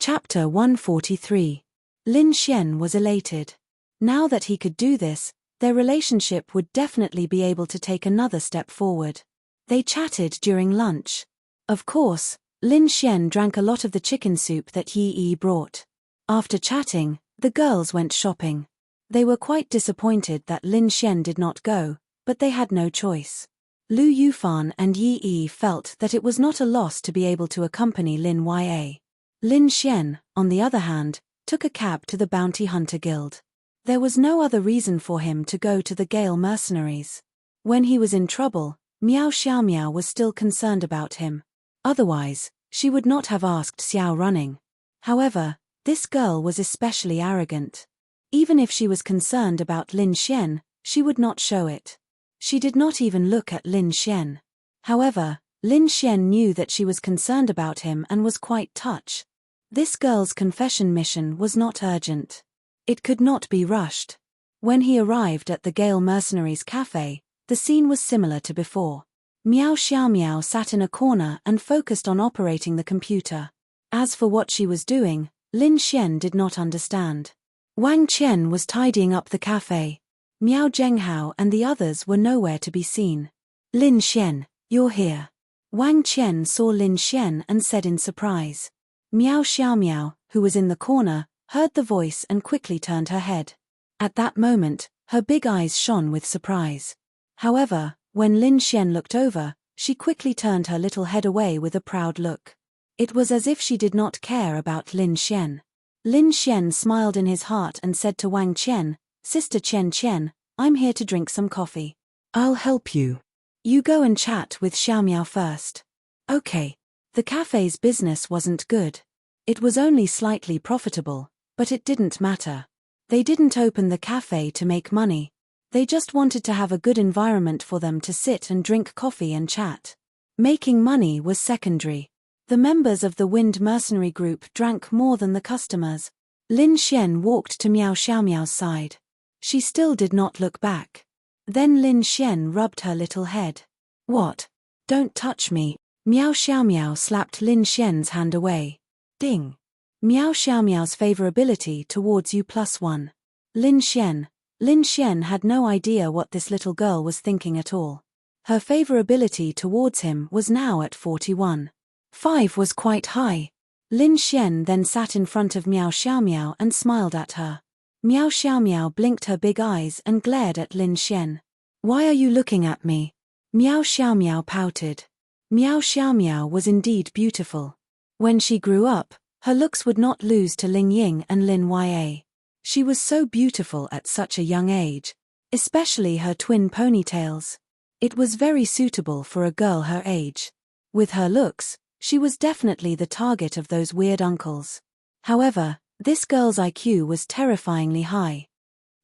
Chapter 143. Lin Xian was elated. Now that he could do this, their relationship would definitely be able to take another step forward. They chatted during lunch. Of course, Lin Xian drank a lot of the chicken soup that Yi Yi brought. After chatting, the girls went shopping. They were quite disappointed that Lin Xian did not go, but they had no choice. Lu Yufan and Yi Yi felt that it was not a loss to be able to accompany Lin Ya. Lin Xian, on the other hand, took a cab to the Bounty Hunter Guild. There was no other reason for him to go to the Gale mercenaries. When he was in trouble, Miao Xiaomiao was still concerned about him. Otherwise, she would not have asked Xiao Running. However, this girl was especially arrogant. Even if she was concerned about Lin Xian, she would not show it. She did not even look at Lin Xian. However, Lin Xian knew that she was concerned about him and was quite touched. This girl's confession mission was not urgent. It could not be rushed. When he arrived at the Gale Mercenaries Cafe, the scene was similar to before. Miao Xiaomiao sat in a corner and focused on operating the computer. As for what she was doing, Lin Xian did not understand. Wang Qian was tidying up the cafe. Miao Zhenghao and the others were nowhere to be seen. Lin Xian, you're here. Wang Qian saw Lin Xian and said in surprise. Miao Xiaomiao, who was in the corner, heard the voice and quickly turned her head. At that moment, her big eyes shone with surprise. However, when Lin Xian looked over, she quickly turned her little head away with a proud look. It was as if she did not care about Lin Xian. Lin Xian smiled in his heart and said to Wang Qian, Sister Qian, I'm here to drink some coffee. I'll help you. You go and chat with Xiaomiao first. Okay. The cafe's business wasn't good. It was only slightly profitable, but it didn't matter. They didn't open the cafe to make money. They just wanted to have a good environment for them to sit and drink coffee and chat. Making money was secondary. The members of the Wind Mercenary Group drank more than the customers. Lin Xian walked to Miao Xiaomiao's side. She still did not look back. Then Lin Xian rubbed her little head. What? Don't touch me. Miao Xiaomiao slapped Lin Xian's hand away. Ding. Miao Xiaomiao's favorability towards you +1. Lin Xian had no idea what this little girl was thinking at all. Her favorability towards him was now at 41. 5 was quite high. Lin Xian then sat in front of Miao Xiaomiao and smiled at her. Miao Xiaomiao blinked her big eyes and glared at Lin Xian. Why are you looking at me? Miao Xiaomiao pouted. Miao Xiaomiao was indeed beautiful. When she grew up, her looks would not lose to Ling Ying and Lin Ya. She was so beautiful at such a young age, especially her twin ponytails. It was very suitable for a girl her age. With her looks, she was definitely the target of those weird uncles. However, this girl's IQ was terrifyingly high.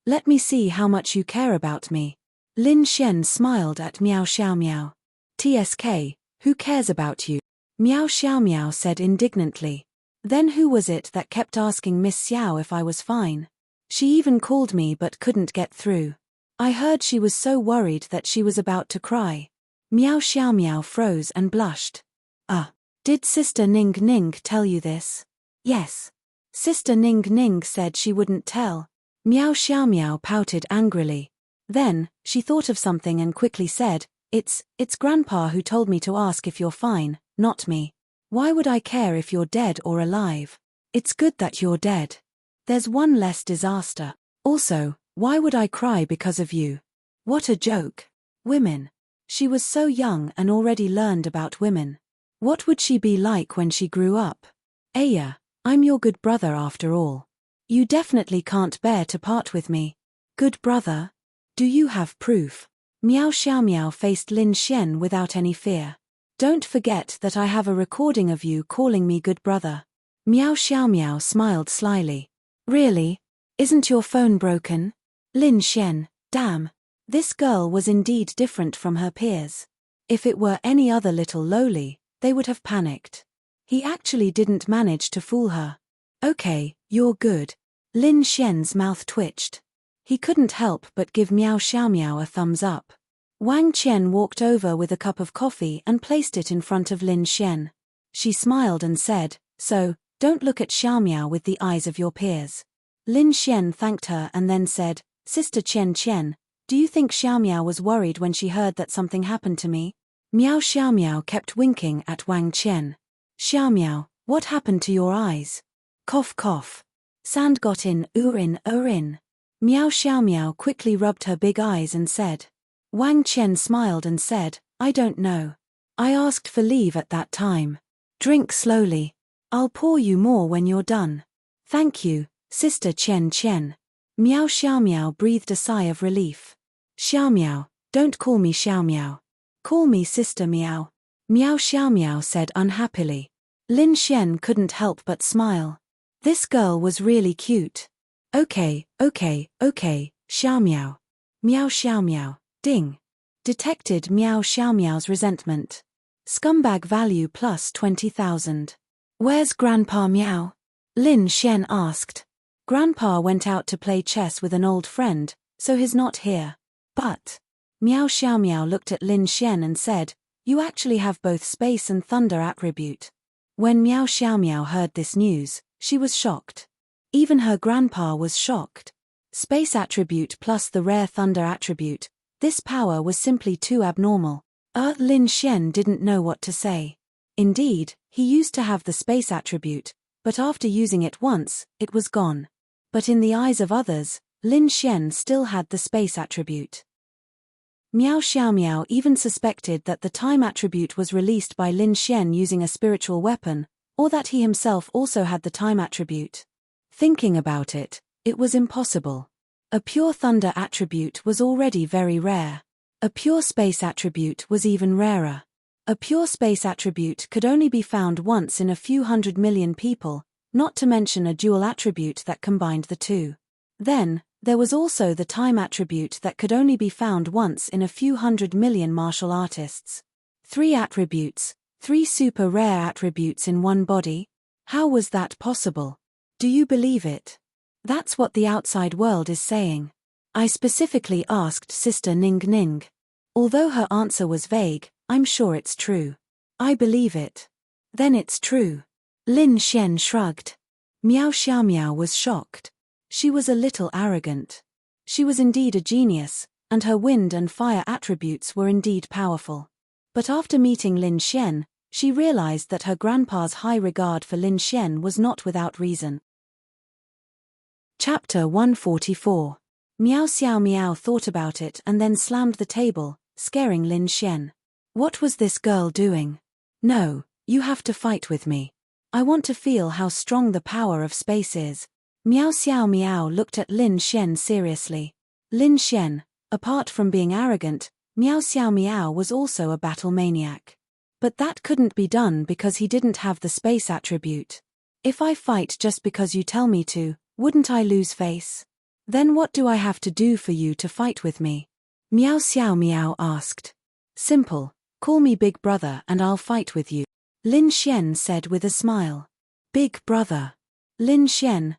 Let me see how much you care about me. Lin Xian smiled at Miao Xiaomiao. TSK, who cares about you? Miao Xiaomiao said indignantly. Then who was it that kept asking Miss Xiao if I was fine? She even called me but couldn't get through. I heard she was so worried that she was about to cry. Miao Xiaomiao froze and blushed. Did Sister Ning Ning tell you this? Yes. Sister Ning Ning said she wouldn't tell. Miao Xiaomiao pouted angrily. Then, she thought of something and quickly said, It's Grandpa who told me to ask if you're fine, not me. Why would I care if you're dead or alive? It's good that you're dead. There's one less disaster. Also, why would I cry because of you? What a joke. Women. She was so young and already learned about women. What would she be like when she grew up? Aya, I'm your good brother after all. You definitely can't bear to part with me. Good brother? Do you have proof? Miao Xiaomiao faced Lin Xian without any fear. Don't forget that I have a recording of you calling me good brother. Miao Xiaomiao smiled slyly. Really? Isn't your phone broken? Lin Xian, damn. This girl was indeed different from her peers. If it were any other little lowly, they would have panicked. He actually didn't manage to fool her. Okay, you're good. Lin Xian's mouth twitched. He couldn't help but give Miao Xiaomiao a thumbs up. Wang Qian walked over with a cup of coffee and placed it in front of Lin Xian. She smiled and said, So, Don't look at Xiaomiao with the eyes of your peers. Lin Xian thanked her and then said, Sister Qian Qian, do you think Xiaomiao was worried when she heard that something happened to me? Miao Xiaomiao kept winking at Wang Qian. Xiaomiao, what happened to your eyes? Cough cough. Sand got in, urin. Miao Xiaomiao quickly rubbed her big eyes and said. Wang Qian smiled and said, I don't know. I asked for leave at that time. Drink slowly. I'll pour you more when you're done. Thank you, Sister Qian Qian. Miao Xiaomiao breathed a sigh of relief. Xiaomiao, don't call me Xiaomiao. Call me Sister Miao. Miao Xiaomiao said unhappily. Lin Xian couldn't help but smile. This girl was really cute. Okay, Xiaomiao. Miao Xiaomiao, ding. Detected Miao Xiaomiao's resentment. Scumbag value plus 20,000. Where's Grandpa Miao? Lin Xian asked. Grandpa went out to play chess with an old friend, so he's not here. But Miao Xiaomiao looked at Lin Xian and said, you actually have both space and thunder attribute. When Miao Xiaomiao heard this news, she was shocked. Even her grandpa was shocked. Space attribute plus the rare thunder attribute, this power was simply too abnormal. Lin Xian didn't know what to say. Indeed, he used to have the space attribute, but after using it once, it was gone. But in the eyes of others, Lin Xian still had the space attribute. Miao Xiaomiao even suspected that the time attribute was released by Lin Xian using a spiritual weapon, or that he himself also had the time attribute. Thinking about it, it was impossible. A pure thunder attribute was already very rare. A pure space attribute was even rarer. A pure space attribute could only be found once in a few 100 million people, not to mention a dual attribute that combined the two. Then, there was also the time attribute that could only be found once in a few 100 million martial artists. 3 attributes, 3 super rare attributes in one body? How was that possible? Do you believe it? That's what the outside world is saying. I specifically asked Sister Ning Ning. Although her answer was vague, I'm sure it's true. I believe it. Then it's true. Lin Xian shrugged. Miao Xiaomiao was shocked. She was a little arrogant. She was indeed a genius, and her wind and fire attributes were indeed powerful. But after meeting Lin Xian, she realized that her grandpa's high regard for Lin Xian was not without reason. Chapter 144. Miao Xiaomiao thought about it and then slammed the table, scaring Lin Xian. What was this girl doing? No, you have to fight with me. I want to feel how strong the power of space is. Miao Xiaomiao looked at Lin Xian seriously. Lin Xian, apart from being arrogant, Miao Xiaomiao was also a battle maniac. But that couldn't be done because he didn't have the space attribute. If I fight just because you tell me to, wouldn't I lose face? Then what do I have to do for you to fight with me? Miao Xiaomiao asked. Simple, call me Big Brother and I'll fight with you. Lin Xian said with a smile. Big Brother. Lin Xian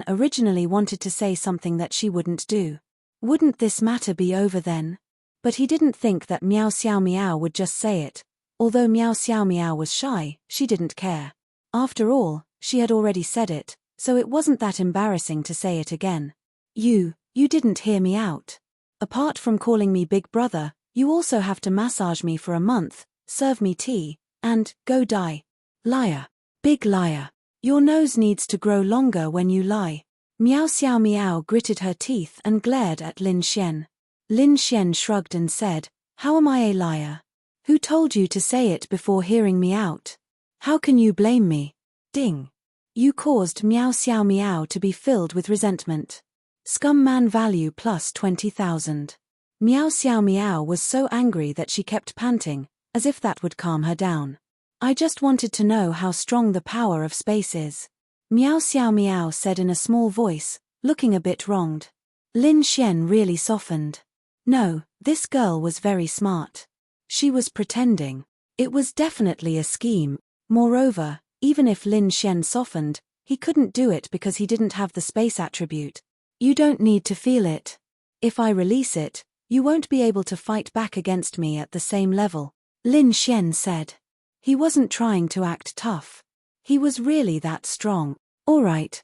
originally wanted to say something that she wouldn't do. Wouldn't this matter be over then? But he didn't think that Miao Xiaomiao would just say it. Although Miao Xiaomiao was shy, she didn't care. After all, she had already said it, so it wasn't that embarrassing to say it again. You didn't hear me out. Apart from calling me Big Brother, you also have to massage me for a month, serve me tea, and go die. Liar. Big liar. Your nose needs to grow longer when you lie. Miao Xiaomiao gritted her teeth and glared at Lin Xian. Lin Xian shrugged and said, How am I a liar? Who told you to say it before hearing me out? How can you blame me? Ding. You caused Miao Xiaomiao to be filled with resentment. Scum man value plus 20,000. Miao Xiaomiao was so angry that she kept panting, as if that would calm her down. I just wanted to know how strong the power of space is. Miao Xiaomiao said in a small voice, looking a bit wronged. Lin Xian really softened. No, this girl was very smart. She was pretending. It was definitely a scheme. Moreover, even if Lin Xian softened, he couldn't do it because he didn't have the space attribute. You don't need to feel it. If I release it, you won't be able to fight back against me at the same level, Lin Xian said. He wasn't trying to act tough. He was really that strong. All right.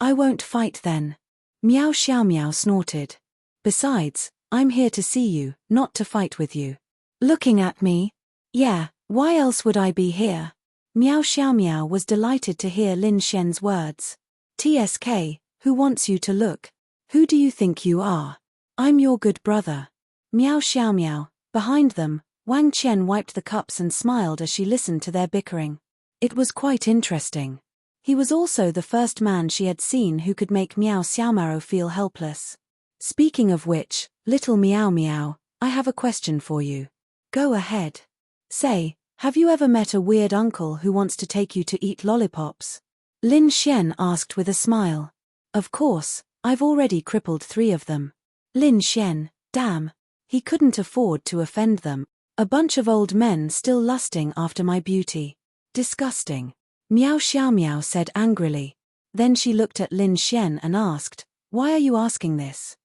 I won't fight then. Meow Xiao Meow snorted. Besides, I'm here to see you, not to fight with you. Looking at me? Yeah, why else would I be here? Meow Xiao Meow was delighted to hear Lin Shen's words. TSK, who wants you to look? Who do you think you are? I'm your good brother. Meow Xiao Meow. Behind them, Wang Qian wiped the cups and smiled as she listened to their bickering. It was quite interesting. He was also the first man she had seen who could make Meow Xiaomao feel helpless. Speaking of which, little Meow Meow, I have a question for you. Go ahead. Say, have you ever met a weird uncle who wants to take you to eat lollipops? Lin Shen asked with a smile. Of course, I've already crippled 3 of them. Lin Shen, damn. He couldn't afford to offend them. A bunch of old men still lusting after my beauty. Disgusting. Meow Xiao Meow said angrily. Then she looked at Lin Shen and asked, why are you asking this?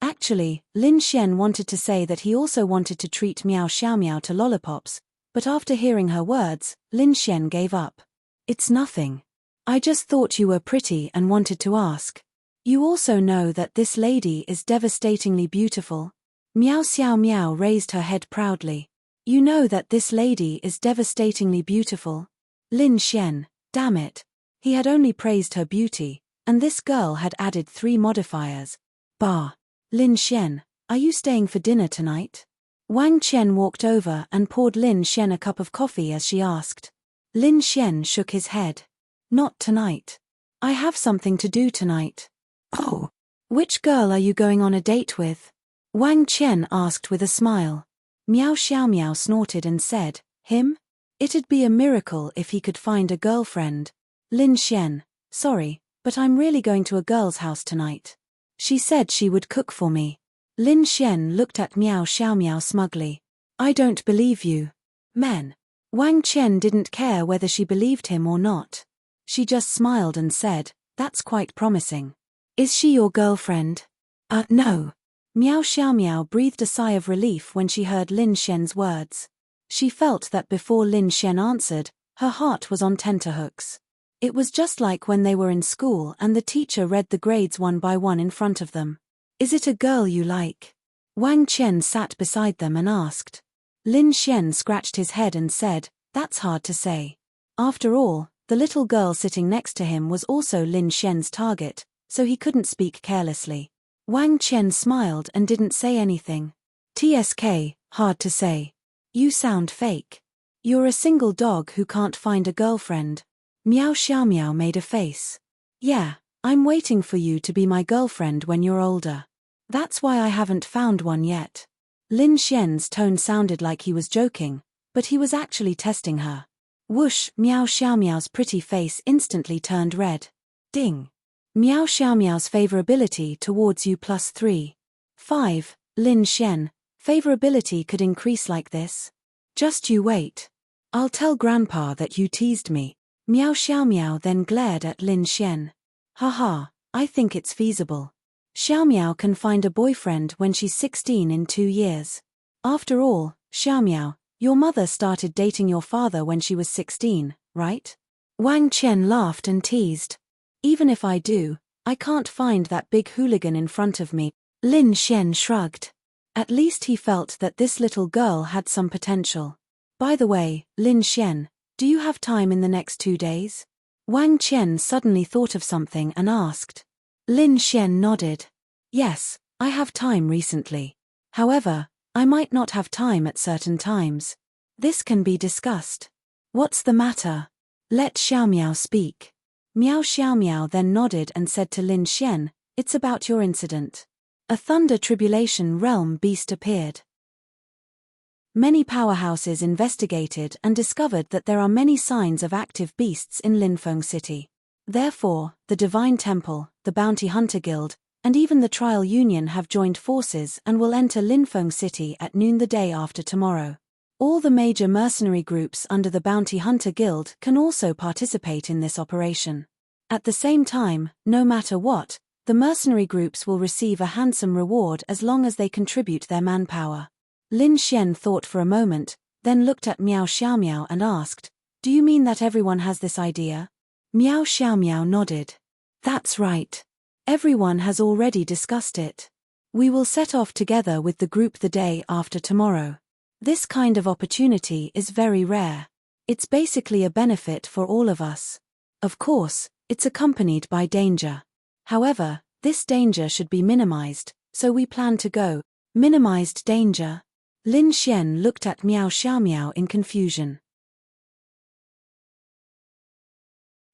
Actually, Lin Shen wanted to say that he also wanted to treat Meow Xiao Meow to lollipops, but after hearing her words, Lin Shen gave up. It's nothing. I just thought you were pretty and wanted to ask. You also know that this lady is devastatingly beautiful? Meow Xiao Meow raised her head proudly. You know that this lady is devastatingly beautiful? Lin Shen, damn it. He had only praised her beauty, and this girl had added 3 modifiers. Bah. Lin Shen, are you staying for dinner tonight? Wang Qian walked over and poured Lin Shen a cup of coffee as she asked. Lin Shen shook his head. Not tonight. I have something to do tonight. Oh. Which girl are you going on a date with? Wang Qian asked with a smile. Meow Xiao Meow snorted and said, him? It'd be a miracle if he could find a girlfriend. Lin Shen, sorry, but I'm really going to a girl's house tonight. She said she would cook for me. Lin Shen looked at Meow Xiao Meow smugly. I don't believe you. Men. Wang Qian didn't care whether she believed him or not. She just smiled and said, that's quite promising. Is she your girlfriend? No. Meow Xiao Meow breathed a sigh of relief when she heard Lin Shen's words. She felt that before Lin Shen answered, her heart was on tenterhooks. It was just like when they were in school and the teacher read the grades one by one in front of them. Is it a girl you like? Wang Qian sat beside them and asked. Lin Shen scratched his head and said, that's hard to say. After all, the little girl sitting next to him was also Lin Shen's target, so he couldn't speak carelessly. Wang Qian smiled and didn't say anything. TSK, hard to say. You sound fake. You're a single dog who can't find a girlfriend. Meow Xiao Meow made a face. Yeah, I'm waiting for you to be my girlfriend when you're older. That's why I haven't found one yet. Lin Shen's tone sounded like he was joking, but he was actually testing her. Whoosh! Meow Xiao Meow's pretty face instantly turned red. Ding! Meow Xiao Meow's favorability towards you +3. 5. Lin Shen, favorability could increase like this. Just you wait. I'll tell Grandpa that you teased me. Meow Xiao Meow then glared at Lin Shen. Haha, I think it's feasible. Xiao Meow can find a boyfriend when she's 16 in 2 years. After all, Xiao Meow, your mother started dating your father when she was 16, right? Wang Qian laughed and teased. Even if I do, I can't find that big hooligan in front of me. Lin Shen shrugged. At least he felt that this little girl had some potential. By the way, Lin Shen, do you have time in the next 2 days? Wang Qian suddenly thought of something and asked. Lin Shen nodded. Yes, I have time recently. However, I might not have time at certain times. This can be discussed. What's the matter? Let Xiao Meow speak. Meow Xiao Meow then nodded and said to Lin Shen, it's about your incident. A thunder tribulation realm beast appeared. Many powerhouses investigated and discovered that there are many signs of active beasts in Linfeng City. Therefore, the Divine Temple, the Bounty Hunter Guild, and even the Trial Union have joined forces and will enter Linfeng City at noon the day after tomorrow. All the major mercenary groups under the Bounty Hunter Guild can also participate in this operation. At the same time, no matter what, the mercenary groups will receive a handsome reward as long as they contribute their manpower. Lin Shen thought for a moment, then looked at Meow Xiao Meow and asked, Do you mean that everyone has this idea? Meow Xiao Meow nodded. That's right. Everyone has already discussed it. We will set off together with the group the day after tomorrow. This kind of opportunity is very rare. It's basically a benefit for all of us. Of course, it's accompanied by danger. However, this danger should be minimized, so we plan to go. Minimized danger? Lin Xian looked at Meow Xiao Meow in confusion.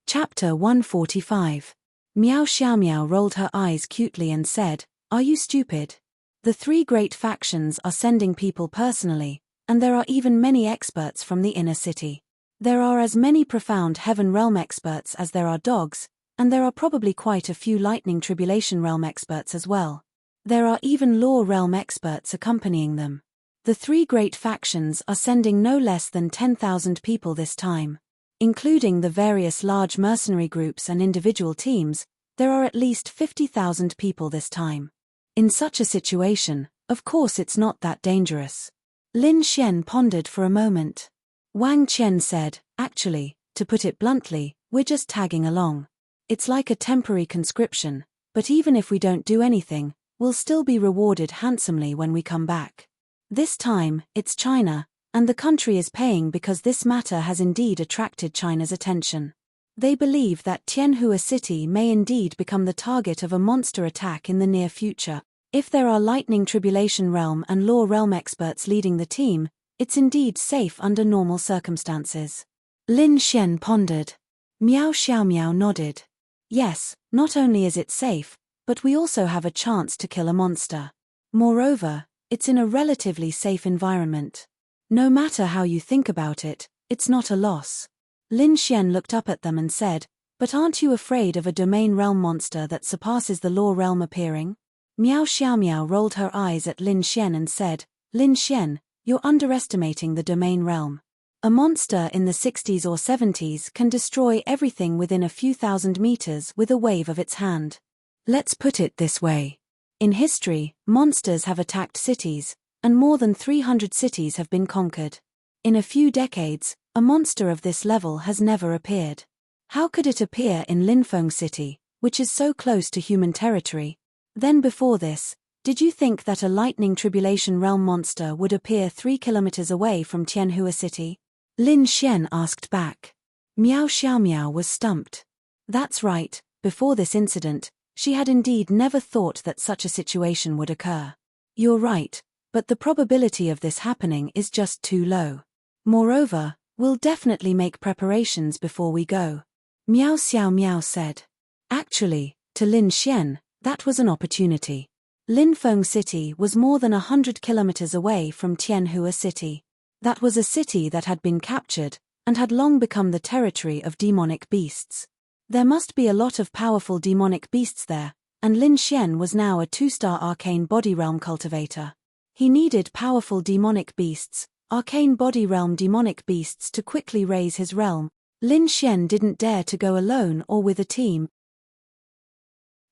Chapter 145. Meow Xiao Meow rolled her eyes cutely and said, "Are you stupid? The three great factions are sending people personally, and there are even many experts from the inner city. There are as many profound Heaven Realm experts as there are dogs, and there are probably quite a few Lightning Tribulation Realm experts as well. There are even Law Realm experts accompanying them. The three great factions are sending no less than 10,000 people this time. Including the various large mercenary groups and individual teams, there are at least 50,000 people this time. In such a situation, of course it's not that dangerous." Lin Xian pondered for a moment. Wang Qian said, "Actually, to put it bluntly, we're just tagging along. It's like a temporary conscription, but even if we don't do anything, we'll still be rewarded handsomely when we come back. This time, it's China, and the country is paying because this matter has indeed attracted China's attention. They believe that Tianhua City may indeed become the target of a monster attack in the near future. If there are Lightning Tribulation Realm and Law Realm experts leading the team, it's indeed safe under normal circumstances." Lin Xian pondered. Meow Xiao Meow nodded. Yes, not only is it safe, but we also have a chance to kill a monster. Moreover, it's in a relatively safe environment. No matter how you think about it, it's not a loss. Lin Xian looked up at them and said, "But aren't you afraid of a domain realm monster that surpasses the law realm appearing?" Meow Xiao Meow rolled her eyes at Lin Xian and said, "Lin Xian, you're underestimating the domain realm. A monster in the 60s or 70s can destroy everything within a few thousand meters with a wave of its hand. Let's put it this way. In history, monsters have attacked cities, and more than 300 cities have been conquered. In a few decades, a monster of this level has never appeared. How could it appear in Linfeng City, which is so close to human territory? Then before this, did you think that a Lightning Tribulation Realm monster would appear 3 kilometers away from Tianhua City?" Lin Xian asked back. Meow Xiao Meow was stumped. That's right, before this incident, she had indeed never thought that such a situation would occur. You're right, but the probability of this happening is just too low. Moreover, we'll definitely make preparations before we go. Meow Xiao Meow said. Actually, to Lin Xian, that was an opportunity. Linfeng City was more than 100 kilometers away from Tianhua City. That was a city that had been captured, and had long become the territory of demonic beasts. There must be a lot of powerful demonic beasts there, and Lin Xian was now a 2-star arcane body realm cultivator. He needed powerful demonic beasts, arcane body realm demonic beasts to quickly raise his realm. Lin Xian didn't dare to go alone or with a team.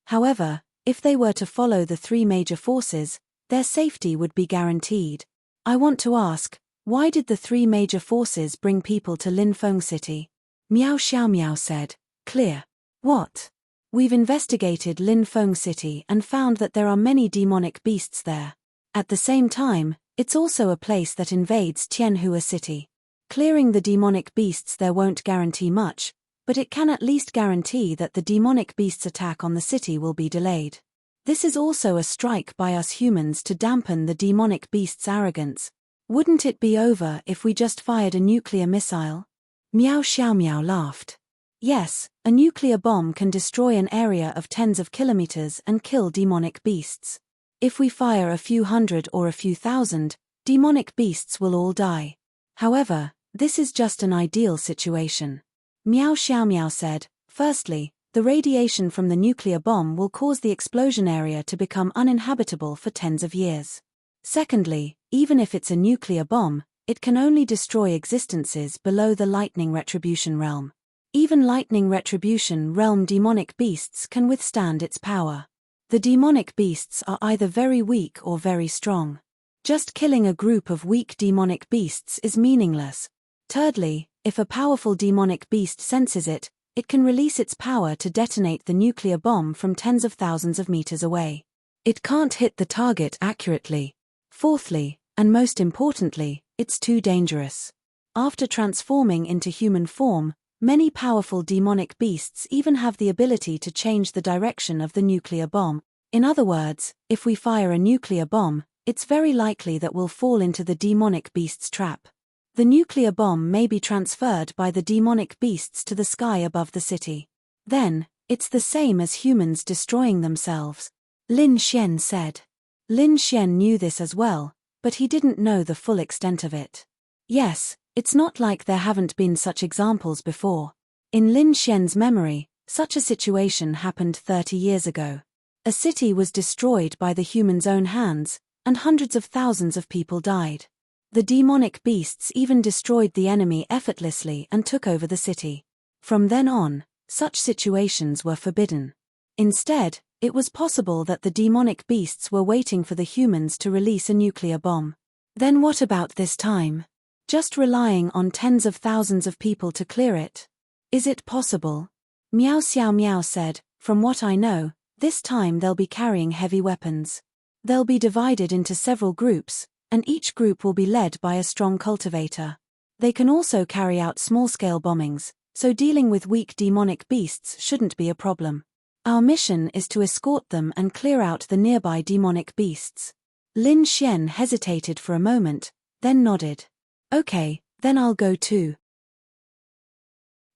However, if they were to follow the three major forces, their safety would be guaranteed. I want to ask, why did the three major forces bring people to Linfeng City? Meow Xiao Meow said. Clear. What? We've investigated Linfeng City and found that there are many demonic beasts there. At the same time, it's also a place that invades Tianhua City. Clearing the demonic beasts there won't guarantee much, but it can at least guarantee that the demonic beasts' attack on the city will be delayed. This is also a strike by us humans to dampen the demonic beasts' arrogance. Wouldn't it be over if we just fired a nuclear missile? Meow Xiao Meow laughed. Yes, a nuclear bomb can destroy an area of tens of kilometers and kill demonic beasts. If we fire a few hundred or a few thousand, demonic beasts will all die. However, this is just an ideal situation. Meow Xiao Meow said, firstly, the radiation from the nuclear bomb will cause the explosion area to become uninhabitable for tens of years. Secondly, even if it's a nuclear bomb, it can only destroy existences below the Lightning Retribution realm. Even Lightning Retribution realm demonic beasts can withstand its power. The demonic beasts are either very weak or very strong. Just killing a group of weak demonic beasts is meaningless. Thirdly, If a powerful demonic beast senses it, it can release its power to detonate the nuclear bomb from tens of thousands of meters away. It can't hit the target accurately. Fourthly, and most importantly, it's too dangerous. After transforming into human form, many powerful demonic beasts even have the ability to change the direction of the nuclear bomb. In other words, if we fire a nuclear bomb, it's very likely that we'll fall into the demonic beast's trap. The nuclear bomb may be transferred by the demonic beasts to the sky above the city. Then, it's the same as humans destroying themselves, Lin Xian said. Lin Xian knew this as well, but he didn't know the full extent of it. Yes, it's not like there haven't been such examples before. In Lin Xian's memory, such a situation happened 30 years ago. A city was destroyed by the humans' own hands, and hundreds of thousands of people died. The demonic beasts even destroyed the enemy effortlessly and took over the city. From then on, such situations were forbidden. Instead, it was possible that the demonic beasts were waiting for the humans to release a nuclear bomb. Then what about this time? Just relying on tens of thousands of people to clear it? Is it possible? Miao Xiao Miao said, from what I know, this time they'll be carrying heavy weapons. They'll be divided into several groups, and each group will be led by a strong cultivator. They can also carry out small-scale bombings, so dealing with weak demonic beasts shouldn't be a problem. Our mission is to escort them and clear out the nearby demonic beasts. Lin Xian hesitated for a moment, then nodded. Okay, then I'll go too.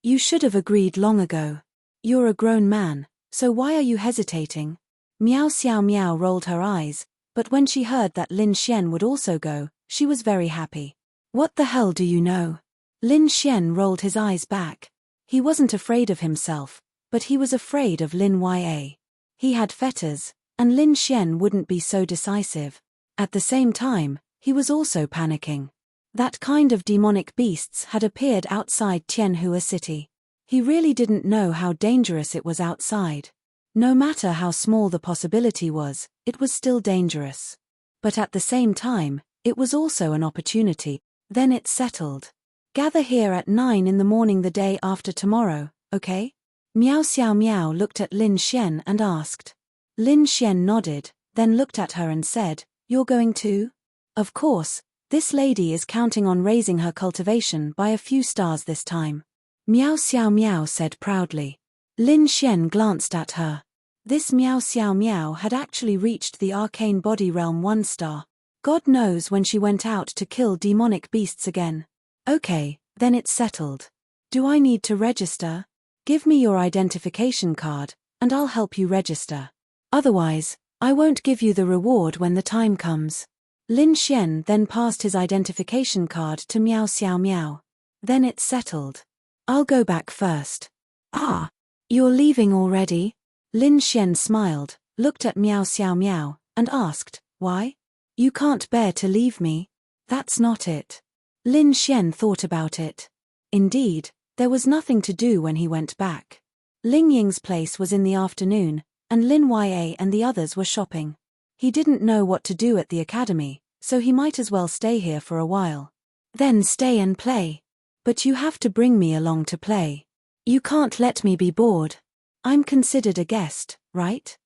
You should have agreed long ago. You're a grown man, so why are you hesitating? Miao Xiao Miao rolled her eyes, but when she heard that Lin Xian would also go, she was very happy. What the hell do you know? Lin Xian rolled his eyes back. He wasn't afraid of himself, but he was afraid of Lin Ya. He had fetters, and Lin Xian wouldn't be so decisive. At the same time, he was also panicking. That kind of demonic beasts had appeared outside Tianhua City. He really didn't know how dangerous it was outside. No matter how small the possibility was, it was still dangerous. But at the same time, it was also an opportunity. Then it's settled. Gather here at 9 in the morning the day after tomorrow, okay? Miao Xiao Miao looked at Lin Xian and asked. Lin Xian nodded, then looked at her and said, You're going too? Of course. This lady is counting on raising her cultivation by a few stars this time. Miao Xiao Miao said proudly. Lin Xian glanced at her. This Miao Xiao Miao had actually reached the arcane body realm 1 star. God knows when she went out to kill demonic beasts again. Okay, then it's settled. Do I need to register? Give me your identification card, and I'll help you register. Otherwise, I won't give you the reward when the time comes. Lin Xian then passed his identification card to Miao Xiao Miao. Then it's settled. I'll go back first. Ah, you're leaving already? Lin Xian smiled, looked at Miao Xiao Miao, and asked, Why? You can't bear to leave me? That's not it. Lin Xian thought about it. Indeed, there was nothing to do when he went back. Ling Ying's place was in the afternoon, and Lin Ya and the others were shopping. He didn't know what to do at the academy, so he might as well stay here for a while. Then stay and play. But you have to bring me along to play. You can't let me be bored. I'm considered a guest, right?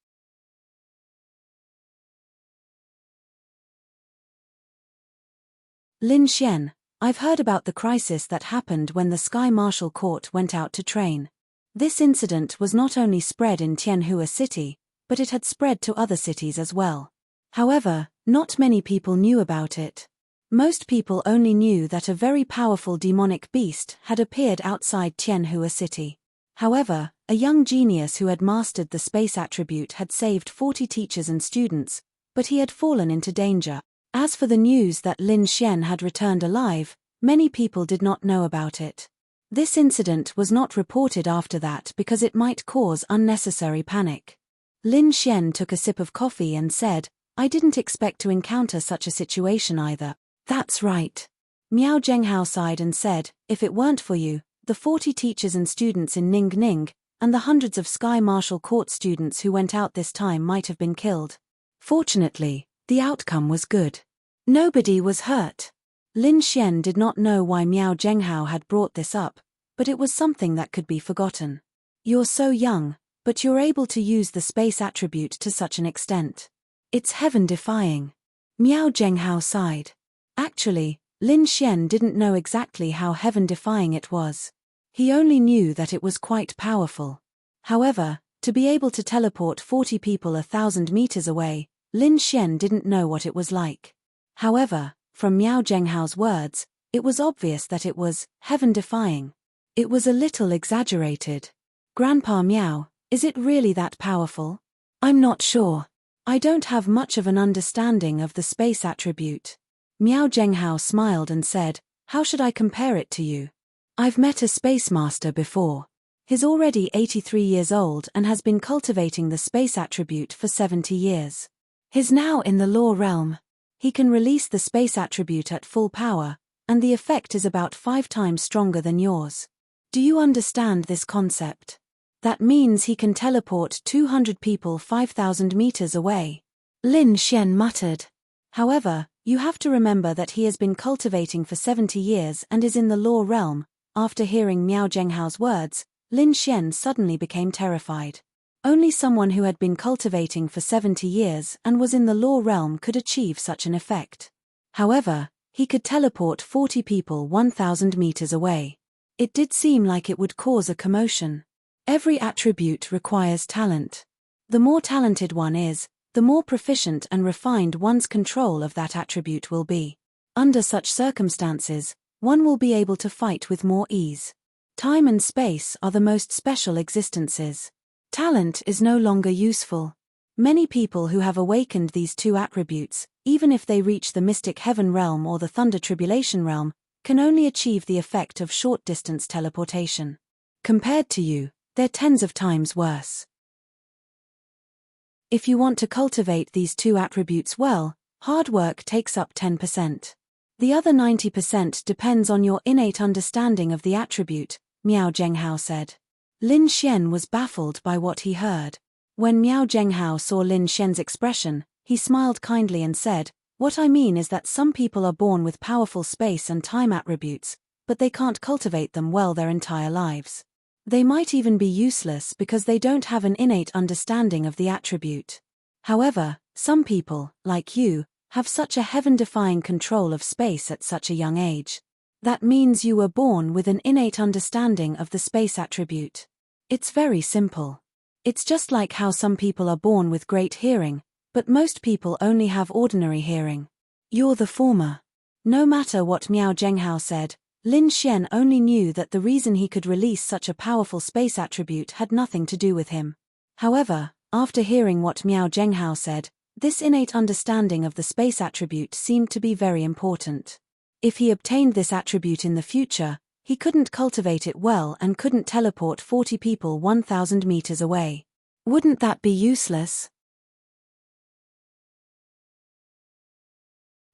Lin Xian, I've heard about the crisis that happened when the Sky Marshal Court went out to train. This incident was not only spread in Tianhua City, but it had spread to other cities as well. However, not many people knew about it. Most people only knew that a very powerful demonic beast had appeared outside Tianhua City. However, a young genius who had mastered the space attribute had saved 40 teachers and students, but he had fallen into danger. As for the news that Lin Xian had returned alive, many people did not know about it. This incident was not reported after that because it might cause unnecessary panic. Lin Xian took a sip of coffee and said, I didn't expect to encounter such a situation either. That's right. Miao Zhenghao sighed and said, if it weren't for you, the 40 teachers and students in Ning Ning, and the hundreds of Sky Marshal Court students who went out this time might have been killed. Fortunately, the outcome was good. Nobody was hurt. Lin Xian did not know why Miao Zhenghao had brought this up, but it was something that could be forgotten. You're so young, but you're able to use the space attribute to such an extent. It's heaven-defying. Miao Zhenghao sighed. Actually, Lin Xian didn't know exactly how heaven-defying it was. He only knew that it was quite powerful. However, to be able to teleport 40 people 1,000 meters away, Lin Xian didn't know what it was like. However, from Miao Zhenghao's words, it was obvious that it was heaven-defying. It was a little exaggerated. Grandpa Miao, is it really that powerful? I'm not sure. I don't have much of an understanding of the space attribute. Miao Zhenghao smiled and said, how should I compare it to you? I've met a space master before. He's already 83 years old and has been cultivating the space attribute for 70 years. He's now in the law realm. He can release the space attribute at full power, and the effect is about 5 times stronger than yours. Do you understand this concept? That means he can teleport 200 people 5,000 meters away. Lin Xian muttered. However, you have to remember that he has been cultivating for 70 years and is in the law realm. After hearing Miao Zhenghao's words, Lin Xian suddenly became terrified. Only someone who had been cultivating for 70 years and was in the law realm could achieve such an effect. However, he could teleport 40 people 1,000 meters away. It did seem like it would cause a commotion. Every attribute requires talent. The more talented one is, the more proficient and refined one's control of that attribute will be. Under such circumstances, one will be able to fight with more ease. Time and space are the most special existences. Talent is no longer useful. Many people who have awakened these two attributes, even if they reach the mystic heaven realm or the thunder tribulation realm, can only achieve the effect of short-distance teleportation. Compared to you, they're tens of times worse. If you want to cultivate these two attributes well, hard work takes up 10%. The other 90% depends on your innate understanding of the attribute, Miao Zhenghao said. Lin Xian was baffled by what he heard. When Miao Zhenghao saw Lin Xian's expression, he smiled kindly and said, what I mean is that some people are born with powerful space and time attributes, but they can't cultivate them well their entire lives. They might even be useless because they don't have an innate understanding of the attribute. However, some people, like you, have such a heaven-defying control of space at such a young age. That means you were born with an innate understanding of the space attribute. It's very simple. It's just like how some people are born with great hearing, but most people only have ordinary hearing. You're the former. No matter what Miao Zhenghao said, Lin Xian only knew that the reason he could release such a powerful space attribute had nothing to do with him. However, after hearing what Miao Zhenghao said, this innate understanding of the space attribute seemed to be very important. If he obtained this attribute in the future, he couldn't cultivate it well and couldn't teleport 40 people 1,000 meters away. Wouldn't that be useless?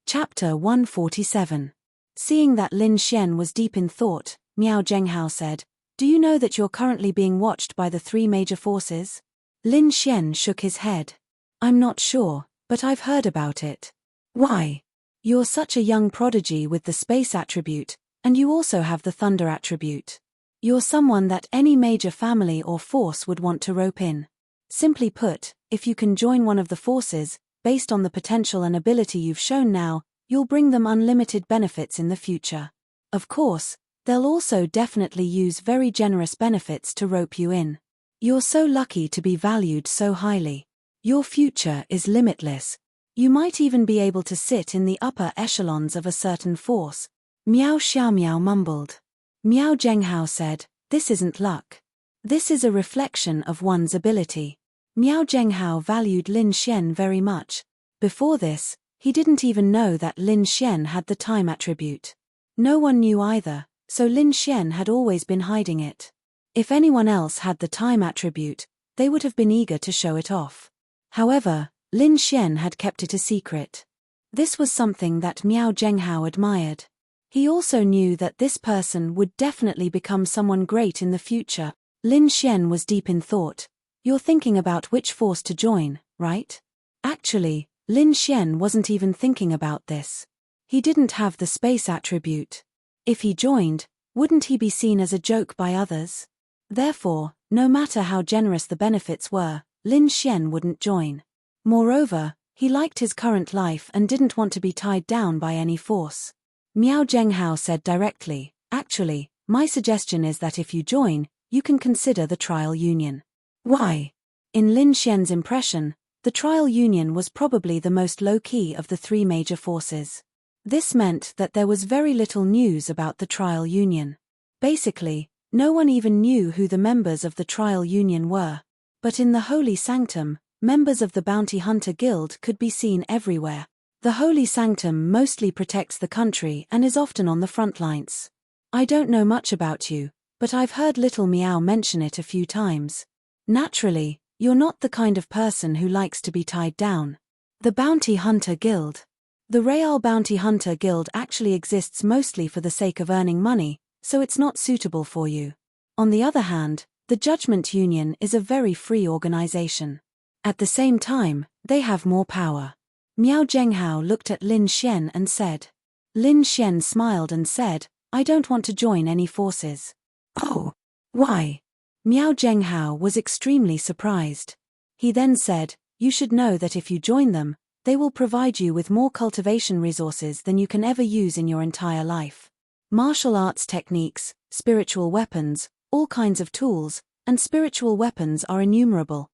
Chapter 147. Seeing that Lin Xian was deep in thought, Miao Zhenghao said, do you know that you're currently being watched by the 3 major forces? Lin Xian shook his head. I'm not sure, but I've heard about it. Why? You're such a young prodigy with the space attribute, and you also have the thunder attribute. You're someone that any major family or force would want to rope in. Simply put, if you can join one of the forces, based on the potential and ability you've shown now, you'll bring them unlimited benefits in the future. Of course, they'll also definitely use very generous benefits to rope you in. You're so lucky to be valued so highly. Your future is limitless. You might even be able to sit in the upper echelons of a certain force. Miao Xiaomiao mumbled. Miao Zhenghao said, this isn't luck. This is a reflection of one's ability. Miao Zhenghao valued Lin Xian very much. Before this, he didn't even know that Lin Xian had the time attribute. No one knew either, so Lin Xian had always been hiding it. If anyone else had the time attribute, they would have been eager to show it off. However, Lin Xian had kept it a secret. This was something that Miao Zhenghao admired. He also knew that this person would definitely become someone great in the future. Lin Xian was deep in thought. You're thinking about which force to join, right? Actually, Lin Xian wasn't even thinking about this. He didn't have the space attribute. If he joined, wouldn't he be seen as a joke by others? Therefore, no matter how generous the benefits were, Lin Xian wouldn't join. Moreover, he liked his current life and didn't want to be tied down by any force. Miao Zhenghao said directly, "Actually, my suggestion is that if you join, you can consider the trial union." Why? In Lin Xian's impression, the trial union was probably the most low-key of the three major forces. This meant that there was very little news about the trial union. Basically, no one even knew who the members of the trial union were. But in the Holy Sanctum, members of the Bounty Hunter Guild could be seen everywhere. The Holy Sanctum mostly protects the country and is often on the front lines. I don't know much about you, but I've heard Little Meow mention it a few times. Naturally, you're not the kind of person who likes to be tied down. The Bounty Hunter Guild. The Real Bounty Hunter Guild actually exists mostly for the sake of earning money, so it's not suitable for you. On the other hand, the Judgment Union is a very free organization. At the same time, they have more power. Miao Zhenghao looked at Lin Xian and said. Lin Xian smiled and said, "I don't want to join any forces." "Oh, why?" Miao Zhenghao was extremely surprised. He then said, "You should know that if you join them, they will provide you with more cultivation resources than you can ever use in your entire life. Martial arts techniques, spiritual weapons, all kinds of tools, and spiritual weapons are innumerable.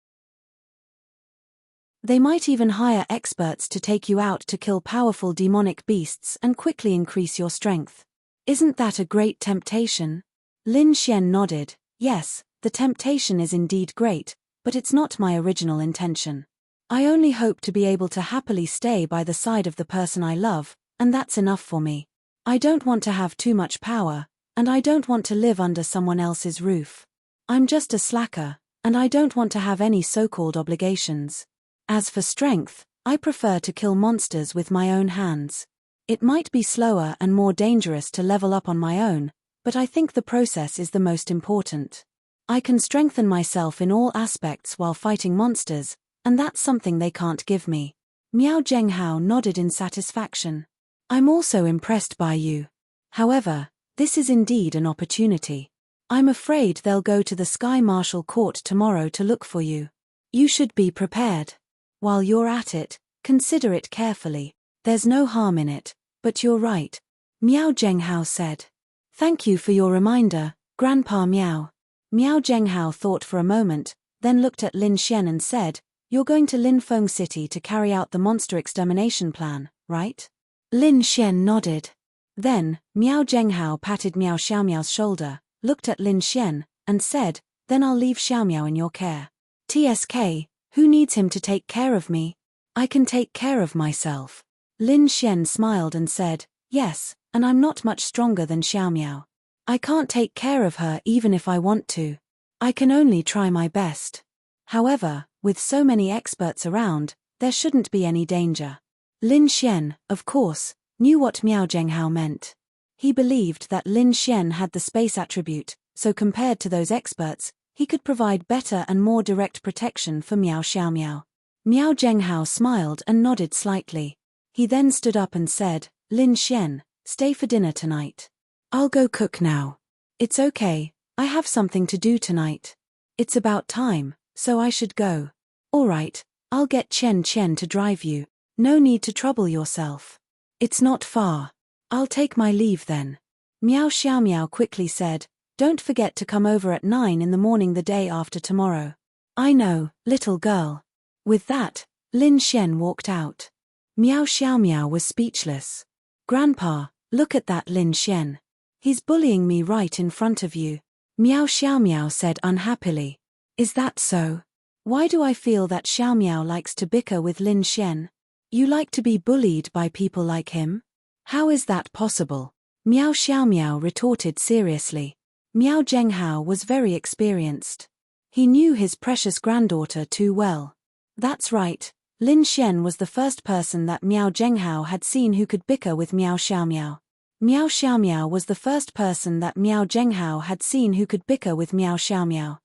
They might even hire experts to take you out to kill powerful demonic beasts and quickly increase your strength. Isn't that a great temptation?" Lin Xian nodded. "Yes, the temptation is indeed great, but it's not my original intention. I only hope to be able to happily stay by the side of the person I love, and that's enough for me. I don't want to have too much power, and I don't want to live under someone else's roof. I'm just a slacker, and I don't want to have any so-called obligations. As for strength, I prefer to kill monsters with my own hands. It might be slower and more dangerous to level up on my own, but I think the process is the most important. I can strengthen myself in all aspects while fighting monsters, and that's something they can't give me." Miao Zhenghao nodded in satisfaction. "I'm also impressed by you. However, this is indeed an opportunity. I'm afraid they'll go to the Sky Marshal Court tomorrow to look for you. You should be prepared. While you're at it, consider it carefully. There's no harm in it, but you're right," Miao Zhenghao said. "Thank you for your reminder, Grandpa Miao." Miao Zhenghao thought for a moment, then looked at Lin Xian and said, "You're going to Linfeng City to carry out the monster extermination plan, right?" Lin Xian nodded. Then, Miao Zhenghao patted Miao Xiaomiao's shoulder, looked at Lin Xian, and said, "Then I'll leave Xiaomiao in your care. TSK, who needs him to take care of me? I can take care of myself." Lin Xian smiled and said, "Yes, and I'm not much stronger than Xiaomiao. I can't take care of her even if I want to. I can only try my best. However, with so many experts around, there shouldn't be any danger." Lin Xian, of course, knew what Miao Zhenghao meant. He believed that Lin Xian had the space attribute, so compared to those experts, he could provide better and more direct protection for Miao Xiaomiao. Miao Zhenghao smiled and nodded slightly. He then stood up and said, "Lin Xian, stay for dinner tonight. I'll go cook now. It's okay, I have something to do tonight. It's about time, so I should go." "All right, I'll get Chen Chen to drive you. No need to trouble yourself. It's not far. I'll take my leave then." Miao Xiaomiao quickly said, "Don't forget to come over at 9 in the morning the day after tomorrow." "I know, little girl." With that, Lin Xian walked out. Miao Xiaomiao was speechless. "Grandpa, look at that Lin Xian. He's bullying me right in front of you." Miao Xiaomiao said unhappily. "Is that so? Why do I feel that Xiaomiao likes to bicker with Lin Xian? You like to be bullied by people like him? How is that possible?" Miao Xiaomiao retorted seriously. Miao Zhenghao was very experienced. He knew his precious granddaughter too well. That's right, Lin Xian was the first person that Miao Zhenghao had seen who could bicker with Miao Xiaomiao. Miao Xiaomiao was the first person that Miao Zhenghao had seen who could bicker with Miao Xiaomiao.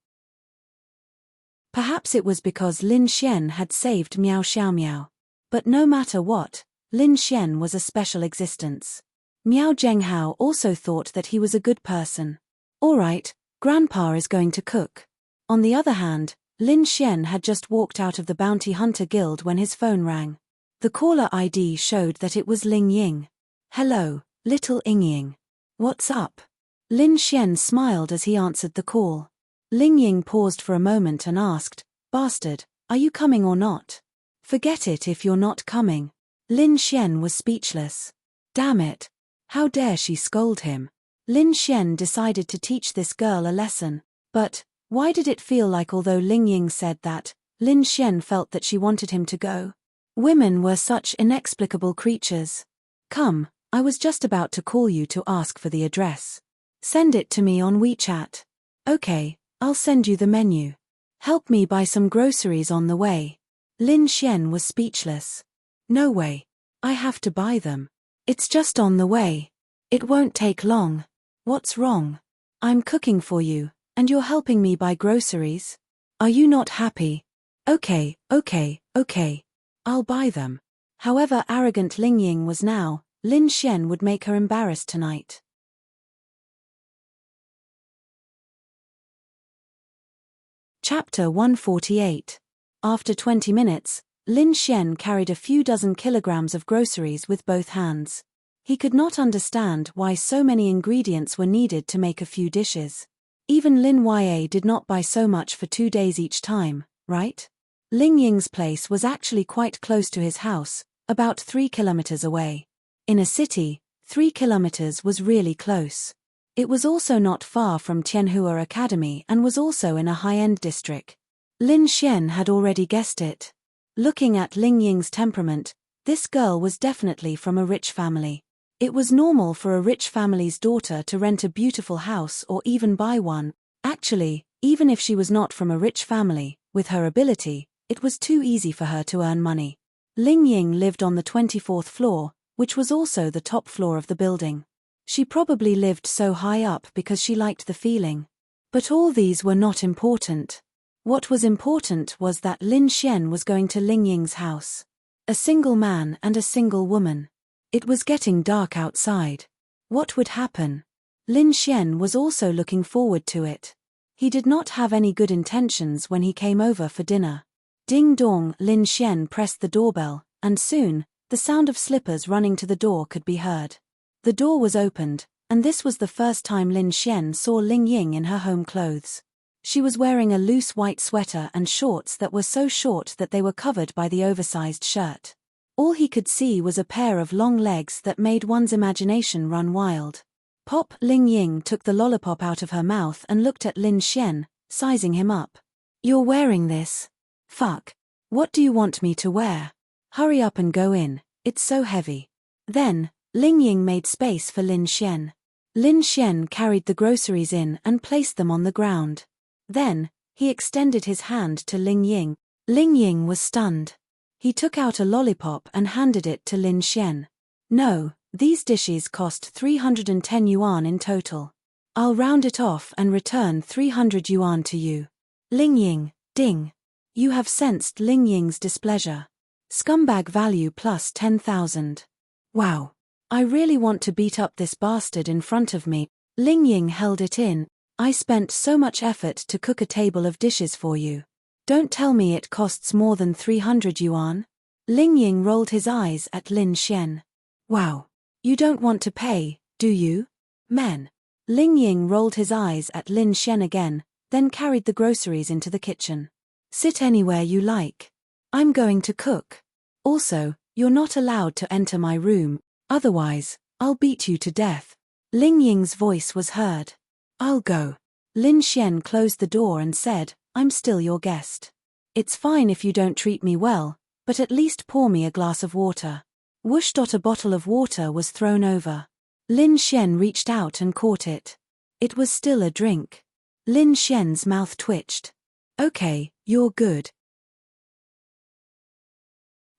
Perhaps it was because Lin Xian had saved Miao Xiaomiao. But no matter what, Lin Xian was a special existence. Miao Zhenghao also thought that he was a good person. All right, Grandpa is going to cook. On the other hand, Lin Xian had just walked out of the Bounty Hunter Guild when his phone rang. The caller ID showed that it was Ling Ying. Hello, little Ying. What's up? Lin Xian smiled as he answered the call. Ling Ying paused for a moment and asked, Bastard, are you coming or not? Forget it if you're not coming. Lin Xian was speechless. Damn it. How dare she scold him? Lin Xian decided to teach this girl a lesson. But why did it feel like although Ling Ying said that, Lin Xian felt that she wanted him to go? Women were such inexplicable creatures. Come, I was just about to call you to ask for the address. Send it to me on WeChat. Okay, I'll send you the menu. Help me buy some groceries on the way. Lin Xian was speechless. No way. I have to buy them. It's just on the way. It won't take long. What's wrong? I'm cooking for you, and you're helping me buy groceries? Are you not happy? Okay. I'll buy them. However arrogant Ling Ying was now, Lin Xian would make her embarrassed tonight. Chapter 148. After 20 minutes, Lin Xian carried a few dozen kilograms of groceries with both hands. He could not understand why so many ingredients were needed to make a few dishes. Even Lin Ya did not buy so much for 2 days each time, right? Ling Ying's place was actually quite close to his house, about 3 kilometers away. In a city, 3 kilometers was really close. It was also not far from Tianhua Academy and was also in a high-end district. Lin Xian had already guessed it. Looking at Ling Ying's temperament, this girl was definitely from a rich family. It was normal for a rich family's daughter to rent a beautiful house or even buy one. Actually, even if she was not from a rich family, with her ability, it was too easy for her to earn money. Ling Ying lived on the 24th floor, which was also the top floor of the building. She probably lived so high up because she liked the feeling. But all these were not important. What was important was that Lin Xian was going to Ling Ying's house. A single man and a single woman. It was getting dark outside. What would happen? Lin Xian was also looking forward to it. He did not have any good intentions when he came over for dinner. Ding dong, Lin Xian pressed the doorbell, and soon, the sound of slippers running to the door could be heard. The door was opened, and this was the first time Lin Xian saw Ling Ying in her home clothes. She was wearing a loose white sweater and shorts that were so short that they were covered by the oversized shirt. All he could see was a pair of long legs that made one's imagination run wild. Pop! Ling Ying took the lollipop out of her mouth and looked at Lin Xian, sizing him up. You're wearing this? Fuck. What do you want me to wear? Hurry up and go in, it's so heavy. Then, Ling Ying made space for Lin Xian. Lin Xian carried the groceries in and placed them on the ground. Then, he extended his hand to Ling Ying. Ling Ying was stunned. He took out a lollipop and handed it to Lin Xian. No, these dishes cost 310 yuan in total. I'll round it off and return 300 yuan to you. Ling Ying, ding. You have sensed Ling Ying's displeasure. Scumbag value plus 10,000. Wow. I really want to beat up this bastard in front of me. Ling Ying held it in. I spent so much effort to cook a table of dishes for you. Don't tell me it costs more than 300 yuan. Ling Ying rolled his eyes at Lin Xian. Wow. You don't want to pay, do you? Men. Ling Ying rolled his eyes at Lin Xian again, then carried the groceries into the kitchen. Sit anywhere you like. I'm going to cook. Also, you're not allowed to enter my room, otherwise, I'll beat you to death. Ling Ying's voice was heard. I'll go. Lin Xian closed the door and said, I'm still your guest. It's fine if you don't treat me well, but at least pour me a glass of water. Whoosh! A bottle of water was thrown over. Lin Xian reached out and caught it. It was still a drink. Lin Xian's mouth twitched. Okay, you're good.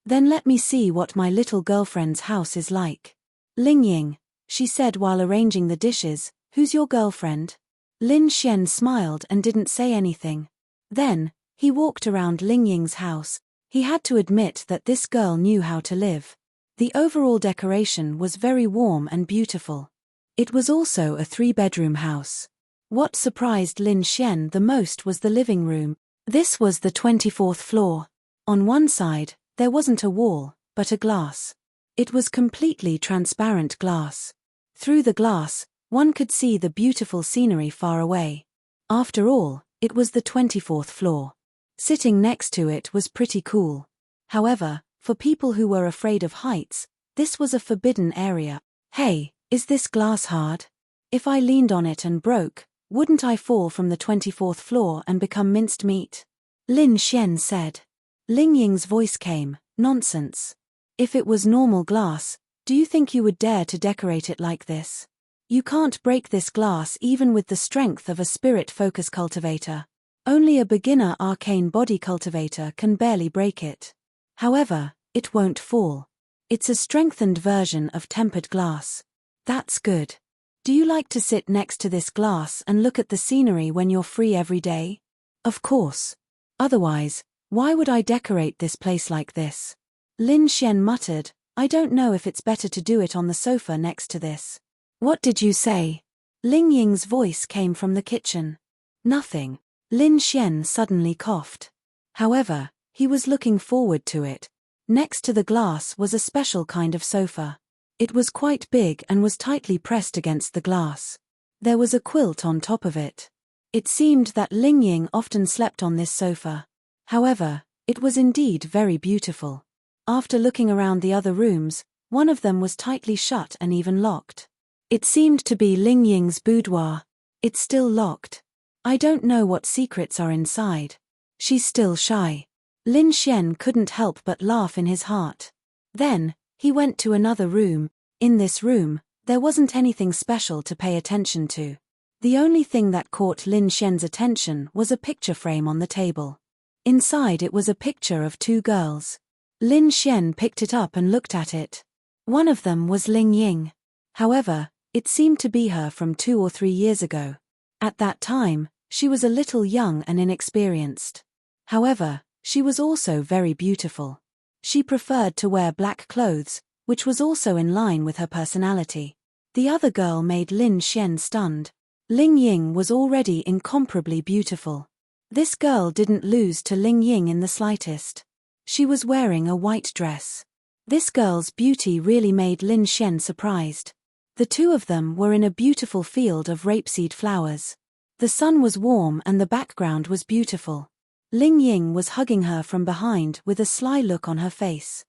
Then let me see what my little girlfriend's house is like. Ling Ying, she said while arranging the dishes, who's your girlfriend? Lin Xian smiled and didn't say anything. Then, he walked around Ling Ying's house. He had to admit that this girl knew how to live. The overall decoration was very warm and beautiful. It was also a 3-bedroom house. What surprised Lin Xian the most was the living room. This was the 24th floor. On one side, there wasn't a wall, but a glass. It was completely transparent glass. Through the glass, one could see the beautiful scenery far away. After all, it was the 24th floor. Sitting next to it was pretty cool. However, for people who were afraid of heights, this was a forbidden area. Hey, is this glass hard? If I leaned on it and broke, wouldn't I fall from the 24th floor and become minced meat? Lin Xian said. Ling Ying's voice came, nonsense. If it was normal glass, do you think you would dare to decorate it like this? You can't break this glass even with the strength of a spirit focus cultivator. Only a beginner arcane body cultivator can barely break it. However, it won't fall. It's a strengthened version of tempered glass. That's good. Do you like to sit next to this glass and look at the scenery when you're free every day? Of course. Otherwise, why would I decorate this place like this? Lin Xian muttered, I don't know if it's better to do it on the sofa next to this. What did you say? Ling Ying's voice came from the kitchen. Nothing. Lin Xian suddenly coughed. However, he was looking forward to it. Next to the glass was a special kind of sofa. It was quite big and was tightly pressed against the glass. There was a quilt on top of it. It seemed that Ling Ying often slept on this sofa. However, it was indeed very beautiful. After looking around the other rooms, one of them was tightly shut and even locked. It seemed to be Ling Ying's boudoir. It's still locked. I don't know what secrets are inside. She's still shy. Lin Xian couldn't help but laugh in his heart. Then, he went to another room. In this room, there wasn't anything special to pay attention to. The only thing that caught Lin Xian's attention was a picture frame on the table. Inside it was a picture of 2 girls. Lin Xian picked it up and looked at it. One of them was Ling Ying. However, it seemed to be her from 2 or 3 years ago. At that time, she was a little young and inexperienced. However, she was also very beautiful. She preferred to wear black clothes, which was also in line with her personality. The other girl made Lin Xian stunned. Ling Ying was already incomparably beautiful. This girl didn't lose to Ling Ying in the slightest. She was wearing a white dress. This girl's beauty really made Lin Xian surprised. The 2 of them were in a beautiful field of rapeseed flowers. The sun was warm and the background was beautiful. Ling Ying was hugging her from behind with a sly look on her face.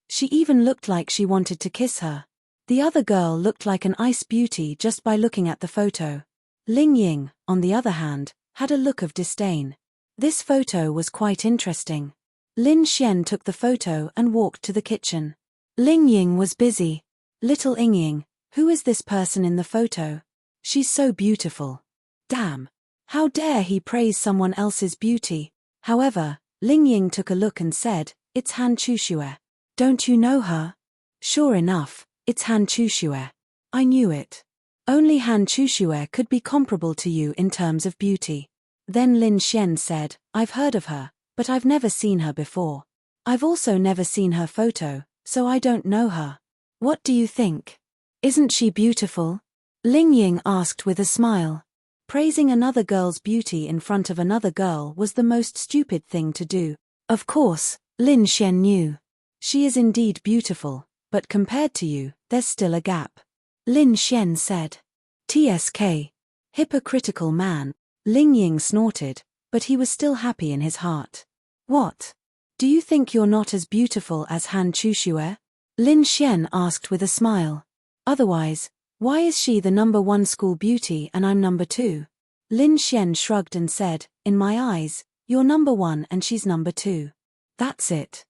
She even looked like she wanted to kiss her. The other girl looked like an ice beauty just by looking at the photo. Ling Ying, on the other hand, had a look of disdain. This photo was quite interesting. Lin Xian took the photo and walked to the kitchen. Ling Ying was busy. Little Ing Ying, who is this person in the photo? She's so beautiful. Damn. How dare he praise someone else's beauty? However, Ling Ying took a look and said, it's Han Chuxue. Don't you know her? Sure enough, it's Han Chuxue. I knew it. Only Han Chuxue could be comparable to you in terms of beauty. Then Lin Xian said, I've heard of her, but I've never seen her before. I've also never seen her photo, so I don't know her. What do you think? Isn't she beautiful? Ling Ying asked with a smile. Praising another girl's beauty in front of another girl was the most stupid thing to do. Of course, Lin Xian knew. She is indeed beautiful, but compared to you, there's still a gap. Lin Xian said. TSK. Hypocritical man. Ling Ying snorted, but he was still happy in his heart. What? Do you think you're not as beautiful as Han Chuxue? Lin Xian asked with a smile. Otherwise, why is she the #1 school beauty and I'm #2? Lin Xian shrugged and said, in my eyes, you're #1 and she's #2. That's it.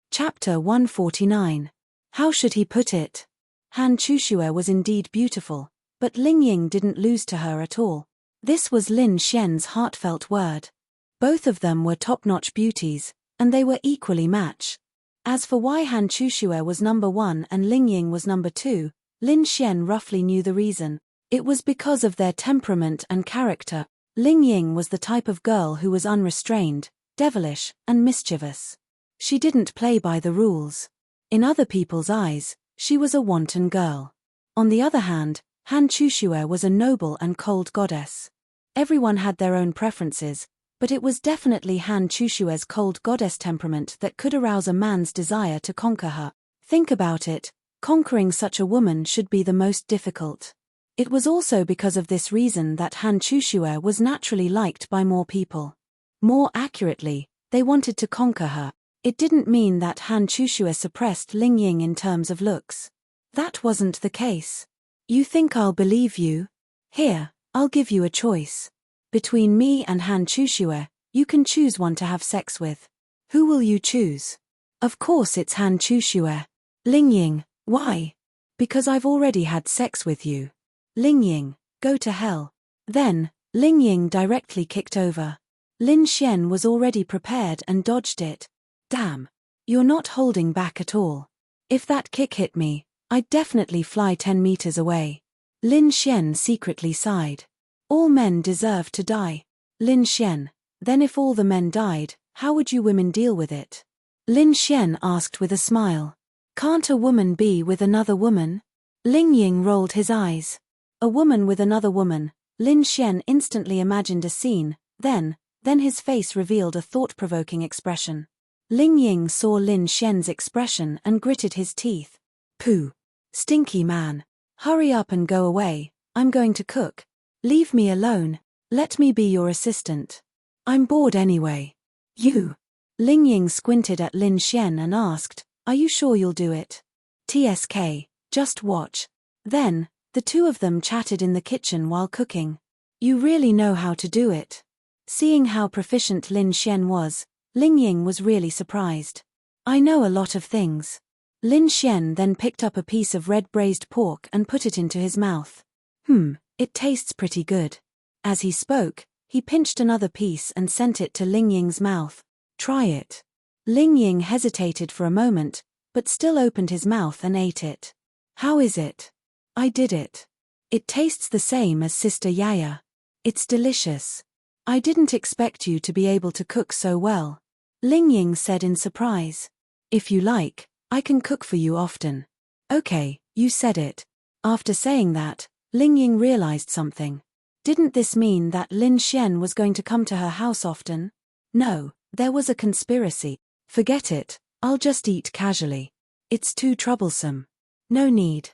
Chapter 149. How should he put it? Han Chuxue was indeed beautiful, but Ling Ying didn't lose to her at all. This was Lin Xian's heartfelt word. Both of them were top-notch beauties, and they were equally matched. As for why Han Chuxue was #1 and Ling Ying was #2, Lin Xian roughly knew the reason. It was because of their temperament and character. Ling Ying was the type of girl who was unrestrained, devilish, and mischievous. She didn't play by the rules. In other people's eyes, she was a wanton girl. On the other hand, Han Chushue was a noble and cold goddess. Everyone had their own preferences, but it was definitely Han Chushue's cold goddess temperament that could arouse a man's desire to conquer her. Think about it, conquering such a woman should be the most difficult. It was also because of this reason that Han Chushue was naturally liked by more people. More accurately, they wanted to conquer her. It didn't mean that Han Chushue suppressed Ling Ying in terms of looks. That wasn't the case. You think I'll believe you? Here, I'll give you a choice. Between me and Han Chushue, you can choose one to have sex with. Who will you choose? Of course it's Han Chushue. Ling Ying, why? Because I've already had sex with you. Ling Ying, go to hell. Then, Ling Ying directly kicked over. Lin Xian was already prepared and dodged it. Damn. You're not holding back at all. If that kick hit me, I'd definitely fly 10 meters away. Lin Xian secretly sighed. All men deserve to die. Lin Xian, then if all the men died, how would you women deal with it? Lin Xian asked with a smile. Can't a woman be with another woman? Ling Ying rolled his eyes. A woman with another woman. Lin Xian instantly imagined a scene, then his face revealed a thought-provoking expression. Ling Ying saw Lin Xian's expression and gritted his teeth. Pooh. Stinky man. Hurry up and go away, I'm going to cook. Leave me alone. Let me be your assistant. I'm bored anyway. You. Ling Ying squinted at Lin Xian and asked, are you sure you'll do it? TSK, just watch. Then, the two of them chatted in the kitchen while cooking. You really know how to do it. Seeing how proficient Lin Xian was, Ling Ying was really surprised. I know a lot of things. Lin Xian then picked up a piece of red braised pork and put it into his mouth. It tastes pretty good. As he spoke, he pinched another piece and sent it to Ling Ying's mouth. Try it. Ling Ying hesitated for a moment, but still opened his mouth and ate it. How is it? I did it. It tastes the same as Sister Yaya. It's delicious. I didn't expect you to be able to cook so well. Ling Ying said in surprise. If you like, I can cook for you often. Okay, you said it. After saying that, Ling Ying realized something. Didn't this mean that Lin Xian was going to come to her house often? No, there was a conspiracy. Forget it, I'll just eat casually. It's too troublesome. No need.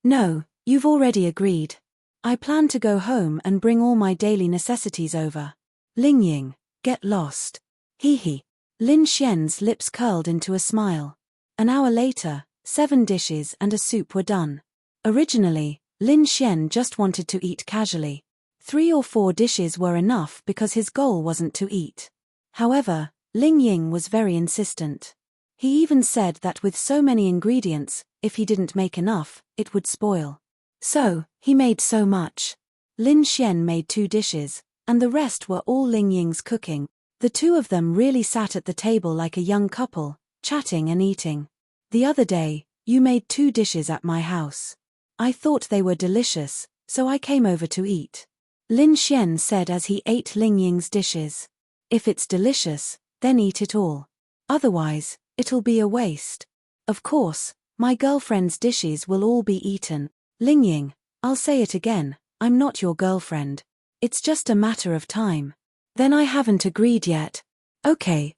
No, you've already agreed. I plan to go home and bring all my daily necessities over. Ling Ying, get lost. Hee hee. Lin Xian's lips curled into a smile. An hour later, 7 dishes and a soup were done. Originally, Lin Xian just wanted to eat casually. 3 or 4 dishes were enough because his goal wasn't to eat. However, Ling Ying was very insistent. He even said that with so many ingredients, if he didn't make enough, it would spoil. So, he made so much. Lin Xian made 2 dishes, and the rest were all Ling Ying's cooking. The two of them really sat at the table like a young couple, chatting and eating. The other day, you made 2 dishes at my house. I thought they were delicious, so I came over to eat. Lin Xian said as he ate Ling Ying's dishes. If it's delicious, then eat it all. Otherwise, it'll be a waste. Of course, my girlfriend's dishes will all be eaten. Ling Ying, I'll say it again, I'm not your girlfriend. It's just a matter of time. Then I haven't agreed yet. Okay.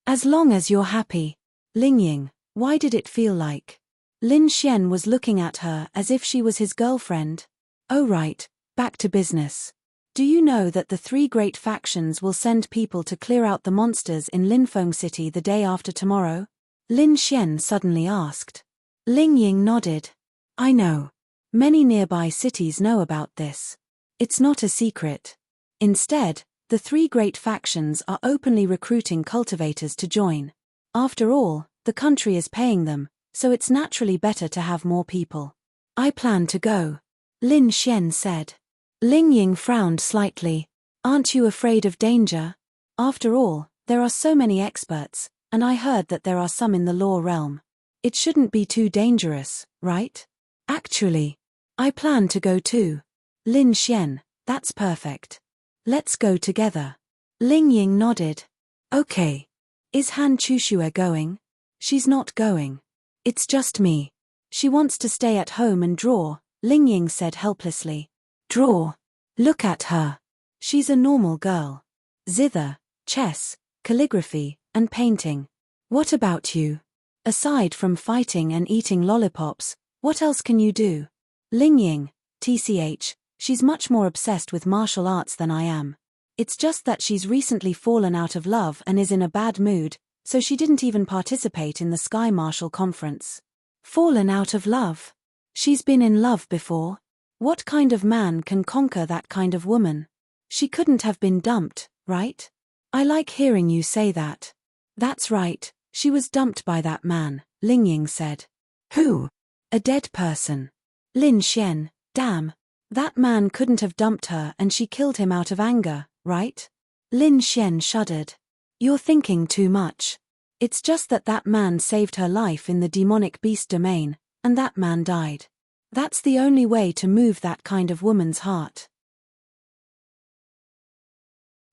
As long as you're happy. Ling Ying, why did it feel like? Lin Xian was looking at her as if she was his girlfriend. Oh right, back to business. Do you know that the 3 great factions will send people to clear out the monsters in Linfeng City the day after tomorrow? Lin Xian suddenly asked. Ling Ying nodded. I know. Many nearby cities know about this. It's not a secret. Instead, the 3 great factions are openly recruiting cultivators to join. After all, the country is paying them, so it's naturally better to have more people. I plan to go. Lin Xian said. Ling Ying frowned slightly. Aren't you afraid of danger? After all, there are so many experts, and I heard that there are some in the law realm. It shouldn't be too dangerous, right? Actually, I plan to go too. Lin Xian, that's perfect. Let's go together. Ling Ying nodded. Okay. Is Han Chushue going? She's not going. It's just me. She wants to stay at home and draw, Ling Ying said helplessly. Draw? Look at her. She's a normal girl. Zither, chess, calligraphy, and painting. What about you? Aside from fighting and eating lollipops, what else can you do? Ling Ying, TCH, she's much more obsessed with martial arts than I am. It's just that she's recently fallen out of love and is in a bad mood, so she didn't even participate in the Sky Martial Conference. Fallen out of love? She's been in love before? What kind of man can conquer that kind of woman? She couldn't have been dumped, right? I like hearing you say that. That's right, she was dumped by that man, Ling Ying said. Who? A dead person. Lin Xian, damn. That man couldn't have dumped her and she killed him out of anger, right? Lin Xian shuddered. You're thinking too much. It's just that that man saved her life in the demonic beast domain, and that man died. That's the only way to move that kind of woman's heart.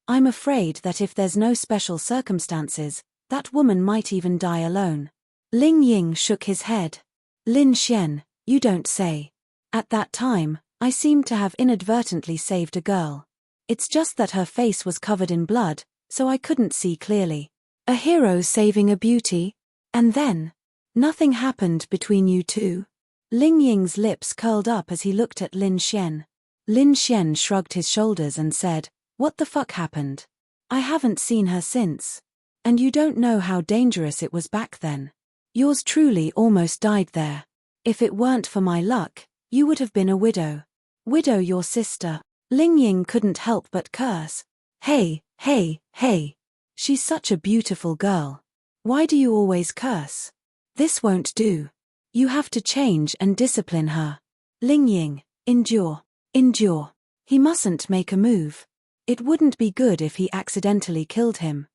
I'm afraid that if there's no special circumstances, that woman might even die alone. Ling Ying shook his head. Lin Xian, you don't say. At that time, I seemed to have inadvertently saved a girl. It's just that her face was covered in blood, so I couldn't see clearly. A hero saving a beauty? And then? Nothing happened between you two? Ling Ying's lips curled up as he looked at Lin Xian. Lin Xian shrugged his shoulders and said, What the fuck happened? I haven't seen her since. And you don't know how dangerous it was back then. Yours truly almost died there. If it weren't for my luck, you would have been a widow. Widow your sister. Ling Ying couldn't help but curse. Hey, hey, hey. She's such a beautiful girl. Why do you always curse? This won't do. You have to change and discipline her. Ling Ying, endure, endure. He mustn't make a move. It wouldn't be good if he accidentally killed him.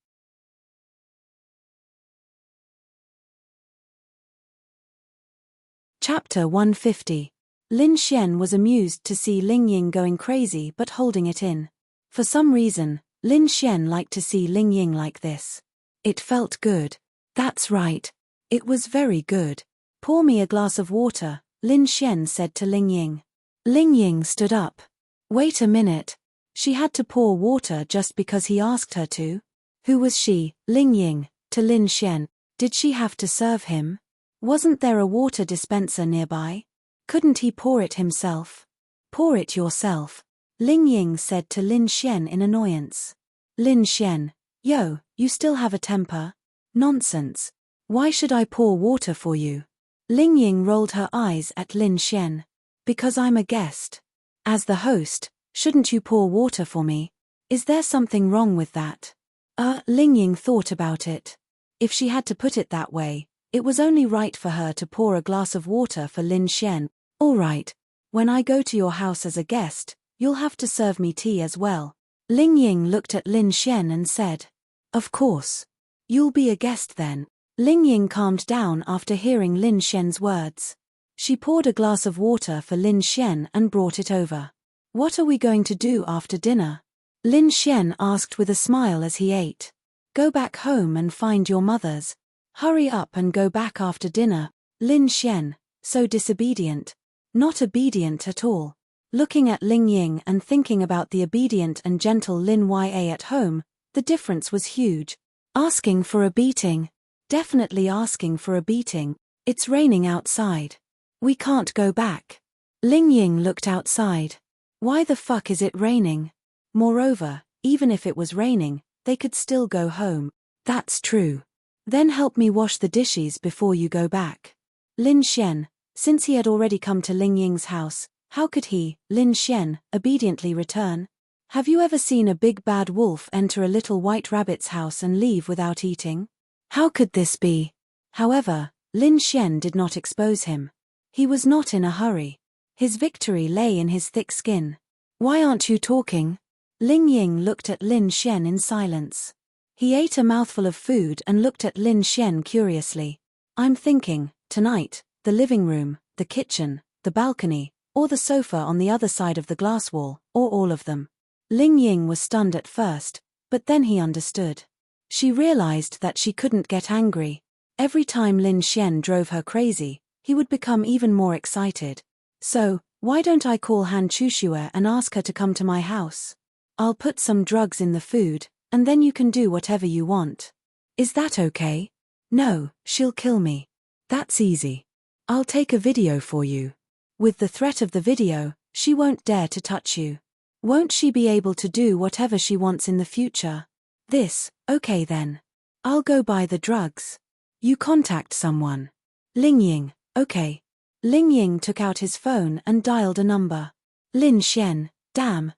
Chapter 150. Lin Xian was amused to see Ling Ying going crazy but holding it in. For some reason, Lin Xian liked to see Ling Ying like this. It felt good. That's right. It was very good. Pour me a glass of water, Lin Xian said to Ling Ying. Ling Ying stood up. Wait a minute. She had to pour water just because he asked her to? Who was she, Ling Ying, to Lin Xian? Did she have to serve him? Wasn't there a water dispenser nearby? Couldn't he pour it himself? Pour it yourself, Ling Ying said to Lin Xian in annoyance. Lin Xian, yo, you still have a temper? Nonsense. Why should I pour water for you? Ling Ying rolled her eyes at Lin Xian. Because I'm a guest. As the host, shouldn't you pour water for me? Is there something wrong with that? Ling Ying thought about it. If she had to put it that way, it was only right for her to pour a glass of water for Lin Xian. All right. When I go to your house as a guest, you'll have to serve me tea as well. Ling Ying looked at Lin Xian and said. Of course. You'll be a guest then. Ling Ying calmed down after hearing Lin Xian's words. She poured a glass of water for Lin Xian and brought it over. What are we going to do after dinner? Lin Xian asked with a smile as he ate. Go back home and find your mothers. Hurry up and go back after dinner. Lin Xian, so disobedient. Not obedient at all. Looking at Ling Ying and thinking about the obedient and gentle Lin Ya at home, the difference was huge. Asking for a beating. Definitely asking for a beating. It's raining outside. We can't go back. Ling Ying looked outside. Why the fuck is it raining? Moreover, even if it was raining, they could still go home. That's true. Then help me wash the dishes before you go back. Lin Xian, since he had already come to Ling Ying's house, how could he, Lin Xian, obediently return? Have you ever seen a big bad wolf enter a little white rabbit's house and leave without eating? How could this be? However, Lin Xian did not expose him. He was not in a hurry. His victory lay in his thick skin. Why aren't you talking? Ling Ying looked at Lin Xian in silence. He ate a mouthful of food and looked at Lin Xian curiously. I'm thinking, tonight, the living room, the kitchen, the balcony, or the sofa on the other side of the glass wall, or all of them. Ling Ying was stunned at first, but then he understood. She realized that she couldn't get angry. Every time Lin Xian drove her crazy, he would become even more excited. So, why don't I call Han Chushue and ask her to come to my house? I'll put some drugs in the food, and then you can do whatever you want. Is that okay? No, she'll kill me. That's easy. I'll take a video for you. With the threat of the video, she won't dare to touch you. Won't she be able to do whatever she wants in the future? Okay then. I'll go buy the drugs. You contact someone. Ling Ying, okay. Ling Ying took out his phone and dialed a number. Lin Xian, damn.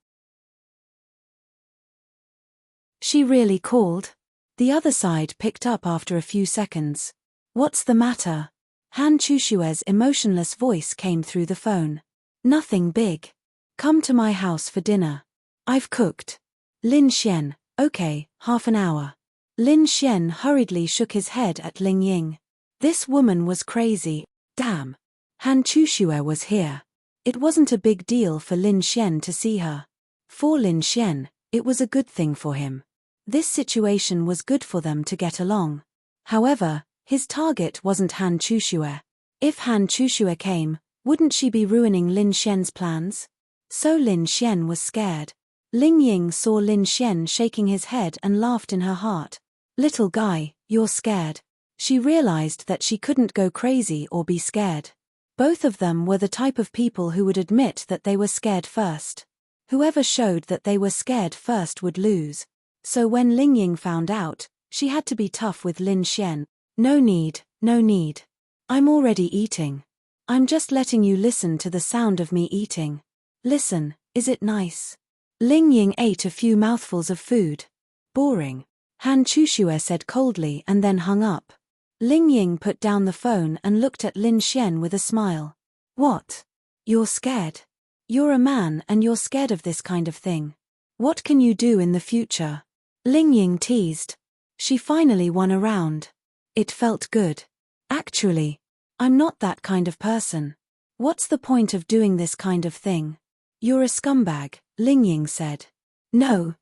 She really called? The other side picked up after a few seconds. What's the matter? Han Chushue's emotionless voice came through the phone. Nothing big. Come to my house for dinner. I've cooked. Lin Xian, okay, half an hour. Lin Xian hurriedly shook his head at Ling Ying. This woman was crazy, damn. Han Chushue was here. It wasn't a big deal for Lin Xian to see her. For Lin Xian, it was a good thing for him. This situation was good for them to get along. However, his target wasn't Han Chushue. If Han Chushue came, wouldn't she be ruining Lin Xian's plans? So Lin Xian was scared. Ling Ying saw Lin Xian shaking his head and laughed in her heart. Little guy, you're scared. She realized that she couldn't go crazy or be scared. Both of them were the type of people who would admit that they were scared first. Whoever showed that they were scared first would lose. So when Ling Ying found out, she had to be tough with Lin Xian. No need. I'm already eating. I'm just letting you listen to the sound of me eating. Listen, is it nice? Ling Ying ate a few mouthfuls of food. Boring. Han Chushue said coldly and then hung up. Ling Ying put down the phone and looked at Lin Xian with a smile. What? You're scared? You're a man and you're scared of this kind of thing. What can you do in the future? Ling Ying teased. She finally won a round. It felt good. Actually, I'm not that kind of person. What's the point of doing this kind of thing? You're a scumbag, Ling Ying said. No.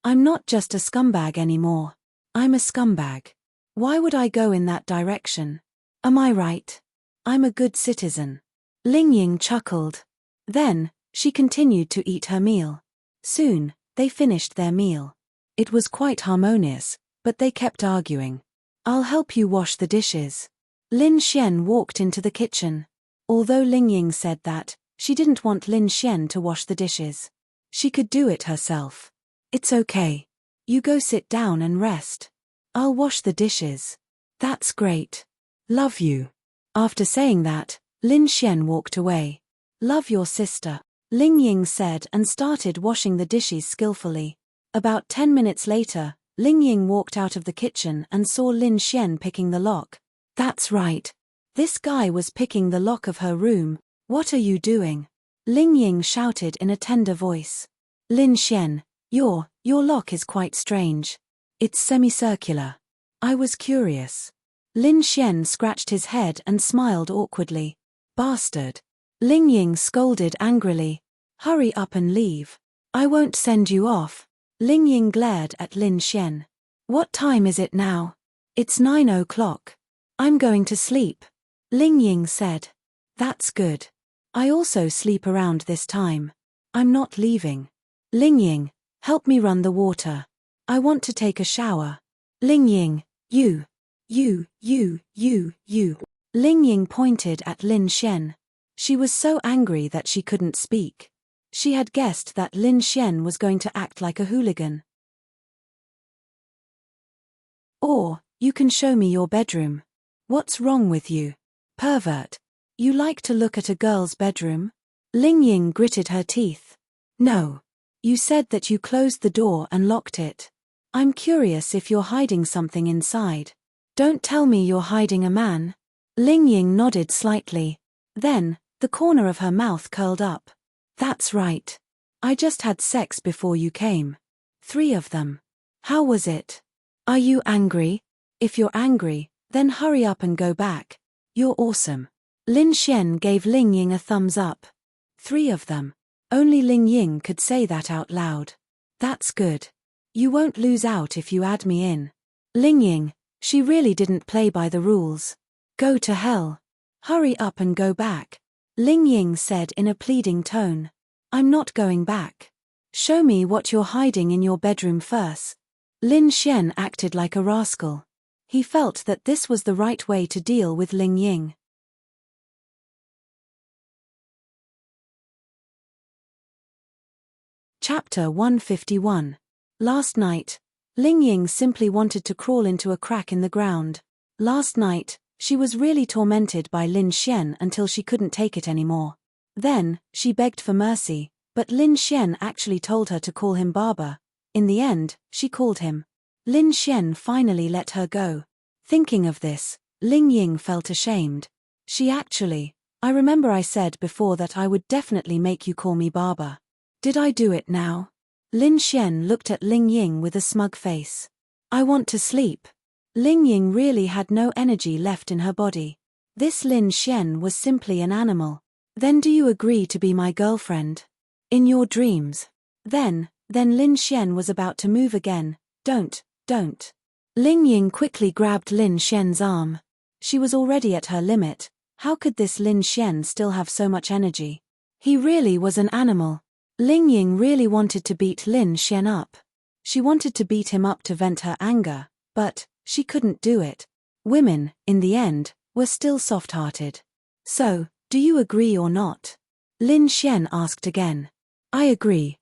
I'm not just a scumbag anymore. I'm a scumbag. Why would I go in that direction? Am I right? I'm a good citizen. Ling Ying chuckled. Then, she continued to eat her meal. Soon, they finished their meal. It was quite harmonious, but they kept arguing. I'll help you wash the dishes. Lin Xian walked into the kitchen. Although Ling Ying said that, she didn't want Lin Xian to wash the dishes. She could do it herself. It's okay. You go sit down and rest. I'll wash the dishes. That's great. Love you. After saying that, Lin Xian walked away. Love your sister, Ling Ying said and started washing the dishes skillfully. About 10 minutes later, Ling Ying walked out of the kitchen and saw Lin Xian picking the lock. That's right. This guy was picking the lock of her room. What are you doing? Ling Ying shouted in a tender voice. Lin Xian, your lock is quite strange. It's semicircular. I was curious. Lin Xian scratched his head and smiled awkwardly. Bastard. Ling Ying scolded angrily. Hurry up and leave. I won't send you off. Ling Ying glared at Lin Xian. What time is it now? It's 9 o'clock. I'm going to sleep. Ling Ying said. That's good. I also sleep around this time. I'm not leaving. Ling Ying, help me run the water. I want to take a shower. Ling Ying, you. Ling Ying pointed at Lin Xian. She was so angry that she couldn't speak. She had guessed that Lin Xian was going to act like a hooligan. Or, you can show me your bedroom. What's wrong with you? Pervert. You like to look at a girl's bedroom? Ling Ying gritted her teeth. No. You said that you closed the door and locked it. I'm curious if you're hiding something inside. Don't tell me you're hiding a man. Ling Ying nodded slightly. Then, the corner of her mouth curled up. That's right. I just had sex before you came. 3 of them. How was it? Are you angry? If you're angry, then hurry up and go back. You're awesome. Lin Xian gave Ling Ying a thumbs up. 3 of them. Only Ling Ying could say that out loud. That's good. You won't lose out if you add me in. Ling Ying, she really didn't play by the rules. Go to hell. Hurry up and go back. Ling Ying said in a pleading tone. I'm not going back. Show me what you're hiding in your bedroom first. Lin Xian acted like a rascal. He felt that this was the right way to deal with Ling Ying. Chapter 151. Last night, Ling Ying simply wanted to crawl into a crack in the ground. Last night, she was really tormented by Lin Xian until she couldn't take it anymore. Then, she begged for mercy, but Lin Xian actually told her to call him Baba. In the end, she called him. Lin Xian finally let her go. Thinking of this, Ling Ying felt ashamed. I remember I said before that I would definitely make you call me Baba. Did I do it now? Lin Xian looked at Ling Ying with a smug face. I want to sleep. Ling Ying really had no energy left in her body. This Lin Xian was simply an animal. Then do you agree to be my girlfriend? In your dreams. Then Lin Xian was about to move again. Don't. Ling Ying quickly grabbed Lin Xian's arm. She was already at her limit. How could this Lin Xian still have so much energy? He really was an animal. Ling Ying really wanted to beat Lin Xian up. She wanted to beat him up to vent her anger, but she couldn't do it. Women, in the end, were still soft-hearted. So, do you agree or not? Lin Xian asked again. I agree.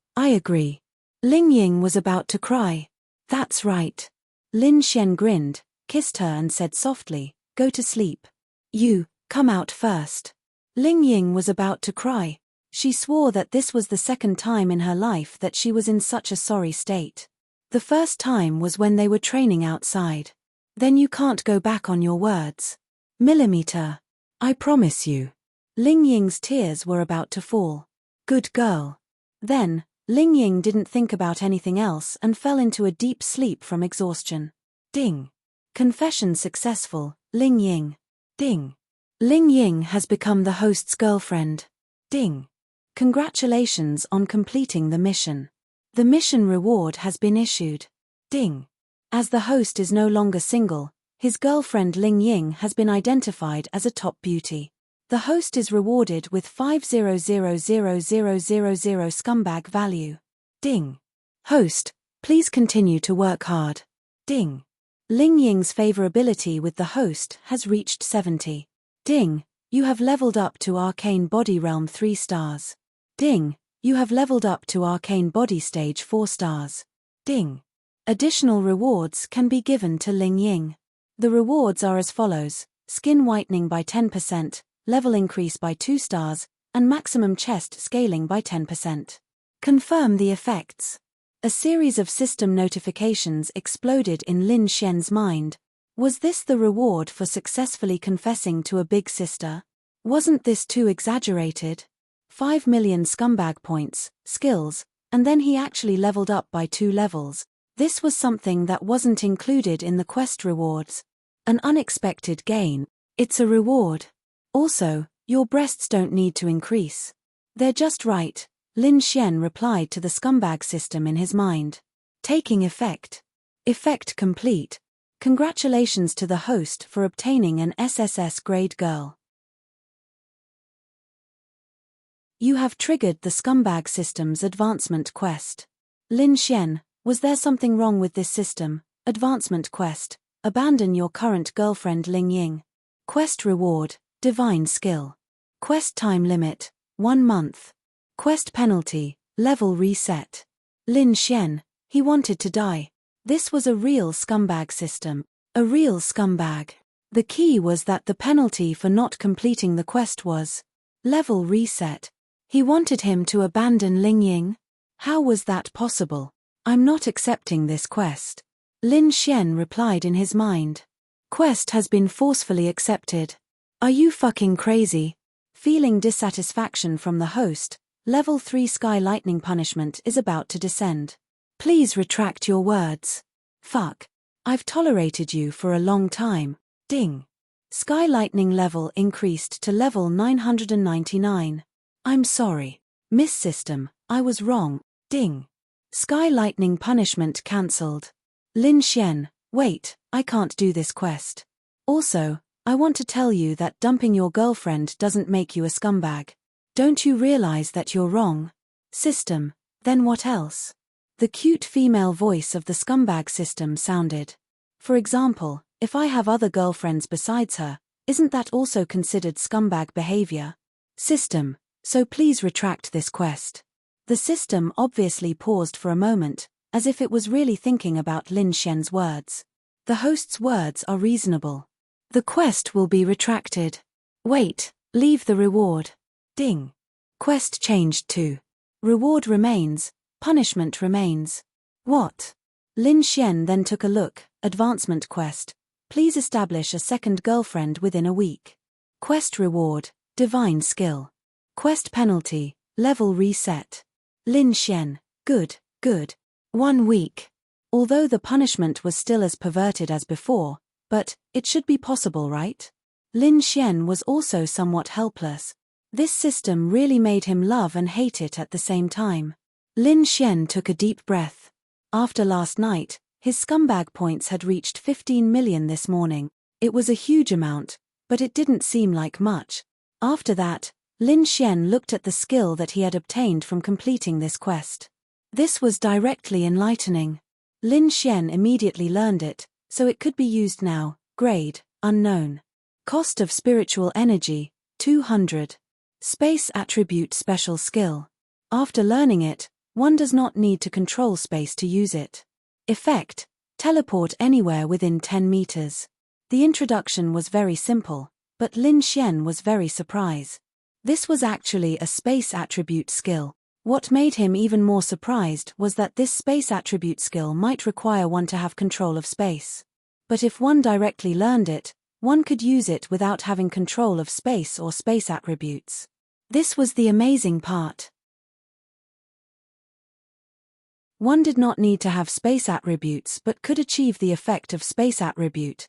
Ling Ying was about to cry. That's right. Lin Xian grinned, kissed her and said softly, go to sleep. You, come out first. Ling Ying was about to cry. She swore that this was the second time in her life that she was in such a sorry state. The first time was when they were training outside. Then you can't go back on your words. Millimeter. I promise you. Ling Ying's tears were about to fall. Good girl. Then, Ling Ying didn't think about anything else and fell into a deep sleep from exhaustion. Ding. Confession successful, Ling Ying. Ding. Ling Ying has become the host's girlfriend. Ding. Congratulations on completing the mission. The mission reward has been issued. Ding. As the host is no longer single, his girlfriend Ling Ying has been identified as a top beauty. The host is rewarded with 500,000 scumbag value. Ding. Host, please continue to work hard. Ding. Ling Ying's favorability with the host has reached 70. Ding. You have leveled up to Arcane Body Realm 3 stars. Ding. You have leveled up to Arcane Body Stage 4 stars. Ding. Additional rewards can be given to Ling Ying. The rewards are as follows: skin whitening by 10%, level increase by 2 stars, and maximum chest scaling by 10%. Confirm the effects. A series of system notifications exploded in Lin Xian's mind. Was this the reward for successfully confessing to a big sister? Wasn't this too exaggerated? 5 million scumbag points, skills, and then he actually leveled up by 2 levels. This was something that wasn't included in the quest rewards. An unexpected gain. It's a reward. Also, your breasts don't need to increase. They're just right, Lin Xian replied to the scumbag system in his mind. Taking effect. Effect complete. Congratulations to the host for obtaining an SSS grade girl. You have triggered the scumbag system's advancement quest. Lin Xian, was there something wrong with this system? Advancement quest. Abandon your current girlfriend Ling Ying. Quest reward, divine skill. Quest time limit, 1 month. Quest penalty, level reset. Lin Xian, he wanted to die. This was a real scumbag system. A real scumbag. The key was that the penalty for not completing the quest was level reset. He wanted him to abandon Ling Ying? How was that possible? I'm not accepting this quest. Lin Xian replied in his mind. Quest has been forcefully accepted. Are you fucking crazy? Feeling dissatisfaction from the host, level 3 sky lightning punishment is about to descend. Please retract your words. Fuck. I've tolerated you for a long time. Ding. Sky lightning level increased to level 999. I'm sorry. Miss System, I was wrong. Ding. Sky lightning punishment cancelled. Lin Xian, wait, I can't do this quest. Also, I want to tell you that dumping your girlfriend doesn't make you a scumbag. Don't you realize that you're wrong? System, then what else? The cute female voice of the scumbag system sounded. For example, if I have other girlfriends besides her, isn't that also considered scumbag behavior? System, so please retract this quest. The system obviously paused for a moment, as if it was really thinking about Lin Xian's words. The host's words are reasonable. The quest will be retracted. Wait, leave the reward. Ding. Quest changed to reward remains, punishment remains. What? Lin Xian then took a look. Advancement quest. Please establish a second girlfriend within a week. Quest reward, divine skill. Quest penalty, level reset. Lin Xian, good. 1 week. Although the punishment was still as perverted as before, but it should be possible, right? Lin Xian was also somewhat helpless. This system really made him love and hate it at the same time. Lin Xian took a deep breath. After last night, his scumbag points had reached 15 million this morning. It was a huge amount, but it didn't seem like much. After that, Lin Xian looked at the skill that he had obtained from completing this quest. This was directly enlightening. Lin Xian immediately learned it, so it could be used now. Grade, unknown. Cost of spiritual energy, 200. Space attribute special skill. After learning it, one does not need to control space to use it. Effect, teleport anywhere within 10 meters. The introduction was very simple, but Lin Xian was very surprised. This was actually a space attribute skill. What made him even more surprised was that this space attribute skill might require one to have control of space. But if one directly learned it, one could use it without having control of space or space attributes. This was the amazing part. One did not need to have space attributes but could achieve the effect of space attribute.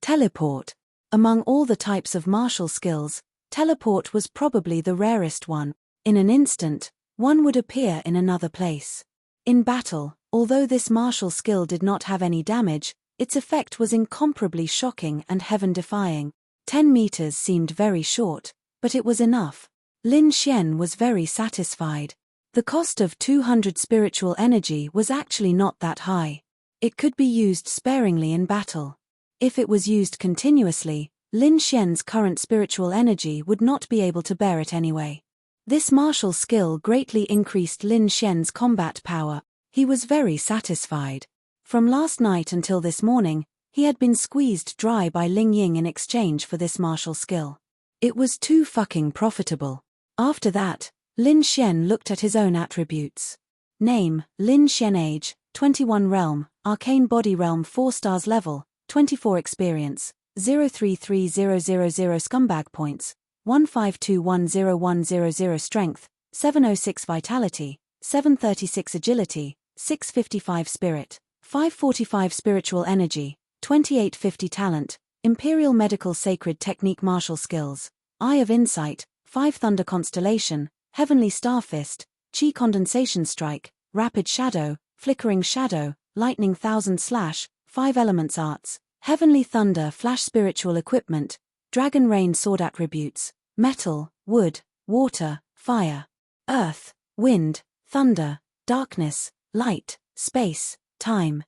Teleport. Among all the types of martial skills, teleport was probably the rarest one. In an instant, one would appear in another place. In battle, although this martial skill did not have any damage, its effect was incomparably shocking and heaven-defying. 10 meters seemed very short, but it was enough. Lin Xian was very satisfied. The cost of 200 spiritual energy was actually not that high. It could be used sparingly in battle. If it was used continuously, Lin Xian's current spiritual energy would not be able to bear it anyway. This martial skill greatly increased Lin Xian's combat power. He was very satisfied. From last night until this morning, he had been squeezed dry by Ling Ying in exchange for this martial skill. It was too fucking profitable. After that, Lin Xian looked at his own attributes. Name, Lin Xian. Age, 21. Realm, Arcane Body Realm. 4 stars. Level, 24. Experience, 033000. Scumbag points, 152101000. Strength, 706. Vitality, 736. Agility, 655. Spirit, 545. Spiritual energy, 2850. Talent, Imperial Medical Sacred Technique. Martial skills, Eye of Insight, 5. Thunder Constellation, Heavenly Starfist, Chi Condensation Strike, Rapid Shadow, Flickering Shadow, Lightning Thousand Slash, 5 Elements Arts, Heavenly Thunder Flash. Spiritual Equipment, Dragon Rain Sword. Attributes, Metal, Wood, Water, Fire, Earth, Wind, Thunder, Darkness, Light, Space, Time.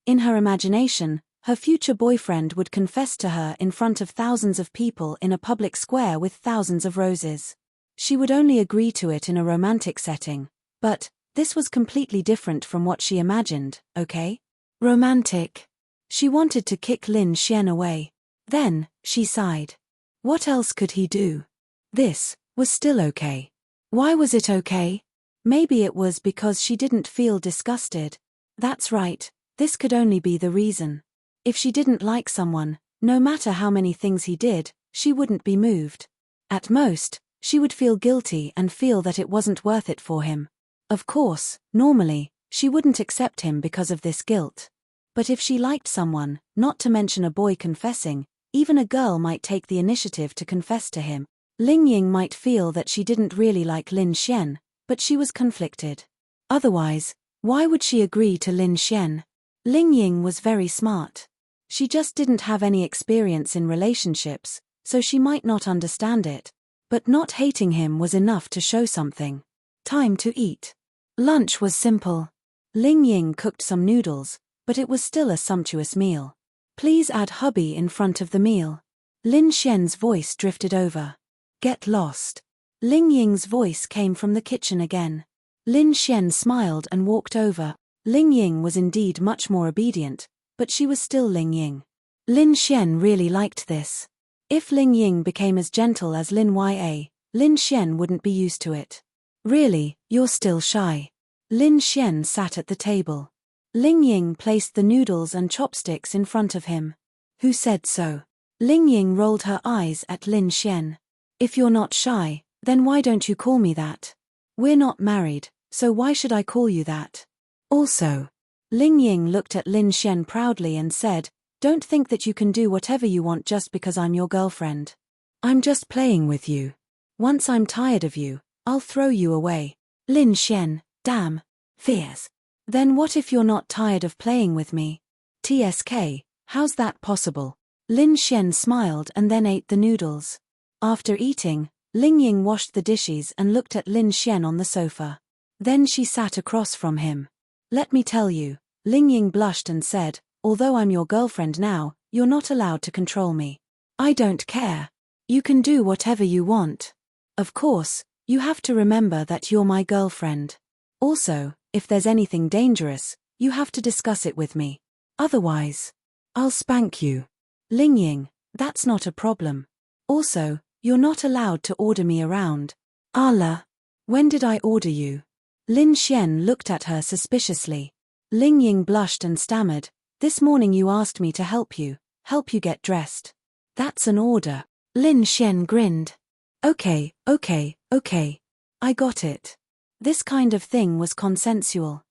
In her imagination, her future boyfriend would confess to her in front of thousands of people in a public square with thousands of roses. She would only agree to it in a romantic setting, but this was completely different from what she imagined, okay? Romantic. She wanted to kick Lin Xian away. Then, she sighed. What else could he do? This was still okay. Why was it okay? Maybe it was because she didn't feel disgusted. That's right. This could only be the reason. If she didn't like someone, no matter how many things he did, she wouldn't be moved. At most, She would feel guilty and feel that it wasn't worth it for him. Of course, normally, she wouldn't accept him because of this guilt. But if she liked someone, not to mention a boy confessing, even a girl might take the initiative to confess to him. Ling Ying might feel that she didn't really like Lin Xian, but she was conflicted. Otherwise, why would she agree to Lin Xian? Ling Ying was very smart. She just didn't have any experience in relationships, so she might not understand it. But not hating him was enough to show something. Time to eat. Lunch was simple. Ling Ying cooked some noodles, but it was still a sumptuous meal. Please add hubby in front of the meal. Lin Xian's voice drifted over. Get lost. Ling Ying's voice came from the kitchen again. Lin Xian smiled and walked over. Ling Ying was indeed much more obedient, but she was still Ling Ying. Lin Xian really liked this. If Ling Ying became as gentle as Lin Ya, Lin Xian wouldn't be used to it. Really, you're still shy. Lin Xian sat at the table. Ling Ying placed the noodles and chopsticks in front of him. Who said so? Ling Ying rolled her eyes at Lin Xian. If you're not shy, then why don't you call me that? We're not married, so why should I call you that? Also, Ling Ying looked at Lin Xian proudly and said, don't think that you can do whatever you want just because I'm your girlfriend. I'm just playing with you. Once I'm tired of you, I'll throw you away. Lin Xian, damn, fierce. Then what if you're not tired of playing with me? TSK, how's that possible? Lin Xian smiled and then ate the noodles. After eating, Ling Ying washed the dishes and looked at Lin Xian on the sofa. Then she sat across from him. Let me tell you, Ling Ying blushed and said, although I'm your girlfriend now, you're not allowed to control me. I don't care. You can do whatever you want. Of course, you have to remember that you're my girlfriend. Also, if there's anything dangerous, you have to discuss it with me. Otherwise, I'll spank you. Ling Ying, that's not a problem. Also, you're not allowed to order me around. Allah, when did I order you? Lin Xian looked at her suspiciously. Ling Ying blushed and stammered, this morning you asked me to help you get dressed. That's an order. Lin Xian grinned. Okay. I got it. This kind of thing was consensual.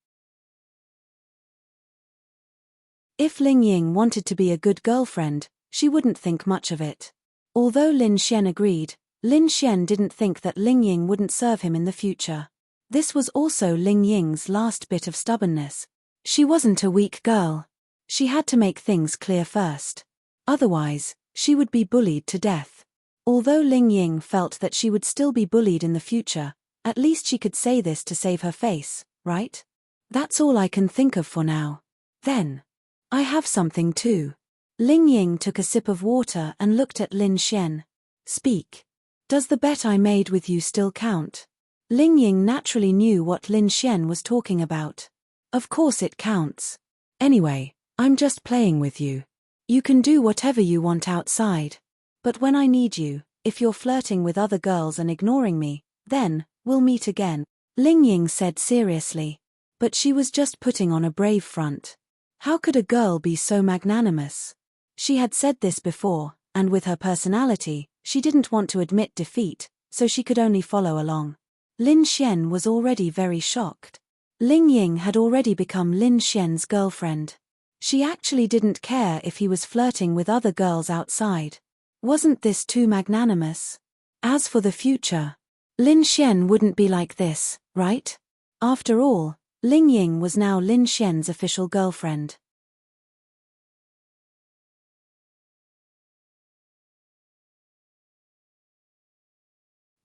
If Ling Ying wanted to be a good girlfriend, she wouldn't think much of it. Although Lin Xian agreed, Lin Xian didn't think that Ling Ying wouldn't serve him in the future. This was also Ling Ying's last bit of stubbornness. She wasn't a weak girl. She had to make things clear first. Otherwise, she would be bullied to death. Although Ling Ying felt that she would still be bullied in the future, at least she could say this to save her face, right? That's all I can think of for now. Then, I have something too. Ling Ying took a sip of water and looked at Lin Xian. Speak. Does the bet I made with you still count? Ling Ying naturally knew what Lin Xian was talking about. Of course it counts. Anyway, I'm just playing with you. You can do whatever you want outside. But when I need you, if you're flirting with other girls and ignoring me, then, we'll meet again, Ling Ying said seriously. But she was just putting on a brave front. How could a girl be so magnanimous? She had said this before, and with her personality, she didn't want to admit defeat, so she could only follow along. Lin Xian was already very shocked. Ling Ying had already become Lin Xian's girlfriend. She actually didn't care if he was flirting with other girls outside. Wasn't this too magnanimous? As for the future, Lin Xian wouldn't be like this, right? After all, Ling Ying was now Lin Xian's official girlfriend.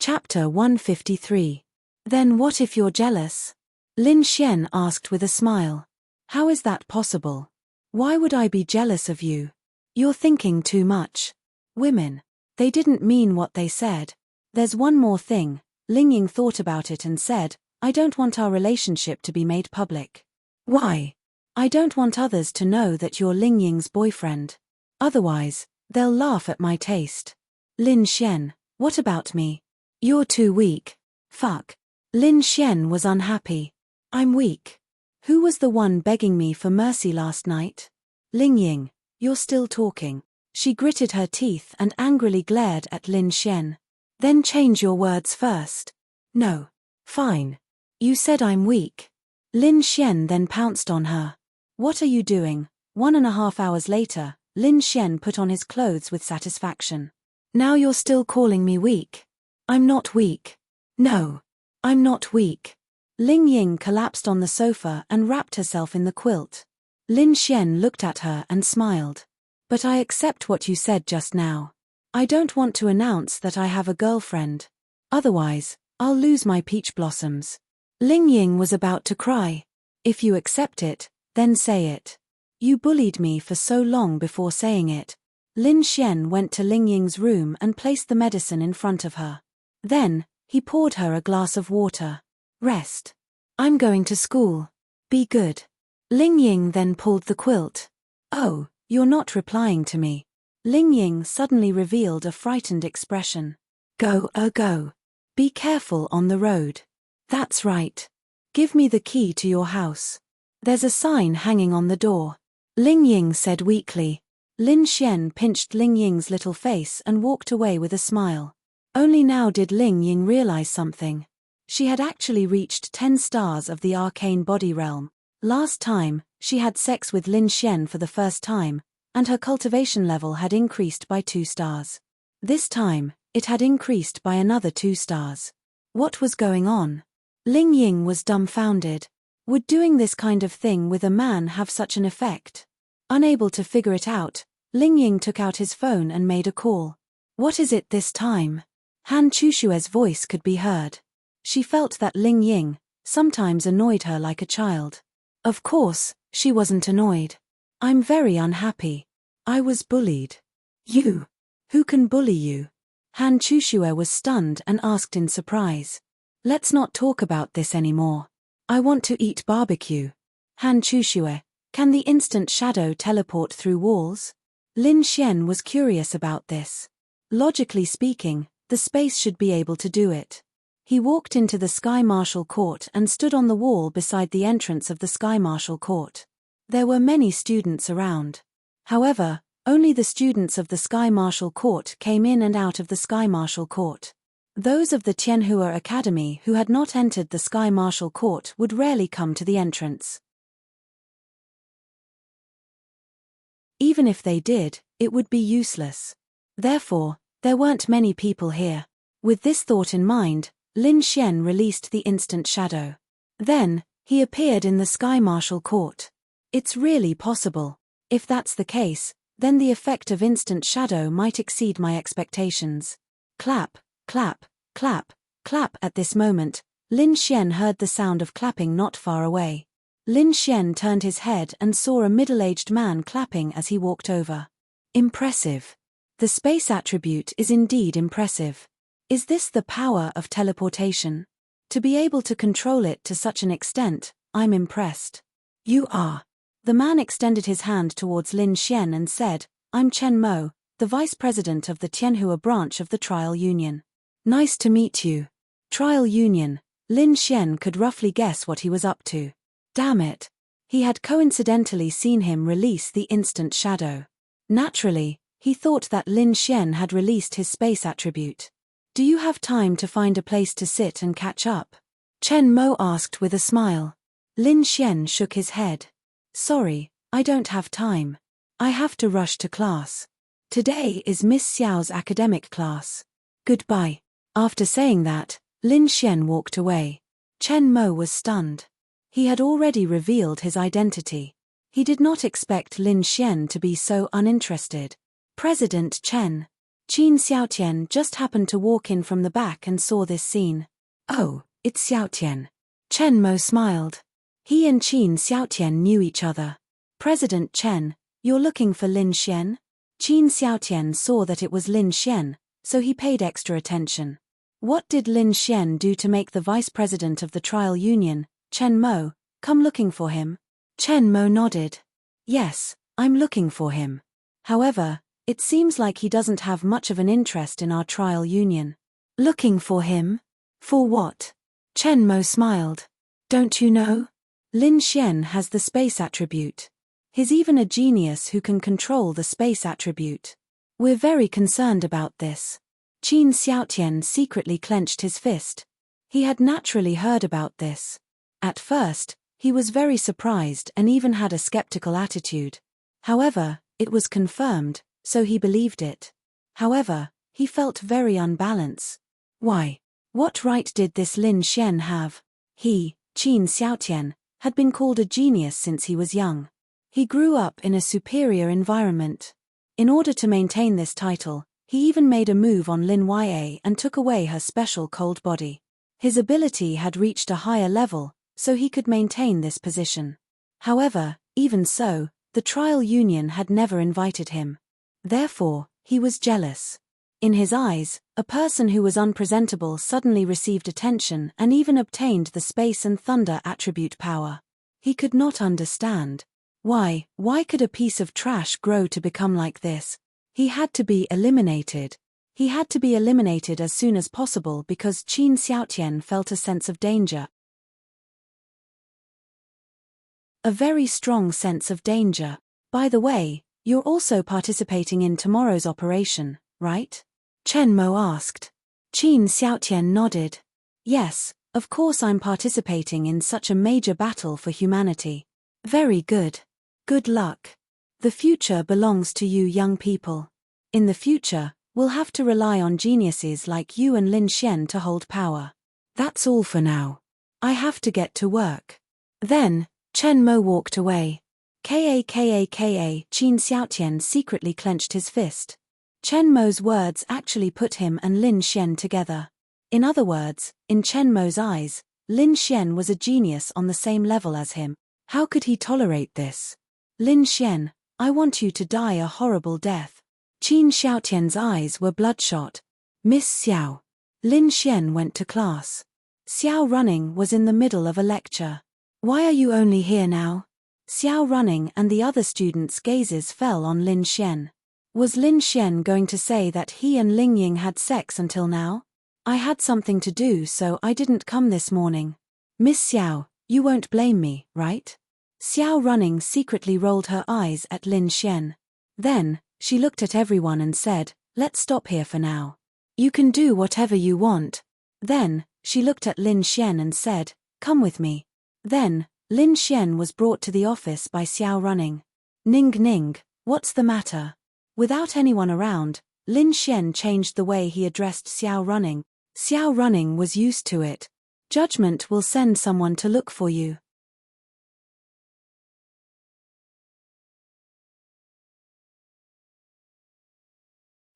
Chapter 153. Then what if you're jealous? Lin Xian asked with a smile. How is that possible? Why would I be jealous of you? You're thinking too much. Women. They didn't mean what they said. There's one more thing. Ling Ying thought about it and said, I don't want our relationship to be made public. Why? I don't want others to know that you're Ling Ying's boyfriend. Otherwise, they'll laugh at my taste. Lin Xian, what about me? You're too weak. Fuck. Lin Xian was unhappy. I'm weak. Who was the one begging me for mercy last night? Ling Ying, you're still talking. She gritted her teeth and angrily glared at Lin Xian. Then change your words first. No. Fine. You said I'm weak. Lin Xian then pounced on her. What are you doing? 1.5 hours later, Lin Xian put on his clothes with satisfaction. Now you're still calling me weak. I'm not weak. No. I'm not weak. Ling Ying collapsed on the sofa and wrapped herself in the quilt. Lin Xian looked at her and smiled. But I accept what you said just now. I don't want to announce that I have a girlfriend. Otherwise, I'll lose my peach blossoms. Ling Ying was about to cry. If you accept it, then say it. You bullied me for so long before saying it. Lin Xian went to Ling Ying's room and placed the medicine in front of her. Then, he poured her a glass of water. Rest. I'm going to school. Be good. Ling Ying then pulled the quilt. Oh, you're not replying to me. Ling Ying suddenly revealed a frightened expression. Go. Be careful on the road. That's right. Give me the key to your house. There's a sign hanging on the door. Ling Ying said weakly. Lin Xian pinched Ling Ying's little face and walked away with a smile. Only now did Ling Ying realize something. She had actually reached 10 stars of the arcane body realm. Last time, she had sex with Lin Xian for the first time, and her cultivation level had increased by 2 stars. This time, it had increased by another 2 stars. What was going on? Ling Ying was dumbfounded. Would doing this kind of thing with a man have such an effect? Unable to figure it out, Ling Ying took out his phone and made a call. What is it this time? Han Chushue's voice could be heard. She felt that Ling Ying sometimes annoyed her like a child. Of course, she wasn't annoyed. I'm very unhappy. I was bullied. You? Who can bully you? Han Chushue was stunned and asked in surprise. Let's not talk about this anymore. I want to eat barbecue. Han Chushue, can the instant shadow teleport through walls? Lin Xian was curious about this. Logically speaking, the space should be able to do it. He walked into the Sky Marshal Court and stood on the wall beside the entrance of the Sky Marshal Court. There were many students around. However, only the students of the Sky Marshal Court came in and out of the Sky Marshal Court. Those of the Tianhua Academy who had not entered the Sky Marshal Court would rarely come to the entrance. Even if they did, it would be useless. Therefore, there weren't many people here. With this thought in mind, Lin Xian released the instant shadow. Then, he appeared in the Sky Marshal Court. It's really possible. If that's the case, then the effect of instant shadow might exceed my expectations. Clap, clap, clap, clap. At this moment, Lin Xian heard the sound of clapping not far away. Lin Xian turned his head and saw a middle-aged man clapping as he walked over. Impressive. The space attribute is indeed impressive. Is this the power of teleportation? To be able to control it to such an extent, I'm impressed. You are. The man extended his hand towards Lin Xian and said, I'm Chen Mo, the vice president of the Tianhua branch of the Trial Union. Nice to meet you. Trial Union. Lin Xian could roughly guess what he was up to. Damn it. He had coincidentally seen him release the instant shadow. Naturally, he thought that Lin Xian had released his space attribute. Do you have time to find a place to sit and catch up? Chen Mo asked with a smile. Lin Xian shook his head. Sorry, I don't have time. I have to rush to class. Today is Miss Xiao's academic class. Goodbye. After saying that, Lin Xian walked away. Chen Mo was stunned. He had already revealed his identity. He did not expect Lin Xian to be so uninterested. President Chen. Qin Xiaotian just happened to walk in from the back and saw this scene. Oh, it's Xiaotian. Chen Mo smiled. He and Qin Xiaotian knew each other. President Chen, you're looking for Lin Xian? Qin Xiaotian saw that it was Lin Xian, so he paid extra attention. What did Lin Xian do to make the vice president of the Trial Union, Chen Mo, come looking for him? Chen Mo nodded. Yes, I'm looking for him. However, it seems like he doesn't have much of an interest in our Trial Union. Looking for him? For what? Chen Mo smiled. Don't you know? Lin Xian has the space attribute. He's even a genius who can control the space attribute. We're very concerned about this. Qin Xiaotian secretly clenched his fist. He had naturally heard about this. At first, he was very surprised and even had a skeptical attitude. However, it was confirmed, so he believed it. However, he felt very unbalanced. Why? What right did this Lin Xian have? He, Qin Xiaotian, had been called a genius since he was young. He grew up in a superior environment. In order to maintain this title, he even made a move on Lin Ya and took away her special cold body. His ability had reached a higher level, so he could maintain this position. However, even so, the trial union had never invited him. Therefore, he was jealous. In his eyes, a person who was unpresentable suddenly received attention and even obtained the space and thunder attribute power. He could not understand. Why could a piece of trash grow to become like this? He had to be eliminated. He had to be eliminated as soon as possible because Qin Xiaotian felt a sense of danger. A very strong sense of danger. By the way, you're also participating in tomorrow's operation, right? Chen Mo asked. Qin Xiaotian nodded. Yes, of course I'm participating in such a major battle for humanity. Very good. Good luck. The future belongs to you young people. In the future, we'll have to rely on geniuses like you and Lin Xian to hold power. That's all for now. I have to get to work. Then, Chen Mo walked away. Qin Xiaotian secretly clenched his fist. Chen Mo's words actually put him and Lin Xian together. In other words, in Chen Mo's eyes, Lin Xian was a genius on the same level as him. How could he tolerate this? Lin Xian, I want you to die a horrible death. Qin Xiaotian's eyes were bloodshot. Miss Xiao. Lin Xian went to class. Xiao Running was in the middle of a lecture. Why are you only here now? Xiao Running and the other students' gazes fell on Lin Xian. Was Lin Xian going to say that he and Ling Ying had sex until now? I had something to do so I didn't come this morning. Miss Xiao, you won't blame me, right? Xiao Running secretly rolled her eyes at Lin Xian. Then, she looked at everyone and said, let's stop here for now. You can do whatever you want. Then, she looked at Lin Xian and said, come with me. Then, Lin Xian was brought to the office by Xiao Running. Ning, what's the matter? Without anyone around, Lin Xian changed the way he addressed Xiao Running. Xiao Running was used to it. Judgment will send someone to look for you.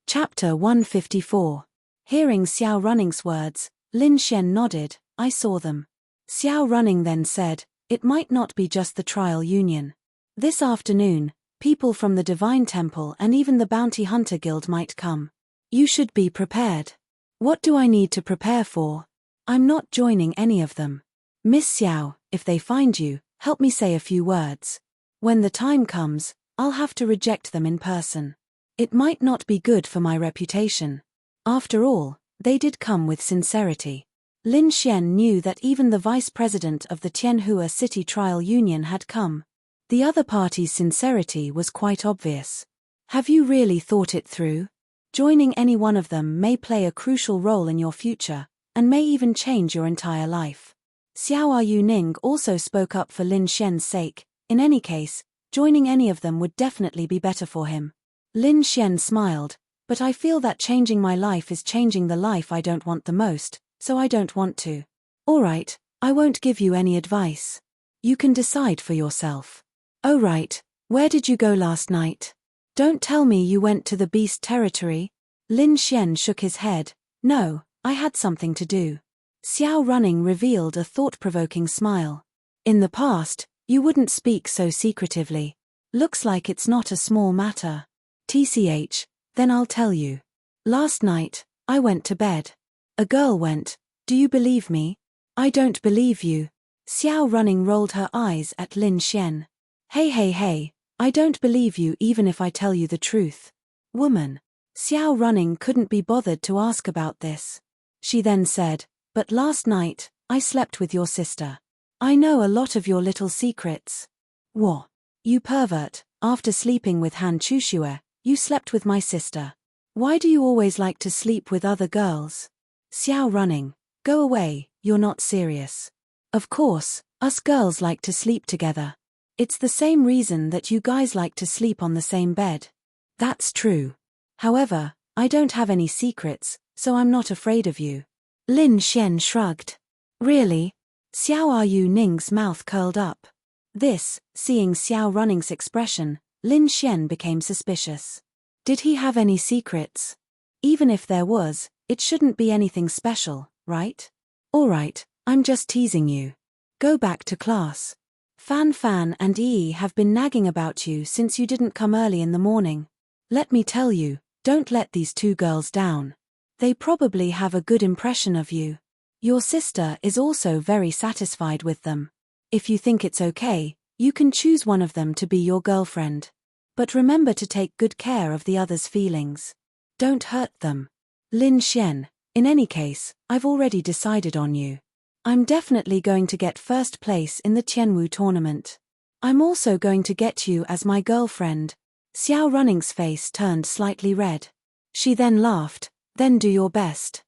Chapter 154. Hearing Xiao Running's words, Lin Xian nodded, I saw them. Xiao Running then said, it might not be just the trial union. This afternoon, people from the Divine Temple and even the Bounty Hunter Guild might come. You should be prepared. What do I need to prepare for? I'm not joining any of them. Miss Xiao, if they find you, help me say a few words. When the time comes, I'll have to reject them in person. It might not be good for my reputation. After all, they did come with sincerity. Lin Xian knew that even the vice president of the Tianhua City Trial Union had come. The other party's sincerity was quite obvious. Have you really thought it through? Joining any one of them may play a crucial role in your future, and may even change your entire life. Xiao Yuning also spoke up for Lin Xian's sake. In any case, joining any of them would definitely be better for him. Lin Xian smiled, but I feel that changing my life is changing the life I don't want the most, so I don't want to. Alright, I won't give you any advice. You can decide for yourself. Oh right, where did you go last night? Don't tell me you went to the beast territory. Lin Xian shook his head. No, I had something to do. Xiao Running revealed a thought-provoking smile. In the past, you wouldn't speak so secretively. Looks like it's not a small matter. TCH, then I'll tell you. Last night, I went to bed. A girl went. Do you believe me? I don't believe you. Xiao Running rolled her eyes at Lin Xian. Hey, I don't believe you even if I tell you the truth. Woman. Xiao Running couldn't be bothered to ask about this. She then said, but last night, I slept with your sister. I know a lot of your little secrets. What? You pervert, after sleeping with Han Chuxue, you slept with my sister. Why do you always like to sleep with other girls? Xiao Running, go away, you're not serious. Of course, us girls like to sleep together. It's the same reason that you guys like to sleep on the same bed. That's true. However, I don't have any secrets, so I'm not afraid of you. Lin Xian shrugged. Really? Xiao Yu Ning's mouth curled up. Seeing Xiao Running's expression, Lin Xian became suspicious. Did he have any secrets? Even if there was, it shouldn't be anything special, right? Alright, I'm just teasing you. Go back to class. Fan Fan and Yi have been nagging about you since you didn't come early in the morning. Let me tell you, don't let these two girls down. They probably have a good impression of you. Your sister is also very satisfied with them. If you think it's okay, you can choose one of them to be your girlfriend. But remember to take good care of the others' feelings. Don't hurt them. Lin Xian, in any case, I've already decided on you. I'm definitely going to get first place in the Tianwu tournament. I'm also going to get you as my girlfriend. Xiao Running's face turned slightly red. She then laughed, then do your best.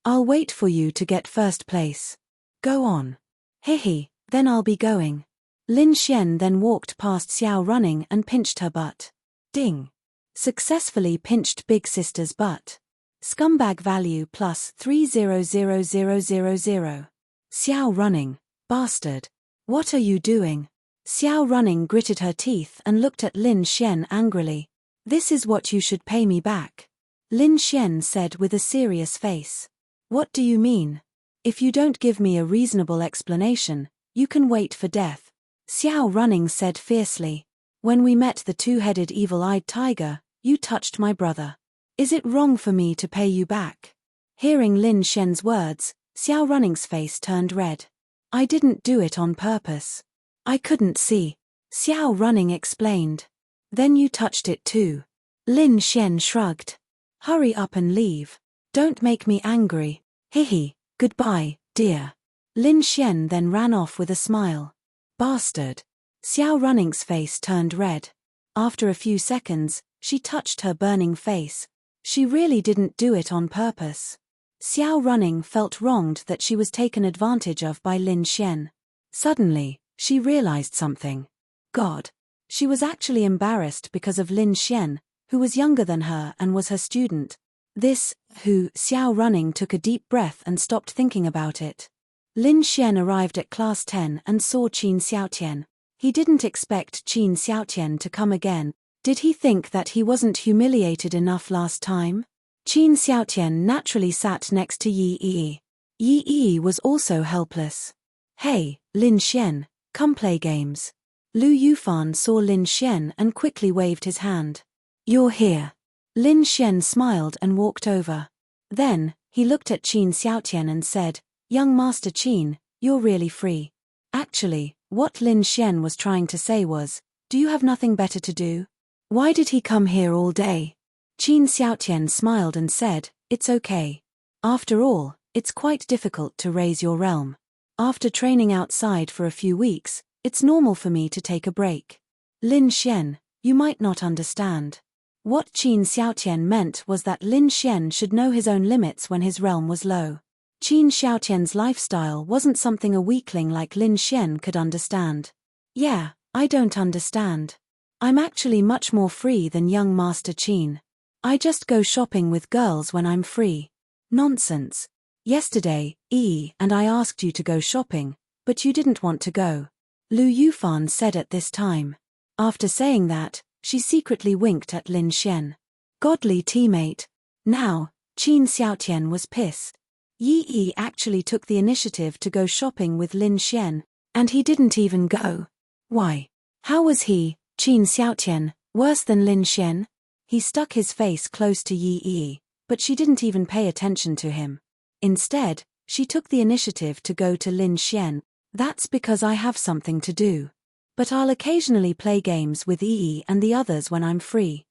I'll wait for you to get first place. Go on. Hehe, then I'll be going. Lin Xian then walked past Xiao Running and pinched her butt. Ding. Successfully pinched big sister's butt. Scumbag value plus 300000. Xiao Running, bastard. What are you doing? Xiao Running gritted her teeth and looked at Lin Xian angrily. This is what you should pay me back. Lin Xian said with a serious face. What do you mean? If you don't give me a reasonable explanation, you can wait for death. Xiao Running said fiercely. When we met the two-headed evil-eyed tiger, you touched my brother. Is it wrong for me to pay you back? Hearing Lin Xian's words, Xiao Running's face turned red. I didn't do it on purpose. I couldn't see. Xiao Running explained. Then you touched it too. Lin Xian shrugged. Hurry up and leave. Don't make me angry. Hehe, goodbye, dear. Lin Xian then ran off with a smile. Bastard. Xiao Running's face turned red. After a few seconds, she touched her burning face. She really didn't do it on purpose. Xiao Running felt wronged that she was taken advantage of by Lin Xian. Suddenly, she realized something. God. She was actually embarrassed because of Lin Xian, who was younger than her and was her student. Xiao Running took a deep breath and stopped thinking about it. Lin Xian arrived at class 10 and saw Qin Xiaotian. He didn't expect Qin Xiaotian to come again. Did he think that he wasn't humiliated enough last time? Qin Xiaotian naturally sat next to Yi Yi. Yi Yi was also helpless. Hey, Lin Xian, come play games. Lu Yufan saw Lin Xian and quickly waved his hand. You're here. Lin Xian smiled and walked over. Then, he looked at Qin Xiaotian and said, Young Master Qin, you're really free. Actually, what Lin Xian was trying to say was, do you have nothing better to do? Why did he come here all day? Qin Xiaotian smiled and said, it's okay. After all, it's quite difficult to raise your realm. After training outside for a few weeks, it's normal for me to take a break. Lin Xian, you might not understand. What Qin Xiaotian meant was that Lin Xian should know his own limits when his realm was low. Qin Xiaotian's lifestyle wasn't something a weakling like Lin Xian could understand. Yeah, I don't understand. I'm actually much more free than young Master Qin. I just go shopping with girls when I'm free. Nonsense. Yesterday, and I asked you to go shopping, but you didn't want to go. Lu Yufan said at this time. After saying that, she secretly winked at Lin Xian. Godly teammate. Now, Qin Xiaotian was pissed. Yi actually took the initiative to go shopping with Lin Xian, and he didn't even go. Why? How was he, Qin Xiaotian, worse than Lin Xian? He stuck his face close to Yi, but she didn't even pay attention to him. Instead, she took the initiative to go to Lin Xian. That's because I have something to do. But I'll occasionally play games with Yi and the others when I'm free.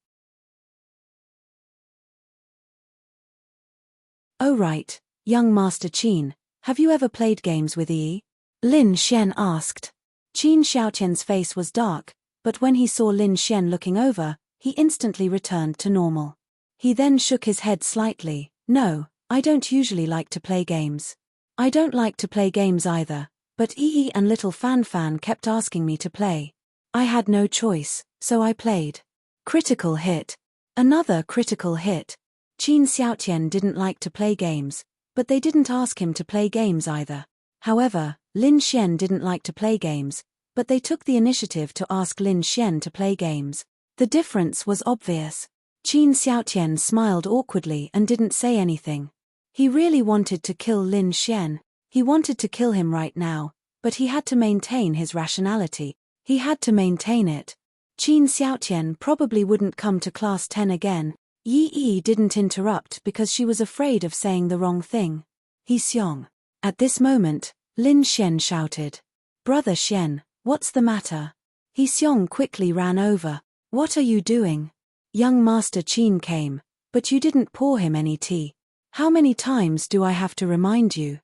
Oh right, young Master Qin, have you ever played games with Yi? Lin Xian asked. Qin Xiaotian's face was dark, but when he saw Lin Xian looking over, he instantly returned to normal. He then shook his head slightly. No, I don't usually like to play games. I don't like to play games either, but Yi and little Fan Fan kept asking me to play. I had no choice, so I played. Critical hit. Another critical hit. Qin Xiaotian didn't like to play games, but they didn't ask him to play games either. However, Lin Xian didn't like to play games, but they took the initiative to ask Lin Xian to play games. The difference was obvious. Qin Xiaotian smiled awkwardly and didn't say anything. He really wanted to kill Lin Xian. He wanted to kill him right now, but he had to maintain his rationality. He had to maintain it. Qin Xiaotian probably wouldn't come to class 10 again. Yi didn't interrupt because she was afraid of saying the wrong thing. He Xiong. At this moment, Lin Xian shouted. Brother Xian, what's the matter? He Xiong quickly ran over. What are you doing? Young Master Qin came, but you didn't pour him any tea. How many times do I have to remind you?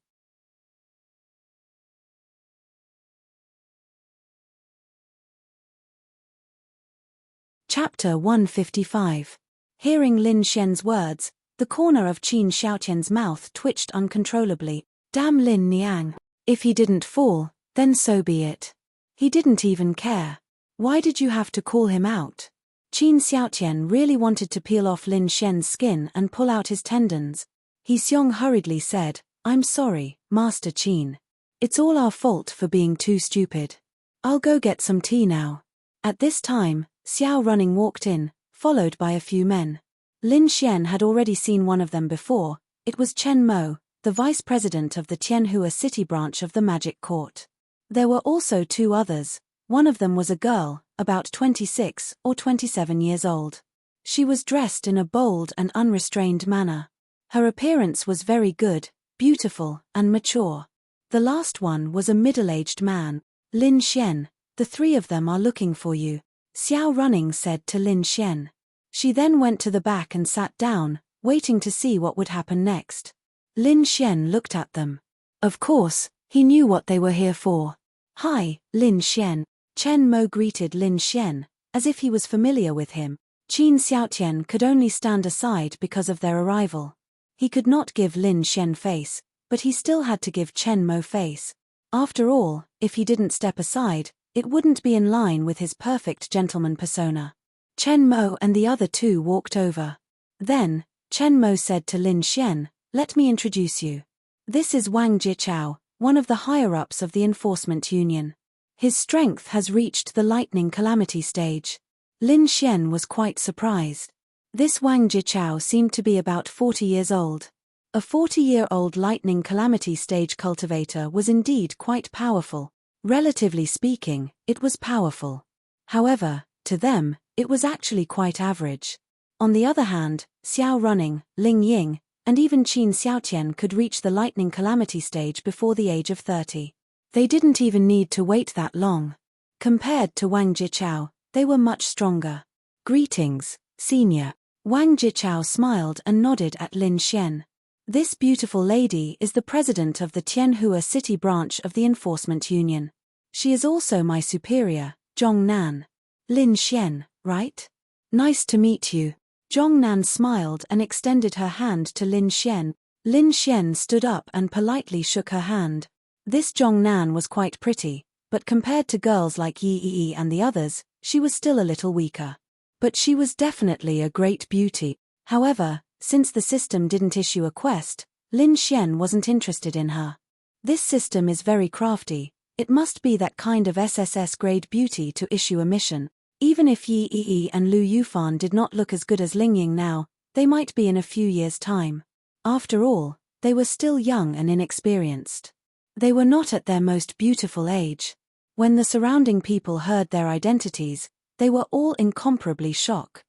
Chapter 155. Hearing Lin Xian's words, the corner of Qin Xiaotian's mouth twitched uncontrollably. Damn Lin Niang. If he didn't fall, then so be it. He didn't even care. Why did you have to call him out? Qin Xiaotian really wanted to peel off Lin Xian's skin and pull out his tendons. He Xiong hurriedly said, I'm sorry, Master Qin. It's all our fault for being too stupid. I'll go get some tea now. At this time, Xiao Running walked in, followed by a few men. Lin Xian had already seen one of them before. It was Chen Mo, the vice president of the Tianhua city branch of the Magic Court. There were also two others. One of them was a girl, about 26 or 27 years old. She was dressed in a bold and unrestrained manner. Her appearance was very good, beautiful, and mature. The last one was a middle-aged man. Lin Xian, the three of them are looking for you, Xiao Running said to Lin Xian. She then went to the back and sat down, waiting to see what would happen next. Lin Xian looked at them. Of course, he knew what they were here for. Hi, Lin Xian. Chen Mo greeted Lin Xian, as if he was familiar with him. Qin Xiaotian could only stand aside because of their arrival. He could not give Lin Xian face, but he still had to give Chen Mo face. After all, if he didn't step aside, it wouldn't be in line with his perfect gentleman persona. Chen Mo and the other two walked over. Then, Chen Mo said to Lin Xian, let me introduce you. This is Wang Jichao, one of the higher-ups of the Enforcement Union. His strength has reached the lightning calamity stage. Lin Xian was quite surprised. This Wang Jichao seemed to be about 40 years old. A 40-year-old lightning calamity stage cultivator was indeed quite powerful. Relatively speaking, it was powerful. However, to them, it was actually quite average. On the other hand, Xiao Running, Ling Ying, and even Qin Xiaotian could reach the lightning calamity stage before the age of 30. They didn't even need to wait that long. Compared to Wang Jichao, they were much stronger. Greetings, senior. Wang Jichao smiled and nodded at Lin Xian. This beautiful lady is the president of the Tianhua city branch of the Enforcement Union. She is also my superior, Zhong Nan. Lin Xian, right? Nice to meet you. Zhong Nan smiled and extended her hand to Lin Xian. Lin Xian stood up and politely shook her hand. This Zhong Nan was quite pretty, but compared to girls like Yi and the others, she was still a little weaker. But she was definitely a great beauty. However, since the system didn't issue a quest, Lin Xian wasn't interested in her. This system is very crafty. It must be that kind of SSS-grade beauty to issue a mission. Even if Yi and Lu Yufan did not look as good as Ling Ying now, they might be in a few years' time. After all, they were still young and inexperienced. They were not at their most beautiful age. When the surrounding people heard their identities, they were all incomparably shocked.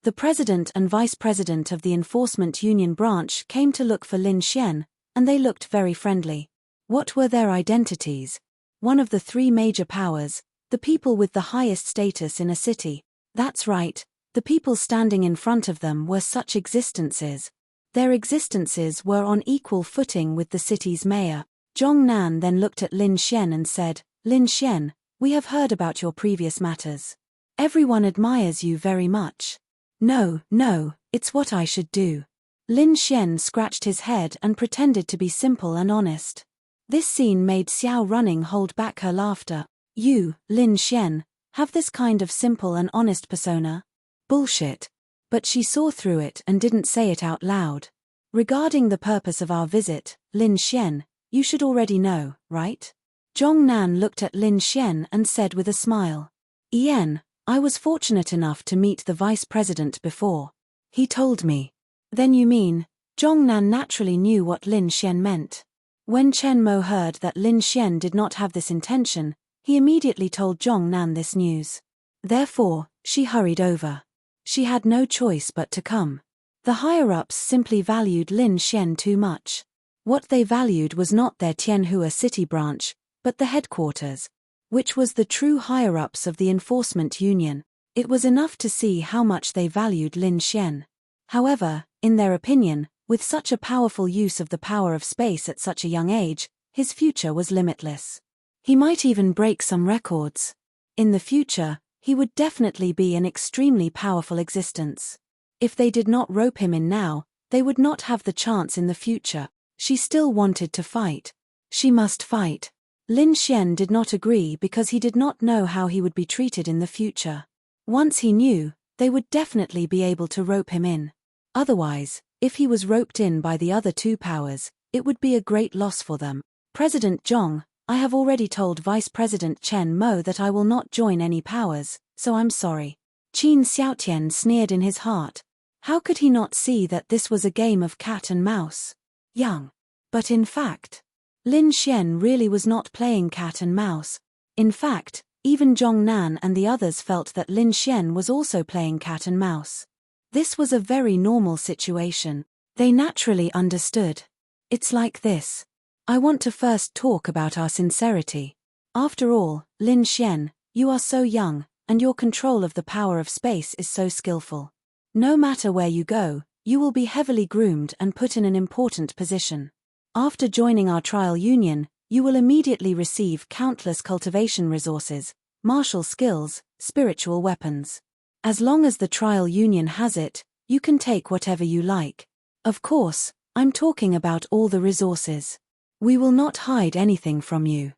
The president and vice president of the Enforcement Union branch came to look for Lin Xian, and they looked very friendly. What were their identities? One of the three major powers, the people with the highest status in a city. That's right, the people standing in front of them were such existences. Their existences were on equal footing with the city's mayor. Zhong Nan then looked at Lin Xian and said, Lin Xian, We have heard about your previous matters. Everyone admires you very much. No, it's what I should do. Lin Xian scratched his head and pretended to be simple and honest. This scene made Xiao Running hold back her laughter. You, Lin Xian, have this kind of simple and honest persona? Bullshit. But she saw through it and didn't say it out loud. Regarding the purpose of our visit, Lin Xian, you should already know, right? Zhongnan looked at Lin Xian and said with a smile. Ian, I was fortunate enough to meet the vice president before. He told me. Then you mean, Zhongnan naturally knew what Lin Xian meant. When Chen Mo heard that Lin Xian did not have this intention, he immediately told Zhongnan this news. Therefore, she hurried over. She had no choice but to come. The higher-ups simply valued Lin Xian too much. What they valued was not their Tianhua city branch, but the headquarters, which was the true higher-ups of the enforcement union. It was enough to see how much they valued Lin Xian. However, in their opinion, with such a powerful use of the power of space at such a young age, his future was limitless. He might even break some records. In the future, he would definitely be an extremely powerful existence. If they did not rope him in now, they would not have the chance in the future. She still wanted to fight. She must fight. Lin Xian did not agree because he did not know how he would be treated in the future. Once he knew, they would definitely be able to rope him in. Otherwise, if he was roped in by the other two powers, it would be a great loss for them. President Zhong, I have already told Vice President Chen Mo that I will not join any powers, so I'm sorry. Qin Xiaotian sneered in his heart. How could he not see that this was a game of cat and mouse? Young. But in fact, Lin Xian really was not playing cat and mouse. In fact, even Zhongnan and the others felt that Lin Xian was also playing cat and mouse. This was a very normal situation. They naturally understood. It's like this. I want to first talk about our sincerity. After all, Lin Xian, you are so young, and your control of the power of space is so skillful. No matter where you go, you will be heavily groomed and put in an important position. After joining our trial union, you will immediately receive countless cultivation resources, martial skills, spiritual weapons. As long as the trial union has it, you can take whatever you like. Of course, I'm talking about all the resources. We will not hide anything from you.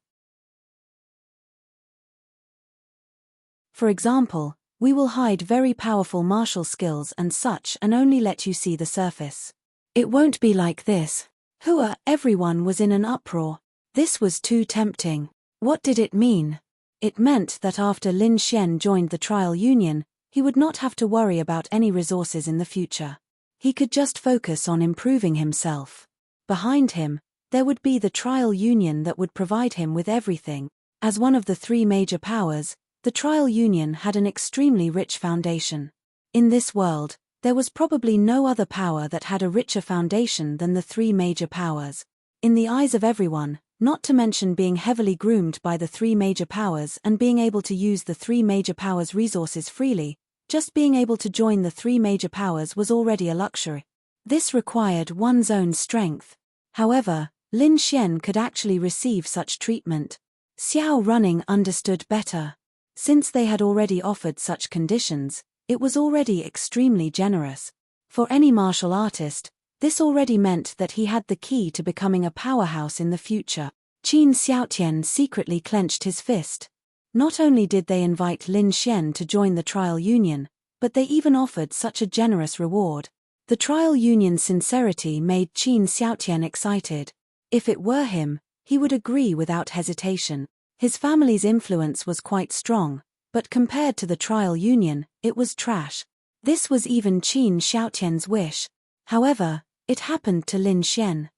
For example, we will hide very powerful martial skills and such and only let you see the surface. It won't be like this. Everyone was in an uproar. This was too tempting. What did it mean? It meant that after Lin Xian joined the trial union, he would not have to worry about any resources in the future. He could just focus on improving himself. Behind him, there would be the trial union that would provide him with everything. As one of the three major powers, the trial union had an extremely rich foundation. In this world, there was probably no other power that had a richer foundation than the three major powers. In the eyes of everyone, not to mention being heavily groomed by the three major powers and being able to use the three major powers' resources freely, just being able to join the three major powers was already a luxury. This required one's own strength. However, Lin Xian could actually receive such treatment. Xiao Running understood better. Since they had already offered such conditions, it was already extremely generous. For any martial artist, this already meant that he had the key to becoming a powerhouse in the future. Qin Xiaotian secretly clenched his fist. Not only did they invite Lin Xian to join the trial union, but they even offered such a generous reward. The trial union's sincerity made Qin Xiaotian excited. If it were him, he would agree without hesitation. His family's influence was quite strong, but compared to the trial union, it was trash. This was even Qin Xiaotian's wish. However, it happened to Lin Xian.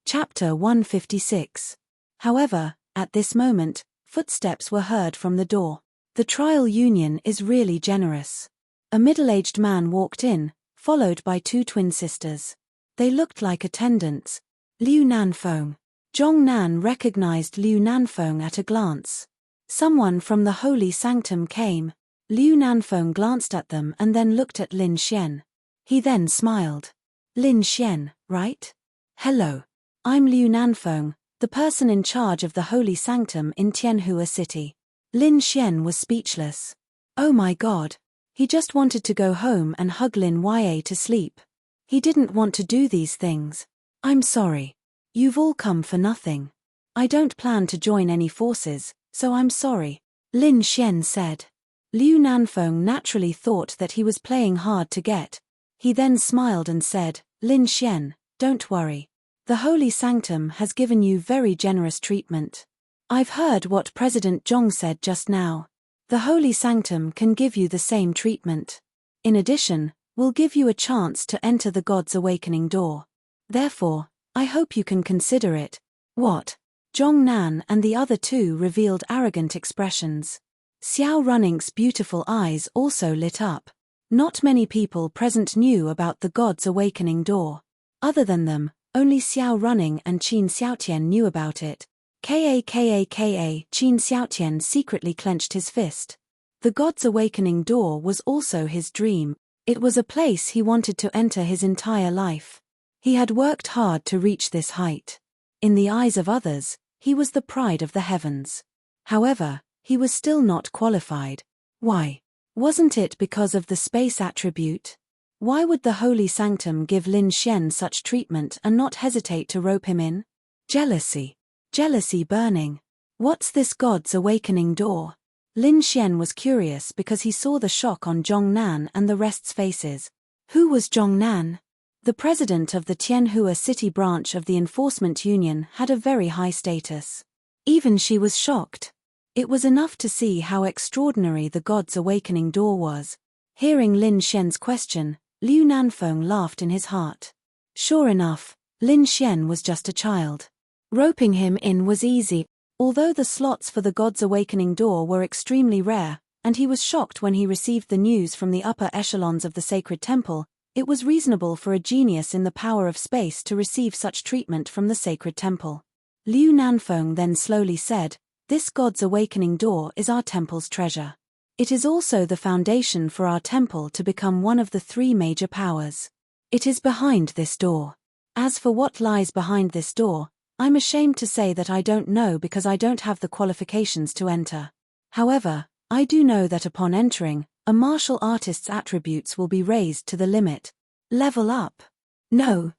Chapter 156. However, at this moment, footsteps were heard from the door. The trial union is really generous. A middle-aged man walked in, followed by two twin sisters. They looked like attendants. Liu Nanfeng. Zhongnan recognized Liu Nanfeng at a glance. Someone from the holy sanctum came. Liu Nanfeng glanced at them and then looked at Lin Xian. He then smiled. Lin Xian, right? Hello. I'm Liu Nanfeng, the person in charge of the Holy Sanctum in Tianhua City. Lin Xian was speechless. Oh my god. He just wanted to go home and hug Lin Yue to sleep. He didn't want to do these things. I'm sorry. You've all come for nothing. I don't plan to join any forces, so I'm sorry. Lin Xian said. Liu Nanfeng naturally thought that he was playing hard to get. He then smiled and said, Lin Xian, don't worry. The Holy Sanctum has given you very generous treatment. I've heard what President Zhong said just now. The Holy Sanctum can give you the same treatment. In addition, we'll give you a chance to enter the God's Awakening door. Therefore, I hope you can consider it. What? Zhong Nan and the other two revealed arrogant expressions. Xiao Running's beautiful eyes also lit up. Not many people present knew about the God's Awakening door. Other than them, only Xiao Running and Qin Xiaotian knew about it. Qin Xiaotian secretly clenched his fist. The God's Awakening door was also his dream. It was a place he wanted to enter his entire life. He had worked hard to reach this height. In the eyes of others, he was the pride of the heavens. However, he was still not qualified. Why? Wasn't it because of the space attribute? Why would the Holy Sanctum give Lin Xian such treatment and not hesitate to rope him in? Jealousy. Jealousy burning. What's this God's Awakening door? Lin Xian was curious because he saw the shock on Zhong Nan and the rest's faces. Who was Zhong Nan? The president of the Tianhua City branch of the Enforcement Union had a very high status. Even she was shocked. It was enough to see how extraordinary the God's Awakening door was. Hearing Lin Xian's question, Liu Nanfeng laughed in his heart. Sure enough, Lin Xian was just a child. Roping him in was easy, although the slots for the God's Awakening door were extremely rare, and he was shocked when he received the news from the upper echelons of the sacred temple. It was reasonable for a genius in the power of space to receive such treatment from the sacred temple. Liu Nanfeng then slowly said, This God's Awakening door is our temple's treasure. It is also the foundation for our temple to become one of the three major powers. It is behind this door. As for what lies behind this door, I'm ashamed to say that I don't know because I don't have the qualifications to enter. However, I do know that upon entering, a martial artist's attributes will be raised to the limit. Level up. No.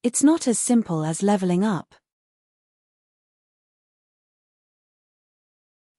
It's not as simple as leveling up.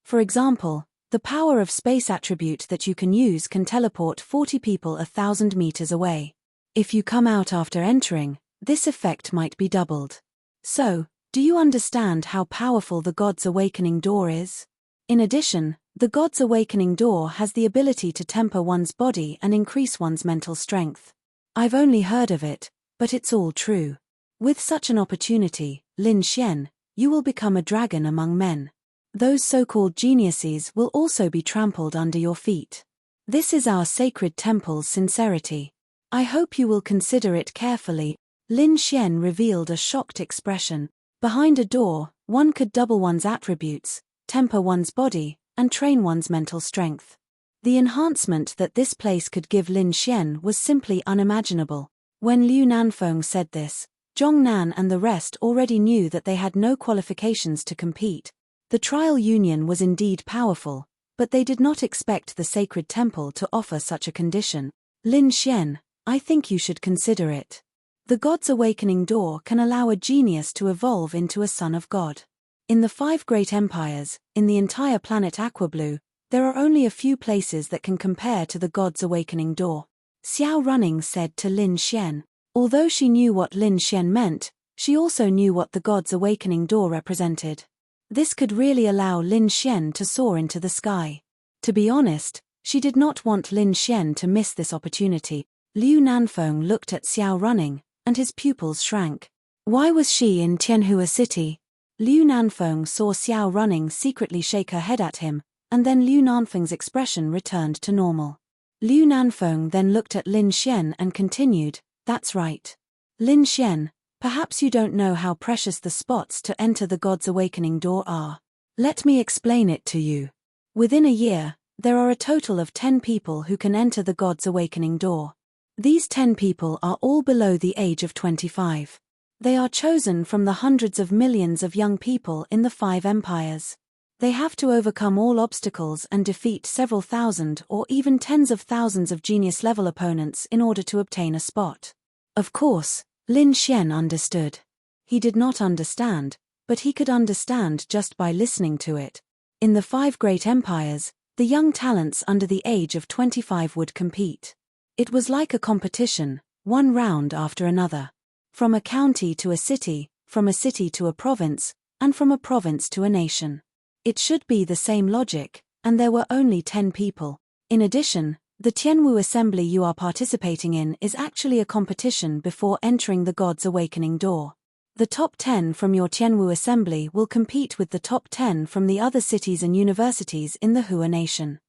For example, the power of space attribute that you can use can teleport 40 people 1,000 meters away. If you come out after entering, this effect might be doubled. So, do you understand how powerful the God's Awakening door is? In addition, the God's Awakening door has the ability to temper one's body and increase one's mental strength. I've only heard of it, but it's all true. With such an opportunity, Lin Xian, you will become a dragon among men. Those so-called geniuses will also be trampled under your feet. This is our sacred temple's sincerity. I hope you will consider it carefully. Lin Xian revealed a shocked expression. Behind a door, one could double one's attributes, temper one's body, and train one's mental strength. The enhancement that this place could give Lin Xian was simply unimaginable. When Liu Nanfeng said this, Zhong Nan and the rest already knew that they had no qualifications to compete. The trial union was indeed powerful, but they did not expect the sacred temple to offer such a condition. Lin Xian, I think you should consider it. The God's Awakening door can allow a genius to evolve into a son of God. In the 5 great empires, in the entire planet Aquablue, there are only a few places that can compare to the God's Awakening door. Xiao Running said to Lin Xian. Although she knew what Lin Xian meant, she also knew what the God's Awakening door represented. This could really allow Lin Xian to soar into the sky. To be honest, she did not want Lin Xian to miss this opportunity. Liu Nanfeng looked at Xiao Running, and his pupils shrank. Why was she in Tianhua City? Liu Nanfeng saw Xiao Running secretly shake her head at him, and then Liu Nanfeng's expression returned to normal. Liu Nanfeng then looked at Lin Xian and continued, That's right. Lin Xian, perhaps you don't know how precious the spots to enter the God's Awakening door are. Let me explain it to you. Within a year, there are a total of 10 people who can enter the God's Awakening door. These 10 people are all below the age of 25. They are chosen from the hundreds of millions of young people in the 5 empires. They have to overcome all obstacles and defeat several thousand or even tens of thousands of genius-level opponents in order to obtain a spot. Of course, Lin Xian understood. He did not understand, but he could understand just by listening to it. In the 5 great empires, the young talents under the age of 25 would compete. It was like a competition, one round after another. From a county to a city, from a city to a province, and from a province to a nation. It should be the same logic, and there were only 10 people. In addition, the Tianwu assembly you are participating in is actually a competition before entering the God's Awakening door. The top 10 from your Tianwu assembly will compete with the top 10 from the other cities and universities in the Hua nation.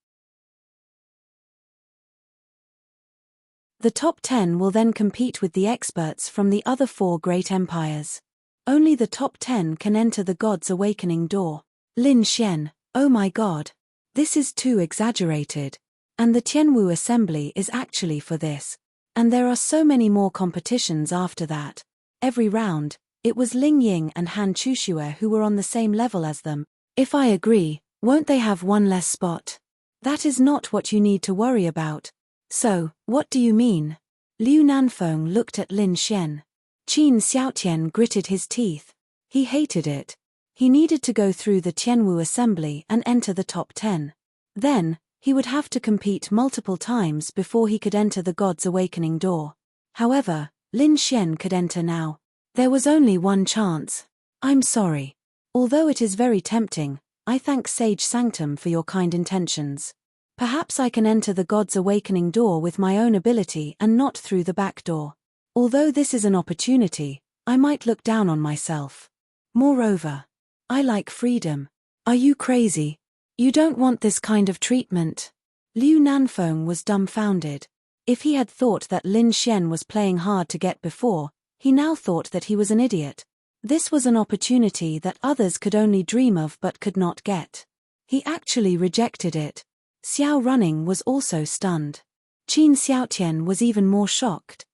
The top 10 will then compete with the experts from the other 4 great empires. Only the top 10 can enter the God's Awakening door. Lin Xian, oh my God. This is too exaggerated. And the Tianwu assembly is actually for this. And there are so many more competitions after that. Every round, it was Ling Ying and Han Chuxue who were on the same level as them. If I agree, won't they have one less spot? That is not what you need to worry about. So, what do you mean? Liu Nanfeng looked at Lin Xian. Qin Xiaotian gritted his teeth. He hated it. He needed to go through the Tianwu assembly and enter the top 10. Then, he would have to compete multiple times before he could enter the God's Awakening door. However, Lin Xian could enter now. There was only one chance. I'm sorry. Although it is very tempting, I thank Sage Sanctum for your kind intentions. Perhaps I can enter the God's Awakening door with my own ability and not through the back door. Although this is an opportunity, I might look down on myself. Moreover, I like freedom. Are you crazy? You don't want this kind of treatment? Liu Nanfeng was dumbfounded. If he had thought that Lin Xian was playing hard to get before, he now thought that he was an idiot. This was an opportunity that others could only dream of but could not get. He actually rejected it. Xiao Running was also stunned. Qin Xiaotian was even more shocked.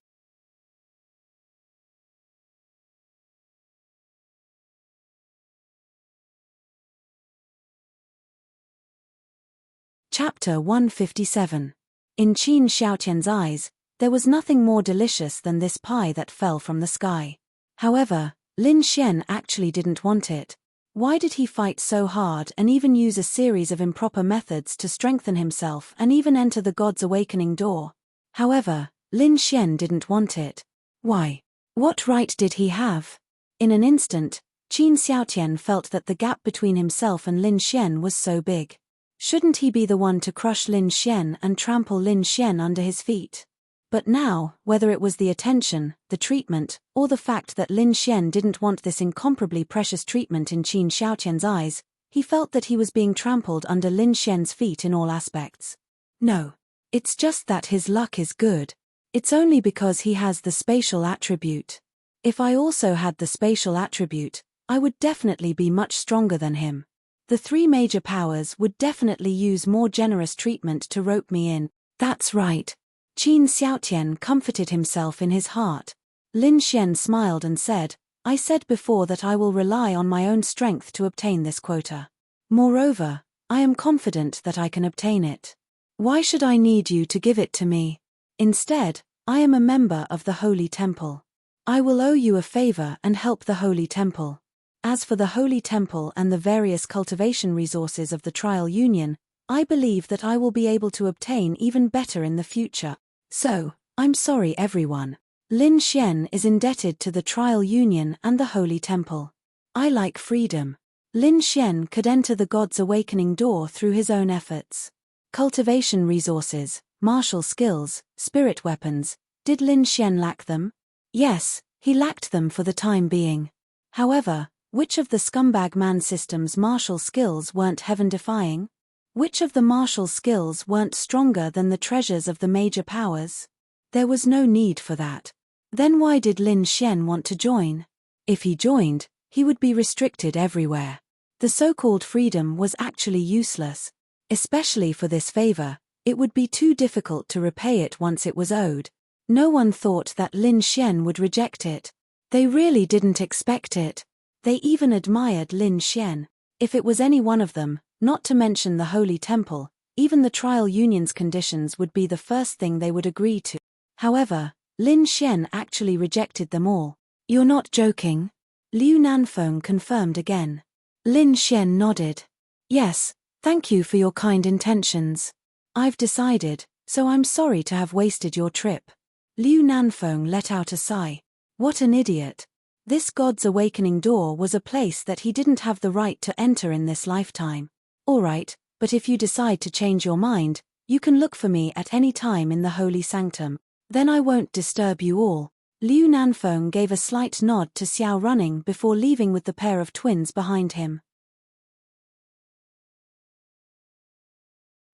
Chapter 157. In Qin Xiaotian's eyes, there was nothing more delicious than this pie that fell from the sky. However, Lin Xian actually didn't want it. Why did he fight so hard and even use a series of improper methods to strengthen himself and even enter the God's Awakening door? However, Lin Xian didn't want it. Why? What right did he have? In an instant, Qin Xiaotian felt that the gap between himself and Lin Xian was so big. Shouldn't he be the one to crush Lin Xian and trample Lin Xian under his feet? But now, whether it was the attention, the treatment, or the fact that Lin Xian didn't want this incomparably precious treatment in Qin Xiaotian's eyes, he felt that he was being trampled under Lin Xian's feet in all aspects. No. It's just that his luck is good. It's only because he has the spatial attribute. If I also had the spatial attribute, I would definitely be much stronger than him. The 3 major powers would definitely use more generous treatment to rope me in. That's right. Qin Xiaotian comforted himself in his heart. Lin Xian smiled and said, I said before that I will rely on my own strength to obtain this quota. Moreover, I am confident that I can obtain it. Why should I need you to give it to me? Instead, I am a member of the Holy Temple. I will owe you a favor and help the Holy Temple. As for the Holy Temple and the various cultivation resources of the Trial Union, I believe that I will be able to obtain even better in the future. So, I'm sorry everyone. Lin Xian is indebted to the Trial Union and the Holy Temple. I like freedom. Lin Xian could enter the God's Awakening door through his own efforts. Cultivation resources, martial skills, spirit weapons, did Lin Xian lack them? Yes, he lacked them for the time being. However, which of the scumbag man system's martial skills weren't heaven-defying? Which of the martial skills weren't stronger than the treasures of the major powers? There was no need for that. Then why did Lin Xian want to join? If he joined, he would be restricted everywhere. The so-called freedom was actually useless. Especially for this favor, it would be too difficult to repay it once it was owed. No one thought that Lin Xian would reject it. They really didn't expect it. They even admired Lin Xian. If it was any one of them, not to mention the Holy Temple, even the trial union's conditions would be the first thing they would agree to. However, Lin Xian actually rejected them all. You're not joking? Liu Nanfeng confirmed again. Lin Xian nodded. Yes, thank you for your kind intentions. I've decided, so I'm sorry to have wasted your trip. Liu Nanfeng let out a sigh. What an idiot. This God's Awakening door was a place that he didn't have the right to enter in this lifetime. Alright, but if you decide to change your mind, you can look for me at any time in the Holy Sanctum. Then I won't disturb you all. Liu Nanfeng gave a slight nod to Xiao Running before leaving with the pair of twins behind him.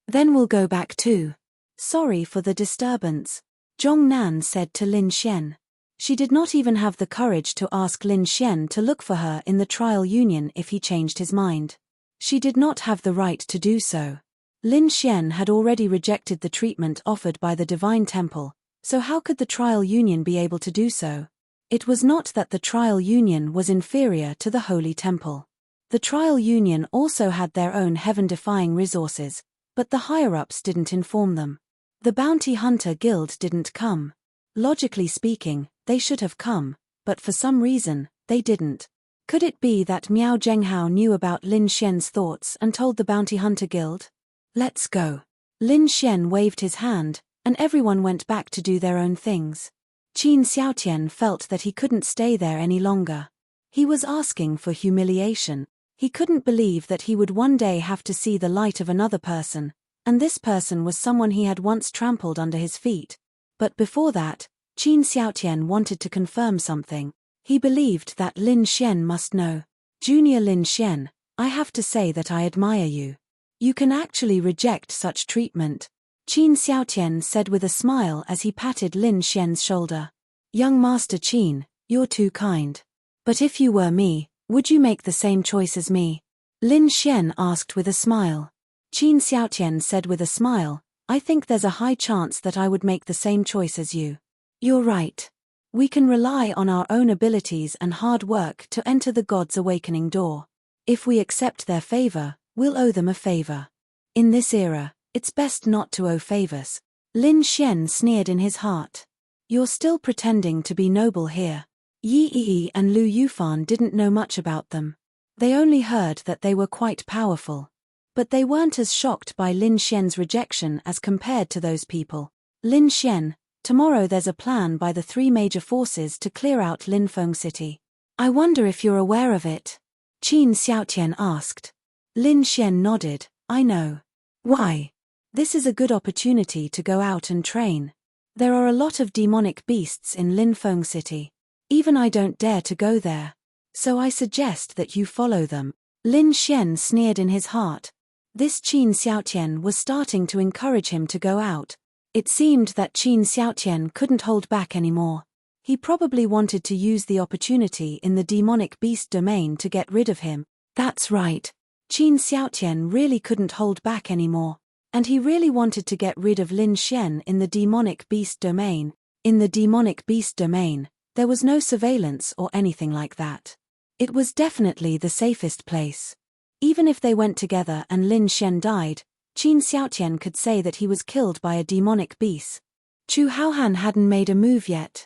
Then we'll go back too. Sorry for the disturbance, Zhong Nan said to Lin Xian. She did not even have the courage to ask Lin Xian to look for her in the trial union if he changed his mind. She did not have the right to do so. Lin Xian had already rejected the treatment offered by the Divine Temple, so how could the trial union be able to do so? It was not that the trial union was inferior to the Holy Temple. The trial union also had their own heaven-defying resources, but the higher-ups didn't inform them. The Bounty Hunter Guild didn't come. Logically speaking, they should have come, but for some reason, they didn't. Could it be that Miao Zhenghao knew about Lin Xian's thoughts and told the Bounty Hunter Guild? Let's go. Lin Xian waved his hand, and everyone went back to do their own things. Qin Xiaotian felt that he couldn't stay there any longer. He was asking for humiliation. He couldn't believe that he would one day have to see the light of another person, and this person was someone he had once trampled under his feet. But before that, Qin Xiaotian wanted to confirm something. He believed that Lin Xian must know. Junior Lin Xian, I have to say that I admire you. You can actually reject such treatment, Qin Xiaotian said with a smile as he patted Lin Xian's shoulder. Young Master Qin, you're too kind. But if you were me, would you make the same choice as me? Lin Xian asked with a smile. Qin Xiaotian said with a smile, I think there's a high chance that I would make the same choice as you. You're right. We can rely on our own abilities and hard work to enter the God's Awakening door. If we accept their favor, we'll owe them a favor. In this era, it's best not to owe favors. Lin Xian sneered in his heart. You're still pretending to be noble here. Yi Yi and Lu Yufan didn't know much about them. They only heard that they were quite powerful. But they weren't as shocked by Lin Xian's rejection as compared to those people. Lin Xian, tomorrow there's a plan by the three major forces to clear out Linfeng City. I wonder if you're aware of it? Qin Xiaotian asked. Lin Xian nodded, I know. Why? This is a good opportunity to go out and train. There are a lot of demonic beasts in Linfeng City. Even I don't dare to go there. So I suggest that you follow them. Lin Xian sneered in his heart. This Qin Xiaotian was starting to encourage him to go out. It seemed that Qin Xiaotian couldn't hold back anymore. He probably wanted to use the opportunity in the demonic beast domain to get rid of him. That's right. Qin Xiaotian really couldn't hold back anymore. And he really wanted to get rid of Lin Xian in the demonic beast domain. In the demonic beast domain, there was no surveillance or anything like that. It was definitely the safest place. Even if they went together and Lin Xian died, Qin Xiaotian could say that he was killed by a demonic beast. Chu Haohan hadn't made a move yet.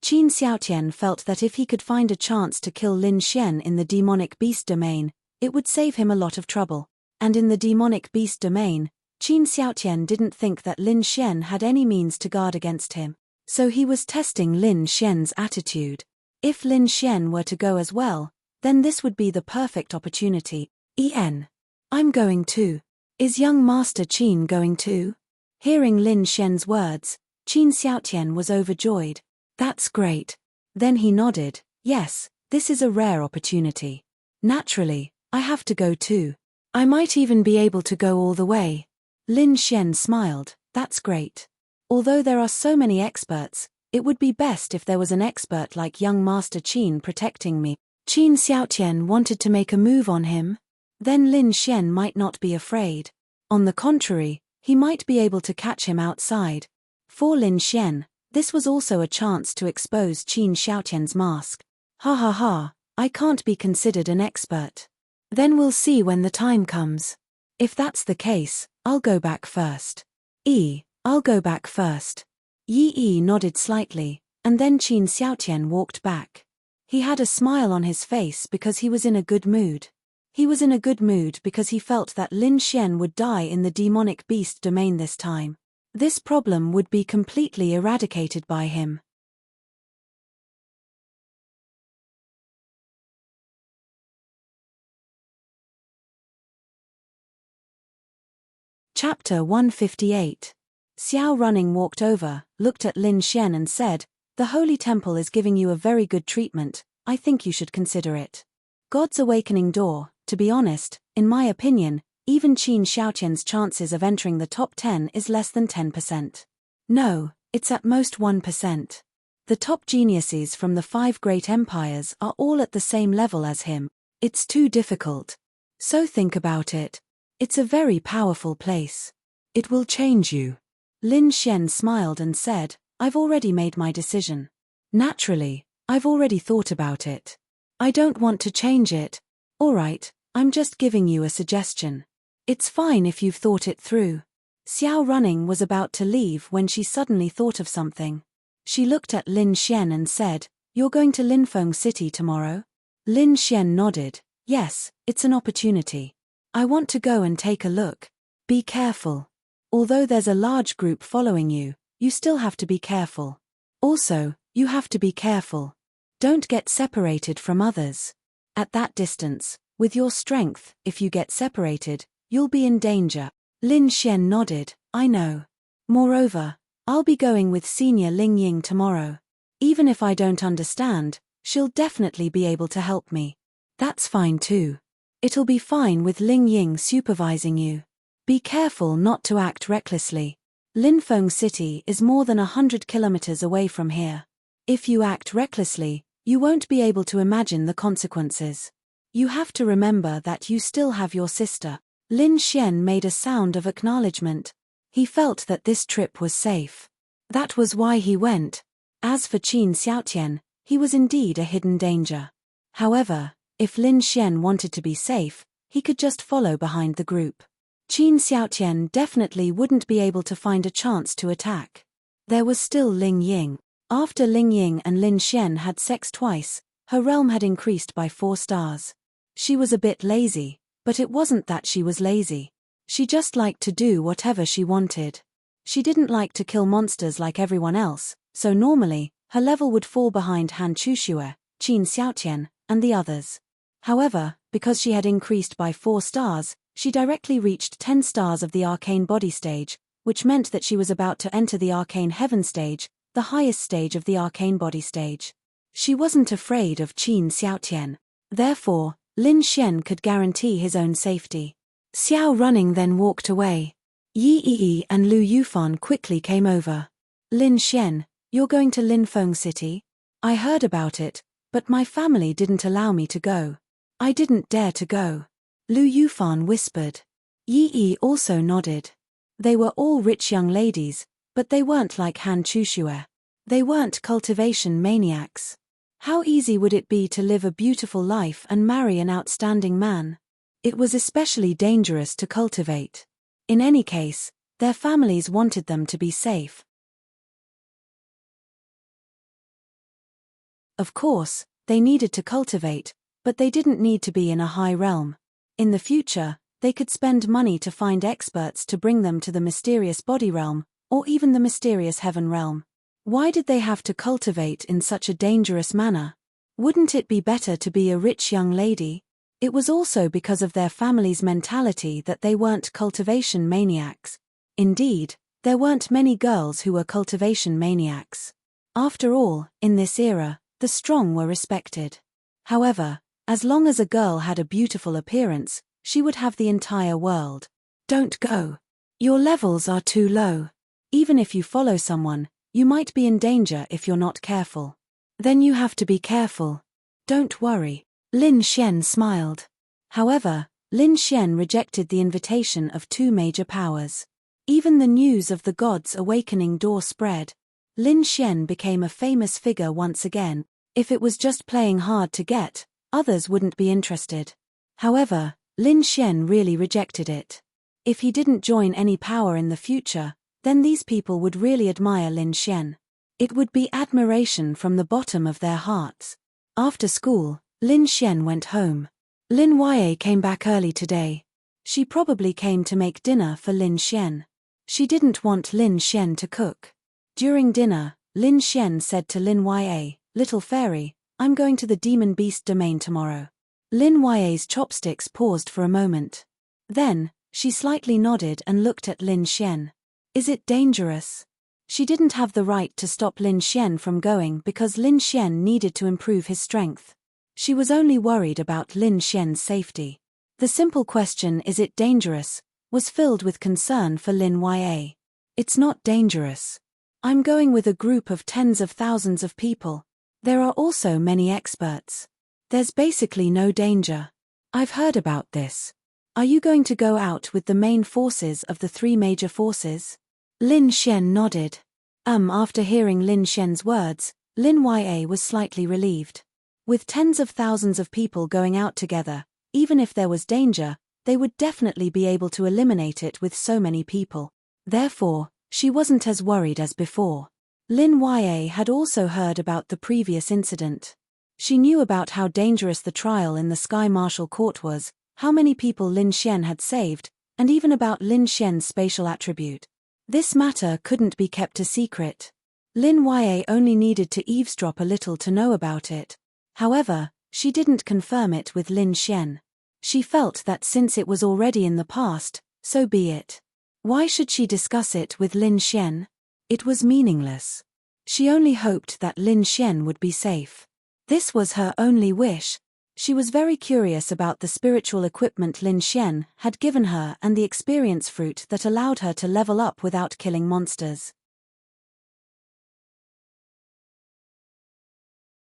Qin Xiaotian felt that if he could find a chance to kill Lin Xian in the demonic beast domain, it would save him a lot of trouble. And in the demonic beast domain, Qin Xiaotian didn't think that Lin Xian had any means to guard against him. So he was testing Lin Xian's attitude. If Lin Xian were to go as well, then this would be the perfect opportunity. I'm going too. Is young Master Qin going too? Hearing Lin Xian's words, Qin Xiaotian was overjoyed. That's great. Then he nodded, yes, this is a rare opportunity. Naturally, I have to go too. I might even be able to go all the way. Lin Xian smiled, that's great. Although there are so many experts, it would be best if there was an expert like young Master Qin protecting me. Qin Xiaotian wanted to make a move on him. Then Lin Xian might not be afraid. On the contrary, he might be able to catch him outside. For Lin Xian, this was also a chance to expose Qin Xiaotian's mask. Ha ha ha, I can't be considered an expert. Then we'll see when the time comes. If that's the case, I'll go back first. I'll go back first. Yi nodded slightly, and then Qin Xiaotian walked back. He had a smile on his face because he was in a good mood. He was in a good mood because he felt that Lin Xian would die in the demonic beast domain this time. This problem would be completely eradicated by him. Chapter 158. Xiao Running walked over, looked at Lin Xian and said, "The Holy Temple is giving you a very good treatment, I think you should consider it. God's Awakening Door, to be honest, in my opinion, even Qin Xiaotian's chances of entering the top 10 is less than 10%. No, it's at most 1%. The top geniuses from the 5 great empires are all at the same level as him. It's too difficult. So think about it. It's a very powerful place. It will change you." Lin Xian smiled and said, "I've already made my decision. Naturally, I've already thought about it. I don't want to change it. Alright, I'm just giving you a suggestion. It's fine if you've thought it through." Xiao Running was about to leave when she suddenly thought of something. She looked at Lin Xian and said, "You're going to Linfeng City tomorrow?" Lin Xian nodded. "Yes, it's an opportunity. I want to go and take a look. Be careful. Although there's a large group following you, you still have to be careful. Also, you have to be careful. Don't get separated from others. At that distance, with your strength, if you get separated, you'll be in danger." Lin Xian nodded, "I know. Moreover, I'll be going with Senior Ling Ying tomorrow. Even if I don't understand, she'll definitely be able to help me. That's fine too. It'll be fine with Ling Ying supervising you. Be careful not to act recklessly. Linfeng City is more than 100 kilometers away from here. If you act recklessly, you won't be able to imagine the consequences. You have to remember that you still have your sister." Lin Xian made a sound of acknowledgement. He felt that this trip was safe. That was why he went. As for Qin Xiaotian, he was indeed a hidden danger. However, if Lin Xian wanted to be safe, he could just follow behind the group. Qin Xiaotian definitely wouldn't be able to find a chance to attack. There was still Ling Ying. After Ling Ying and Lin Xian had sex twice, her realm had increased by 4 stars. She was a bit lazy, but it wasn't that she was lazy. She just liked to do whatever she wanted. She didn't like to kill monsters like everyone else, so normally, her level would fall behind Han Chuxue, Qin Xiaotian, and the others. However, because she had increased by 4 stars, she directly reached 10 stars of the Arcane Body stage, which meant that she was about to enter the Arcane Heaven stage, the highest stage of the Arcane Body stage. She wasn't afraid of Qin Xiaotian. Therefore, Lin Xian could guarantee his own safety. Xiao Running then walked away. Yi and Lu Yufan quickly came over. "Lin Xian, you're going to Linfeng City? I heard about it, but my family didn't allow me to go. I didn't dare to go." Lu Yufan whispered. Yi also nodded. They were all rich young ladies, but they weren't like Han Chuxue. They weren't cultivation maniacs. How easy would it be to live a beautiful life and marry an outstanding man? It was especially dangerous to cultivate. In any case, their families wanted them to be safe. Of course, they needed to cultivate, but they didn't need to be in a high realm. In the future, they could spend money to find experts to bring them to the mysterious body realm, or even the mysterious heaven realm. Why did they have to cultivate in such a dangerous manner? Wouldn't it be better to be a rich young lady? It was also because of their family's mentality that they weren't cultivation maniacs. Indeed, there weren't many girls who were cultivation maniacs. After all, in this era, the strong were respected. However, as long as a girl had a beautiful appearance, she would have the entire world. Don't go. Your levels are too low. Even if you follow someone, you might be in danger if you're not careful. Then you have to be careful. Don't worry. Lin Xian smiled. However, Lin Xian rejected the invitation of two major powers. Even the news of the gods' awakening door spread. Lin Xian became a famous figure once again. If it was just playing hard to get, others wouldn't be interested. However, Lin Xian really rejected it. If he didn't join any power in the future, then these people would really admire Lin Xian. It would be admiration from the bottom of their hearts. After school, Lin Xian went home. Lin Yue came back early today. She probably came to make dinner for Lin Xian. She didn't want Lin Xian to cook. During dinner, Lin Xian said to Lin Yue, "Little fairy, I'm going to the demon beast domain tomorrow." Lin Yue's chopsticks paused for a moment. Then, she slightly nodded and looked at Lin Xian. Is it dangerous? She didn't have the right to stop Lin Xian from going because Lin Xian needed to improve his strength. She was only worried about Lin Xian's safety. The simple question, "Is it dangerous?" was filled with concern for Lin Yue. It's not dangerous. I'm going with a group of tens of thousands of people. There are also many experts. There's basically no danger. I've heard about this. Are you going to go out with the main forces of the three major forces? Lin Xian nodded. After hearing Lin Xian's words, Lin Yue was slightly relieved. With tens of thousands of people going out together, even if there was danger, they would definitely be able to eliminate it with so many people. Therefore, she wasn't as worried as before. Lin Yue had also heard about the previous incident. She knew about how dangerous the trial in the Sky Martial Court was, how many people Lin Xian had saved, and even about Lin Xian's spatial attribute. This matter couldn't be kept a secret. Lin Yue only needed to eavesdrop a little to know about it. However, she didn't confirm it with Lin Xian. She felt that since it was already in the past, so be it. Why should she discuss it with Lin Xian? It was meaningless. She only hoped that Lin Xian would be safe. This was her only wish. She was very curious about the spiritual equipment Lin Xian had given her and the experience fruit that allowed her to level up without killing monsters.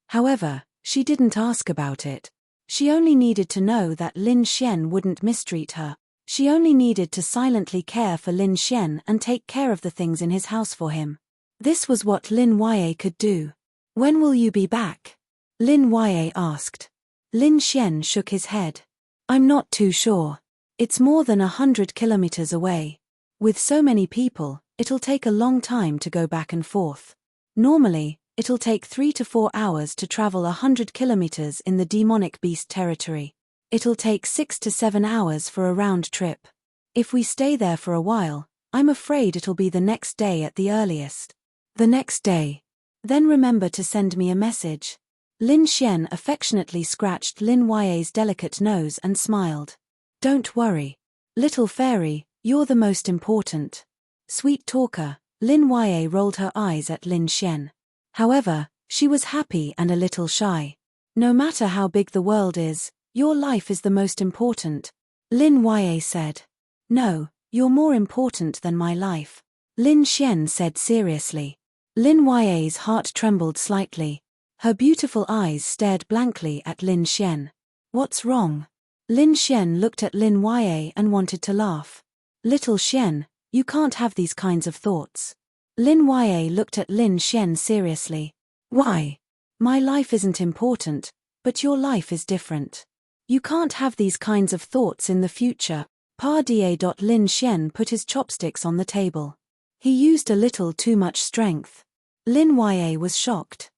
However, she didn't ask about it. She only needed to know that Lin Xian wouldn't mistreat her. She only needed to silently care for Lin Xian and take care of the things in his house for him. This was what Lin Yue could do. When will you be back? Lin Yue asked. Lin Xian shook his head. I'm not too sure. It's more than 100 kilometers away. With so many people, it'll take a long time to go back and forth. Normally, it'll take 3 to 4 hours to travel 100 kilometers in the demonic beast territory. It'll take 6 to 7 hours for a round trip. If we stay there for a while, I'm afraid it'll be the next day at the earliest. The next day. Then remember to send me a message. Lin Xian affectionately scratched Lin Yue's delicate nose and smiled. Don't worry. Little fairy, you're the most important. Sweet talker, Lin Yue rolled her eyes at Lin Xian. However, she was happy and a little shy. No matter how big the world is, your life is the most important, Lin Yue said. No, you're more important than my life, Lin Xian said seriously. Lin Yue's heart trembled slightly. Her beautiful eyes stared blankly at Lin Xian. What's wrong? Lin Xian looked at Lin Yue and wanted to laugh. Little Xian, you can't have these kinds of thoughts. Lin Yue looked at Lin Xian seriously. Why? My life isn't important, but your life is different. You can't have these kinds of thoughts in the future. Lin Xian put his chopsticks on the table. He used a little too much strength. Lin Yue was shocked.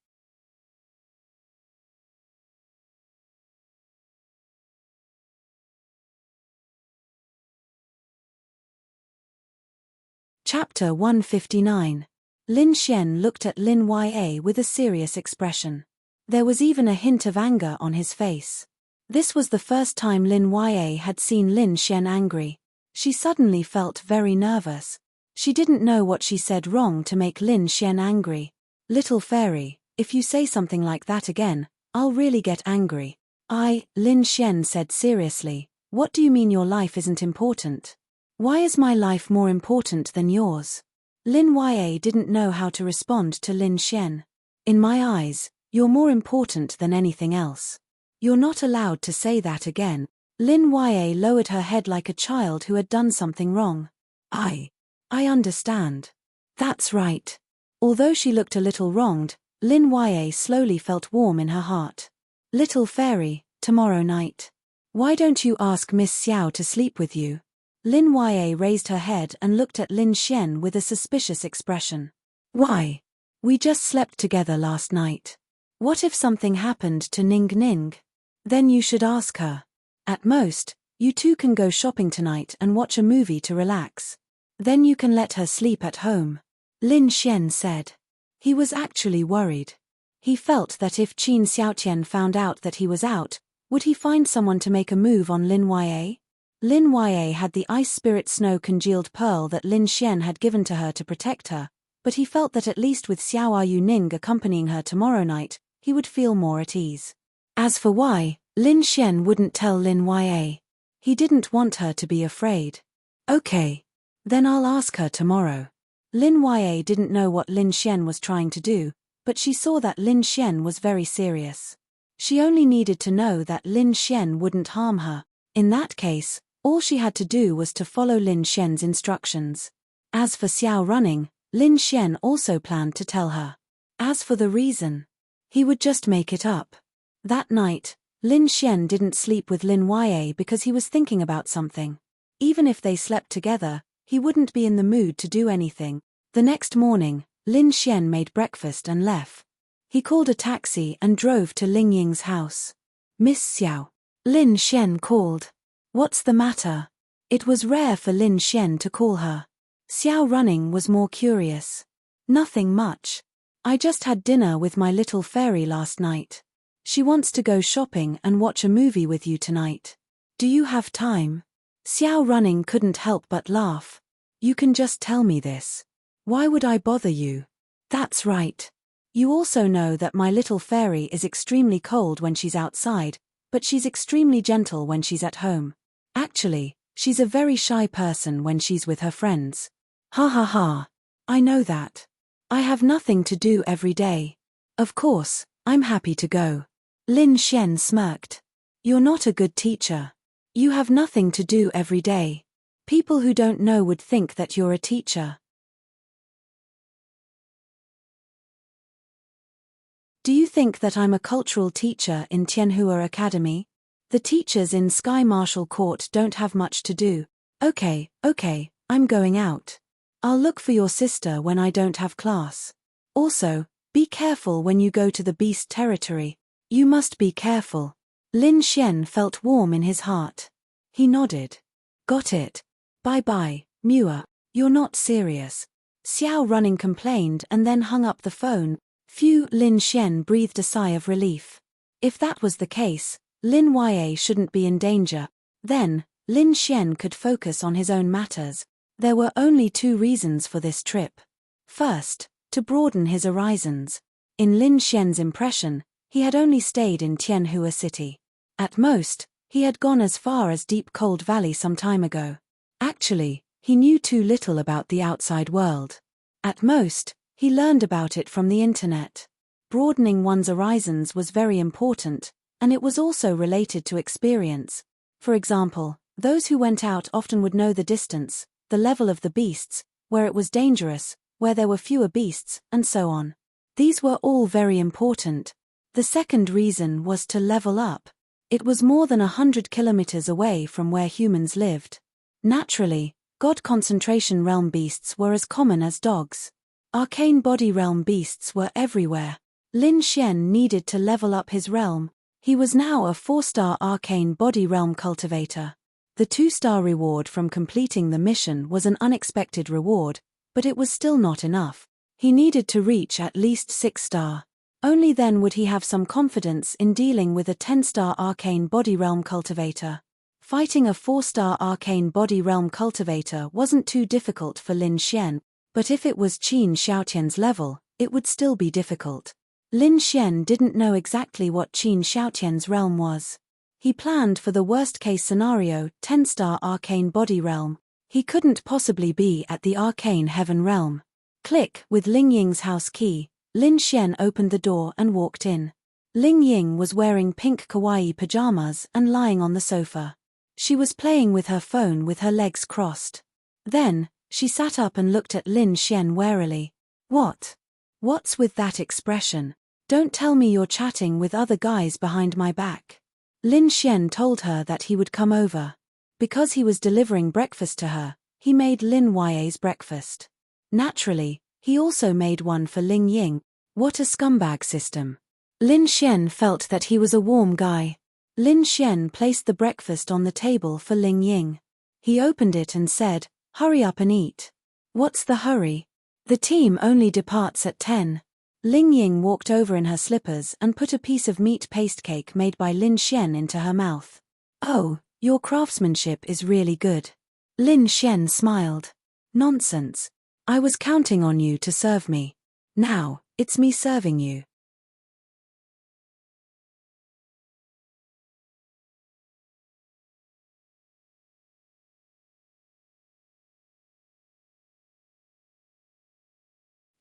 Chapter 159. Lin Xian looked at Lin Yue with a serious expression. There was even a hint of anger on his face. This was the first time Lin Yue had seen Lin Xian angry. She suddenly felt very nervous. She didn't know what she said wrong to make Lin Xian angry. Little fairy, if you say something like that again, I'll really get angry. Lin Xian said seriously, what do you mean your life isn't important? Why is my life more important than yours? Lin Yue didn't know how to respond to Lin Xian. In my eyes, you're more important than anything else. You're not allowed to say that again, Lin Yue lowered her head like a child who had done something wrong. I understand. That's right. Although she looked a little wronged, Lin Yue slowly felt warm in her heart. Little fairy, tomorrow night. Why don't you ask Miss Xiao to sleep with you? Lin Yue raised her head and looked at Lin Xian with a suspicious expression. Why? We just slept together last night. What if something happened to Ning Ning? Then you should ask her. At most, you two can go shopping tonight and watch a movie to relax. Then you can let her sleep at home. Lin Xian said. He was actually worried. He felt that if Qin Xiaotian found out that he was out, would he find someone to make a move on Lin Yue? Lin Yue had the ice spirit snow congealed pearl that Lin Xian had given to her to protect her, but he felt that at least with Xiao Yu Ning accompanying her tomorrow night, he would feel more at ease. As for why, Lin Xian wouldn't tell Lin Yue. He didn't want her to be afraid. Okay. Then I'll ask her tomorrow. Lin Yue didn't know what Lin Xian was trying to do, but she saw that Lin Xian was very serious. She only needed to know that Lin Xian wouldn't harm her. In that case, all she had to do was to follow Lin Xian's instructions. As for Xiao running, Lin Xian also planned to tell her. As for the reason, he would just make it up. That night, Lin Xian didn't sleep with Lin Yue because he was thinking about something. Even if they slept together, he wouldn't be in the mood to do anything. The next morning, Lin Xian made breakfast and left. He called a taxi and drove to Ling Ying's house. Miss Xiao. Lin Xian called. What's the matter? It was rare for Lin Xian to call her. Xiao running was more curious. Nothing much. I just had dinner with my little fairy last night. She wants to go shopping and watch a movie with you tonight. Do you have time? Xiao running couldn't help but laugh. You can just tell me this. Why would I bother you? That's right. You also know that my little fairy is extremely cold when she's outside, but she's extremely gentle when she's at home. Actually, she's a very shy person when she's with her friends. Ha ha ha. I know that. I have nothing to do every day. Of course, I'm happy to go. Lin Xian smirked. You're not a good teacher. You have nothing to do every day. People who don't know would think that you're a teacher. Do you think that I'm a cultural teacher in Tianhua Academy? The teachers in Sky Marshal Court don't have much to do. Okay, I'm going out. I'll look for your sister when I don't have class. Also, be careful when you go to the beast territory. You must be careful. Lin Xian felt warm in his heart. He nodded. Got it. Bye-bye, Mua. You're not serious. Xiao running complained and then hung up the phone. Phew, Lin Xian breathed a sigh of relief. If that was the case, Lin Yue shouldn't be in danger. Then, Lin Xian could focus on his own matters. There were only two reasons for this trip. First, to broaden his horizons. In Lin Xian's impression, he had only stayed in Tianhua City. At most, he had gone as far as Deep Cold Valley some time ago. Actually, he knew too little about the outside world. At most, he learned about it from the internet. Broadening one's horizons was very important, and it was also related to experience. For example, those who went out often would know the distance, the level of the beasts, where it was dangerous, where there were fewer beasts, and so on. These were all very important. The second reason was to level up. It was more than 100 kilometers away from where humans lived. Naturally, God Concentration Realm beasts were as common as dogs. Arcane Body Realm beasts were everywhere. Lin Xian needed to level up his realm. He was now a 4-star Arcane Body Realm cultivator. The 2-star reward from completing the mission was an unexpected reward, but it was still not enough. He needed to reach at least 6-star. Only then would he have some confidence in dealing with a 10-star Arcane Body Realm cultivator. Fighting a 4-star Arcane Body Realm cultivator wasn't too difficult for Lin Xian, but if it was Qin Xiaotian's level, it would still be difficult. Lin Xian didn't know exactly what Qin Xiaotian's realm was. He planned for the worst-case scenario, 10-star Arcane Body Realm. He couldn't possibly be at the Arcane Heaven Realm. Click, with Ling Ying's house key, Lin Xian opened the door and walked in. Ling Ying was wearing pink kawaii pajamas and lying on the sofa. She was playing with her phone with her legs crossed. Then, she sat up and looked at Lin Xian warily. What's with that expression? Don't tell me you're chatting with other guys behind my back. Lin Xian told her that he would come over. Because he was delivering breakfast to her, he made Lin Ya's breakfast. Naturally, he also made one for Ling Ying. What a scumbag system. Lin Xian felt that he was a warm guy. Lin Xian placed the breakfast on the table for Ling Ying. He opened it and said, "Hurry up and eat." "What's the hurry? The team only departs at 10. Ling Ying walked over in her slippers and put a piece of meat paste cake made by Lin Xian into her mouth. "Oh, your craftsmanship is really good." Lin Xian smiled. "Nonsense. I was counting on you to serve me. Now, it's me serving you."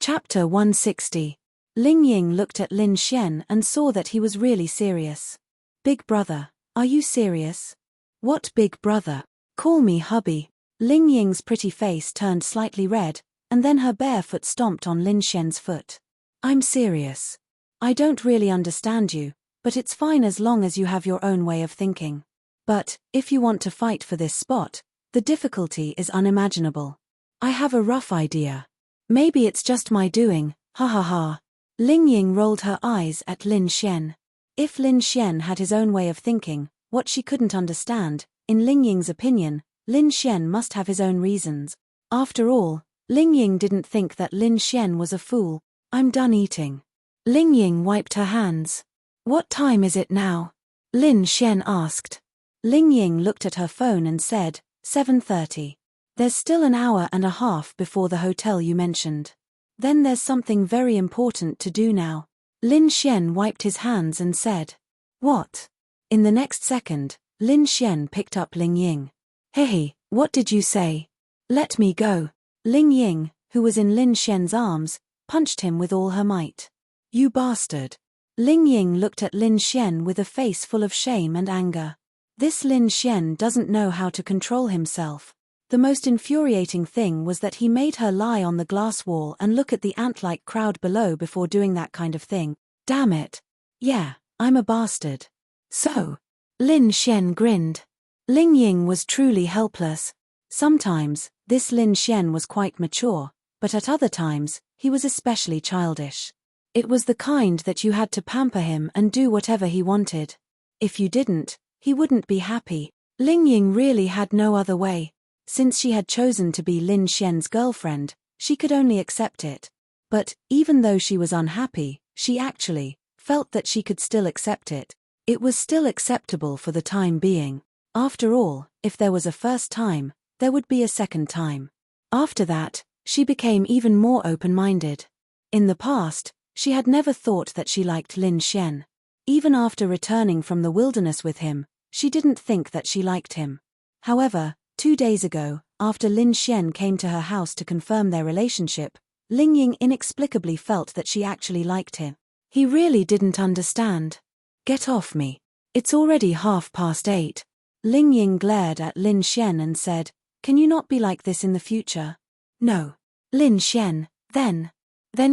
Chapter 160. Ling Ying looked at Lin Xian and saw that he was really serious. "Big brother, are you serious?" "What big brother? Call me hubby." Ling Ying's pretty face turned slightly red, and then her bare foot stomped on Lin Xian's foot. "I'm serious. I don't really understand you, but it's fine as long as you have your own way of thinking. But, if you want to fight for this spot, the difficulty is unimaginable. I have a rough idea. Maybe it's just my doing, ha ha ha." Ling Ying rolled her eyes at Lin Xian. If Lin Xian had his own way of thinking, what she couldn't understand, in Ling Ying's opinion, Lin Xian must have his own reasons. After all, Ling Ying didn't think that Lin Xian was a fool. "I'm done eating." Ling Ying wiped her hands. "What time is it now?" Lin Xian asked. Ling Ying looked at her phone and said, 7:30. "There's still an hour and a half before the hotel you mentioned. Then there's something very important to do now." Lin Xian wiped his hands and said, "What?" In the next second, Lin Xian picked up Ling Ying. "Hey, what did you say?" "Let me go." Ling Ying, who was in Lin Xian's arms, punched him with all her might. "You bastard." Ling Ying looked at Lin Xian with a face full of shame and anger. This Lin Xian doesn't know how to control himself. The most infuriating thing was that he made her lie on the glass wall and look at the ant-like crowd below before doing that kind of thing. Damn it. "Yeah, I'm a bastard." "So?" Lin Xian grinned. Ling Ying was truly helpless. Sometimes, this Lin Xian was quite mature, but at other times, he was especially childish. It was the kind that you had to pamper him and do whatever he wanted. If you didn't, he wouldn't be happy. Ling Ying really had no other way. Since she had chosen to be Lin Xian's girlfriend, she could only accept it. But, even though she was unhappy, she actually felt that she could still accept it. It was still acceptable for the time being. After all, if there was a first time, there would be a second time. After that, she became even more open-minded. In the past, she had never thought that she liked Lin Xian. Even after returning from the wilderness with him, she didn't think that she liked him. However, 2 days ago, after Lin Xian came to her house to confirm their relationship, Ling Ying inexplicably felt that she actually liked him. He really didn't understand. "Get off me. It's already 8:30. Ling Ying glared at Lin Xian and said, "Can you not be like this in the future?" "No." "Lin Xian, then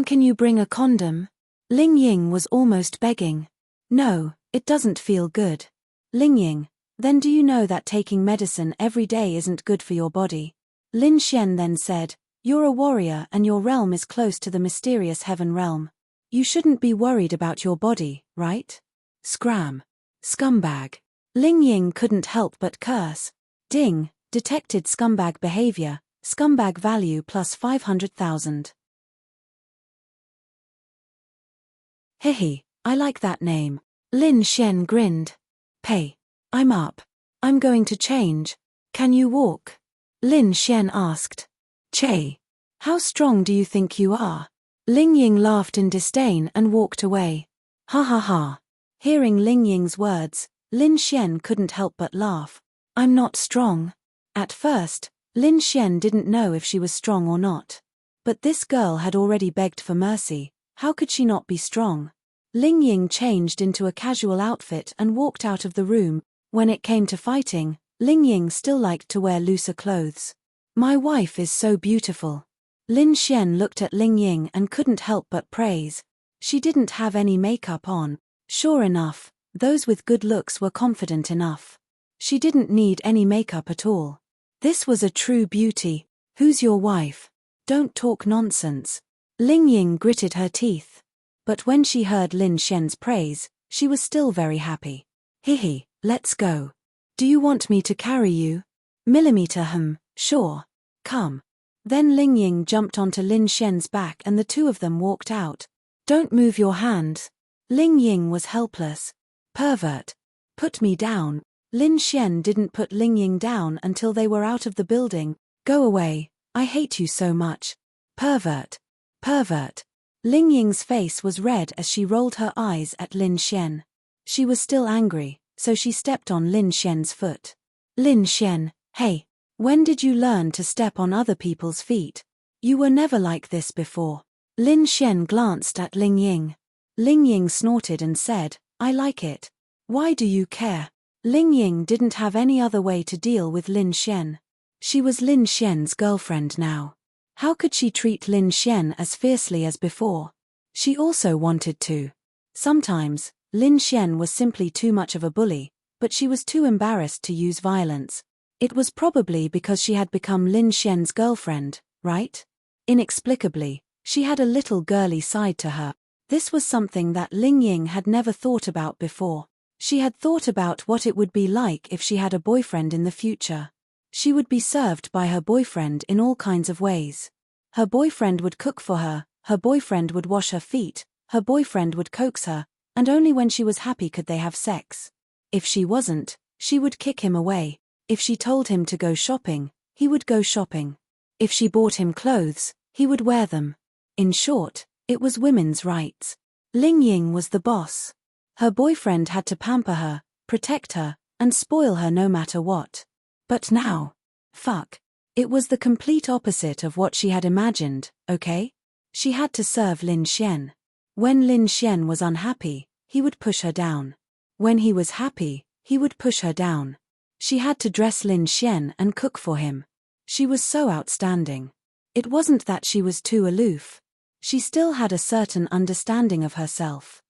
can you bring a condom?" Ling Ying was almost begging. "No, it doesn't feel good." "Ling Ying, then do you know that taking medicine every day isn't good for your body?" Lin Xian then said, "You're a warrior and your realm is close to the mysterious heaven realm. You shouldn't be worried about your body, right?" Scram. Scumbag. Ling Ying couldn't help but curse. Ding, detected scumbag behavior, scumbag value plus 500,000. Hehe, I like that name. Lin Xian grinned. "Pay. I'm up. I'm going to change. Can you walk?" Lin Xian asked. "Che. How strong do you think you are?" Ling Ying laughed in disdain and walked away. Ha ha ha. Hearing Ling Ying's words, Lin Xian couldn't help but laugh. "I'm not strong." At first, Lin Xian didn't know if she was strong or not. But this girl had already begged for mercy, how could she not be strong? Ling Ying changed into a casual outfit and walked out of the room. When it came to fighting, Ling Ying still liked to wear looser clothes. My wife is so beautiful. Lin Xian looked at Ling Ying and couldn't help but praise. She didn't have any makeup on. Sure enough, those with good looks were confident enough. She didn't need any makeup at all. This was a true beauty. Who's your wife? Don't talk nonsense. Ling Ying gritted her teeth. But when she heard Lin Xian's praise, she was still very happy. Hihi, let's go. Do you want me to carry you? Sure. Come. Then Ling Ying jumped onto Lin Xian's back and the two of them walked out. Don't move your hands. Ling Ying was helpless. Pervert. Put me down. Lin Xian didn't put Ling Ying down until they were out of the building. Go away. I hate you so much. Pervert. Pervert. Ling Ying's face was red as she rolled her eyes at Lin Xian. She was still angry, so she stepped on Lin Xian's foot. Lin Xian, hey, when did you learn to step on other people's feet? You were never like this before. Lin Xian glanced at Ling Ying. Ling Ying snorted and said, I like it. Why do you care? Ling Ying didn't have any other way to deal with Lin Xian. She was Lin Xian's girlfriend now. How could she treat Lin Xian as fiercely as before? She also wanted to. Sometimes, Lin Xian was simply too much of a bully, but she was too embarrassed to use violence. It was probably because she had become Lin Xian's girlfriend, right? Inexplicably, she had a little girly side to her. This was something that Ling Ying had never thought about before. She had thought about what it would be like if she had a boyfriend in the future. She would be served by her boyfriend in all kinds of ways. Her boyfriend would cook for her boyfriend would wash her feet, her boyfriend would coax her, and only when she was happy could they have sex. If she wasn't, she would kick him away. If she told him to go shopping, he would go shopping. If she bought him clothes, he would wear them. In short, it was women's rights. Ling Ying was the boss. Her boyfriend had to pamper her, protect her, and spoil her no matter what. But now, it was the complete opposite of what she had imagined, okay? She had to serve Lin Xian. When Lin Xian was unhappy, he would push her down. When he was happy, he would push her down. She had to dress Lin Xian and cook for him. She was so outstanding. It wasn't that she was too aloof. She still had a certain understanding of herself.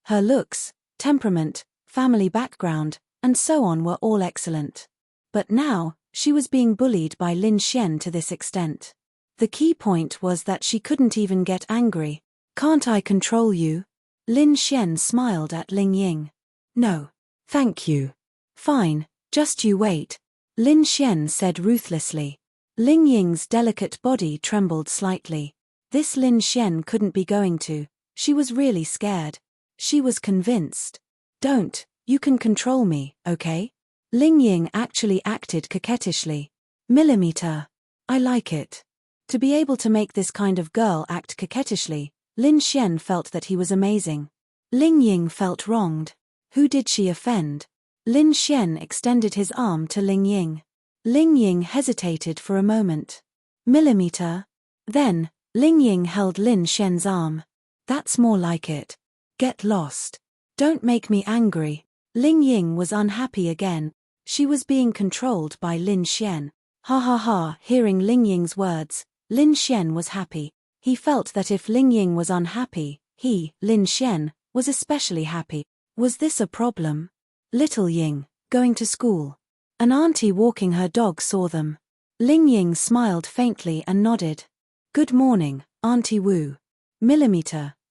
Her looks, temperament, family background, and so on were all excellent. But now, she was being bullied by Lin Xian to this extent. The key point was that she couldn't even get angry. Can't I control you? Lin Xian smiled at Ling Ying. No. Thank you. Fine, just you wait. Lin Xian said ruthlessly. Ling Ying's delicate body trembled slightly. This Lin Xian couldn't be going to. She was really scared. She was convinced. Don't, you can control me, okay? Ling Ying actually acted coquettishly. I like it. To be able to make this kind of girl act coquettishly, Lin Xian felt that he was amazing. Ling Ying felt wronged. Who did she offend? Lin Xian extended his arm to Ling Ying. Ling Ying hesitated for a moment. Then, Ling Ying held Lin Xian's arm. That's more like it. Get lost. Don't make me angry. Ling Ying was unhappy again. She was being controlled by Lin Xian. Ha ha ha. Hearing Ling Ying's words, Lin Xian was happy. He felt that if Ling Ying was unhappy, he, Lin Xian, was especially happy. Was this a problem? Little Ying, going to school. An auntie walking her dog saw them. Ling Ying smiled faintly and nodded. Good morning, Auntie Wu.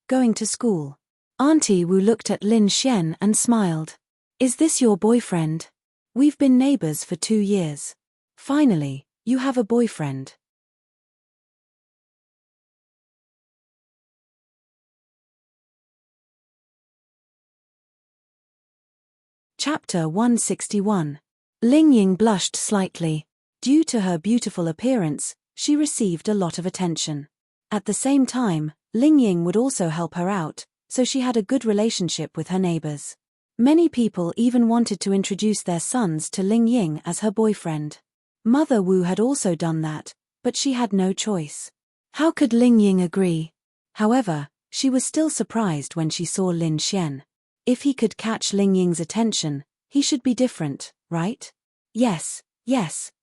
Going to school. Auntie Wu looked at Lin Xian and smiled. Is this your boyfriend? We've been neighbors for 2 years. Finally, you have a boyfriend. Chapter 161. Ling Ying blushed slightly. Due to her beautiful appearance, she received a lot of attention. At the same time, Ling Ying would also help her out, so she had a good relationship with her neighbors. Many people even wanted to introduce their sons to Ling Ying as her boyfriend. Mother Wu had also done that, but she had no choice. How could Ling Ying agree? However, she was still surprised when she saw Lin Xian. If he could catch Ling Ying's attention, he should be different, right? Yes,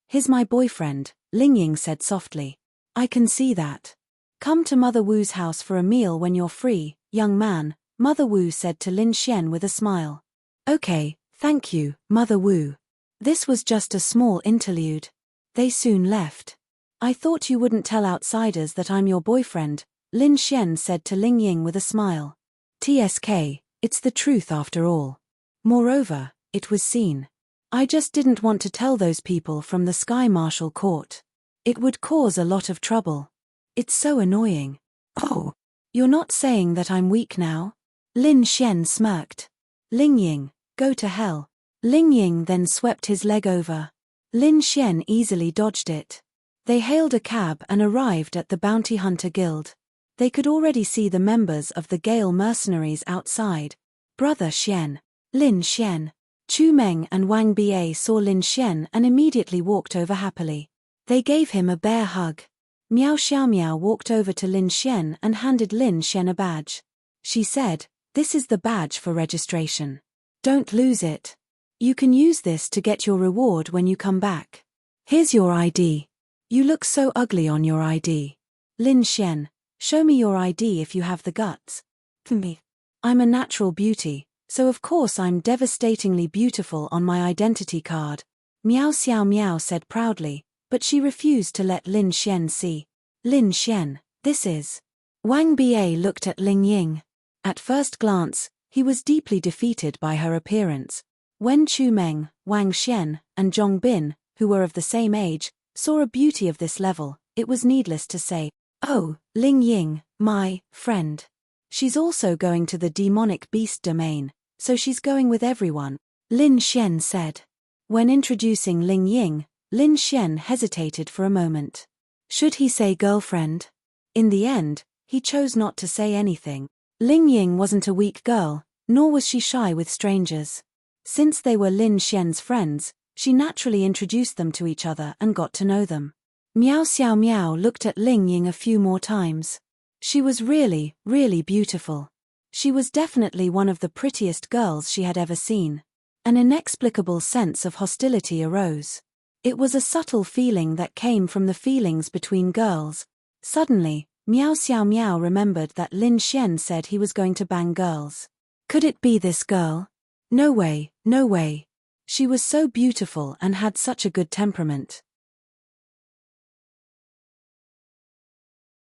he's my boyfriend, Ling Ying said softly. I can see that. Come to Mother Wu's house for a meal when you're free, young man, Mother Wu said to Lin Xian with a smile. Okay, thank you, Mother Wu. This was just a small interlude. They soon left. I thought you wouldn't tell outsiders that I'm your boyfriend, Lin Xian said to Ling Ying with a smile. TSK, it's the truth after all. Moreover, it was seen. I just didn't want to tell those people from the Sky Marshal Court. It would cause a lot of trouble. It's so annoying. Oh, you're not saying that I'm weak now? Lin Xian smirked. Ling Ying, go to hell. Ling Ying then swept his leg over. Lin Xian easily dodged it. They hailed a cab and arrived at the Bounty Hunter Guild. They could already see the members of the Gale mercenaries outside. Brother Xian, Lin Xian. Chu Meng and Wang Ba saw Lin Xian and immediately walked over happily. They gave him a bear hug. Miao Xiaomiao walked over to Lin Xian and handed Lin Xian a badge. She said, "This is the badge for registration. Don't lose it. You can use this to get your reward when you come back. Here's your ID. You look so ugly on your ID. Lin Xian, show me your ID if you have the guts." Me. I'm a natural beauty, so of course I'm devastatingly beautiful on my identity card. Miao Xiaomiao said proudly, but she refused to let Lin Xian see. Lin Xian, this is. Wang Ba looked at Ling Ying. At first glance, he was deeply defeated by her appearance. When Chu Meng, Wang Xian, and Zhong Bin, who were of the same age, saw a beauty of this level, it was needless to say, "Oh, Ling Ying, my friend. She's also going to the demonic beast domain, so she's going with everyone," Lin Xian said. When introducing Ling Ying, Lin Xian hesitated for a moment. Should he say girlfriend? In the end, he chose not to say anything. Ling Ying wasn't a weak girl, nor was she shy with strangers. Since they were Lin Xian's friends, she naturally introduced them to each other and got to know them. Miao Xiaomiao looked at Ling Ying a few more times. She was really, really beautiful. She was definitely one of the prettiest girls she had ever seen. An inexplicable sense of hostility arose. It was a subtle feeling that came from the feelings between girls. Suddenly, Miao Xiaomiao remembered that Lin Xian said he was going to bang girls. Could it be this girl? No way, no way. She was so beautiful and had such a good temperament.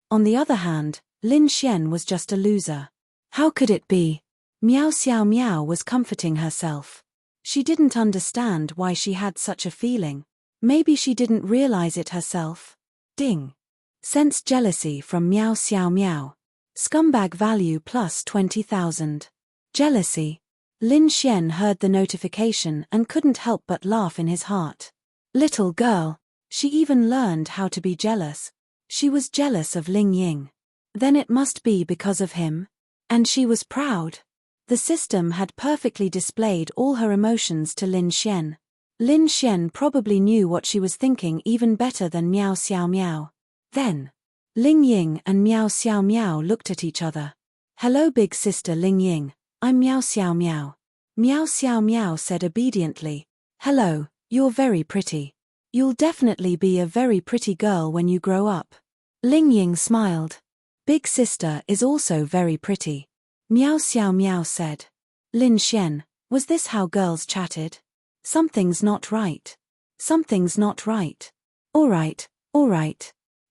On the other hand, Lin Xian was just a loser. How could it be? Miao Xiaomiao was comforting herself. She didn't understand why she had such a feeling. Maybe she didn't realize it herself. Ding. Sensed jealousy from Miao Xiaomiao. Scumbag value plus 20,000. Jealousy. Lin Xian heard the notification and couldn't help but laugh in his heart. Little girl. She even learned how to be jealous. She was jealous of Ling Ying. Then it must be because of him. And she was proud. The system had perfectly displayed all her emotions to Lin Xian. Lin Xian probably knew what she was thinking even better than Miao Xiaomiao. Then, Ling Ying and Miao Xiaomiao looked at each other. "Hello big sister Ling Ying, I'm Miao Xiaomiao." Miao Xiaomiao said obediently, "Hello, you're very pretty. You'll definitely be a very pretty girl when you grow up." Ling Ying smiled. "Big sister is also very pretty," Miao Xiaomiao said. Lin Xian, was this how girls chatted? Something's not right. Something's not right. All right.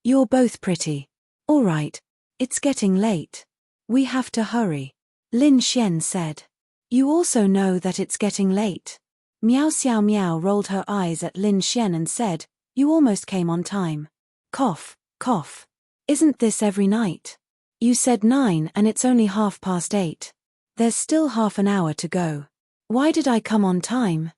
You're both pretty. All right. It's getting late. We have to hurry. Lin Xian said. You also know that it's getting late. Miao Xiaomiao rolled her eyes at Lin Xian and said, "You almost came on time." Cough, cough. Isn't this every night? You said 9 and it's only 8:30. There's still half an hour to go. Why did I come on time?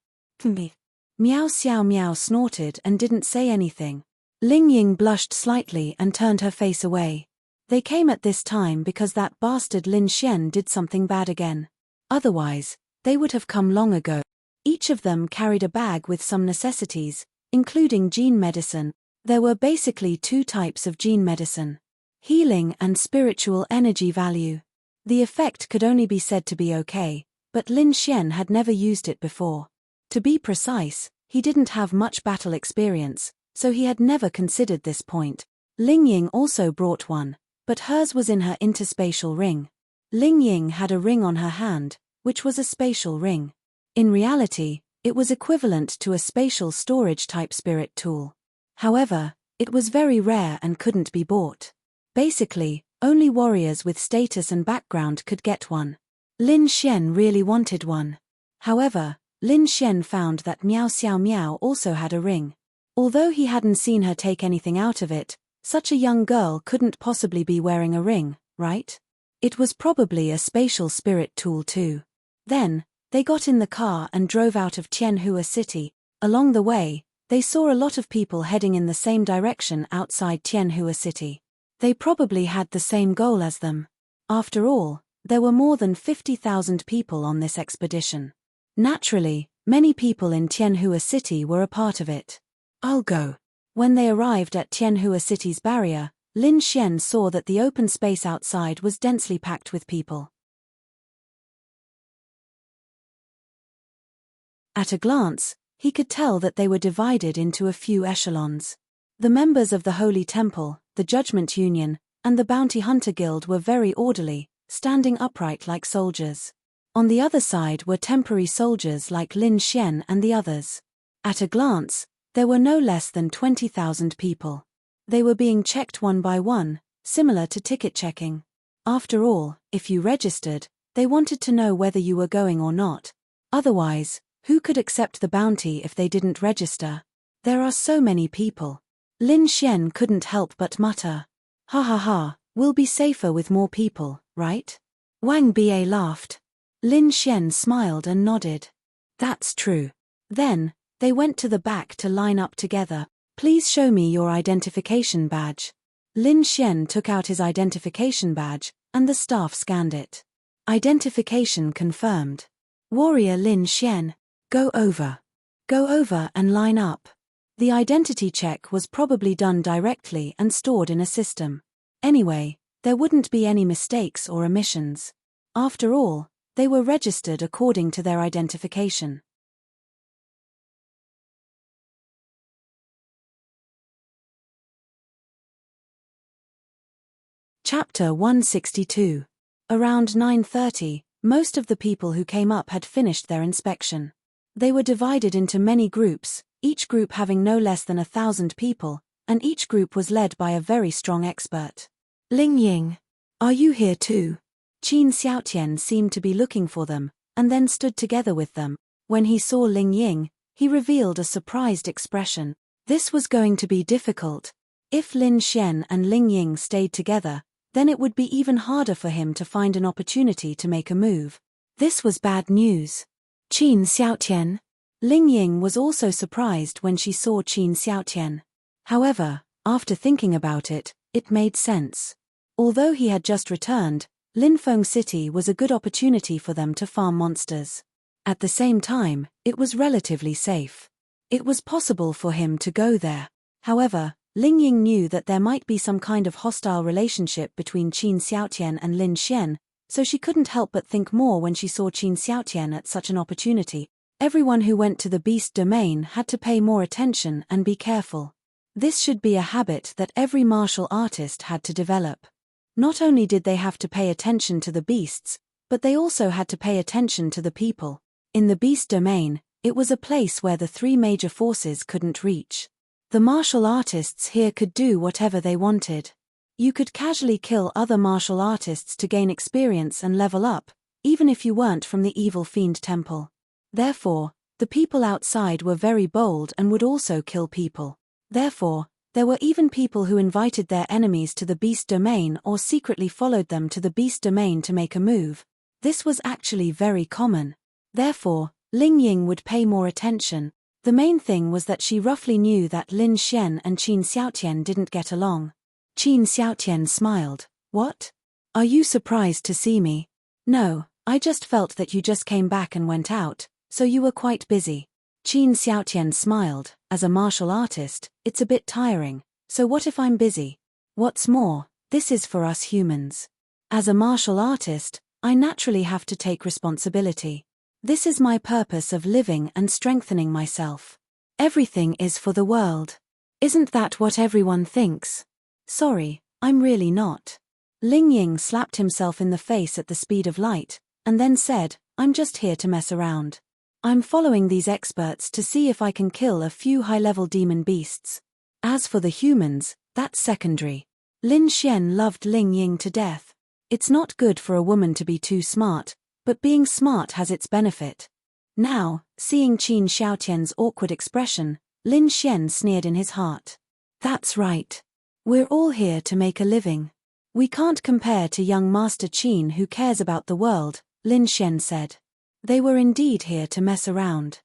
Miao Xiaomiao snorted and didn't say anything. Ling Ying blushed slightly and turned her face away. They came at this time because that bastard Lin Xian did something bad again. Otherwise, they would have come long ago. Each of them carried a bag with some necessities, including gene medicine. There were basically 2 types of gene medicine: healing and spiritual energy value. The effect could only be said to be okay, but Lin Xian had never used it before. To be precise, he didn't have much battle experience, so he had never considered this point. Ling Ying also brought one, but hers was in her interspatial ring. Ling Ying had a ring on her hand, which was a spatial ring. In reality, it was equivalent to a spatial storage-type spirit tool. However, it was very rare and couldn't be bought. Basically, only warriors with status and background could get one. Lin Xian really wanted one. However, Lin Xian found that Miao Xiao Miao also had a ring. Although he hadn't seen her take anything out of it, such a young girl couldn't possibly be wearing a ring, right? It was probably a spatial spirit tool too. Then, they got in the car and drove out of Tianhua City. Along the way, they saw a lot of people heading in the same direction outside Tianhua City. They probably had the same goal as them. After all, there were more than 50,000 people on this expedition. Naturally, many people in Tianhua City were a part of it. I'll go. When they arrived at Tianhua City's barrier, Lin Xian saw that the open space outside was densely packed with people. At a glance, he could tell that they were divided into a few echelons. The members of the Holy Temple, the Judgment Union, and the Bounty Hunter Guild were very orderly, standing upright like soldiers. On the other side were temporary soldiers like Lin Xian and the others. At a glance, there were no less than 20,000 people. They were being checked one by one, similar to ticket checking. After all, if you registered, they wanted to know whether you were going or not. Otherwise, who could accept the bounty if they didn't register? There are so many people. Lin Xian couldn't help but mutter. Ha ha ha, we'll be safer with more people, right? Wang Ba laughed. Lin Xian smiled and nodded. That's true. Then, they went to the back to line up together. Please show me your identification badge. Lin Xian took out his identification badge, and the staff scanned it. Identification confirmed. Warrior Lin Xian, go over. Go over and line up. The identity check was probably done directly and stored in a system. Anyway, there wouldn't be any mistakes or omissions. After all, they were registered according to their identification. Chapter 162. Around 9:30, most of the people who came up had finished their inspection. They were divided into many groups, each group having no less than 1,000 people, and each group was led by a very strong expert. Ling Ying, are you here too? Qin Xiaotian seemed to be looking for them, and then stood together with them. When he saw Ling Ying, he revealed a surprised expression. This was going to be difficult. If Lin Xian and Ling Ying stayed together, then it would be even harder for him to find an opportunity to make a move. This was bad news. Qin Xiaotian. Ling Ying was also surprised when she saw Qin Xiaotian. However, after thinking about it, it made sense. Although he had just returned, Linfeng City was a good opportunity for them to farm monsters. At the same time, it was relatively safe. It was possible for him to go there. However, Ling Ying knew that there might be some kind of hostile relationship between Qin Xiaotian and Lin Xian, so she couldn't help but think more when she saw Qin Xiaotian at such an opportunity. Everyone who went to the beast domain had to pay more attention and be careful. This should be a habit that every martial artist had to develop. Not only did they have to pay attention to the beasts, but they also had to pay attention to the people. In the beast domain, it was a place where the three major forces couldn't reach. The martial artists here could do whatever they wanted. You could casually kill other martial artists to gain experience and level up, even if you weren't from the evil fiend temple. Therefore, the people outside were very bold and would also kill people. Therefore, there were even people who invited their enemies to the beast domain or secretly followed them to the beast domain to make a move. This was actually very common. Therefore, Ling Ying would pay more attention. The main thing was that she roughly knew that Lin Xian and Qin Xiaotian didn't get along. Qin Xiaotian smiled. What? Are you surprised to see me? No, I just felt that you just came back and went out, so you were quite busy. Qin Xiaotian smiled. As a martial artist, it's a bit tiring, so what if I'm busy? What's more, this is for us humans. As a martial artist, I naturally have to take responsibility. This is my purpose of living and strengthening myself. Everything is for the world. Isn't that what everyone thinks? Sorry, I'm really not. Ling Ying slapped himself in the face at the speed of light, and then said, I'm just here to mess around. I'm following these experts to see if I can kill a few high-level demon beasts. As for the humans, that's secondary. Lin Xian loved Ling Ying to death. It's not good for a woman to be too smart, but being smart has its benefit. Now, seeing Qin Xiaotian's awkward expression, Lin Xian sneered in his heart. That's right. We're all here to make a living. We can't compare to young Master Qin who cares about the world, Lin Xian said. They were indeed here to mess around.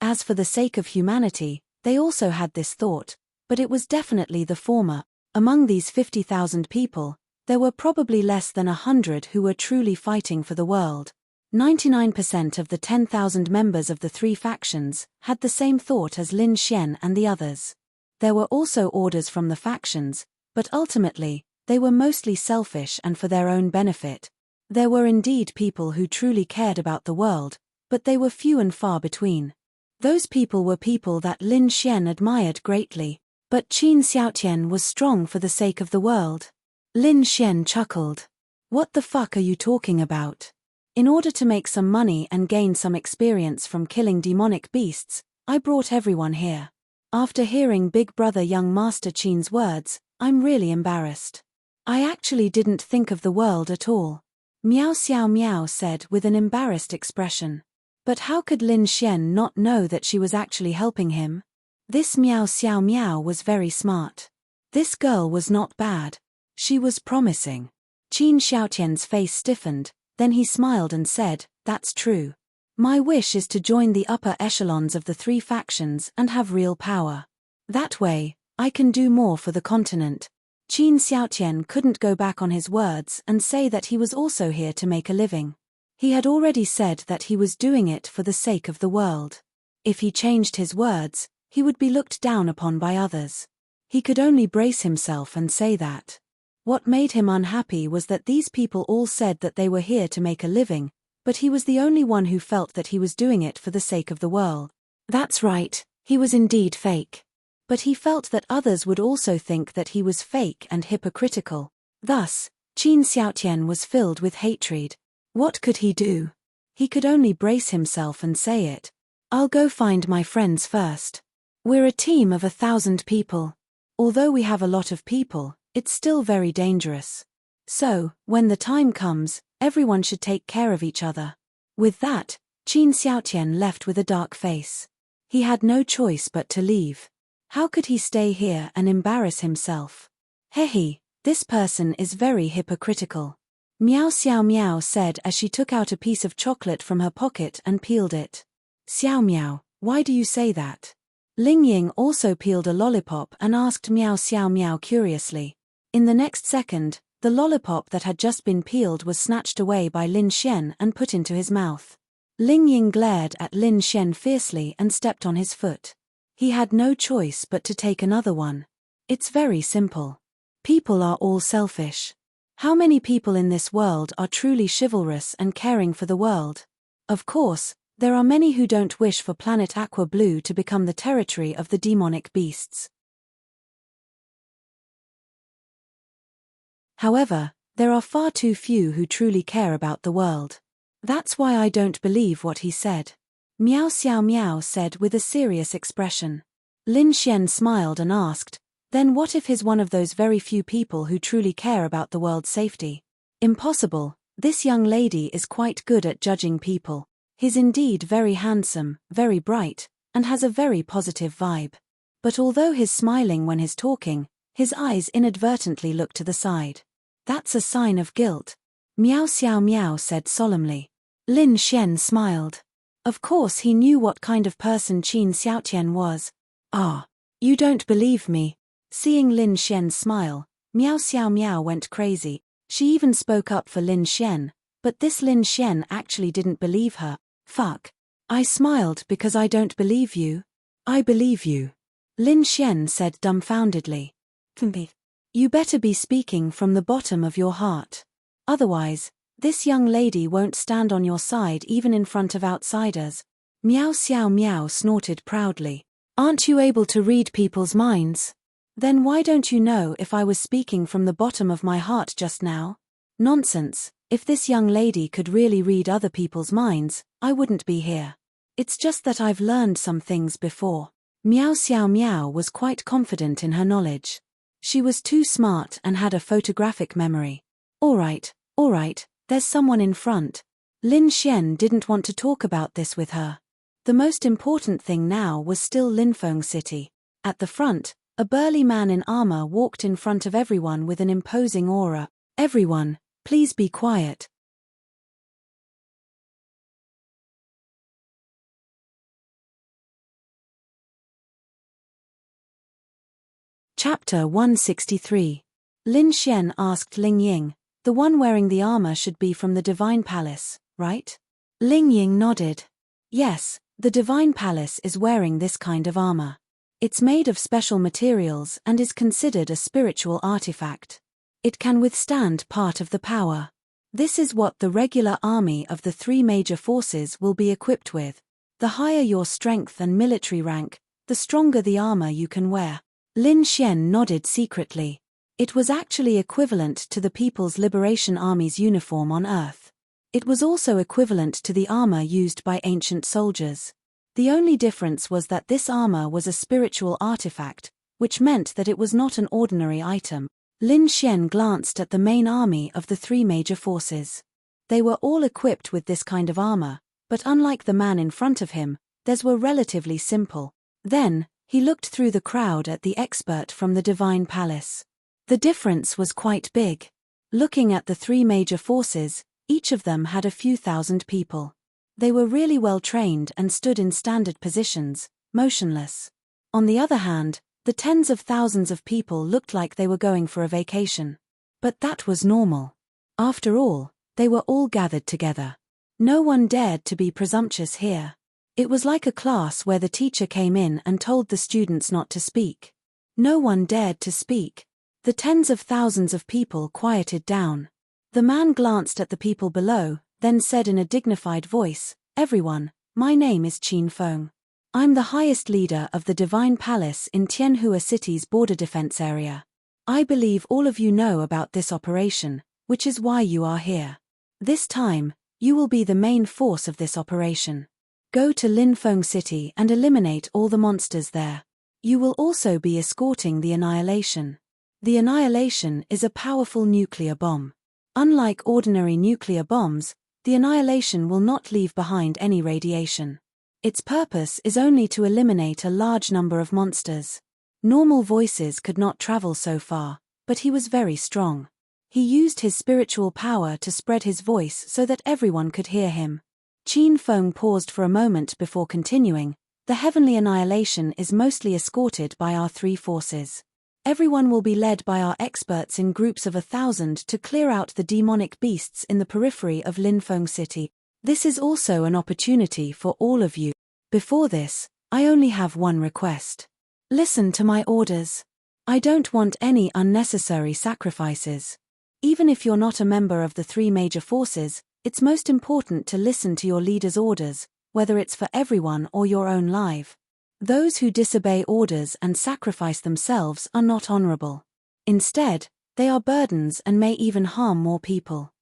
As for the sake of humanity, they also had this thought, but it was definitely the former. Among these 50,000 people, there were probably less than 100 who were truly fighting for the world. 99% of the 10,000 members of the three factions had the same thought as Lin Xian and the others. There were also orders from the factions, but ultimately, they were mostly selfish and for their own benefit. There were indeed people who truly cared about the world, but they were few and far between. Those people were people that Lin Xian admired greatly, but Qin Xiaotian was strong for the sake of the world. Lin Xian chuckled. What the fuck are you talking about? In order to make some money and gain some experience from killing demonic beasts, I brought everyone here. After hearing Big Brother young Master Qin's words, I'm really embarrassed. I actually didn't think of the world at all. Miao Xiao Miao said with an embarrassed expression. But how could Lin Xian not know that she was actually helping him? This Miao Xiao Miao was very smart. This girl was not bad. She was promising. Qin Xiaotian's face stiffened, then he smiled and said, that's true. My wish is to join the upper echelons of the three factions and have real power. That way, I can do more for the continent. Qin Xiaotian couldn't go back on his words and say that he was also here to make a living. He had already said that he was doing it for the sake of the world. If he changed his words, he would be looked down upon by others. He could only brace himself and say that. What made him unhappy was that these people all said that they were here to make a living, but he was the only one who felt that he was doing it for the sake of the world. That's right, he was indeed fake. But he felt that others would also think that he was fake and hypocritical. Thus, Qin Xiaotian was filled with hatred. What could he do? He could only brace himself and say it. I'll go find my friends first. We're a team of 1,000 people. Although we have a lot of people, it's still very dangerous. So, when the time comes, everyone should take care of each other. With that, Qin Xiaotian left with a dark face. He had no choice but to leave. How could he stay here and embarrass himself? Hehe, this person is very hypocritical. Miao Xiao Miao said as she took out a piece of chocolate from her pocket and peeled it. Xiao Miao, why do you say that? Ling Ying also peeled a lollipop and asked Miao Xiao Miao curiously. In the next second, the lollipop that had just been peeled was snatched away by Lin Xian and put into his mouth. Ling Ying glared at Lin Xian fiercely and stepped on his foot. He had no choice but to take another one. It's very simple. People are all selfish. How many people in this world are truly chivalrous and caring for the world? Of course, there are many who don't wish for planet Aqua Blue to become the territory of the demonic beasts. However, there are far too few who truly care about the world. That's why I don't believe what he said. Miao Xiao Miao said with a serious expression. Lin Xian smiled and asked, then what if he's one of those very few people who truly care about the world's safety? Impossible, this young lady is quite good at judging people. He's indeed very handsome, very bright, and has a very positive vibe. But although he's smiling when he's talking, his eyes inadvertently look to the side. That's a sign of guilt. Miao Xiao Miao said solemnly. Lin Xian smiled. Of course he knew what kind of person Qin Xiaotian was. Ah, you don't believe me. Seeing Lin Xian's smile, Miao Xiao Miao went crazy. She even spoke up for Lin Xian, but this Lin Xian actually didn't believe her. Fuck. I smiled because I don't believe you. I believe you. Lin Xian said dumbfoundedly. You better be speaking from the bottom of your heart. Otherwise, this young lady won't stand on your side even in front of outsiders. Meow Xiao Meow snorted proudly. Aren't you able to read people's minds? Then why don't you know if I was speaking from the bottom of my heart just now? Nonsense, if this young lady could really read other people's minds, I wouldn't be here. It's just that I've learned some things before. Meow Xiao Meow was quite confident in her knowledge. She was too smart and had a photographic memory. All right, there's someone in front. Lin Xian didn't want to talk about this with her. The most important thing now was still Linfeng City. At the front, a burly man in armor walked in front of everyone with an imposing aura. Everyone, please be quiet. Chapter 163. Lin Xian asked Ling Ying, the one wearing the armor should be from the Divine Palace, right? Ling Ying nodded. Yes, the Divine Palace is wearing this kind of armor. It's made of special materials and is considered a spiritual artifact. It can withstand part of the power. This is what the regular army of the three major forces will be equipped with. The higher your strength and military rank, the stronger the armor you can wear. Lin Xian nodded secretly. It was actually equivalent to the People's Liberation Army's uniform on Earth. It was also equivalent to the armor used by ancient soldiers. The only difference was that this armor was a spiritual artifact, which meant that it was not an ordinary item. Lin Xian glanced at the main army of the three major forces. They were all equipped with this kind of armor, but unlike the man in front of him, theirs were relatively simple. Then, he looked through the crowd at the expert from the Divine Palace. The difference was quite big. Looking at the three major forces, each of them had a few thousand people. They were really well trained and stood in standard positions, motionless. On the other hand, the tens of thousands of people looked like they were going for a vacation. But that was normal. After all, they were all gathered together. No one dared to be presumptuous here. It was like a class where the teacher came in and told the students not to speak. No one dared to speak. The tens of thousands of people quieted down. The man glanced at the people below, then said in a dignified voice, "Everyone, my name is Qin Feng. I'm the highest leader of the Divine Palace in Tianhua City's border defense area. I believe all of you know about this operation, which is why you are here. This time, you will be the main force of this operation. Go to Linfeng City and eliminate all the monsters there. You will also be escorting the Annihilation. The Annihilation is a powerful nuclear bomb. Unlike ordinary nuclear bombs, the Annihilation will not leave behind any radiation. Its purpose is only to eliminate a large number of monsters. Normal voices could not travel so far, but he was very strong. He used his spiritual power to spread his voice so that everyone could hear him. Qin Feng paused for a moment before continuing. The heavenly annihilation is mostly escorted by our three forces. Everyone will be led by our experts in groups of 1,000 to clear out the demonic beasts in the periphery of Linfeng City. This is also an opportunity for all of you. Before this, I only have one request. Listen to my orders. I don't want any unnecessary sacrifices. Even if you're not a member of the three major forces, it's most important to listen to your leader's orders, whether it's for everyone or your own life. Those who disobey orders and sacrifice themselves are not honorable. Instead, they are burdens and may even harm more people.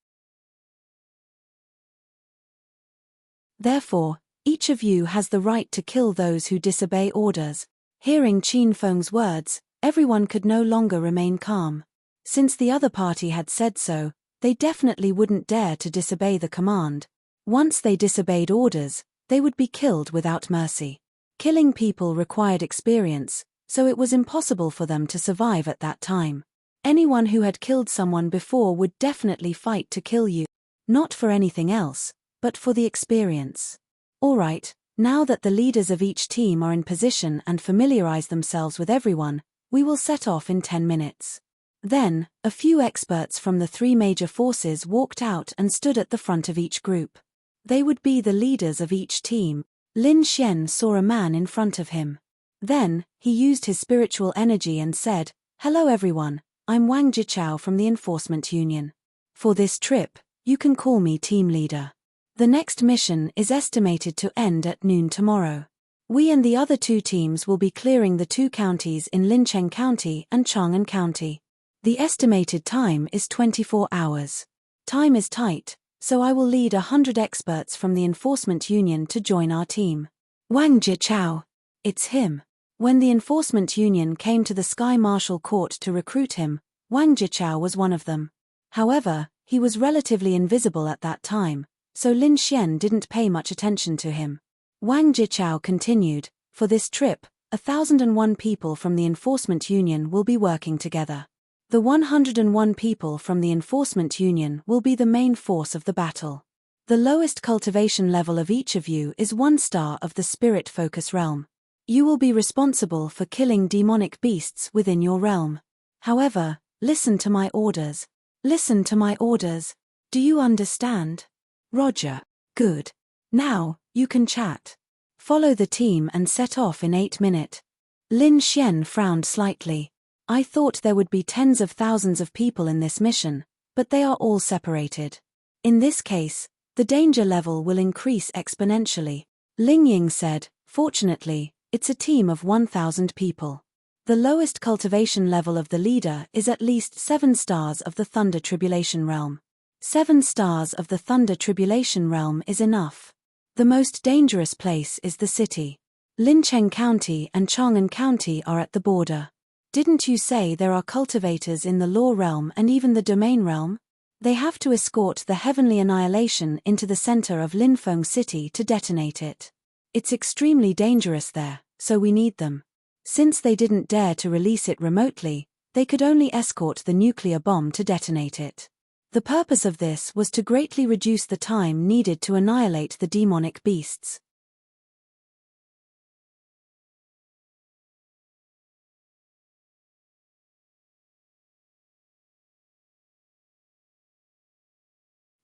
Therefore, each of you has the right to kill those who disobey orders. Hearing Qin Feng's words, everyone could no longer remain calm. Since the other party had said so, they definitely wouldn't dare to disobey the command. Once they disobeyed orders, they would be killed without mercy. Killing people required experience, so it was impossible for them to survive at that time. Anyone who had killed someone before would definitely fight to kill you. Not for anything else, but for the experience. Alright, now that the leaders of each team are in position and familiarize themselves with everyone, we will set off in 10 minutes. Then, a few experts from the three major forces walked out and stood at the front of each group. They would be the leaders of each team. Lin Xian saw a man in front of him. Then, he used his spiritual energy and said, "Hello everyone, I'm Wang Jichao from the Enforcement Union. For this trip, you can call me team leader. The next mission is estimated to end at noon tomorrow. We and the other two teams will be clearing the two counties in Lincheng County and Chang'an County. The estimated time is 24 hours. Time is tight, so I will lead 100 experts from the Enforcement Union to join our team. Wang Jichao. It's him. When the Enforcement Union came to the Sky Marshal Court to recruit him, Wang Jichao was one of them. However, he was relatively invisible at that time, so Lin Xian didn't pay much attention to him. Wang Jichao continued, for this trip, 1,001 people from the Enforcement Union will be working together. The 101 people from the Enforcement Union will be the main force of the battle. The lowest cultivation level of each of you is 1 star of the Spirit Focus realm. You will be responsible for killing demonic beasts within your realm. However, listen to my orders. Listen to my orders. Do you understand? Roger. Good. Now, you can chat. Follow the team and set off in 8 minutes. Lin Xian frowned slightly. I thought there would be tens of thousands of people in this mission, but they are all separated. In this case, the danger level will increase exponentially. Ling Ying said, fortunately, it's a team of 1,000 people. The lowest cultivation level of the leader is at least 7 stars of the Thunder Tribulation Realm. 7 stars of the Thunder Tribulation Realm is enough. The most dangerous place is the city. Lincheng County and Chang'an County are at the border. Didn't you say there are cultivators in the Law Realm and even the Domain Realm? They have to escort the Heavenly Annihilation into the center of Linfeng City to detonate it. It's extremely dangerous there, so we need them. Since they didn't dare to release it remotely, they could only escort the nuclear bomb to detonate it. The purpose of this was to greatly reduce the time needed to annihilate the demonic beasts.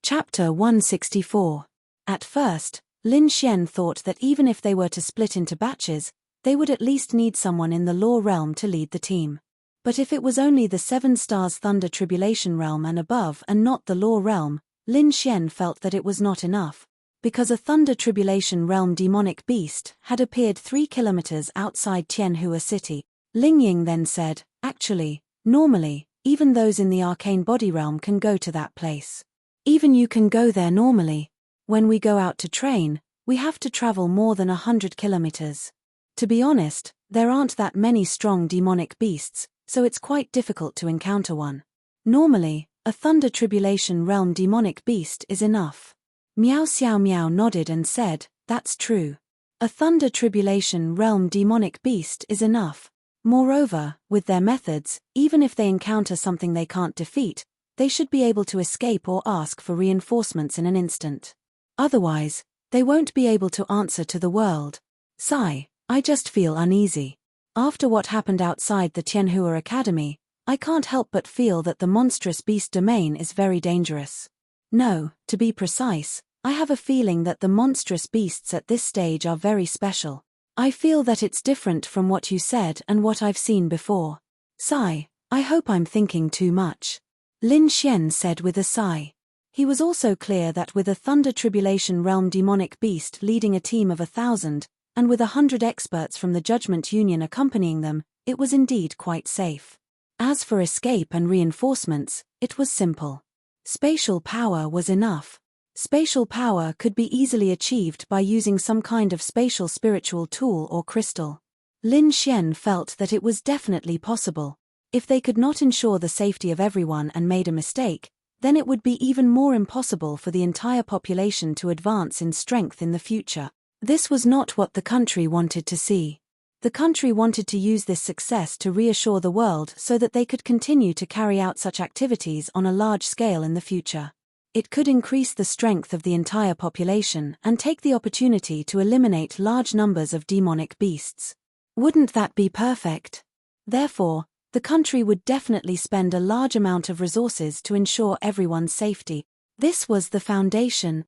Chapter 164. At first, Lin Xian thought that even if they were to split into batches, they would at least need someone in the Law Realm to lead the team. But if it was only the 7 stars Thunder Tribulation Realm and above and not the Law Realm, Lin Xian felt that it was not enough, because a Thunder Tribulation Realm demonic beast had appeared 3 kilometers outside Tianhua City. Ling Ying then said, actually, normally, even those in the Arcane Body Realm can go to that place. Even you can go there normally. When we go out to train, we have to travel more than 100 kilometers. To be honest, there aren't that many strong demonic beasts, so it's quite difficult to encounter one. Normally, a Thunder Tribulation Realm demonic beast is enough. Miao Xiao Miao nodded and said, that's true. A Thunder Tribulation Realm demonic beast is enough. Moreover, with their methods, even if they encounter something they can't defeat, they should be able to escape or ask for reinforcements in an instant. Otherwise, they won't be able to answer to the world. Sigh, I just feel uneasy. After what happened outside the Tianhua Academy, I can't help but feel that the monstrous beast domain is very dangerous. No, to be precise, I have a feeling that the monstrous beasts at this stage are very special. I feel that it's different from what you said and what I've seen before. Sigh, I hope I'm thinking too much. Lin Xian said with a sigh. He was also clear that with a Thunder Tribulation Realm demonic beast leading a team of 1,000, and with 100 experts from the Judgment Union accompanying them, it was indeed quite safe. As for escape and reinforcements, it was simple. Spatial power was enough. Spatial power could be easily achieved by using some kind of spatial spiritual tool or crystal. Lin Xian felt that it was definitely possible. If they could not ensure the safety of everyone and made a mistake, then it would be even more impossible for the entire population to advance in strength in the future. This was not what the country wanted to see. The country wanted to use this success to reassure the world so that they could continue to carry out such activities on a large scale in the future. It could increase the strength of the entire population and take the opportunity to eliminate large numbers of demonic beasts. Wouldn't that be perfect? Therefore, the country would definitely spend a large amount of resources to ensure everyone's safety. This was the foundation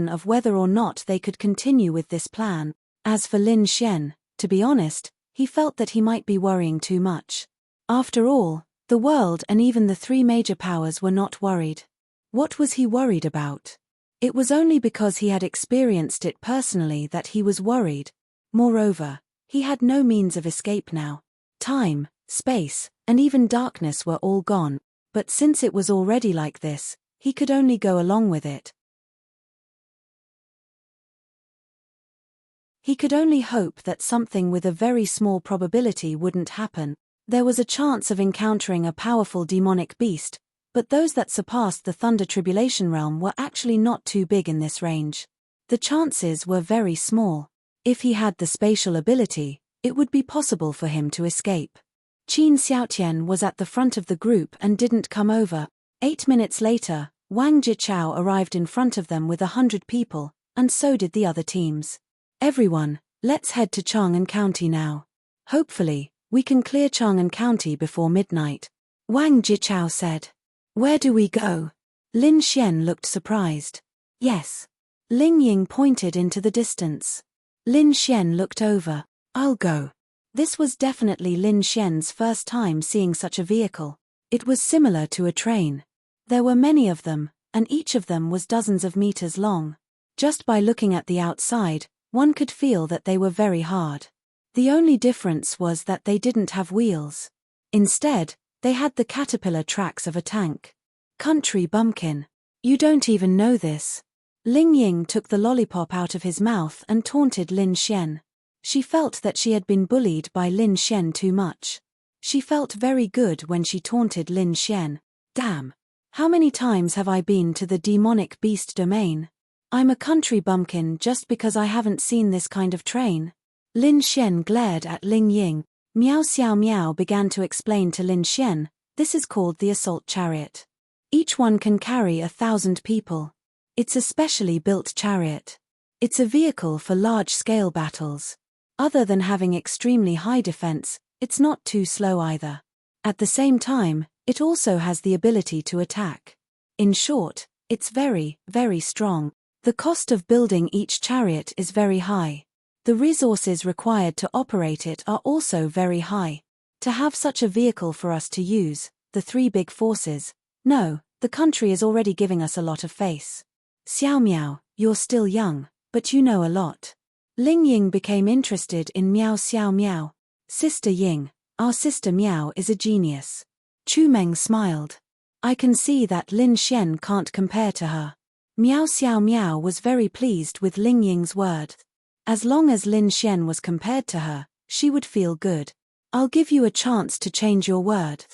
of whether or not they could continue with this plan. As for Lin Xian, to be honest, he felt that he might be worrying too much. After all, The world and even the three major powers were not worried. What was he worried about? It was only because he had experienced it personally that he was worried. Moreover, he had no means of escape now. Time, space, and even darkness were all gone, but since it was already like this, he could only go along with it. He could only hope that something with a very small probability wouldn't happen. There was a chance of encountering a powerful demonic beast, but those that surpassed the Thunder Tribulation realm were actually not too big in this range. The chances were very small. If he had the spatial ability, it would be possible for him to escape. Qin Xiaotian was at the front of the group and didn't come over. 8 minutes later, Wang Jichao arrived in front of them with 100 people, and so did the other teams. Everyone, let's head to Chang'an County now. Hopefully, we can clear Chang'an County before midnight. Wang Jichao said. Where do we go? Lin Xian looked surprised. Yes. Ling Ying pointed into the distance. Lin Xian looked over. I'll go. This was definitely Lin Xian's first time seeing such a vehicle. It was similar to a train. There were many of them, and each of them was dozens of meters long. Just by looking at the outside, one could feel that they were very hard. The only difference was that they didn't have wheels. Instead, they had the caterpillar tracks of a tank. Country bumpkin. You don't even know this. Ling Ying took the lollipop out of his mouth and taunted Lin Xian. She felt that she had been bullied by Lin Xian too much. She felt very good when she taunted Lin Xian. Damn. How many times have I been to the demonic beast domain? I'm a country bumpkin just because I haven't seen this kind of train. Lin Xian glared at Ling Ying. Miao Xiao Miao began to explain to Lin Xian, this is called the assault chariot. Each one can carry 1,000 people. It's a specially built chariot. It's a vehicle for large-scale battles. Other than having extremely high defense, it's not too slow either. At the same time, it also has the ability to attack. In short, it's very, very strong. The cost of building each chariot is very high. The resources required to operate it are also very high. To have such a vehicle for us to use, the three big forces, no, the country is already giving us a lot of face. Xiao Miao, you're still young, but you know a lot. Ling Ying became interested in Miao Xiao Miao. Sister Ying, our sister Miao is a genius. Chu Meng smiled. I can see that Lin Xian can't compare to her. Miao Xiao Miao was very pleased with Ling Ying's word. As long as Lin Xian was compared to her, she would feel good. I'll give you a chance to change your word.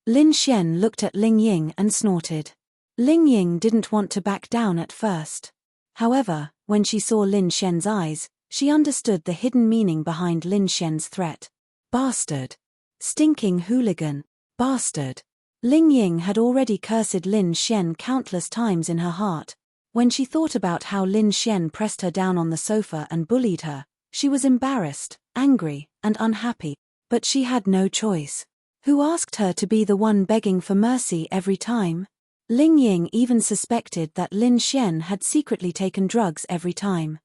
Lin Xian looked at Ling Ying and snorted. Ling Ying didn't want to back down at first. However, when she saw Lin Xian's eyes, she understood the hidden meaning behind Lin Xian's threat. Bastard. Stinking hooligan. Bastard. Ling Ying had already cursed Lin Xian countless times in her heart. When she thought about how Lin Xian pressed her down on the sofa and bullied her, she was embarrassed, angry, and unhappy. But she had no choice. Who asked her to be the one begging for mercy every time? Ling Ying even suspected that Lin Xian had secretly taken drugs every time.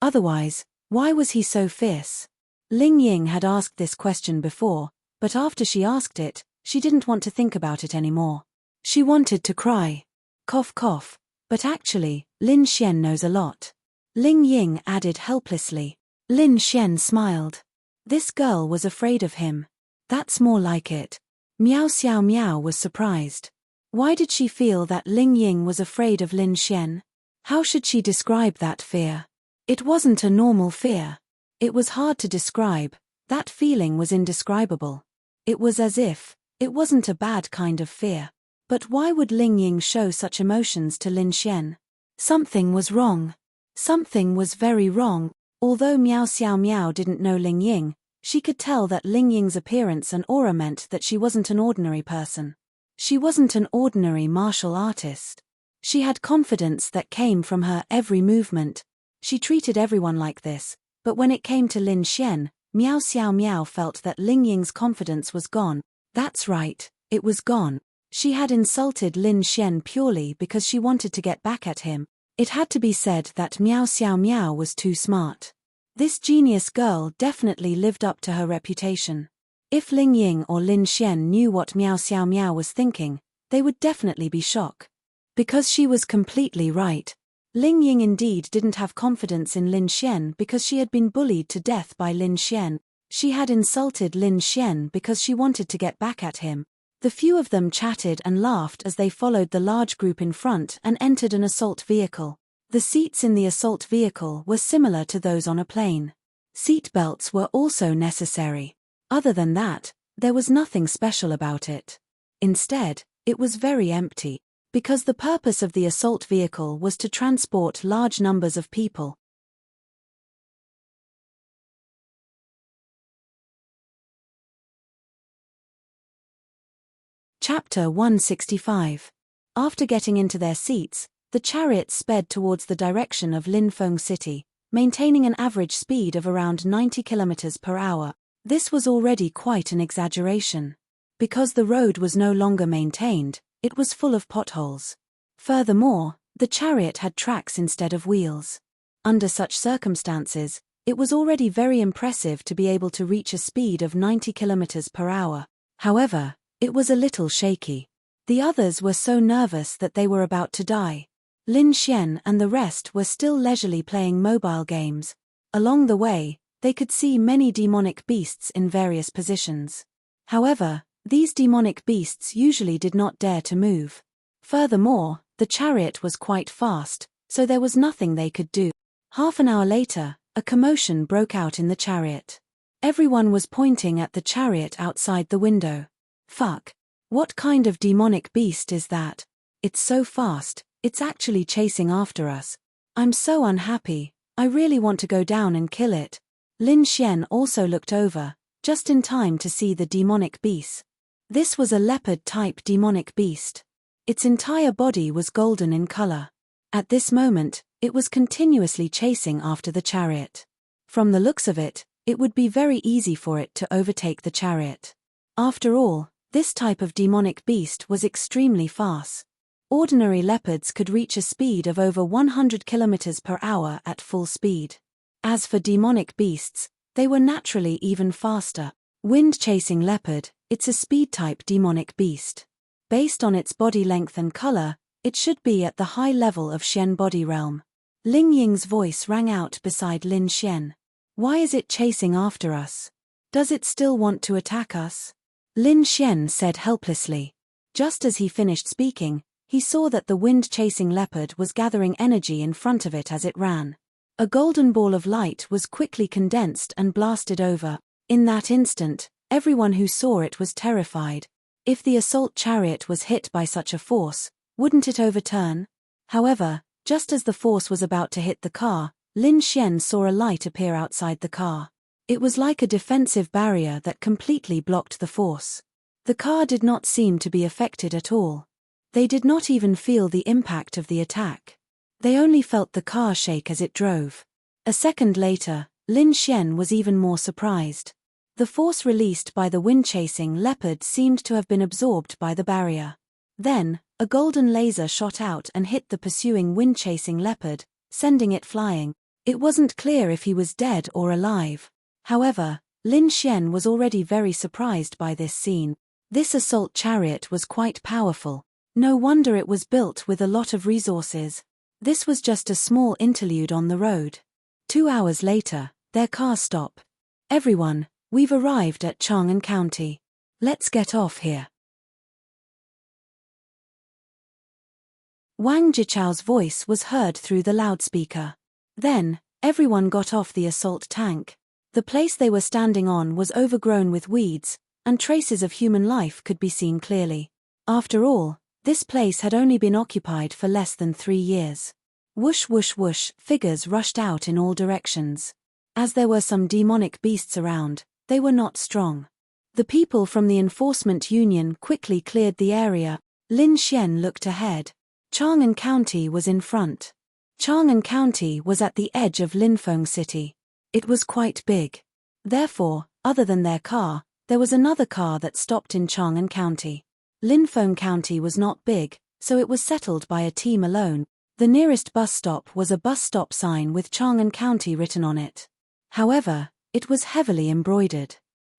Otherwise, why was he so fierce? Ling Ying had asked this question before, but after she asked it, she didn't want to think about it anymore. She wanted to cry. Cough cough. But actually, Lin Xian knows a lot. Ling Ying added helplessly. Lin Xian smiled. This girl was afraid of him. That's more like it. Miao Xiao Miao was surprised. Why did she feel that Ling Ying was afraid of Lin Xian? How should she describe that fear? It wasn't a normal fear. It was hard to describe. That feeling was indescribable. It was as if it wasn't a bad kind of fear. But why would Ling Ying show such emotions to Lin Xian? Something was wrong. Something was very wrong. Although Miao Xiao Miao didn't know Ling Ying, she could tell that Ling Ying's appearance and aura meant that she wasn't an ordinary person. She wasn't an ordinary martial artist. She had confidence that came from her every movement. She treated everyone like this, but when it came to Lin Xian, Miao Xiao Miao felt that Ling Ying's confidence was gone. That's right, it was gone. She had insulted Lin Xian purely because she wanted to get back at him. It had to be said that Miao Xiao Miao was too smart. This genius girl definitely lived up to her reputation. If Ling Ying or Lin Xian knew what Miao Xiao Miao was thinking, they would definitely be shocked. Because she was completely right. Ling Ying indeed didn't have confidence in Lin Xian because she had been bullied to death by Lin Xian. She had insulted Lin Xian because she wanted to get back at him. The few of them chatted and laughed as they followed the large group in front and entered an assault vehicle. The seats in the assault vehicle were similar to those on a plane. Seat belts were also necessary. Other than that, there was nothing special about it. Instead, it was very empty, because the purpose of the assault vehicle was to transport large numbers of people. Chapter 165. After getting into their seats, the chariots sped towards the direction of Linfeng City, maintaining an average speed of around 90 km per hour. This was already quite an exaggeration. Because the road was no longer maintained, it was full of potholes. Furthermore, the chariot had tracks instead of wheels. Under such circumstances, it was already very impressive to be able to reach a speed of 90 km per hour. However, it was a little shaky. The others were so nervous that they were about to die. Lin Xian and the rest were still leisurely playing mobile games. Along the way, they could see many demonic beasts in various positions. However, these demonic beasts usually did not dare to move. Furthermore, the chariot was quite fast, so there was nothing they could do. Half an hour later, a commotion broke out in the chariot. Everyone was pointing at the chariot outside the window. Fuck. What kind of demonic beast is that? It's so fast, it's actually chasing after us. I'm so unhappy, I really want to go down and kill it. Lin Xian also looked over, just in time to see the demonic beast. This was a leopard-type demonic beast. Its entire body was golden in color. At this moment, it was continuously chasing after the chariot. From the looks of it, it would be very easy for it to overtake the chariot. After all, this type of demonic beast was extremely fast. Ordinary leopards could reach a speed of over 100 km per hour at full speed. As for demonic beasts, they were naturally even faster. Wind-chasing leopard, it's a speed-type demonic beast. Based on its body length and color, it should be at the high level of Xian body realm. Ling Ying's voice rang out beside Lin Xian. Why is it chasing after us? Does it still want to attack us? Lin Xian said helplessly. Just as he finished speaking, he saw that the wind-chasing leopard was gathering energy in front of it as it ran. A golden ball of light was quickly condensed and blasted over. In that instant, everyone who saw it was terrified. If the assault chariot was hit by such a force, wouldn't it overturn? However, just as the force was about to hit the car, Lin Xian saw a light appear outside the car. It was like a defensive barrier that completely blocked the force. The car did not seem to be affected at all. They did not even feel the impact of the attack. They only felt the car shake as it drove. A second later, Lin Xian was even more surprised. The force released by the wind-chasing leopard seemed to have been absorbed by the barrier. Then, a golden laser shot out and hit the pursuing wind-chasing leopard, sending it flying. It wasn't clear if he was dead or alive. However, Lin Xian was already very surprised by this scene. This assault chariot was quite powerful. No wonder it was built with a lot of resources. This was just a small interlude on the road. 2 hours later, their car stopped. Everyone, we've arrived at Chang'an County. Let's get off here. Wang Jichao's voice was heard through the loudspeaker. Then, everyone got off the assault tank. The place they were standing on was overgrown with weeds, and traces of human life could be seen clearly. After all, this place had only been occupied for less than 3 years. Whoosh whoosh whoosh, figures rushed out in all directions. As there were some demonic beasts around, they were not strong. The people from the enforcement union quickly cleared the area. Lin Xian looked ahead. Chang'an County was in front. Chang'an County was at the edge of Linfeng City. It was quite big. Therefore, other than their car, there was another car that stopped in Chang'an County. Linfeng County was not big, so it was settled by a team alone. The nearest bus stop was a bus stop sign with Chang'an County written on it. However, it was heavily embroidered.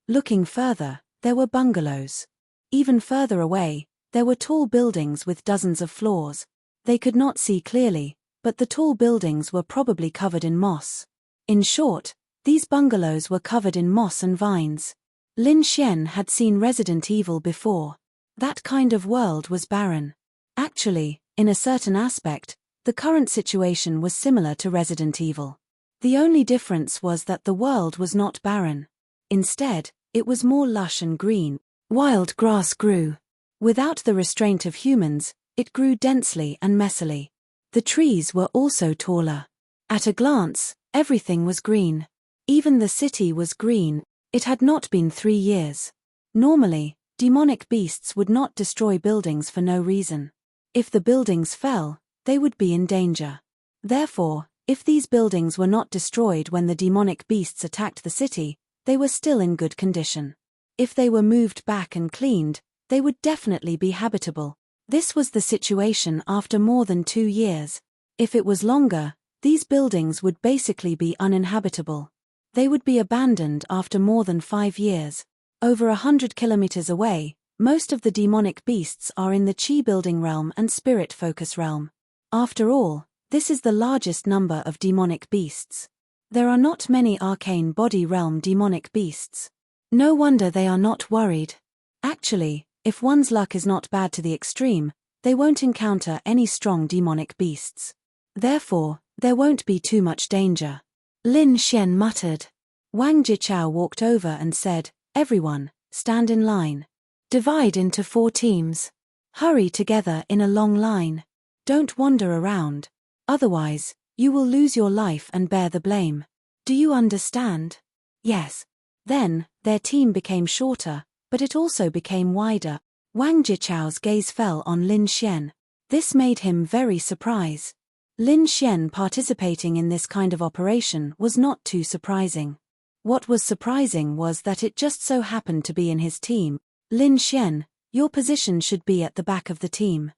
Looking further, there were bungalows. Even further away, there were tall buildings with dozens of floors. They could not see clearly, but the tall buildings were probably covered in moss. In short, these bungalows were covered in moss and vines. Lin Xian had seen Resident Evil before. That kind of world was barren. Actually, in a certain aspect, the current situation was similar to Resident Evil. The only difference was that the world was not barren. Instead, it was more lush and green. Wild grass grew. Without the restraint of humans, it grew densely and messily. The trees were also taller. At a glance, everything was green. Even the city was green. It had not been 3 years. Normally, demonic beasts would not destroy buildings for no reason. If the buildings fell, they would be in danger. Therefore, if these buildings were not destroyed when the demonic beasts attacked the city, they were still in good condition. If they were moved back and cleaned, they would definitely be habitable. This was the situation after more than 2 years. If it was longer, these buildings would basically be uninhabitable. They would be abandoned after more than 5 years. Over 100 kilometers away, most of the demonic beasts are in the Qi building realm and spirit focus realm. After all, this is the largest number of demonic beasts. There are not many arcane body realm demonic beasts. No wonder they are not worried. Actually, if one's luck is not bad to the extreme, they won't encounter any strong demonic beasts. Therefore, there won't be too much danger. Lin Xian muttered. Wang Jichao walked over and said, "Everyone, stand in line. Divide into 4 teams. Hurry together in a long line. Don't wander around. Otherwise, you will lose your life and bear the blame. Do you understand?" Yes. Then, their team became shorter, but it also became wider. Wang Jichao's gaze fell on Lin Xian. This made him very surprised. Lin Xian participating in this kind of operation was not too surprising. What was surprising was that it just so happened to be in his team. Lin Xian, your position should be at the back of the team.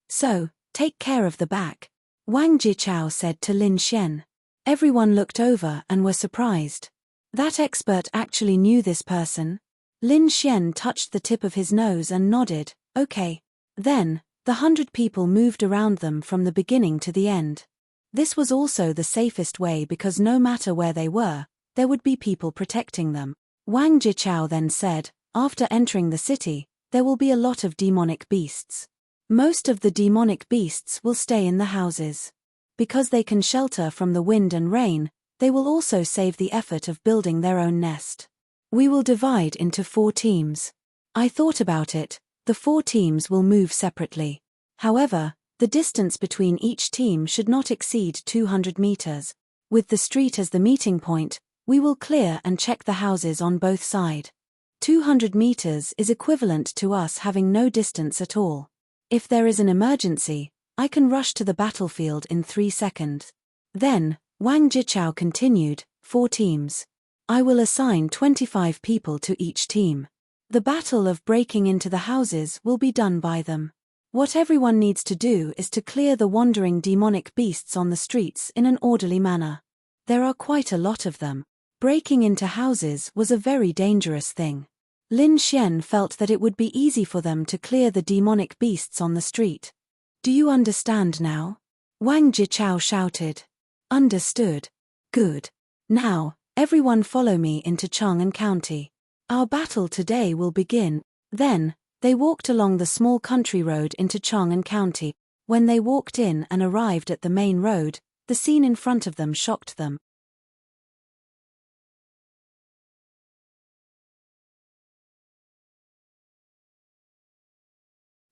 So, take care of the back, Wang Jichao said to Lin Xian. Everyone looked over and were surprised. That expert actually knew this person? Lin Xian touched the tip of his nose and nodded, okay. Then, the 100 people moved around them from the beginning to the end. This was also the safest way because no matter where they were, there would be people protecting them. Wang Jichao then said, after entering the city, there will be a lot of demonic beasts. Most of the demonic beasts will stay in the houses. Because they can shelter from the wind and rain, they will also save the effort of building their own nest. We will divide into 4 teams. I thought about it, the 4 teams will move separately. However, the distance between each team should not exceed 200 meters. With the street as the meeting point, we will clear and check the houses on both sides. 200 meters is equivalent to us having no distance at all. If there is an emergency, I can rush to the battlefield in 3 seconds. Then, Wang Jichao continued, 4 teams. I will assign 25 people to each team. The battle of breaking into the houses will be done by them. What everyone needs to do is to clear the wandering demonic beasts on the streets in an orderly manner. There are quite a lot of them. Breaking into houses was a very dangerous thing. Lin Xian felt that it would be easy for them to clear the demonic beasts on the street. Do you understand now? Wang Jichao shouted. Understood. Good. Now, everyone follow me into Chang'an County. Our battle today will begin. Then, they walked along the small country road into Chang'an County. When they walked in and arrived at the main road, the scene in front of them shocked them.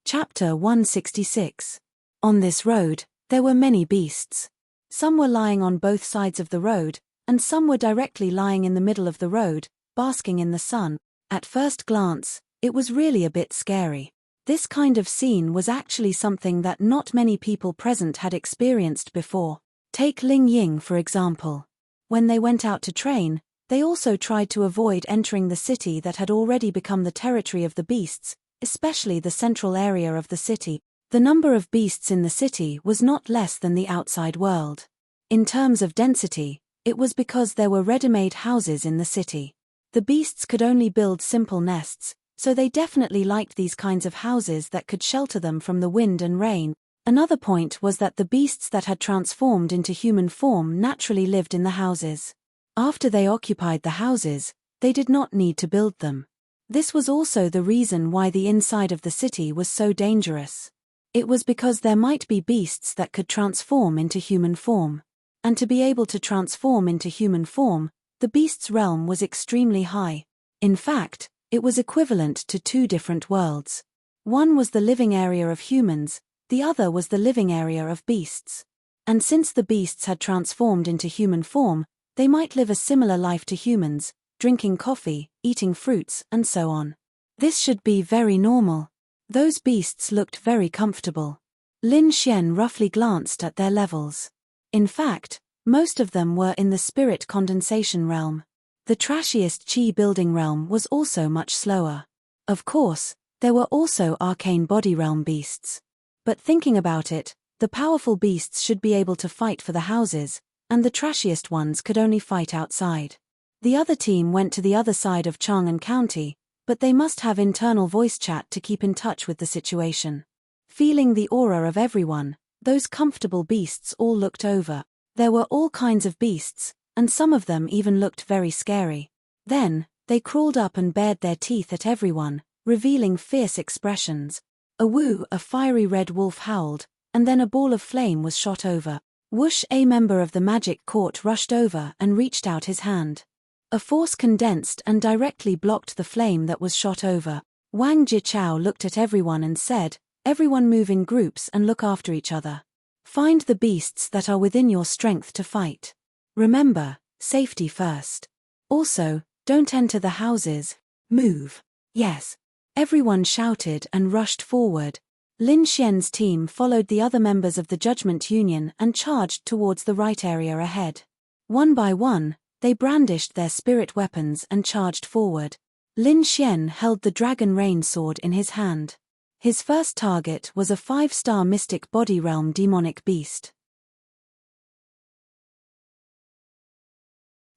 Chapter 166. On this road, there were many beasts. Some were lying on both sides of the road, and some were directly lying in the middle of the road, basking in the sun. At first glance, it was really a bit scary. This kind of scene was actually something that not many people present had experienced before. Take Ling Ying for example. When they went out to train, they also tried to avoid entering the city that had already become the territory of the beasts, especially the central area of the city. The number of beasts in the city was not less than the outside world. In terms of density, it was because there were ready-made houses in the city. The beasts could only build simple nests, so they definitely liked these kinds of houses that could shelter them from the wind and rain. Another point was that the beasts that had transformed into human form naturally lived in the houses. After they occupied the houses, they did not need to build them. This was also the reason why the inside of the city was so dangerous. It was because there might be beasts that could transform into human form. And to be able to transform into human form, the beast's realm was extremely high. In fact, it was equivalent to two different worlds. One was the living area of humans, the other was the living area of beasts. And since the beasts had transformed into human form, they might live a similar life to humans, drinking coffee, eating fruits, and so on. This should be very normal. Those beasts looked very comfortable. Lin Xian roughly glanced at their levels. In fact, most of them were in the spirit condensation realm. The trashiest chi building realm was also much slower. Of course, there were also arcane body realm beasts. But thinking about it, the powerful beasts should be able to fight for the houses, and the trashiest ones could only fight outside. The other team went to the other side of Chang'an County, but they must have internal voice chat to keep in touch with the situation. Feeling the aura of everyone, those comfortable beasts all looked over. There were all kinds of beasts, and some of them even looked very scary. Then, they crawled up and bared their teeth at everyone, revealing fierce expressions. A fiery red wolf howled, and then a ball of flame was shot over. Whoosh! A member of the magic court rushed over and reached out his hand. A force condensed and directly blocked the flame that was shot over. Wang Jichao looked at everyone and said, "Everyone move in groups and look after each other. Find the beasts that are within your strength to fight. Remember, safety first. Also, don't enter the houses. Move." "Yes." Everyone shouted and rushed forward. Lin Xian's team followed the other members of the Judgment Union and charged towards the right area ahead. One by one, they brandished their spirit weapons and charged forward. Lin Xian held the Dragon Rain sword in his hand. His first target was a 5-star mystic body realm demonic beast.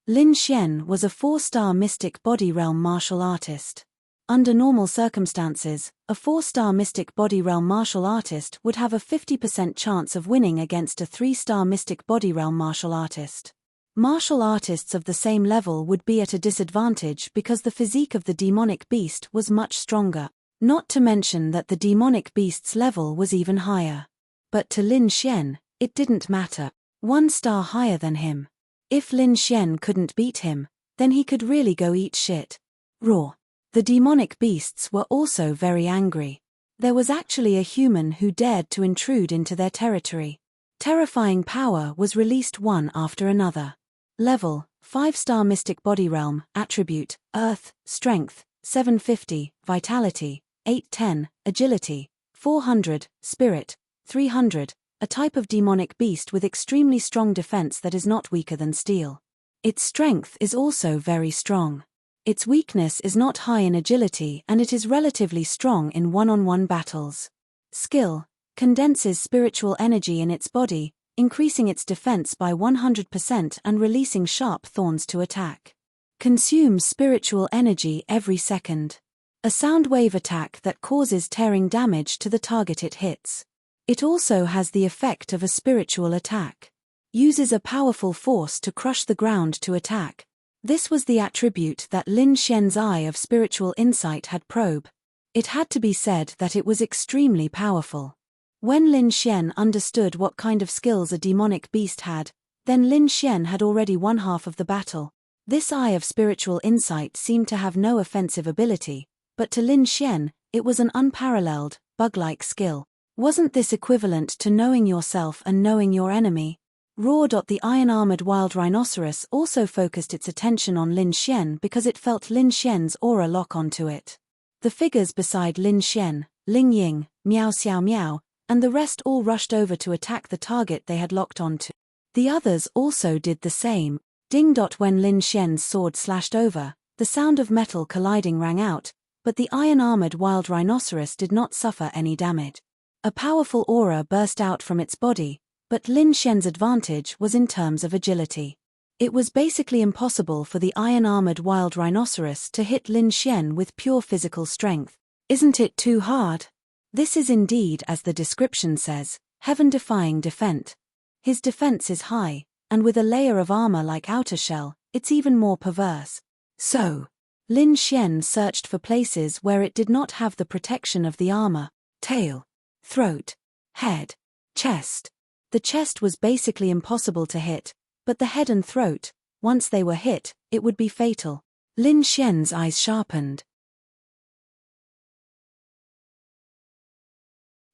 Lin Xian was a 4-star mystic body realm martial artist. Under normal circumstances, a 4-star mystic body realm martial artist would have a 50% chance of winning against a 3-star mystic body realm martial artist. Martial artists of the same level would be at a disadvantage because the physique of the demonic beast was much stronger, not to mention that the demonic beast's level was even higher. But to Lin Xian, it didn't matter. 1 star higher than him. If Lin Xian couldn't beat him, then he could really go eat shit. Raw. The demonic beasts were also very angry. There was actually a human who dared to intrude into their territory. Terrifying power was released one after another. Level, 5-star mystic body realm, attribute, earth, strength, 750, vitality, 810, agility, 400, spirit, 300, a type of demonic beast with extremely strong defense that is not weaker than steel. Its strength is also very strong. Its weakness is not high in agility and it is relatively strong in one-on-one battles. Skill, condenses spiritual energy in its body, increasing its defense by 100% and releasing sharp thorns to attack. Consumes spiritual energy every second. A sound wave attack that causes tearing damage to the target it hits. It also has the effect of a spiritual attack. Uses a powerful force to crush the ground to attack. This was the attribute that Lin Xian's eye of spiritual insight had probed. It had to be said that it was extremely powerful. When Lin Xian understood what kind of skills a demonic beast had, then Lin Xian had already won half of the battle. This eye of spiritual insight seemed to have no offensive ability, but to Lin Xian, it was an unparalleled, bug-like skill. Wasn't this equivalent to knowing yourself and knowing your enemy? Raw. The iron-armored wild rhinoceros also focused its attention on Lin Xian because it felt Lin Xian's aura lock onto it. The figures beside Lin Xian, Ling Ying, Miao Xiao Miao, and the rest all rushed over to attack the target they had locked onto. The others also did the same. Ding. When Lin Xian's sword slashed over, the sound of metal colliding rang out, but the iron-armored wild rhinoceros did not suffer any damage. A powerful aura burst out from its body, but Lin Xian's advantage was in terms of agility. It was basically impossible for the iron-armored wild rhinoceros to hit Lin Xian with pure physical strength. Isn't it too hard? This is indeed, as the description says, heaven-defying defense. His defense is high, and with a layer of armor like outer shell, it's even more perverse. So, Lin Xian searched for places where it did not have the protection of the armor: tail, throat, head, chest. The chest was basically impossible to hit, but the head and throat, once they were hit, it would be fatal. Lin Xian's eyes sharpened.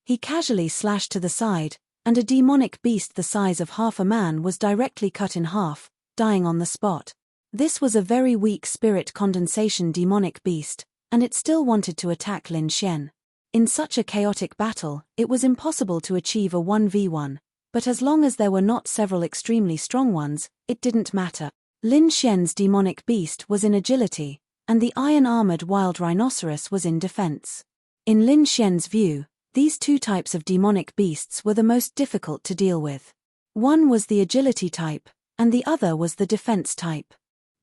He casually slashed to the side, and a demonic beast the size of half a man was directly cut in half, dying on the spot. This was a very weak spirit condensation demonic beast, and it still wanted to attack Lin Xian. In such a chaotic battle, it was impossible to achieve a 1v1, but as long as there were not several extremely strong ones, it didn't matter. Lin Xian's demonic beast was in agility, and the iron-armored wild rhinoceros was in defense. In Lin Xian's view, these two types of demonic beasts were the most difficult to deal with. One was the agility type, and the other was the defense type.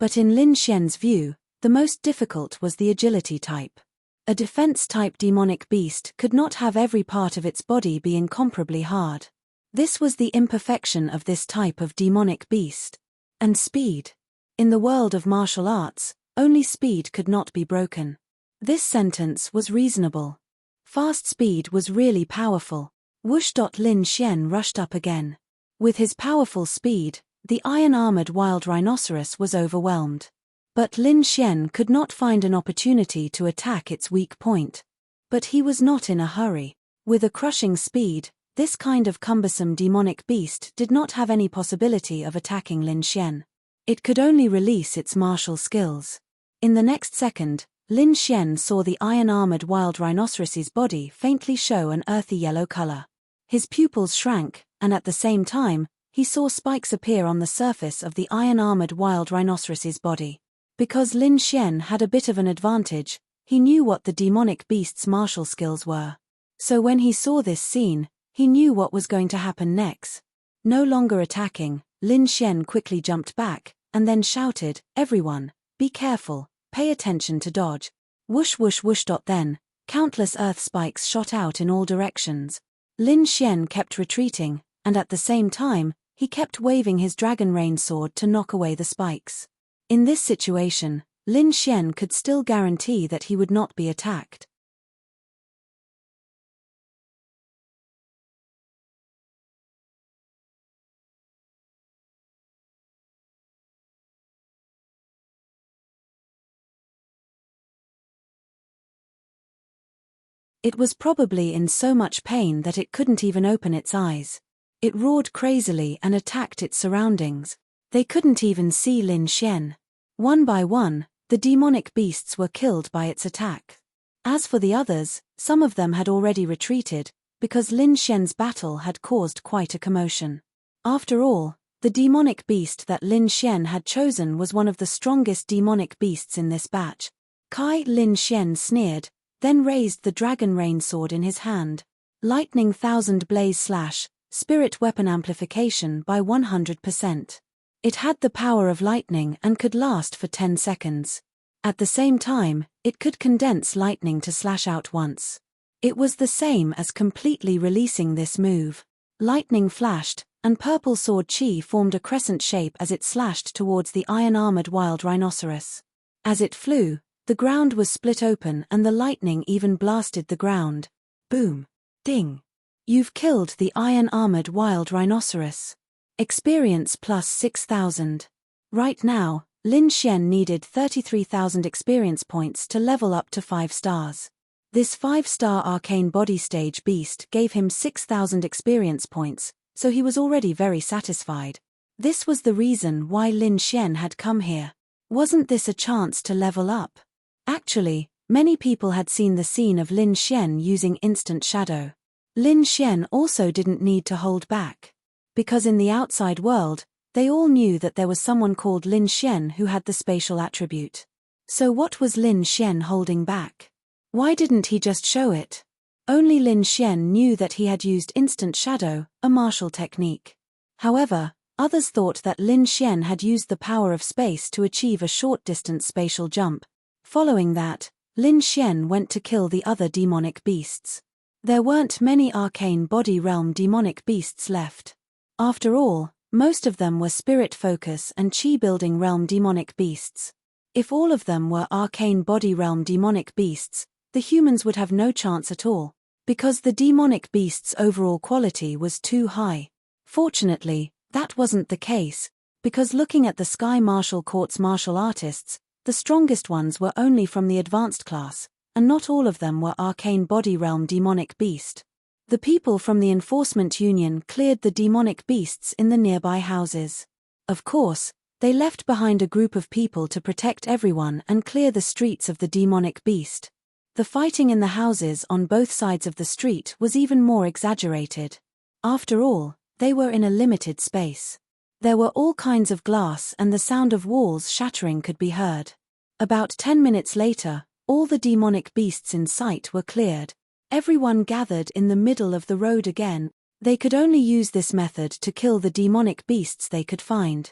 But in Lin Xian's view, the most difficult was the agility type. A defense-type demonic beast could not have every part of its body be incomparably hard. This was the imperfection of this type of demonic beast. And speed. In the world of martial arts, only speed could not be broken. This sentence was reasonable. Fast speed was really powerful. Whoosh! Lin Xian rushed up again. With his powerful speed, the iron-armored wild rhinoceros was overwhelmed. But Lin Xian could not find an opportunity to attack its weak point. But he was not in a hurry. With a crushing speed, this kind of cumbersome demonic beast did not have any possibility of attacking Lin Xian. It could only release its martial skills. In the next second, Lin Xian saw the iron-armored wild rhinoceros's body faintly show an earthy yellow color. His pupils shrank, and at the same time, he saw spikes appear on the surface of the iron-armored wild rhinoceros's body. Because Lin Xian had a bit of an advantage, he knew what the demonic beast's martial skills were. So when he saw this scene, he knew what was going to happen next. No longer attacking, Lin Xian quickly jumped back, and then shouted, "Everyone, be careful, pay attention to dodge." Whoosh whoosh whoosh. Then, countless earth spikes shot out in all directions. Lin Xian kept retreating, and at the same time, he kept waving his dragon rain sword to knock away the spikes. In this situation, Lin Xian could still guarantee that he would not be attacked. It was probably in so much pain that it couldn't even open its eyes. It roared crazily and attacked its surroundings. They couldn't even see Lin Xian. One by one, the demonic beasts were killed by its attack. As for the others, some of them had already retreated, because Lin Xian's battle had caused quite a commotion. After all, the demonic beast that Lin Xian had chosen was one of the strongest demonic beasts in this batch. Lin Xian sneered, then raised the dragon rain sword in his hand. Lightning thousand blaze slash, spirit weapon amplification by 100%. It had the power of lightning and could last for 10 seconds. At the same time, it could condense lightning to slash out once. It was the same as completely releasing this move. Lightning flashed, and purple sword chi formed a crescent shape as it slashed towards the iron-armored wild rhinoceros. As it flew, the ground was split open and the lightning even blasted the ground. Boom. Ding. You've killed the iron-armored wild rhinoceros. Experience plus 6,000. Right now, Lin Xian needed 33,000 experience points to level up to 5 stars. This 5-star arcane body stage beast gave him 6,000 experience points, so he was already very satisfied. This was the reason why Lin Xian had come here. Wasn't this a chance to level up? Actually, many people had seen the scene of Lin Xian using instant shadow. Lin Xian also didn't need to hold back. Because in the outside world, they all knew that there was someone called Lin Xian who had the spatial attribute. So what was Lin Xian holding back? Why didn't he just show it? Only Lin Xian knew that he had used instant shadow, a martial technique. However, others thought that Lin Xian had used the power of space to achieve a short-distance spatial jump. Following that, Lin Xian went to kill the other demonic beasts. There weren't many arcane body realm demonic beasts left. After all, most of them were spirit focus and chi-building realm demonic beasts. If all of them were arcane body realm demonic beasts, the humans would have no chance at all, because the demonic beasts' overall quality was too high. Fortunately, that wasn't the case, because looking at the Sky Martial Court's martial artists, the strongest ones were only from the advanced class, and not all of them were arcane body realm demonic beast. The people from the Enforcement Union cleared the demonic beasts in the nearby houses. Of course, they left behind a group of people to protect everyone and clear the streets of the demonic beast. The fighting in the houses on both sides of the street was even more exaggerated. After all, they were in a limited space. There were all kinds of glass and the sound of walls shattering could be heard. About 10 minutes later, all the demonic beasts in sight were cleared. Everyone gathered in the middle of the road again. They could only use this method to kill the demonic beasts they could find.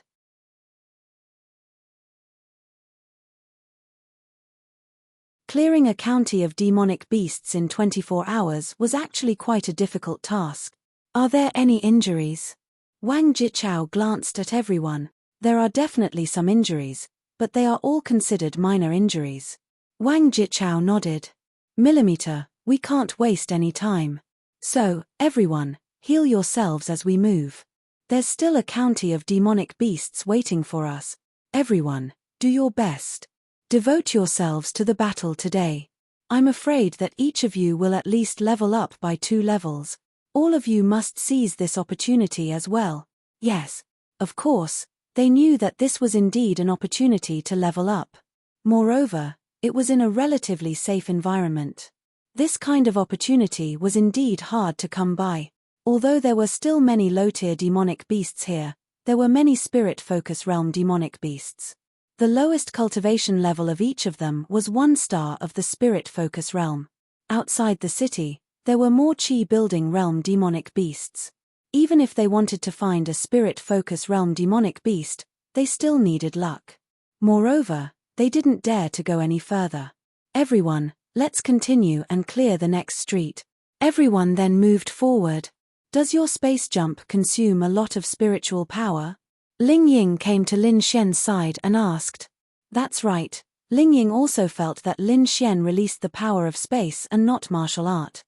Clearing a county of demonic beasts in 24 hours was actually quite a difficult task. Are there any injuries? Wang Jichao glanced at everyone. There are definitely some injuries, but they are all considered minor injuries. Wang Jichao nodded. Millimeter, we can't waste any time. So, everyone, heal yourselves as we move. There's still a county of demonic beasts waiting for us. Everyone, do your best. Devote yourselves to the battle today. I'm afraid that each of you will at least level up by 2 levels. All of you must seize this opportunity as well. Yes, of course, they knew that this was indeed an opportunity to level up. Moreover, it was in a relatively safe environment. This kind of opportunity was indeed hard to come by. Although there were still many low-tier demonic beasts here, there were many spirit focus realm demonic beasts. The lowest cultivation level of each of them was 1 star of the spirit focus realm. Outside the city, there were more chi-building realm demonic beasts. Even if they wanted to find a spirit focus realm demonic beast, they still needed luck. Moreover, they didn't dare to go any further. Everyone, let's continue and clear the next street. Everyone then moved forward. Does your space jump consume a lot of spiritual power? Ling Ying came to Lin Xian's side and asked. That's right. Ling Ying also felt that Lin Xian released the power of space and not martial art.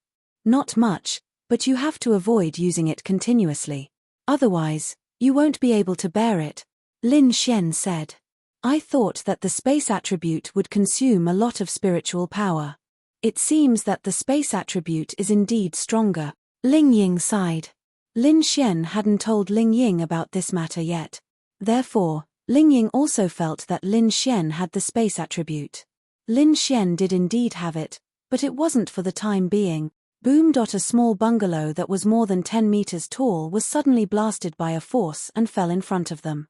Not much, but you have to avoid using it continuously. Otherwise, you won't be able to bear it, Lin Xian said. I thought that the space attribute would consume a lot of spiritual power. It seems that the space attribute is indeed stronger, Ling Ying sighed. Lin Xian hadn't told Ling Ying about this matter yet. Therefore, Ling Ying also felt that Lin Xian had the space attribute. Lin Xian did indeed have it, but it wasn't for the time being. Boom. A small bungalow that was more than 10 meters tall was suddenly blasted by a force and fell in front of them.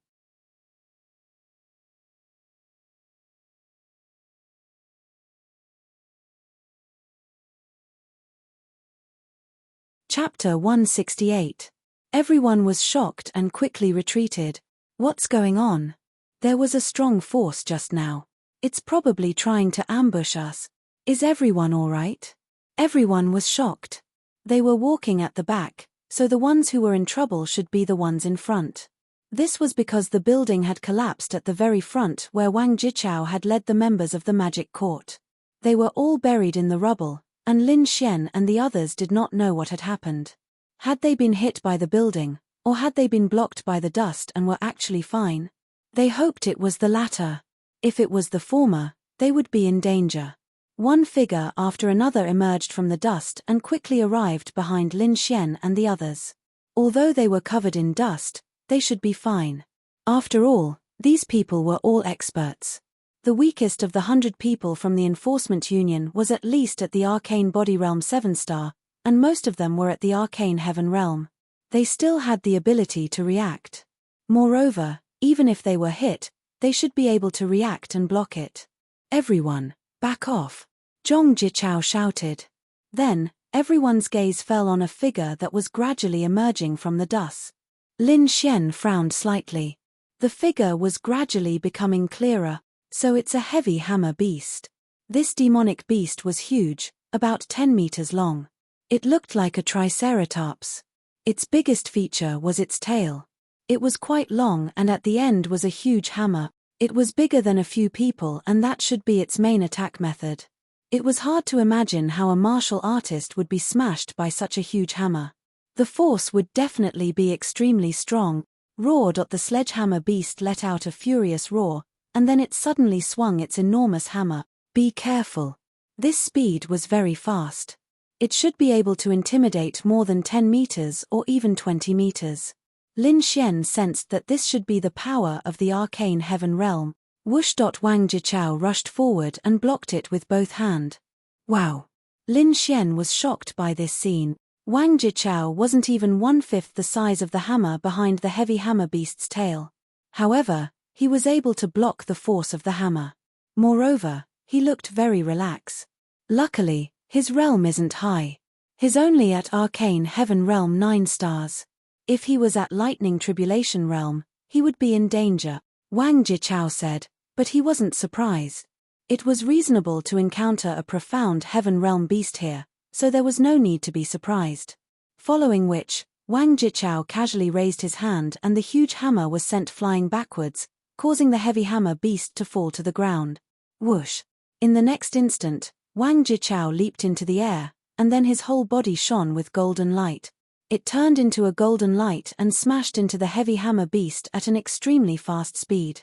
Chapter 168. Everyone was shocked and quickly retreated. What's going on? There was a strong force just now. It's probably trying to ambush us. Is everyone all right? Everyone was shocked. They were walking at the back, so the ones who were in trouble should be the ones in front. This was because the building had collapsed at the very front where Wang Jichao had led the members of the magic court. They were all buried in the rubble, and Lin Xian and the others did not know what had happened. Had they been hit by the building, or had they been blocked by the dust and were actually fine? They hoped it was the latter. If it was the former, they would be in danger. One figure after another emerged from the dust and quickly arrived behind Lin Xian and the others. Although they were covered in dust, they should be fine. After all, these people were all experts. The weakest of the 100 people from the Enforcement Union was at least at the Arcane Body Realm 7-star, and most of them were at the Arcane Heaven Realm. They still had the ability to react. Moreover, even if they were hit, they should be able to react and block it. Everyone, back off! Zhong Jichao shouted. Then, Everyone's gaze fell on a figure that was gradually emerging from the dust. Lin Xian frowned slightly. The figure was gradually becoming clearer. So it's a heavy hammer beast. This demonic beast was huge, about 10 meters long. It looked like a triceratops. Its biggest feature was its tail. It was quite long and at the end was a huge hammer. It was bigger than a few people and that should be its main attack method. It was hard to imagine how a martial artist would be smashed by such a huge hammer. The force would definitely be extremely strong. Roar. The sledgehammer beast let out a furious roar, and then it suddenly swung its enormous hammer. Be careful. This speed was very fast. It should be able to intimidate more than 10 meters or even 20 meters. Lin Xian sensed that this should be the power of the arcane heaven realm. Whoosh. Wang Jichao rushed forward and blocked it with both hands. Wow! Lin Xian was shocked by this scene. Wang Jichao wasn't even 1/5 the size of the hammer behind the heavy hammer beast's tail. However, he was able to block the force of the hammer. Moreover, he looked very relaxed. Luckily, his realm isn't high. He's only at Arcane Heaven Realm 9 stars. If he was at Lightning Tribulation Realm, he would be in danger, Wang Jichao said, but he wasn't surprised. It was reasonable to encounter a profound Heaven Realm beast here, so there was no need to be surprised. Following which, Wang Jichao casually raised his hand and the huge hammer was sent flying backwards, causing the heavy hammer beast to fall to the ground. Whoosh! In the next instant, Wang Jichao leaped into the air, and then his whole body shone with golden light. It turned into a golden light and smashed into the heavy hammer beast at an extremely fast speed.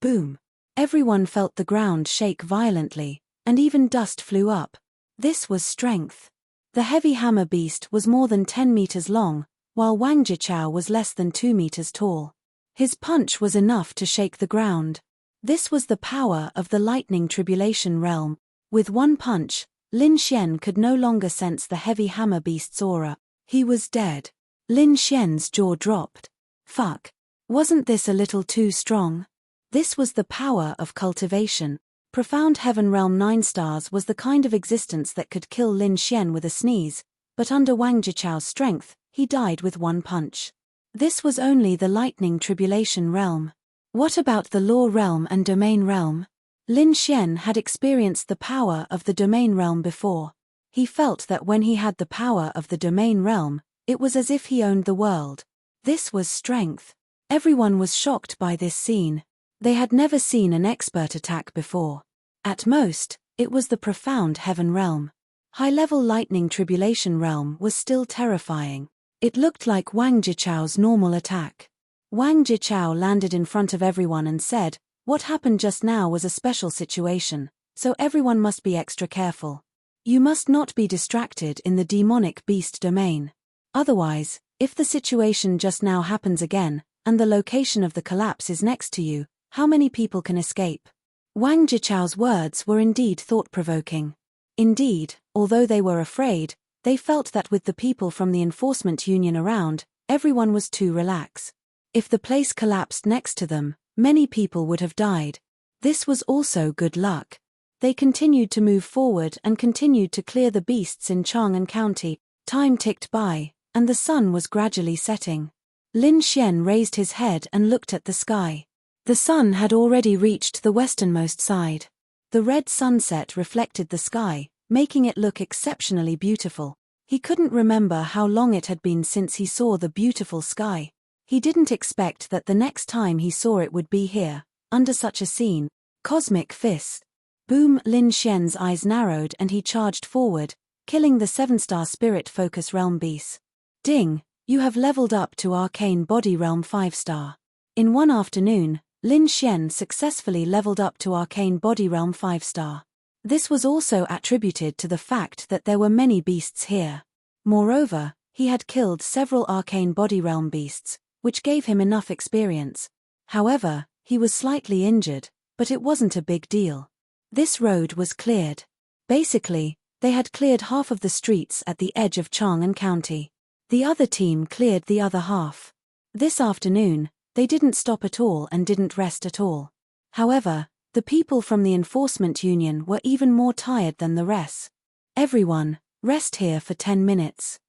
Boom! Everyone felt the ground shake violently, and even dust flew up. This was strength. The heavy hammer beast was more than 10 meters long, while Wang Jichao was less than 2 meters tall. His punch was enough to shake the ground. This was the power of the Lightning Tribulation Realm. With one punch, Lin Xian could no longer sense the heavy hammer beast's aura. He was dead. Lin Xian's jaw dropped. Fuck. Wasn't this a little too strong? This was the power of cultivation. Profound Heaven Realm 9 stars was the kind of existence that could kill Lin Xian with a sneeze, but under Wang Jichao's strength, he died with one punch. This was only the Lightning Tribulation Realm. What about the Law Realm and Domain Realm? Lin Xian had experienced the power of the Domain Realm before. He felt that when he had the power of the Domain Realm, it was as if he owned the world. This was strength. Everyone was shocked by this scene. They had never seen an expert attack before. At most, it was the Profound Heaven Realm. High-level Lightning Tribulation Realm was still terrifying. It looked like Wang Jichao's normal attack. Wang Jichao landed in front of everyone and said, "What happened just now was a special situation, so everyone must be extra careful. You must not be distracted in the demonic beast domain. Otherwise, if the situation just now happens again, and the location of the collapse is next to you, how many people can escape?" Wang Jichao's words were indeed thought-provoking. Indeed, although they were afraid, they felt that with the people from the enforcement union around, everyone was too relaxed. If the place collapsed next to them, many people would have died. This was also good luck. They continued to move forward and continued to clear the beasts in Chang'an County. Time ticked by, and the sun was gradually setting. Lin Xian raised his head and looked at the sky. The sun had already reached the westernmost side. The red sunset reflected the sky, making it look exceptionally beautiful. He couldn't remember how long it had been since he saw the beautiful sky. He didn't expect that the next time he saw it would be here, under such a scene. Cosmic fist. Boom! Lin Xian's eyes narrowed and he charged forward, killing the 7-star Spirit Focus Realm beast. Ding! You have leveled up to Arcane Body Realm 5-star. In one afternoon, Lin Xian successfully leveled up to Arcane Body Realm 5-star. This was also attributed to the fact that there were many beasts here. Moreover, he had killed several Arcane Body Realm beasts, which gave him enough experience. However, he was slightly injured, but it wasn't a big deal. This road was cleared. Basically, they had cleared half of the streets at the edge of Chang'an County. The other team cleared the other half. This afternoon, they didn't stop at all and didn't rest at all. However, the The people from the enforcement union were even more tired than the rest. Everyone, rest here for 10 minutes.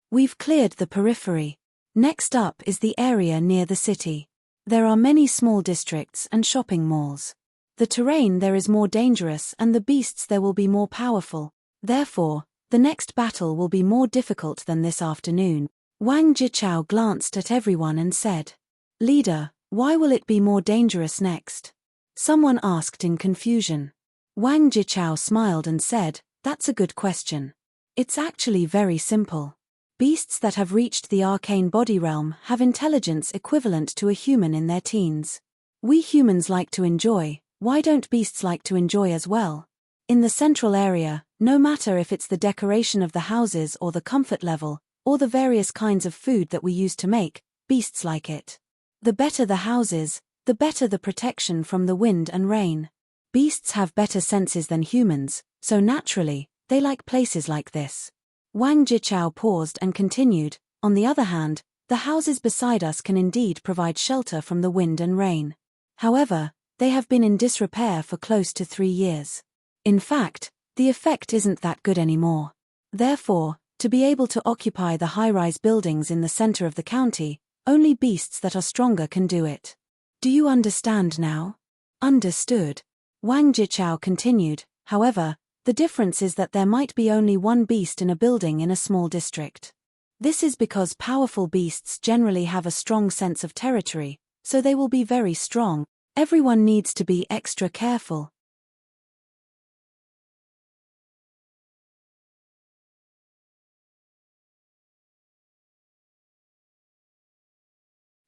We've cleared the periphery. Next up is the area near the city. There are many small districts and shopping malls. The terrain there is more dangerous and the beasts there will be more powerful. Therefore, the next battle will be more difficult than this afternoon. Wang Jichao glanced at everyone and said, "Leader, why will it be more dangerous next?" Someone asked in confusion. Wang Jichao smiled and said, "That's a good question. It's actually very simple. Beasts that have reached the arcane body realm have intelligence equivalent to a human in their teens. We humans like to enjoy, why don't beasts like to enjoy as well? In the central area, no matter if it's the decoration of the houses or the comfort level, or the various kinds of food that we use to make, beasts like it. The better the houses, the better the protection from the wind and rain. Beasts have better senses than humans, so naturally, they like places like this." Wang Jichao paused and continued, "On the other hand, the houses beside us can indeed provide shelter from the wind and rain. However, they have been in disrepair for close to 3 years. In fact, the effect isn't that good anymore. Therefore, to be able to occupy the high-rise buildings in the center of the county, only beasts that are stronger can do it. Do you understand now?" "Understood." Wang Jichao continued, "However, the difference is that there might be only one beast in a building in a small district. This is because powerful beasts generally have a strong sense of territory, so they will be very strong. Everyone needs to be extra careful."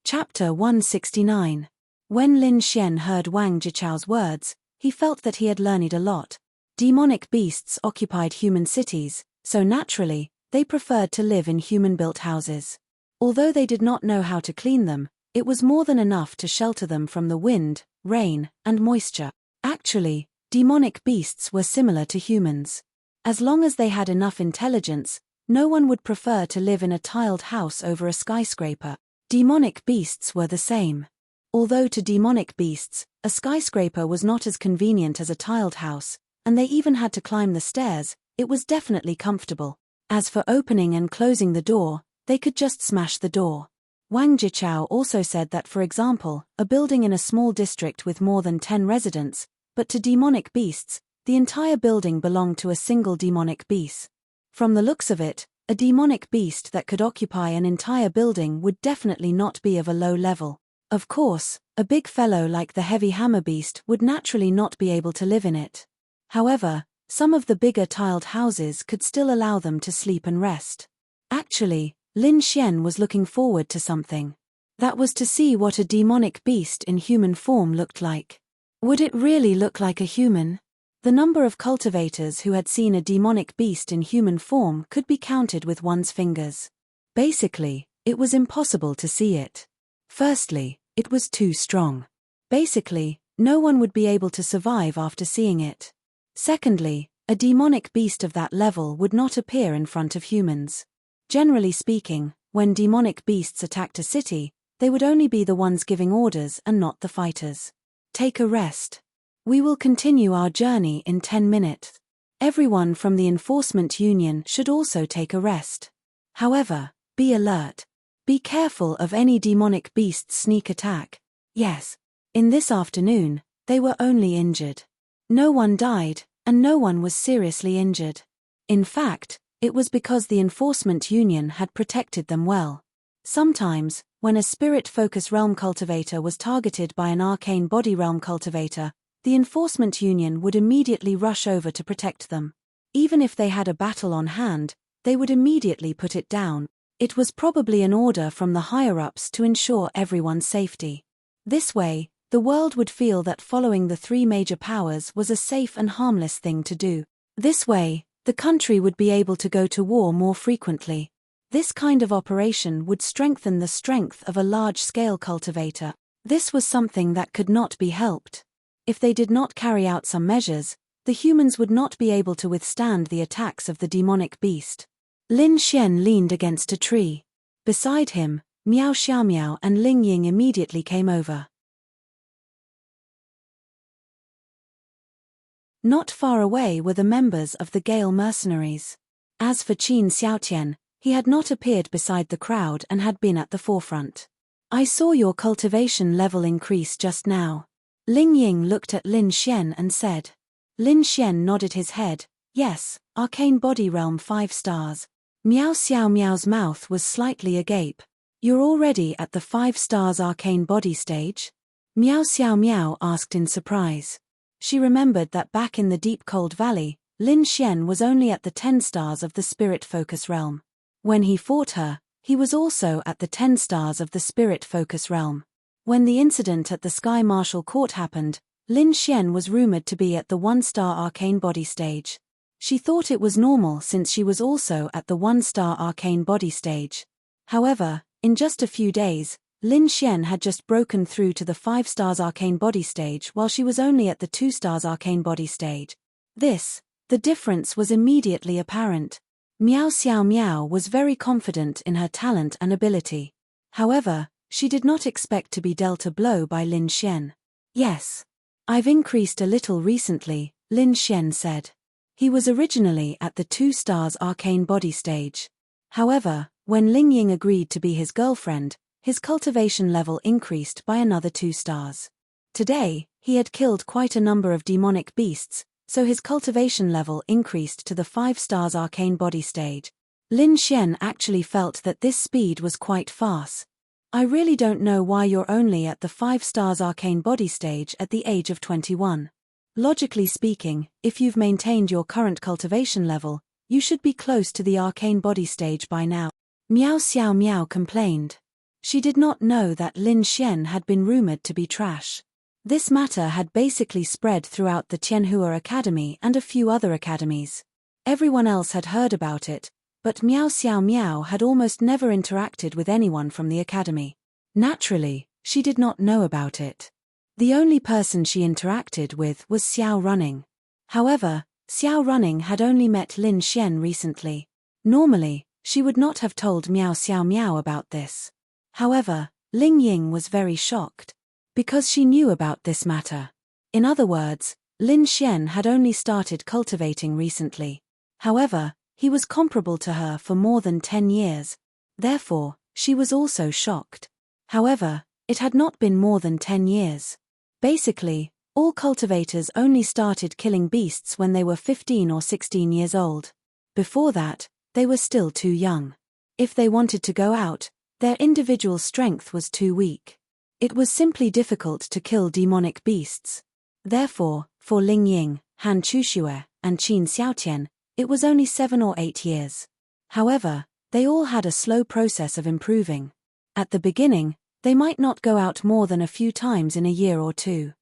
Chapter 169. When Lin Xian heard Wang Jichao's words, he felt that he had learned a lot. Demonic beasts occupied human cities, so naturally, they preferred to live in human-built houses. Although they did not know how to clean them, it was more than enough to shelter them from the wind, rain, and moisture. Actually, demonic beasts were similar to humans. As long as they had enough intelligence, no one would prefer to live in a tiled house over a skyscraper. Demonic beasts were the same. Although to demonic beasts, a skyscraper was not as convenient as a tiled house, and they even had to climb the stairs, it was definitely comfortable. As for opening and closing the door, they could just smash the door. Wang Jichao also said that, for example, a building in a small district with more than 10 residents, but to demonic beasts, the entire building belonged to a single demonic beast. From the looks of it, a demonic beast that could occupy an entire building would definitely not be of a low level. Of course, a big fellow like the heavy hammer beast would naturally not be able to live in it. However, some of the bigger tiled houses could still allow them to sleep and rest. Actually, Lin Xian was looking forward to something. That was to see what a demonic beast in human form looked like. Would it really look like a human? The number of cultivators who had seen a demonic beast in human form could be counted with one's fingers. Basically, it was impossible to see it. Firstly, it was too strong. Basically, no one would be able to survive after seeing it. Secondly, a demonic beast of that level would not appear in front of humans. Generally speaking, when demonic beasts attacked a city, they would only be the ones giving orders and not the fighters. Take a rest. We will continue our journey in 10 minutes. Everyone from the enforcement union should also take a rest. However, be alert. Be careful of any demonic beast's sneak attack. Yes. In this afternoon, they were only injured. No one died, and no one was seriously injured. In fact, it was because the enforcement union had protected them well. Sometimes, when a spirit focus realm cultivator was targeted by an arcane body realm cultivator, the enforcement union would immediately rush over to protect them. Even if they had a battle on hand, they would immediately put it down. It was probably an order from the higher-ups to ensure everyone's safety. This way, the world would feel that following the 3 major powers was a safe and harmless thing to do. This way, the country would be able to go to war more frequently. This kind of operation would strengthen the strength of a large-scale cultivator. This was something that could not be helped. If they did not carry out some measures, the humans would not be able to withstand the attacks of the demonic beast. Lin Xian leaned against a tree. Beside him, Miao Xiaomiao and Ling Ying immediately came over. Not far away were the members of the Gale mercenaries. As for Qin Xiaotian, he had not appeared beside the crowd and had been at the forefront. I saw your cultivation level increase just now. Ling Ying looked at Lin Xian and said. Lin Xian nodded his head. Yes, Arcane Body Realm 5 stars. Miao Xiaomiao's mouth was slightly agape. You're already at the 5 stars Arcane Body stage? Miao Xiaomiao asked in surprise. She remembered that back in the deep cold valley, Lin Xian was only at the 10 stars of the Spirit Focus Realm. When he fought her, he was also at the 10 stars of the Spirit Focus Realm. When the incident at the Sky Martial Court happened, Lin Xian was rumored to be at the 1-star Arcane Body stage. She thought it was normal since she was also at the 1-star Arcane Body stage. However, in just a few days, Lin Xian had just broken through to the 5 stars Arcane Body stage while she was only at the 2 stars Arcane Body stage. The difference was immediately apparent. Miao Xiaomiao was very confident in her talent and ability. However, she did not expect to be dealt a blow by Lin Xian. Yes. I've increased a little recently, Lin Xian said. He was originally at the 2 stars Arcane Body stage. However, when Ling Ying agreed to be his girlfriend, his cultivation level increased by another 2 stars. Today, he had killed quite a number of demonic beasts, so his cultivation level increased to the 5 stars Arcane Body stage. Lin Xian actually felt that this speed was quite fast. I really don't know why you're only at the 5 stars Arcane Body stage at the age of 21. Logically speaking, if you've maintained your current cultivation level, you should be close to the Arcane Body stage by now. Miao Xiaomiao complained. She did not know that Lin Xian had been rumored to be trash. This matter had basically spread throughout the Tianhua Academy and a few other academies. Everyone else had heard about it, but Miao Xiaomiao had almost never interacted with anyone from the academy. Naturally, she did not know about it. The only person she interacted with was Xiao Running. However, Xiao Running had only met Lin Xian recently. Normally, she would not have told Miao Xiaomiao about this. However, Ling Ying was very shocked. Because she knew about this matter. In other words, Lin Xian had only started cultivating recently. However, he was comparable to her for more than 10 years. Therefore, she was also shocked. However, it had not been more than 10 years. Basically, all cultivators only started killing beasts when they were 15 or 16 years old. Before that, they were still too young. If they wanted to go out, their individual strength was too weak. It was simply difficult to kill demonic beasts. Therefore, for Ling Ying, Han Chuxue, and Qin Xiaotian, it was only 7 or 8 years. However, they all had a slow process of improving. At the beginning, they might not go out more than a few times in a year or two.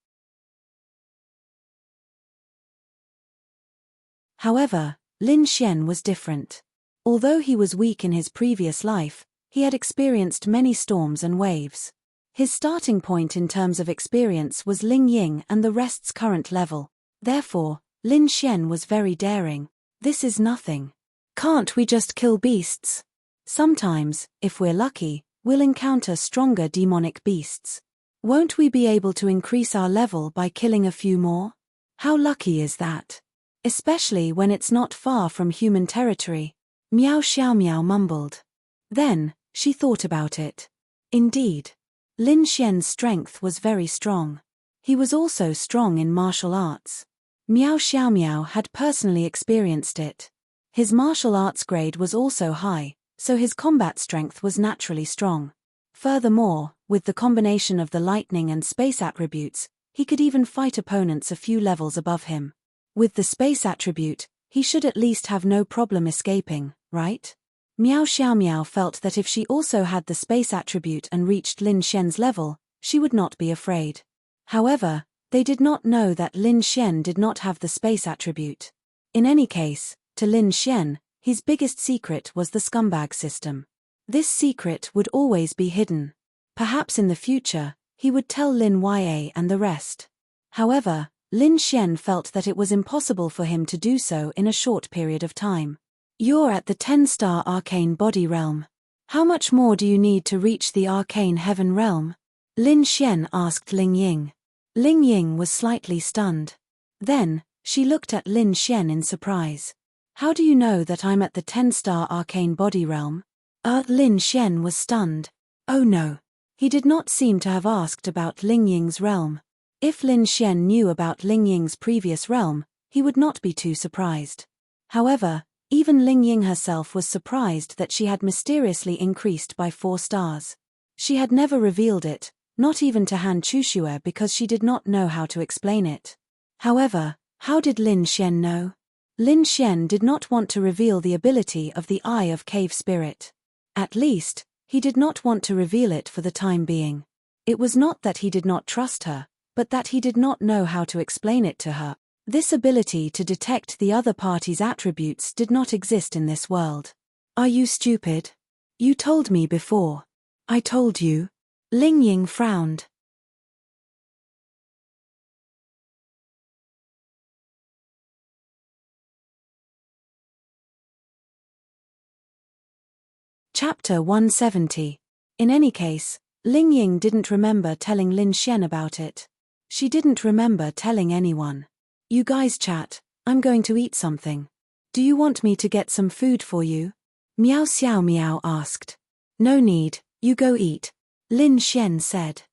However, Lin Xian was different. Although he was weak in his previous life, he had experienced many storms and waves. His starting point in terms of experience was Ling Ying and the rest's current level. Therefore, Lin Xian was very daring. This is nothing. Can't we just kill beasts? Sometimes, if we're lucky, we'll encounter stronger demonic beasts. Won't we be able to increase our level by killing a few more? How lucky is that? Especially when it's not far from human territory. Miao Xiaomiao mumbled. Then, she thought about it. Indeed. Lin Xian's strength was very strong. He was also strong in martial arts. Miao Xiaomiao had personally experienced it. His martial arts grade was also high, so his combat strength was naturally strong. Furthermore, with the combination of the lightning and space attributes, he could even fight opponents a few levels above him. With the space attribute, he should at least have no problem escaping, right? Miao Xiaomiao felt that if she also had the space attribute and reached Lin Xian's level, she would not be afraid. However, they did not know that Lin Xian did not have the space attribute. In any case, to Lin Xian, his biggest secret was the scumbag system. This secret would always be hidden. Perhaps in the future, he would tell Lin Ya and the rest. However, Lin Xian felt that it was impossible for him to do so in a short period of time. You're at the 10-star Arcane Body Realm. How much more do you need to reach the arcane heaven realm? Lin Xian asked Ling Ying. Ling Ying was slightly stunned. Then, she looked at Lin Xian in surprise. How do you know that I'm at the 10-star arcane body realm? Lin Xian was stunned. Oh no. He did not seem to have asked about Ling Ying's realm. If Lin Xian knew about Ling Ying's previous realm, he would not be too surprised. However, even Ling Ying herself was surprised that she had mysteriously increased by 4 stars. She had never revealed it, not even to Han Chuxue, because she did not know how to explain it. However, how did Lin Xian know? Lin Xian did not want to reveal the ability of the Eye of Cave Spirit. At least, he did not want to reveal it for the time being. It was not that he did not trust her, but that he did not know how to explain it to her. This ability to detect the other party's attributes did not exist in this world. Are you stupid? You told me before. I told you. Ling Ying frowned. Chapter 170. In any case, Ling Ying didn't remember telling Lin Xian about it. She didn't remember telling anyone. You guys chat, I'm going to eat something. Do you want me to get some food for you? Miao Xiao Miao asked. No need, you go eat. Lin Xian said.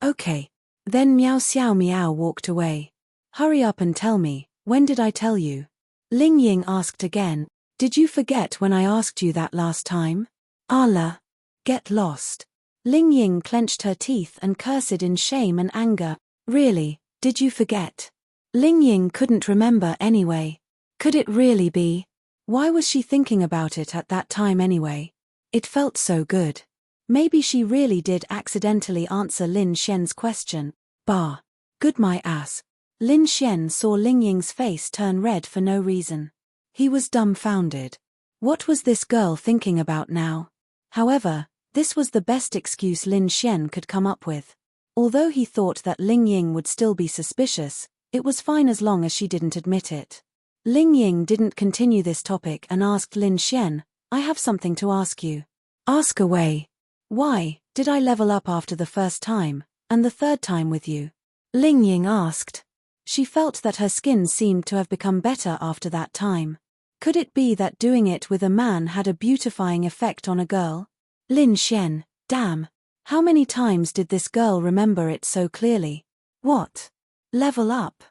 Okay. Then Miao Xiao Miao walked away. Hurry up and tell me, when did I tell you? Ling Ying asked again. Did you forget when I asked you that last time? Allah. Get lost. Ling Ying clenched her teeth and cursed in shame and anger. Really, did you forget? Ling Ying couldn't remember anyway. Could it really be? Why was she thinking about it at that time anyway? It felt so good. Maybe she really did accidentally answer Lin Xian's question. Bah. Good my ass. Lin Xian saw Ling Ying's face turn red for no reason. He was dumbfounded. What was this girl thinking about now? However, this was the best excuse Lin Xian could come up with. Although he thought that Ling Ying would still be suspicious, it was fine as long as she didn't admit it. Ling Ying didn't continue this topic and asked Lin Xian, I have something to ask you. Ask away. Why, did I level up after the first time, and the third time with you? Ling Ying asked. She felt that her skin seemed to have become better after that time. Could it be that doing it with a man had a beautifying effect on a girl? Lin Xian, damn. How many times did this girl remember it so clearly? What? Level up?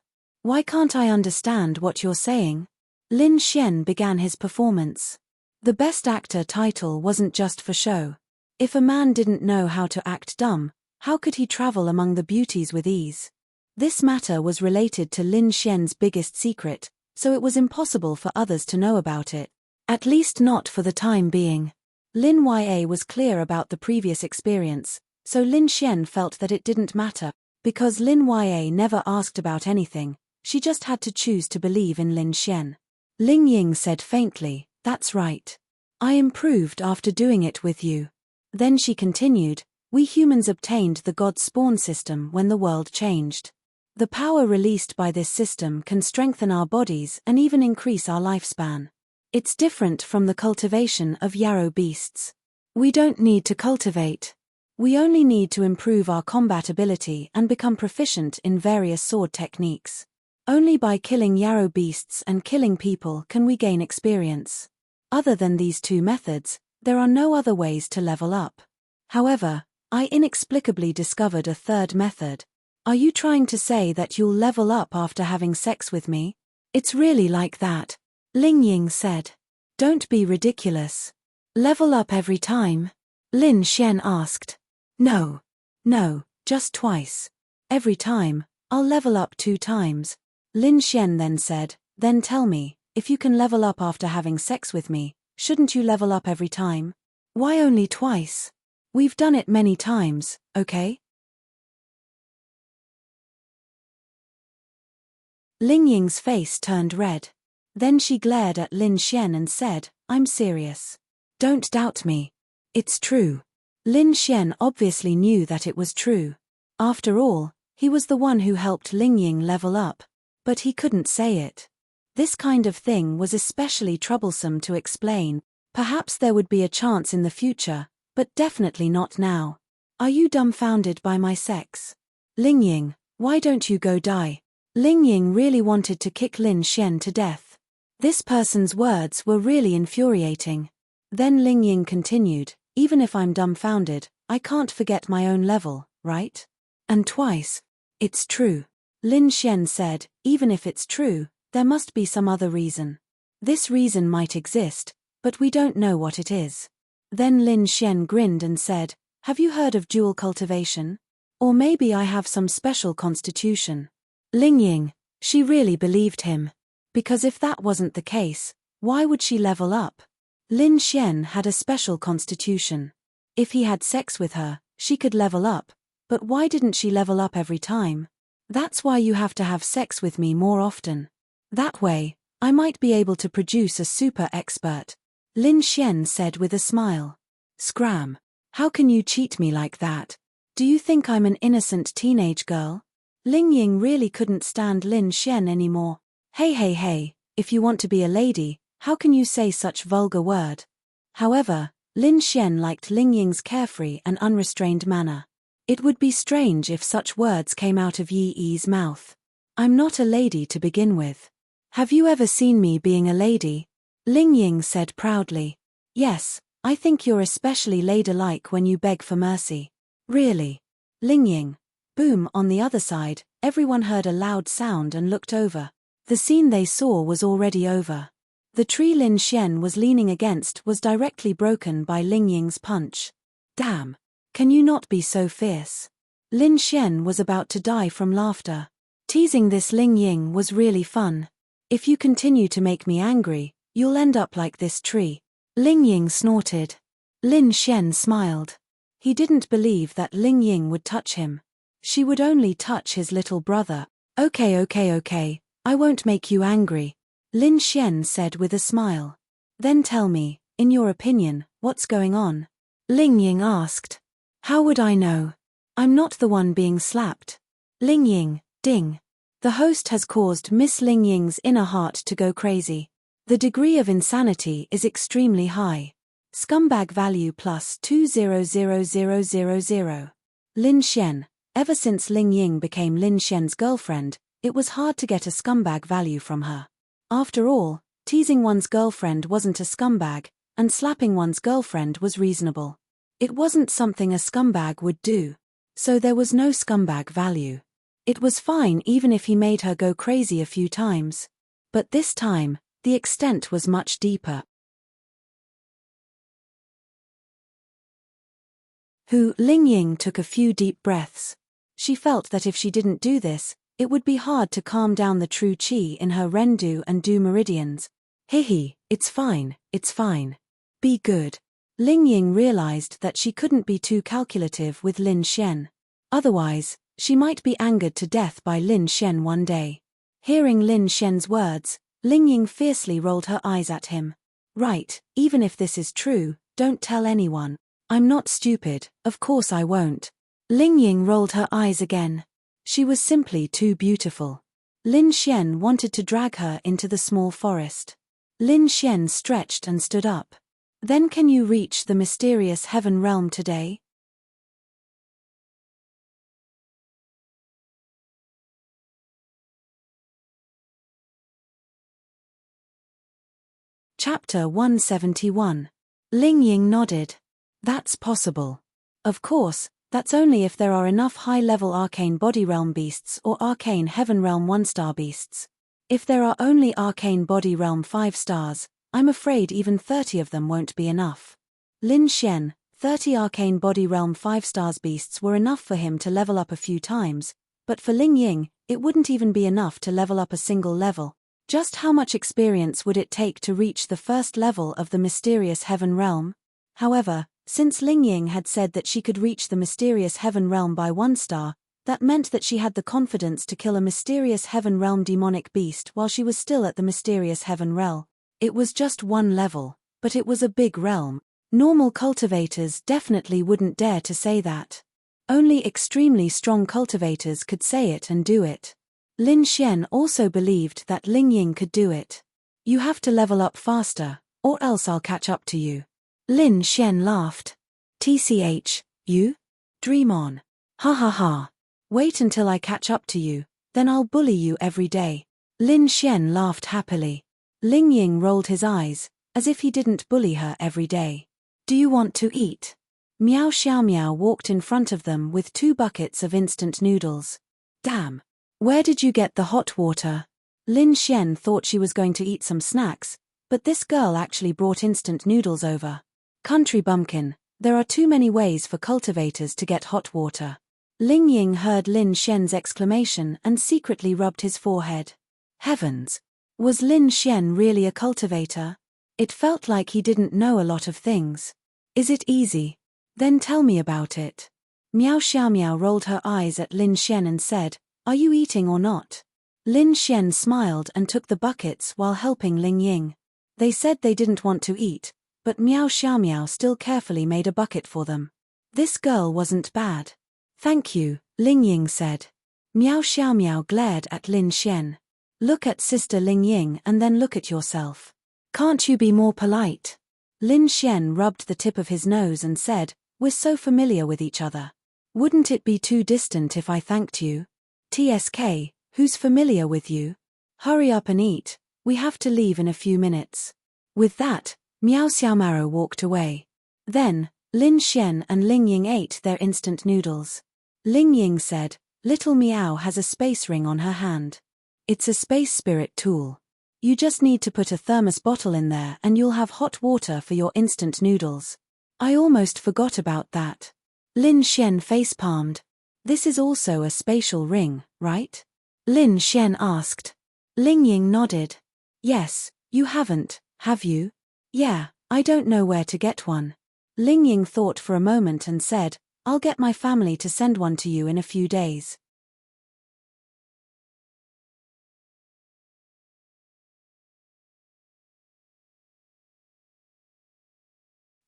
Why can't I understand what you're saying? Lin Xian began his performance. The Best Actor title wasn't just for show. If a man didn't know how to act dumb, how could he travel among the beauties with ease? This matter was related to Lin Xian's biggest secret, so it was impossible for others to know about it. At least not for the time being. Lin Ya was clear about the previous experience, so Lin Xian felt that it didn't matter, because Lin Ya never asked about anything, she just had to choose to believe in Lin Xian. Ling Ying said faintly, that's right. I improved after doing it with you. Then she continued, we humans obtained the God spawn system when the world changed. The power released by this system can strengthen our bodies and even increase our lifespan. It's different from the cultivation of yarrow beasts. We don't need to cultivate. We only need to improve our combat ability and become proficient in various sword techniques. Only by killing yarrow beasts and killing people can we gain experience. Other than these two methods, there are no other ways to level up. However, I inexplicably discovered a third method. Are you trying to say that you'll level up after having sex with me? It's really like that, Ling Ying said. Don't be ridiculous. Level up every time? Lin Xian asked. No, just twice. Every time, I'll level up 2 times. Lin Xian then said, then tell me, if you can level up after having sex with me, shouldn't you level up every time? Why only twice? We've done it many times, okay? Ling Ying's face turned red. Then she glared at Lin Xian and said, I'm serious. Don't doubt me. It's true. Lin Xian obviously knew that it was true. After all, he was the one who helped Ling Ying level up. But he couldn't say it. This kind of thing was especially troublesome to explain. Perhaps there would be a chance in the future, But definitely not now. Are you dumbfounded by my sex? Ling Ying, why don't you go die? Ling Ying really wanted to kick Lin Xian to death. This person's words were really infuriating. Then Ling Ying continued, even if I'm dumbfounded, I can't forget my own level, right? And twice. It's true. Lin Xian said, even if it's true, there must be some other reason. This reason might exist, but we don't know what it is. Then Lin Xian grinned and said, have you heard of dual cultivation? Or maybe I have some special constitution. Ling Ying, she really believed him. Because if that wasn't the case, why would she level up? Lin Xian had a special constitution. If he had sex with her, she could level up, but why didn't she level up every time? That's why you have to have sex with me more often. That way, I might be able to produce a super expert. Lin Xian said with a smile. Scram. How can you cheat me like that? Do you think I'm an innocent teenage girl? Ling Ying really couldn't stand Lin Xian anymore. Hey, if you want to be a lady, how can you say such vulgar word? However, Lin Xian liked Ling Ying's carefree and unrestrained manner. It would be strange if such words came out of Yi Yi's mouth. I'm not a lady to begin with. Have you ever seen me being a lady? Ling Ying said proudly. Yes, I think you're especially ladylike when you beg for mercy. Really? Ling Ying. Boom, on the other side, everyone heard a loud sound and looked over. The scene they saw was already over. The tree Lin Xian was leaning against was directly broken by Ling Ying's punch. Damn. Can you not be so fierce? Lin Xian was about to die from laughter. Teasing this Ling Ying was really fun. If you continue to make me angry, you'll end up like this tree. Ling Ying snorted. Lin Xian smiled. He didn't believe that Ling Ying would touch him. She would only touch his little brother. Okay, I won't make you angry, Lin Xian said with a smile. Then tell me, in your opinion, what's going on? Ling Ying asked. How would I know? I'm not the one being slapped. Ling Ying, ding. The host has caused Miss Ling Ying's inner heart to go crazy. The degree of insanity is extremely high. Scumbag value plus 200000. Lin Xian. Ever since Ling Ying became Lin Xian's girlfriend, it was hard to get a scumbag value from her. After all, teasing one's girlfriend wasn't a scumbag, and slapping one's girlfriend was reasonable. It wasn't something a scumbag would do. So there was no scumbag value. It was fine even if he made her go crazy a few times. But this time, the extent was much deeper. Ling Ying took a few deep breaths. She felt that if she didn't do this, it would be hard to calm down the true qi in her Rendu and Du meridians. Hihi, it's fine. Be good. Ling Ying realized that she couldn't be too calculative with Lin Xian. Otherwise, she might be angered to death by Lin Xian one day. Hearing Lin Xian's words, Ling Ying fiercely rolled her eyes at him. Right, even if this is true, don't tell anyone. I'm not stupid, of course I won't. Ling Ying rolled her eyes again. She was simply too beautiful. Lin Xian wanted to drag her into the small forest. Lin Xian stretched and stood up. Then can you reach the mysterious heaven realm today? Chapter 171. Ling Ying nodded. That's possible. Of course, that's only if there are enough high-level arcane body realm beasts or arcane heaven realm 1-star beasts. If there are only arcane body realm 5 stars, I'm afraid even 30 of them won't be enough. Lin Xian, 30 arcane body realm 5 stars beasts were enough for him to level up a few times, but for Ling Ying, it wouldn't even be enough to level up a single level. Just how much experience would it take to reach the first level of the mysterious heaven realm? However, since Ling Ying had said that she could reach the mysterious heaven realm by 1 star, that meant that she had the confidence to kill a mysterious heaven realm demonic beast while she was still at the mysterious heaven realm. It was just 1 level, but it was a big realm. Normal cultivators definitely wouldn't dare to say that. Only extremely strong cultivators could say it and do it. Lin Xian also believed that Ling Ying could do it. You have to level up faster, or else I'll catch up to you. Lin Xian laughed. TCH, you? Dream on. Ha ha ha. Wait until I catch up to you, then I'll bully you every day. Lin Xian laughed happily. Ling Ying rolled his eyes, as if he didn't bully her every day. Do you want to eat? Miao Xiaomiao walked in front of them with 2 buckets of instant noodles. Damn. Where did you get the hot water? Lin Xian thought she was going to eat some snacks, but this girl actually brought instant noodles over. Country bumpkin, there are too many ways for cultivators to get hot water. Ling Ying heard Lin Xian's exclamation and secretly rubbed his forehead. Heavens! Was Lin Xian really a cultivator? It felt like he didn't know a lot of things. Is it easy? Then tell me about it. Miao Xiaomiao rolled her eyes at Lin Xian and said, Are you eating or not? Lin Xian smiled and took the buckets while helping Ling Ying. They said they didn't want to eat, but Miao Xiaomiao still carefully made a bucket for them. This girl wasn't bad. Thank you, Ling Ying said. Miao Xiaomiao glared at Lin Xian. Look at Sister Ling Ying and then look at yourself. Can't you be more polite? Lin Xian rubbed the tip of his nose and said, We're so familiar with each other. Wouldn't it be too distant if I thanked you? TSK, who's familiar with you? Hurry up and eat, we have to leave in a few minutes. With that, Miao Xiaomaro walked away. Then, Lin Xian and Ling Ying ate their instant noodles. Ling Ying said, Little Miao has a space ring on her hand. It's a space spirit tool. You just need to put a thermos bottle in there and you'll have hot water for your instant noodles. I almost forgot about that. Lin Xian face-palmed. This is also a spatial ring, right? Lin Xian asked. Ling Ying nodded. Yes, you haven't, have you? Yeah, I don't know where to get one. Ling Ying thought for a moment and said, I'll get my family to send one to you in a few days.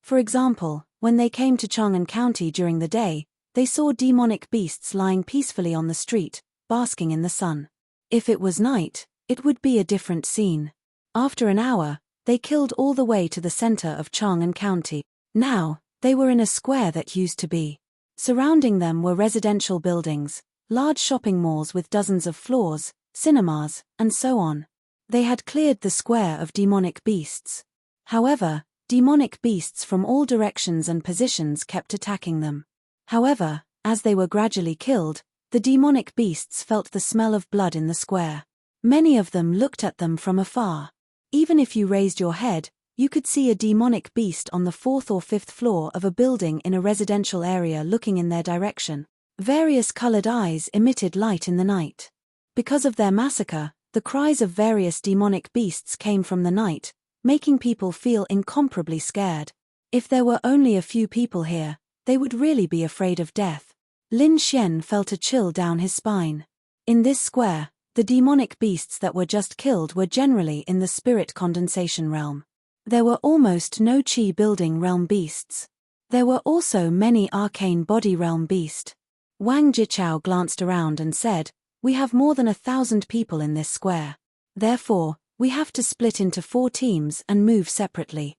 For example, when they came to Chang'an County during the day, they saw demonic beasts lying peacefully on the street, basking in the sun. If it was night, it would be a different scene. After an hour, they killed all the way to the center of Chang'an County. Now, they were in a square that used to be. Surrounding them were residential buildings, large shopping malls with dozens of floors, cinemas, and so on. They had cleared the square of demonic beasts. However, demonic beasts from all directions and positions kept attacking them. However, as they were gradually killed, the demonic beasts felt the smell of blood in the square. Many of them looked at them from afar. Even if you raised your head, you could see a demonic beast on the 4th or 5th floor of a building in a residential area looking in their direction. Various colored eyes emitted light in the night. Because of their massacre, the cries of various demonic beasts came from the night, making people feel incomparably scared. If there were only a few people here, they would really be afraid of death. Lin Xian felt a chill down his spine. In this square, the demonic beasts that were just killed were generally in the spirit condensation realm. There were almost no chi building realm beasts. There were also many arcane body realm beast. Wang Jichao glanced around and said, We have more than 1,000 people in this square. Therefore, we have to split into 4 teams and move separately.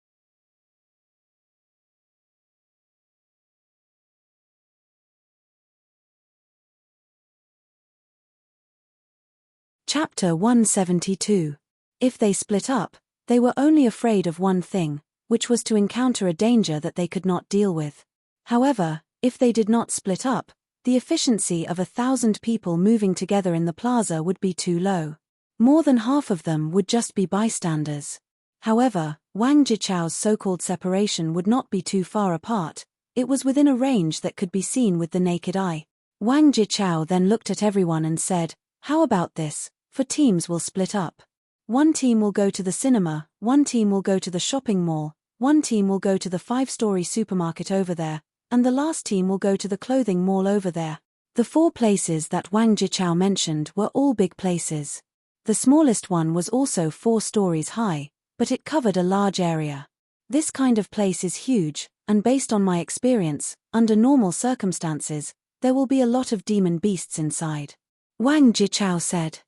Chapter 172. If they split up, they were only afraid of one thing, which was to encounter a danger that they could not deal with. However, if they did not split up, the efficiency of 1,000 people moving together in the plaza would be too low. More than half of them would just be bystanders. However, Wang Jichao's so-called separation would not be too far apart, it was within a range that could be seen with the naked eye. Wang Jichao then looked at everyone and said, How about this? 4 teams will split up. 1 team will go to the cinema, 1 team will go to the shopping mall, 1 team will go to the 5-story supermarket over there, and the last team will go to the clothing mall over there. The 4 places that Wang Jichao mentioned were all big places. The smallest one was also 4 stories high, but it covered a large area. This kind of place is huge, and based on my experience, under normal circumstances, there will be a lot of demon beasts inside. Wang Jichao said.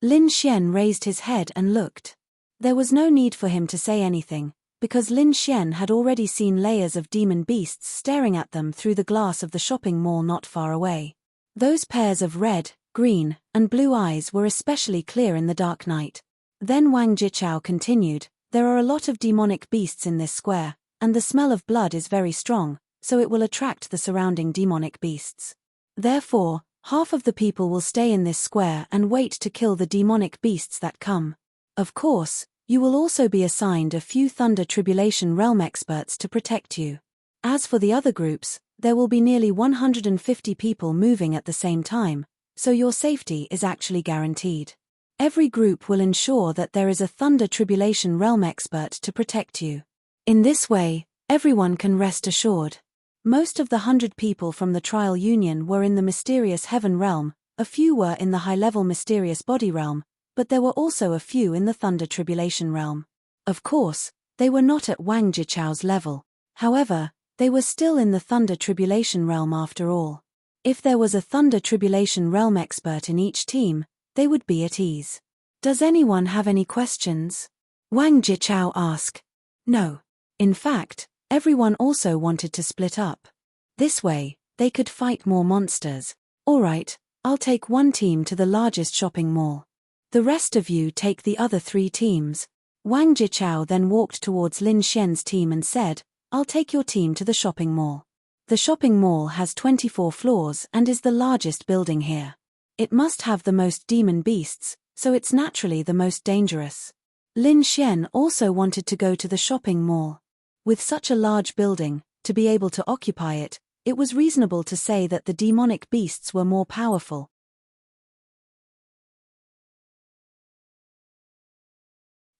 Lin Xian raised his head and looked. There was no need for him to say anything, because Lin Xian had already seen layers of demon beasts staring at them through the glass of the shopping mall not far away. Those pairs of red, green, and blue eyes were especially clear in the dark night. Then Wang Jichao continued, "There are a lot of demonic beasts in this square, and the smell of blood is very strong, so it will attract the surrounding demonic beasts. Therefore, half of the people will stay in this square and wait to kill the demonic beasts that come. Of course, you will also be assigned a few Thunder Tribulation Realm experts to protect you. As for the other groups, there will be nearly 150 people moving at the same time, so your safety is actually guaranteed. Every group will ensure that there is a Thunder Tribulation Realm expert to protect you. In this way, everyone can rest assured." Most of the 100 people from the Trial Union were in the Mysterious Heaven Realm, a few were in the high-level Mysterious Body Realm, but there were also a few in the Thunder Tribulation Realm. Of course, they were not at Wang Jichao's level. However, they were still in the Thunder Tribulation Realm after all. If there was a Thunder Tribulation Realm expert in each team, they would be at ease. "Does anyone have any questions?" Wang Jichao asked. No. In fact, everyone also wanted to split up. This way, they could fight more monsters. "Alright, I'll take one team to the largest shopping mall. The rest of you take the other 3 teams. Wang Jichao then walked towards Lin Xian's team and said, "I'll take your team to the shopping mall. The shopping mall has 24 floors and is the largest building here. It must have the most demon beasts, so it's naturally the most dangerous." Lin Xian also wanted to go to the shopping mall. With such a large building, to be able to occupy it, it was reasonable to say that the demonic beasts were more powerful.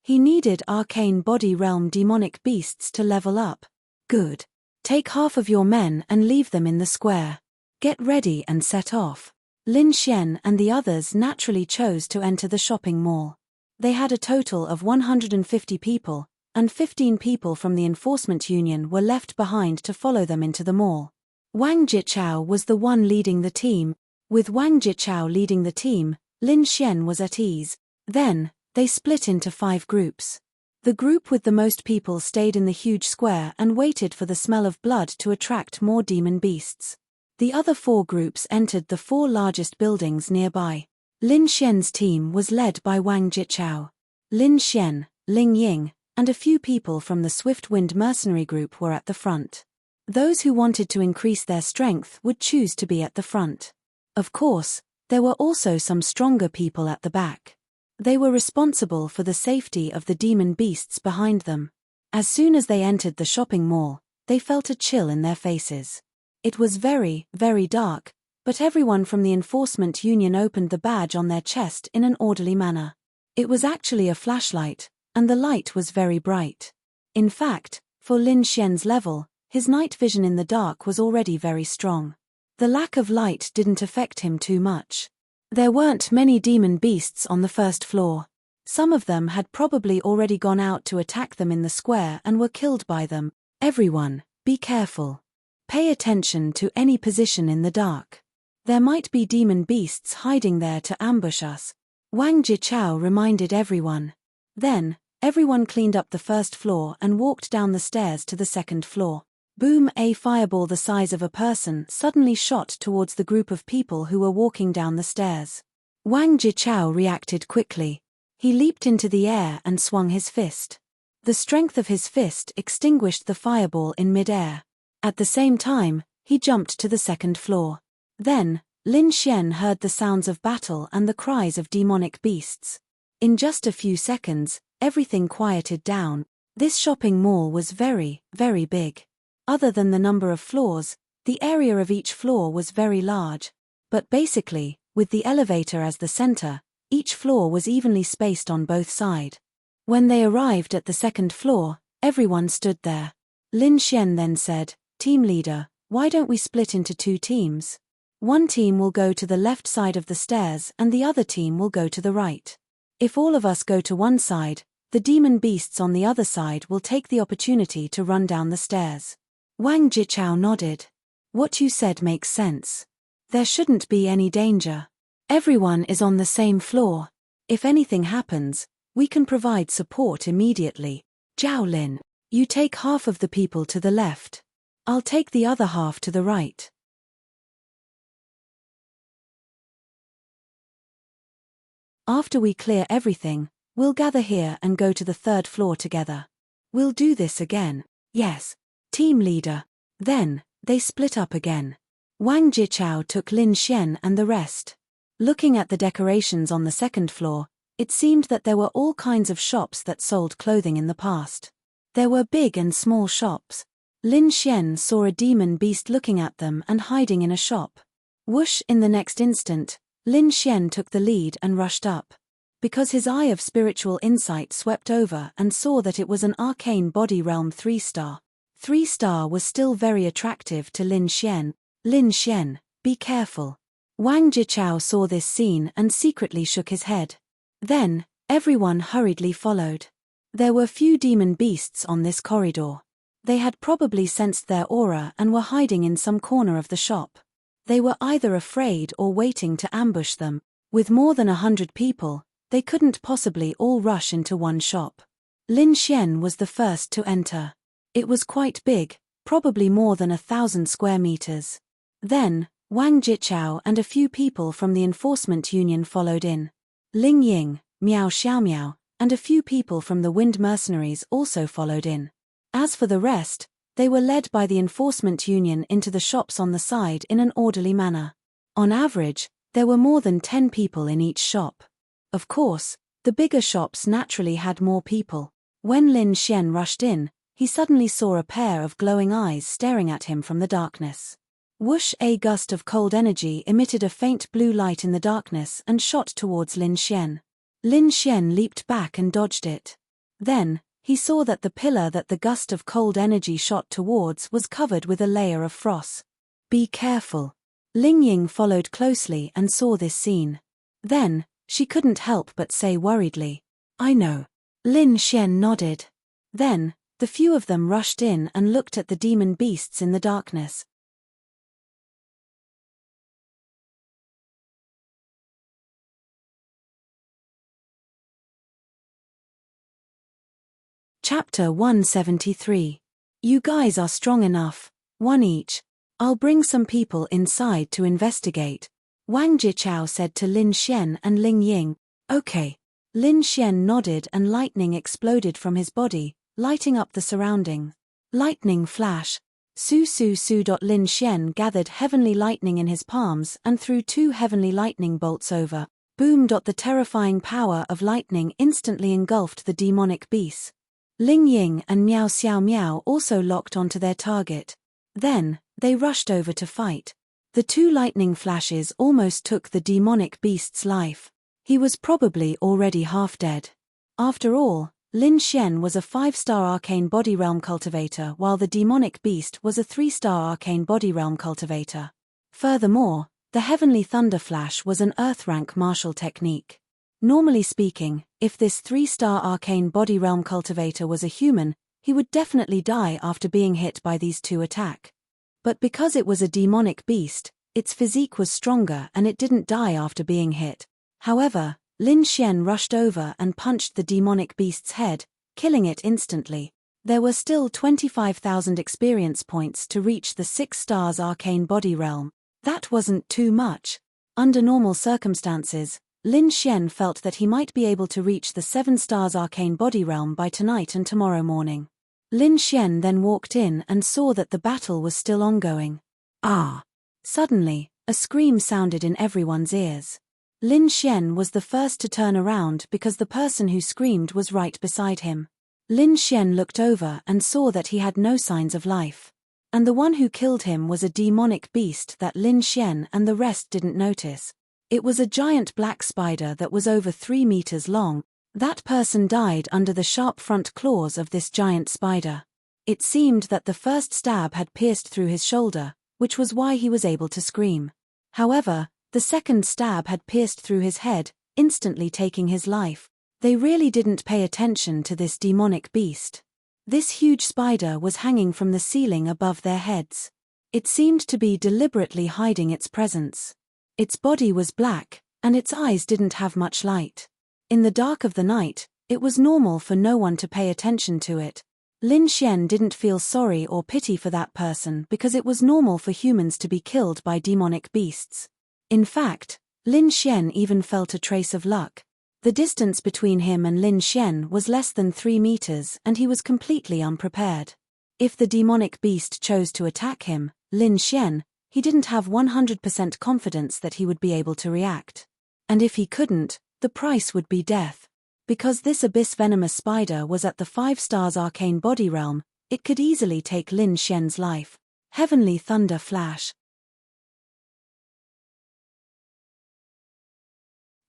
He needed arcane body realm demonic beasts to level up. Good. Take half of your men and leave them in the square. Get ready and set off. Lin Xian and the others naturally chose to enter the shopping mall. They had a total of 150 people, and 15 people from the enforcement union were left behind to follow them into the mall. Wang Jichao was the one leading the team. With Wang Jichao leading the team, Lin Xian was at ease. Then, they split into 5 groups. The group with the most people stayed in the huge square and waited for the smell of blood to attract more demon beasts. The other 4 groups entered the 4 largest buildings nearby. Lin Xian's team was led by Wang Jichao. Lin Xian, Ling Ying, and a few people from the Swift Wind mercenary group were at the front. Those who wanted to increase their strength would choose to be at the front. Of course, there were also some stronger people at the back. They were responsible for the safety of the demon beasts behind them. As soon as they entered the shopping mall, they felt a chill in their faces. It was very, very dark, but everyone from the enforcement union opened the badge on their chest in an orderly manner. It was actually a flashlight, and the light was very bright. In fact, for Lin Xian's level, his night vision in the dark was already very strong. The lack of light didn't affect him too much. There weren't many demon beasts on the first floor. Some of them had probably already gone out to attack them in the square and were killed by them. "Everyone, be careful. Pay attention to any position in the dark. There might be demon beasts hiding there to ambush us," Wang Jichao reminded everyone. Then, everyone cleaned up the first floor and walked down the stairs to the second floor. Boom! A fireball the size of a person suddenly shot towards the group of people who were walking down the stairs. Wang Jichao reacted quickly. He leaped into the air and swung his fist. The strength of his fist extinguished the fireball in mid-air. At the same time, he jumped to the second floor. Then, Lin Xian heard the sounds of battle and the cries of demonic beasts. In just a few seconds, everything quieted down. This shopping mall was very, very big. Other than the number of floors, the area of each floor was very large. But basically, with the elevator as the center, each floor was evenly spaced on both sides. When they arrived at the second floor, everyone stood there. Lin Xian then said, "Team leader, why don't we split into 2 teams? One team will go to the left side of the stairs and the other team will go to the right. If all of us go to one side, the demon beasts on the other side will take the opportunity to run down the stairs." Wang Jichao nodded. "What you said makes sense. There shouldn't be any danger. Everyone is on the same floor. If anything happens, we can provide support immediately." Zhao Lin, You take half of the people to the left. I'll take the other half to the right. After we clear everything, we'll gather here and go to the third floor together. We'll do this again. Yes. Team leader. Then, they split up again. Wang Jichao took Lin Xian and the rest. Looking at the decorations on the second floor, it seemed that there were all kinds of shops that sold clothing in the past. There were big and small shops. Lin Xian saw a demon beast looking at them and hiding in a shop. Whoosh! In the next instant, Lin Xian took the lead and rushed up. Because his eye of spiritual insight swept over and saw that it was an arcane body realm 3-star. 3-star was still very attractive to Lin Xian. Lin Xian, be careful. Wang Jichao saw this scene and secretly shook his head. Then, everyone hurriedly followed. There were few demon beasts on this corridor. They had probably sensed their aura and were hiding in some corner of the shop. They were either afraid or waiting to ambush them. With more than 100 people, they couldn't possibly all rush into one shop. Lin Xian was the first to enter. It was quite big, probably more than 1,000 square meters. Then, Wang Jichao and a few people from the enforcement union followed in. Ling Ying, Miao Xiaomiao, and a few people from the Wind Mercenaries also followed in. As for the rest, they were led by the enforcement union into the shops on the side in an orderly manner. On average, there were more than 10 people in each shop. Of course, the bigger shops naturally had more people. When Lin Xian rushed in, he suddenly saw a pair of glowing eyes staring at him from the darkness. Whoosh! A gust of cold energy emitted a faint blue light in the darkness and shot towards Lin Xian. Lin Xian leaped back and dodged it. Then, he saw that the pillar that the gust of cold energy shot towards was covered with a layer of frost. Be careful. Ling Ying followed closely and saw this scene. Then, she couldn't help but say worriedly, I know. Lin Xian nodded. Then, the few of them rushed in and looked at the demon beasts in the darkness. Chapter 173. You guys are strong enough. One each. I'll bring some people inside to investigate. Wang Jichao said to Lin Xian and Ling Ying. Okay. Lin Xian nodded and lightning exploded from his body, lighting up the surrounding. Lightning flash. Su su su. Lin Xian gathered heavenly lightning in his palms and threw 2 heavenly lightning bolts over. Boom. The terrifying power of lightning instantly engulfed the demonic beast. Ling Ying and Miao Xiao Miao also locked onto their target. Then, they rushed over to fight. The 2 lightning flashes almost took the demonic beast's life. He was probably already half dead. After all, Lin Xian was a 5-star arcane body realm cultivator while the demonic beast was a 3-star arcane body realm cultivator. Furthermore, the heavenly thunder flash was an earth rank martial technique. Normally speaking, if this 3-star arcane body realm cultivator was a human, he would definitely die after being hit by these 2 attacks. But because it was a demonic beast, its physique was stronger and it didn't die after being hit. However, Lin Xian rushed over and punched the demonic beast's head, killing it instantly. There were still 25,000 experience points to reach the 6 stars arcane body realm. That wasn't too much. Under normal circumstances, Lin Xian felt that he might be able to reach the 7 stars arcane body realm by tonight and tomorrow morning. Lin Xian then walked in and saw that the battle was still ongoing. Ah! Suddenly, a scream sounded in everyone's ears. Lin Xian was the first to turn around because the person who screamed was right beside him. Lin Xian looked over and saw that he had no signs of life. And the one who killed him was a demonic beast that Lin Xian and the rest didn't notice. It was a giant black spider that was over 3 meters long. That person died under the sharp front claws of this giant spider. It seemed that the first stab had pierced through his shoulder, which was why he was able to scream. However, the second stab had pierced through his head, instantly taking his life. They really didn't pay attention to this demonic beast. This huge spider was hanging from the ceiling above their heads. It seemed to be deliberately hiding its presence. Its body was black, and its eyes didn't have much light. In the dark of the night, it was normal for no one to pay attention to it. Lin Xian didn't feel sorry or pity for that person because it was normal for humans to be killed by demonic beasts. In fact, Lin Xian even felt a trace of luck. The distance between him and Lin Xian was less than 3 meters and he was completely unprepared. If the demonic beast chose to attack him, Lin Xian, he didn't have 100% confidence that he would be able to react. And if he couldn't, the price would be death. Because this abyss venomous spider was at the 5 stars arcane body realm, it could easily take Lin Xian's life. Heavenly Thunder Flash.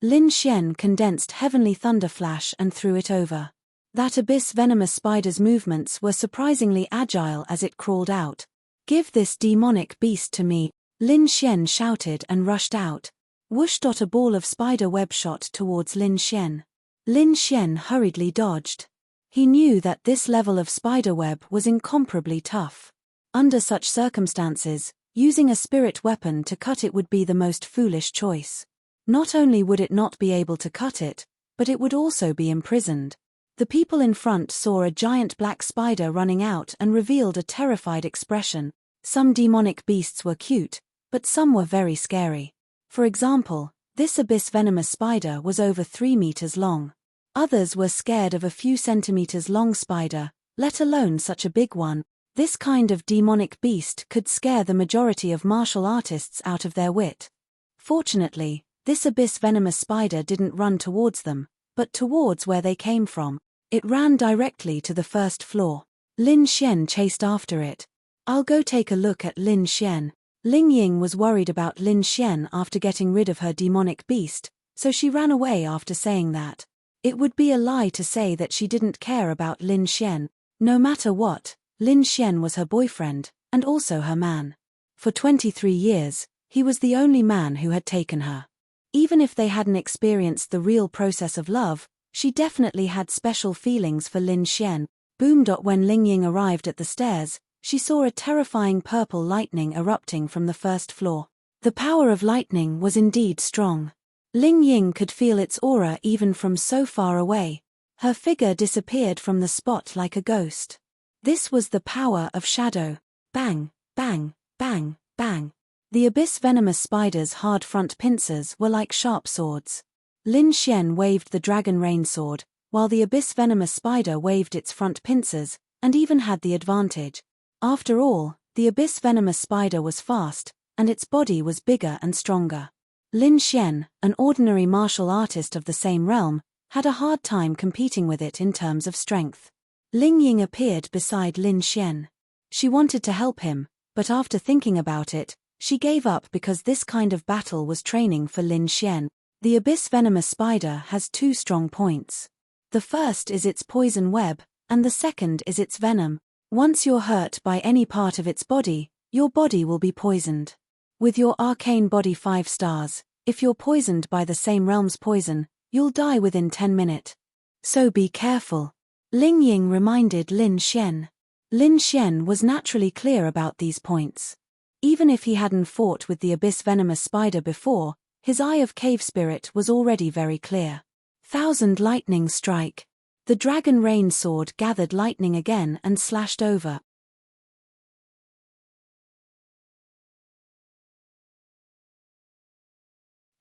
Lin Xian condensed Heavenly Thunder Flash and threw it over. That abyss venomous spider's movements were surprisingly agile as it crawled out. "Give this demonic beast to me," Lin Xian shouted and rushed out. Whoosh! A ball of spider web shot towards Lin Xian. Lin Xian hurriedly dodged. He knew that this level of spiderweb was incomparably tough. Under such circumstances, using a spirit weapon to cut it would be the most foolish choice. Not only would it not be able to cut it, but it would also be imprisoned. The people in front saw a giant black spider running out and revealed a terrified expression. Some demonic beasts were cute, but some were very scary. For example, this abyss venomous spider was over 3 meters long. Others were scared of a few centimeters long spider, let alone such a big one. This kind of demonic beast could scare the majority of martial artists out of their wit. Fortunately, this abyss venomous spider didn't run towards them, but towards where they came from. It ran directly to the first floor. Lin Xian chased after it. "I'll go take a look at Lin Xian." Ling Ying was worried about Lin Xian after getting rid of her demonic beast, so she ran away after saying that. It would be a lie to say that she didn't care about Lin Xian. No matter what, Lin Xian was her boyfriend, and also her man. For 23 years, he was the only man who had taken her. Even if they hadn't experienced the real process of love, she definitely had special feelings for Lin Xian. Boom! When Ling Ying arrived at the stairs, she saw a terrifying purple lightning erupting from the first floor. The power of lightning was indeed strong. Ling Ying could feel its aura even from so far away. Her figure disappeared from the spot like a ghost. This was the power of shadow. Bang, bang, bang, bang. The abyss venomous spider's hard front pincers were like sharp swords. Lin Xian waved the dragon rain sword, while the abyss venomous spider waved its front pincers, and even had the advantage. After all, the abyss venomous spider was fast, and its body was bigger and stronger. Lin Xian, an ordinary martial artist of the same realm, had a hard time competing with it in terms of strength. Ling Ying appeared beside Lin Xian. She wanted to help him, but after thinking about it, she gave up because this kind of battle was training for Lin Xian. The abyss venomous spider has 2 strong points. The first is its poison web, and the second is its venom. Once you're hurt by any part of its body, your body will be poisoned. With your arcane body 5 stars, if you're poisoned by the same realm's poison, you'll die within 10 minutes. So be careful. Ling Ying reminded Lin Xian. Lin Xian was naturally clear about these points. Even if he hadn't fought with the abyss venomous spider before, his eye of cave spirit was already very clear. 1000 lightning strike. The dragon rain sword gathered lightning again and slashed over.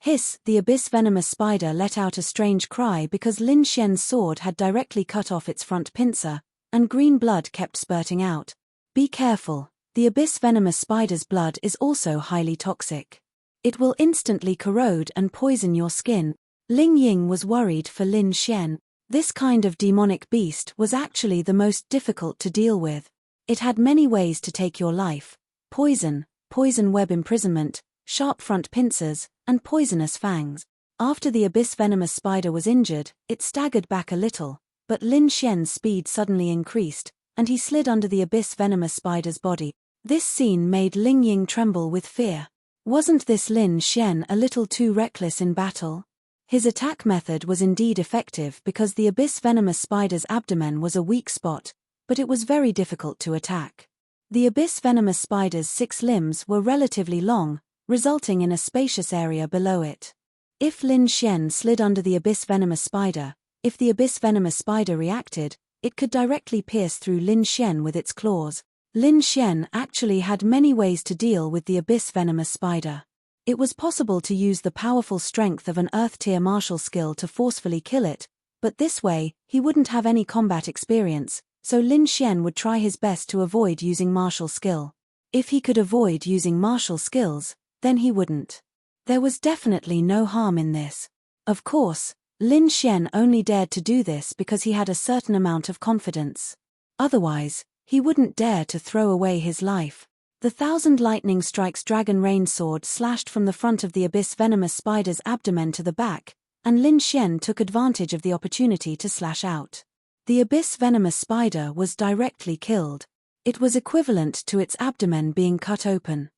Hiss! The abyss venomous spider let out a strange cry because Lin Xian's sword had directly cut off its front pincer, and green blood kept spurting out. Be careful, the abyss venomous spider's blood is also highly toxic. It will instantly corrode and poison your skin. Ling Ying was worried for Lin Xian. This kind of demonic beast was actually the most difficult to deal with. It had many ways to take your life: poison, poison web imprisonment, sharp front pincers, and poisonous fangs. After the abyss venomous spider was injured, it staggered back a little, but Lin Xian's speed suddenly increased, and he slid under the abyss venomous spider's body. This scene made Ling Ying tremble with fear. Wasn't this Lin Xian a little too reckless in battle? His attack method was indeed effective because the abyss venomous spider's abdomen was a weak spot, but it was very difficult to attack. The abyss venomous spider's 6 limbs were relatively long, resulting in a spacious area below it. If Lin Xian slid under the abyss venomous spider, if the abyss venomous spider reacted, it could directly pierce through Lin Xian with its claws. Lin Xian actually had many ways to deal with the abyss venomous spider. It was possible to use the powerful strength of an Earth-tier martial skill to forcefully kill it, but this way, he wouldn't have any combat experience, so Lin Xian would try his best to avoid using martial skill. If he could avoid using martial skills, then he wouldn't. There was definitely no harm in this. Of course, Lin Xian only dared to do this because he had a certain amount of confidence. Otherwise, he wouldn't dare to throw away his life. The Thousand Lightning Strikes Dragon Rain sword slashed from the front of the abyss venomous spider's abdomen to the back, and Lin Xian took advantage of the opportunity to slash out. The abyss venomous spider was directly killed. It was equivalent to its abdomen being cut open.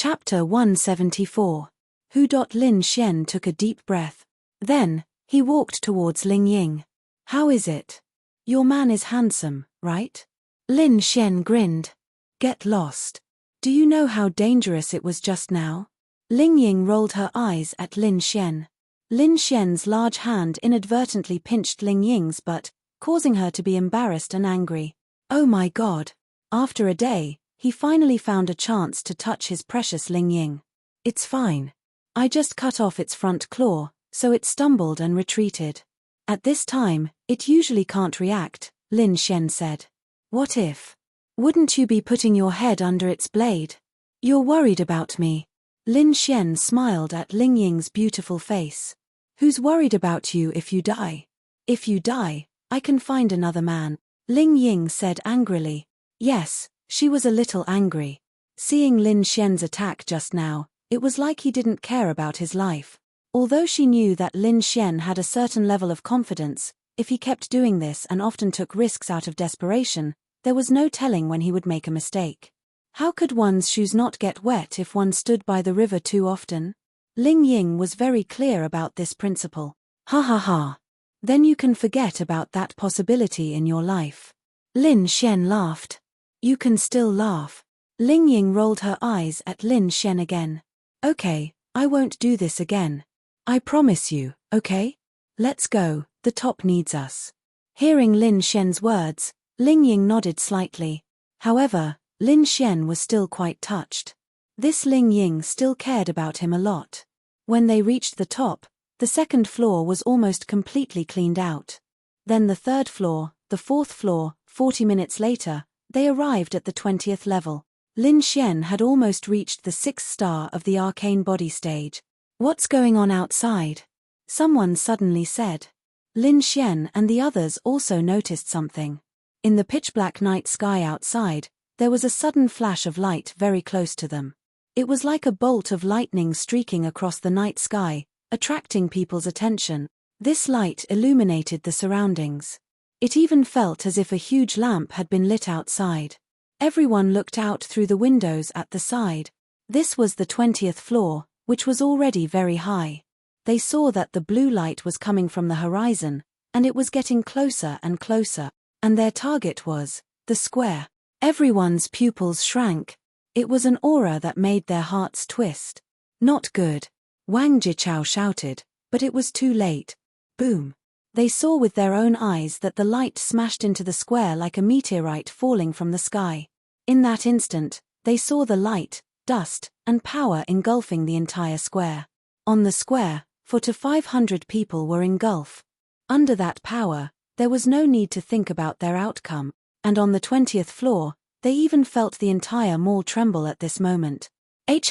Chapter 174. Lin Xian took a deep breath. Then, he walked towards Ling Ying. How is it? Your man is handsome, right? Lin Xian grinned. Get lost. Do you know how dangerous it was just now? Ling Ying rolled her eyes at Lin Xian. Lin Xian's large hand inadvertently pinched Ling Ying's butt, causing her to be embarrassed and angry. Oh my god. After a day, he finally found a chance to touch his precious Ling Ying. It's fine. I just cut off its front claw, so it stumbled and retreated. At this time, it usually can't react, Lin Xian said. What if? Wouldn't you be putting your head under its blade? You're worried about me. Lin Xian smiled at Ling Ying's beautiful face. Who's worried about you if you die? If you die, I can find another man, Ling Ying said angrily. Yes, she was a little angry. Seeing Lin Xian's attack just now, it was like he didn't care about his life. Although she knew that Lin Xian had a certain level of confidence, if he kept doing this and often took risks out of desperation, there was no telling when he would make a mistake. How could one's shoes not get wet if one stood by the river too often? Ling Ying was very clear about this principle. Ha ha ha. Then you can forget about that possibility in your life. Lin Xian laughed. You can still laugh. Ling Ying rolled her eyes at Lin Xian again. Okay, I won't do this again. I promise you, okay? Let's go, the top needs us. Hearing Lin Xian's words, Ling Ying nodded slightly. However, Lin Xian was still quite touched. This Ling Ying still cared about him a lot. When they reached the top, the second floor was almost completely cleaned out. Then the third floor, the fourth floor, 40 minutes later, they arrived at the 20th level. Lin Xian had almost reached the 6th star of the arcane body stage. What's going on outside? Someone suddenly said. Lin Xian and the others also noticed something. In the pitch-black night sky outside, there was a sudden flash of light very close to them. It was like a bolt of lightning streaking across the night sky, attracting people's attention. This light illuminated the surroundings. It even felt as if a huge lamp had been lit outside. Everyone looked out through the windows at the side. This was the 20th floor, which was already very high. They saw that the blue light was coming from the horizon, and it was getting closer and closer, and their target was the square. Everyone's pupils shrank. It was an aura that made their hearts twist. Not good. Wang Jichao shouted, but it was too late. Boom. They saw with their own eyes that the light smashed into the square like a meteorite falling from the sky. In that instant, they saw the light, dust, and power engulfing the entire square. On the square, 400 to 500 people were engulfed. Under that power, there was no need to think about their outcome, and on the 20th floor, they even felt the entire mall tremble at this moment.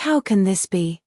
How can this be?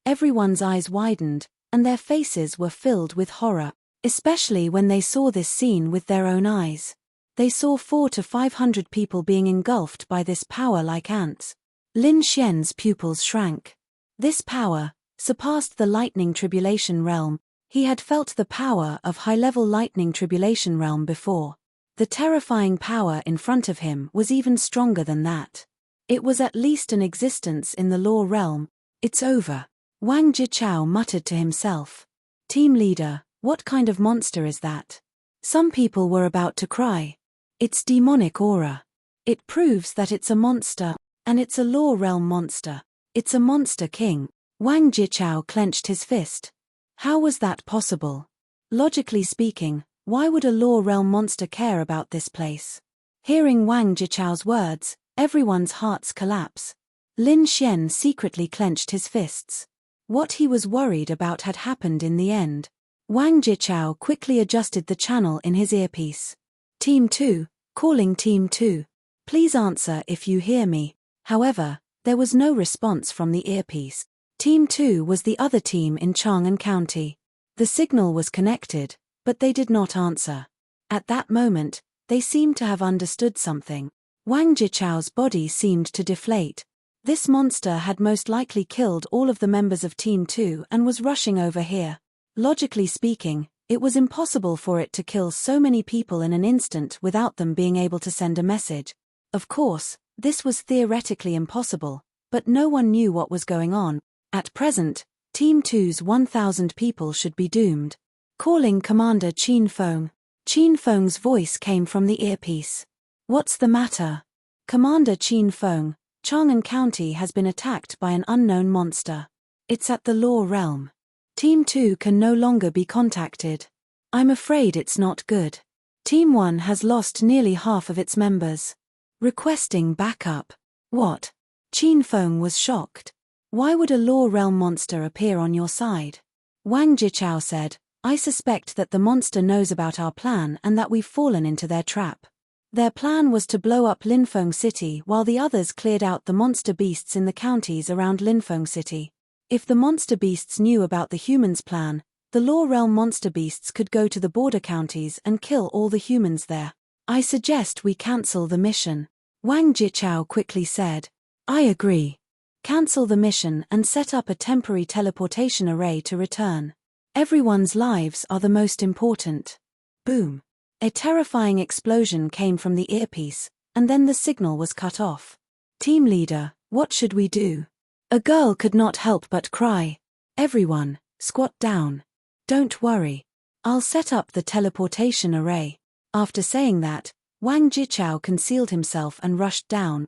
Everyone's eyes widened, and their faces were filled with horror, especially when they saw this scene with their own eyes. They saw 400 to 500 people being engulfed by this power like ants. Lin Xian's pupils shrank. This power surpassed the lightning tribulation realm. He had felt the power of high-level lightning tribulation realm before. The terrifying power in front of him was even stronger than that. It was at least an existence in the law realm. It's over. Wang Jichao muttered to himself. Team leader, what kind of monster is that? Some people were about to cry. It's demonic aura. It proves that it's a monster, and it's a law realm monster. It's a monster king. Wang Jichao clenched his fist. How was that possible? Logically speaking, why would a law realm monster care about this place? Hearing Wang Jichao's words, everyone's hearts collapse. Lin Xian secretly clenched his fists. What he was worried about had happened in the end. Wang Jichao quickly adjusted the channel in his earpiece. Team 2, calling Team 2. Please answer if you hear me. However, there was no response from the earpiece. Team 2 was the other team in Chang'an County. The signal was connected, but they did not answer. At that moment, they seemed to have understood something. Wang Jichao's body seemed to deflate. This monster had most likely killed all of the members of Team 2 and was rushing over here. Logically speaking, it was impossible for it to kill so many people in an instant without them being able to send a message. Of course, this was theoretically impossible, but no one knew what was going on. At present, Team 2's 1,000 people should be doomed. Calling Commander Qin Feng. Qin Feng's voice came from the earpiece. What's the matter? Commander Qin Feng, Chang'an County has been attacked by an unknown monster. It's at the law realm. Team 2 can no longer be contacted. I'm afraid it's not good. Team 1 has lost nearly half of its members. Requesting backup. What? Qin Feng was shocked. Why would a law realm monster appear on your side? Wang Jichao said, I suspect that the monster knows about our plan and that we've fallen into their trap. Their plan was to blow up Linfeng City while the others cleared out the monster beasts in the counties around Linfeng City. If the monster beasts knew about the humans' plan, the law realm monster beasts could go to the border counties and kill all the humans there. I suggest we cancel the mission. Wang Jichao quickly said. I agree. Cancel the mission and set up a temporary teleportation array to return. Everyone's lives are the most important. Boom. A terrifying explosion came from the earpiece, and then the signal was cut off. Team leader, what should we do? A girl could not help but cry. Everyone, squat down. Don't worry. I'll set up the teleportation array. After saying that, Wang Jichao concealed himself and rushed down.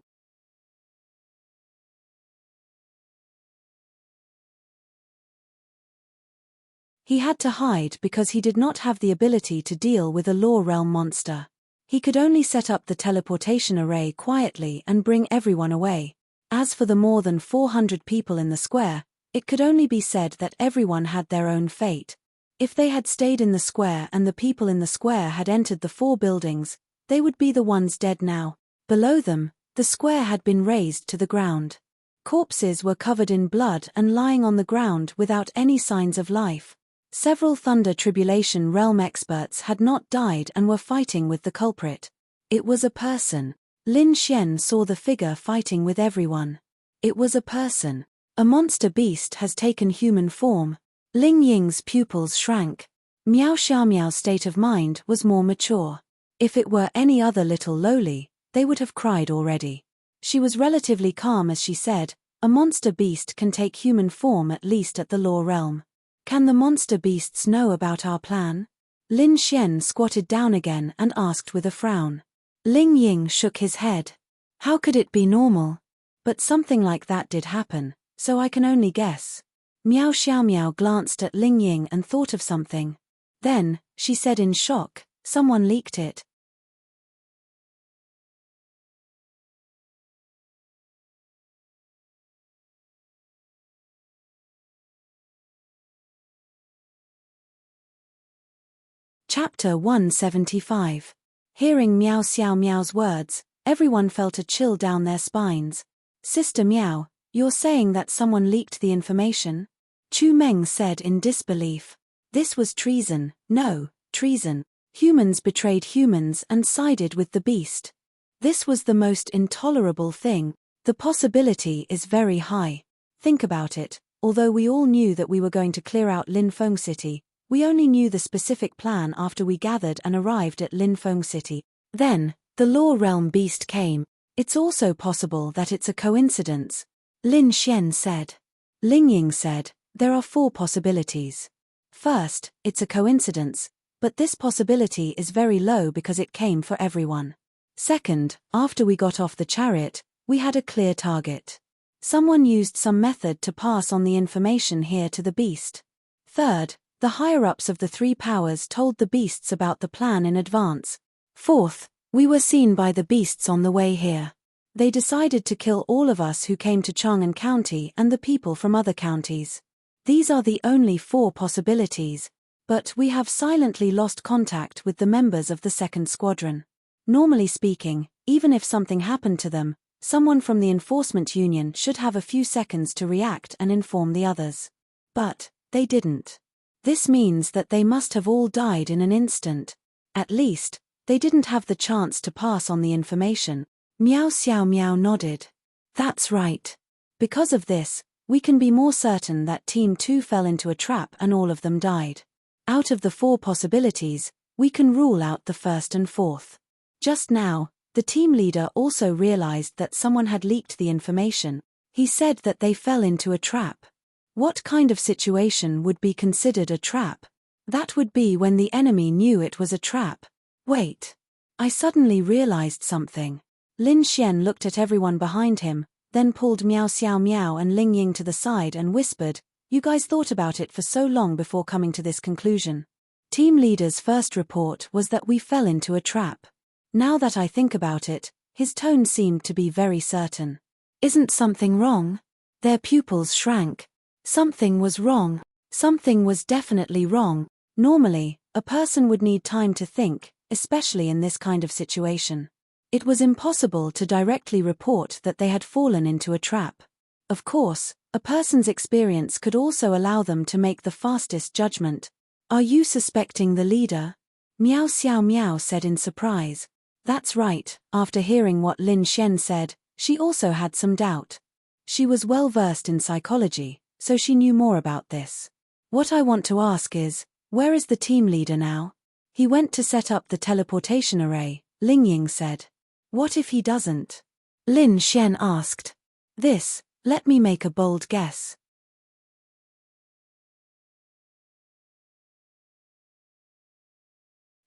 He had to hide because he did not have the ability to deal with a law realm monster. He could only set up the teleportation array quietly and bring everyone away. As for the more than 400 people in the square, it could only be said that everyone had their own fate. If they had stayed in the square and the people in the square had entered the 4 buildings, they would be the ones dead now. Below them, the square had been razed to the ground. Corpses were covered in blood and lying on the ground without any signs of life. Several Thunder Tribulation Realm experts had not died and were fighting with the culprit. It was a person. Lin Xian saw the figure fighting with everyone. It was a person. A monster beast has taken human form. Ling Ying's pupils shrank. Miao Xiaomiao's state of mind was more mature. If it were any other little lowly, they would have cried already. She was relatively calm as she said, a monster beast can take human form at least at the law realm. Can the monster beasts know about our plan? Lin Xian squatted down again and asked with a frown. Ling Ying shook his head. How could it be normal? But something like that did happen, so I can only guess. Miao Xiaomiao glanced at Ling Ying and thought of something. Then, she said in shock, someone leaked it. Chapter 175. Hearing Miao Xiaomiao's words, everyone felt a chill down their spines. Sister Miao, you're saying that someone leaked the information? Chu Meng said in disbelief. This was treason. No, treason. Humans betrayed humans and sided with the beast. This was the most intolerable thing. The possibility is very high. Think about it. Although we all knew that we were going to clear out Linfeng City, we only knew the specific plan after we gathered and arrived at Linfeng City. Then, the Law Realm beast came. It's also possible that it's a coincidence. Lin Xian said. Ling Ying said, There are 4 possibilities. First, it's a coincidence, but this possibility is very low because it came for everyone. Second, after we got off the chariot, we had a clear target. Someone used some method to pass on the information here to the beast. Third, the higher-ups of the 3 powers told the beasts about the plan in advance. Fourth, we were seen by the beasts on the way here. They decided to kill all of us who came to Chang'an County and the people from other counties. These are the only 4 possibilities, but we have silently lost contact with the members of the 2nd Squadron. Normally speaking, even if something happened to them, someone from the enforcement union should have a few seconds to react and inform the others. But they didn't. This means that they must have all died in an instant. At least, they didn't have the chance to pass on the information. Meow Xiao Meow nodded. That's right. Because of this, we can be more certain that Team 2 fell into a trap and all of them died. Out of the 4 possibilities, we can rule out the 1st and 4th. Just now, the team leader also realized that someone had leaked the information. He said that they fell into a trap. What kind of situation would be considered a trap? That would be when the enemy knew it was a trap. Wait. I suddenly realized something. Lin Xian looked at everyone behind him, then pulled Meow Xiao Meow and Ling Ying to the side and whispered, "You guys thought about it for so long before coming to this conclusion. Team leader's first report was that we fell into a trap. Now that I think about it, his tone seemed to be very certain. Isn't something wrong?" Their pupils shrank. Something was wrong. Something was definitely wrong. Normally, a person would need time to think, especially in this kind of situation. It was impossible to directly report that they had fallen into a trap. Of course, a person's experience could also allow them to make the fastest judgment. "Are you suspecting the leader?" Meow Xiao Meow said in surprise. That's right. After hearing what Lin Xian said, she also had some doubt. She was well versed in psychology, so she knew more about this. "What I want to ask is, where is the team leader now?" "He went to set up the teleportation array," Ling Ying said. "What if he doesn't?" Lin Xian asked. Let me make a bold guess.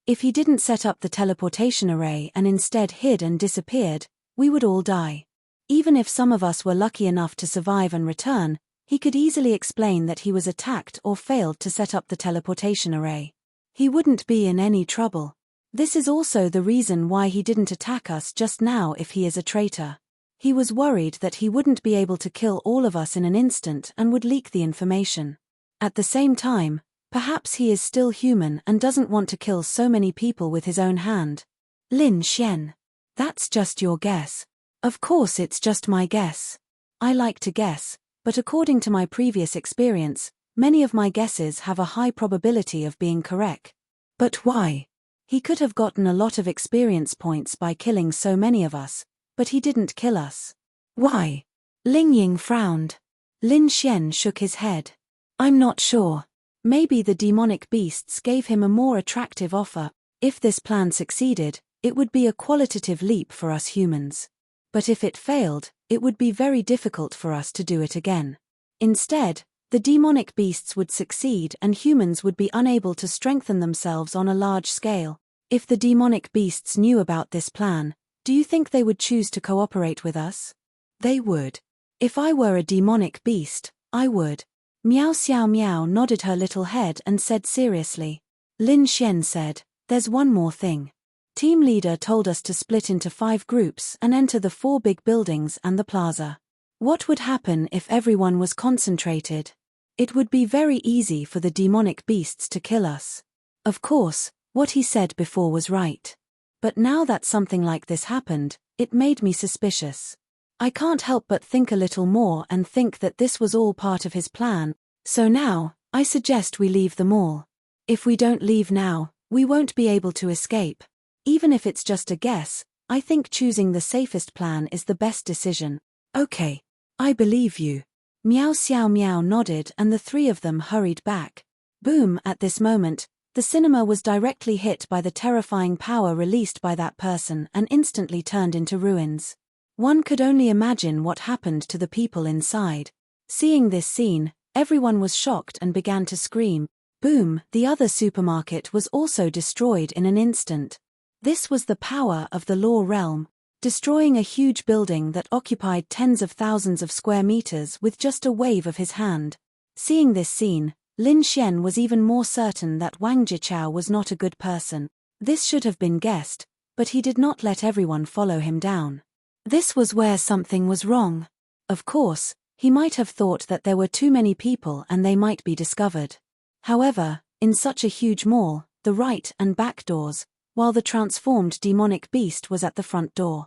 If he didn't set up the teleportation array and instead hid and disappeared, we would all die. Even if some of us were lucky enough to survive and return, he could easily explain that he was attacked or failed to set up the teleportation array. He wouldn't be in any trouble. This is also the reason why he didn't attack us just now if he is a traitor. He was worried that he wouldn't be able to kill all of us in an instant and would leak the information. At the same time, perhaps he is still human and doesn't want to kill so many people with his own hand. Lin Xian. That's just your guess. Of course it's just my guess. I like to guess, but according to my previous experience, many of my guesses have a high probability of being correct. But why? He could have gotten a lot of experience points by killing so many of us, but he didn't kill us. Why? Ling Ying frowned. Lin Xian shook his head. I'm not sure. Maybe the demonic beasts gave him a more attractive offer. If this plan succeeded, it would be a qualitative leap for us humans. But if it failed, it would be very difficult for us to do it again. Instead, the demonic beasts would succeed and humans would be unable to strengthen themselves on a large scale. If the demonic beasts knew about this plan, do you think they would choose to cooperate with us? They would. If I were a demonic beast, I would. Meow Xiao Meow nodded her little head and said seriously. Lin Xian said, "There's one more thing. Team leader told us to split into 5 groups and enter the 4 big buildings and the plaza. What would happen if everyone was concentrated? It would be very easy for the demonic beasts to kill us." Of course, what he said before was right. But now that something like this happened, it made me suspicious. I can't help but think a little more and think that this was all part of his plan. So now, I suggest we leave them all. If we don't leave now, we won't be able to escape. Even if it's just a guess, I think choosing the safest plan is the best decision. Okay. I believe you. Meow Xiao Meow nodded and the 3 of them hurried back. Boom! At this moment, the cinema was directly hit by the terrifying power released by that person and instantly turned into ruins. One could only imagine what happened to the people inside. Seeing this scene, Everyone was shocked and began to scream. Boom! The other supermarket was also destroyed in an instant. This was the power of the law realm, destroying a huge building that occupied tens of thousands of square meters with just a wave of his hand. Seeing this scene, Lin Xian was even more certain that Wang Jichao was not a good person. This should have been guessed, but he did not let everyone follow him down. This was where something was wrong. Of course, he might have thought that there were too many people and they might be discovered. However, in such a huge mall, the right and back doors, while the transformed demonic beast was at the front door.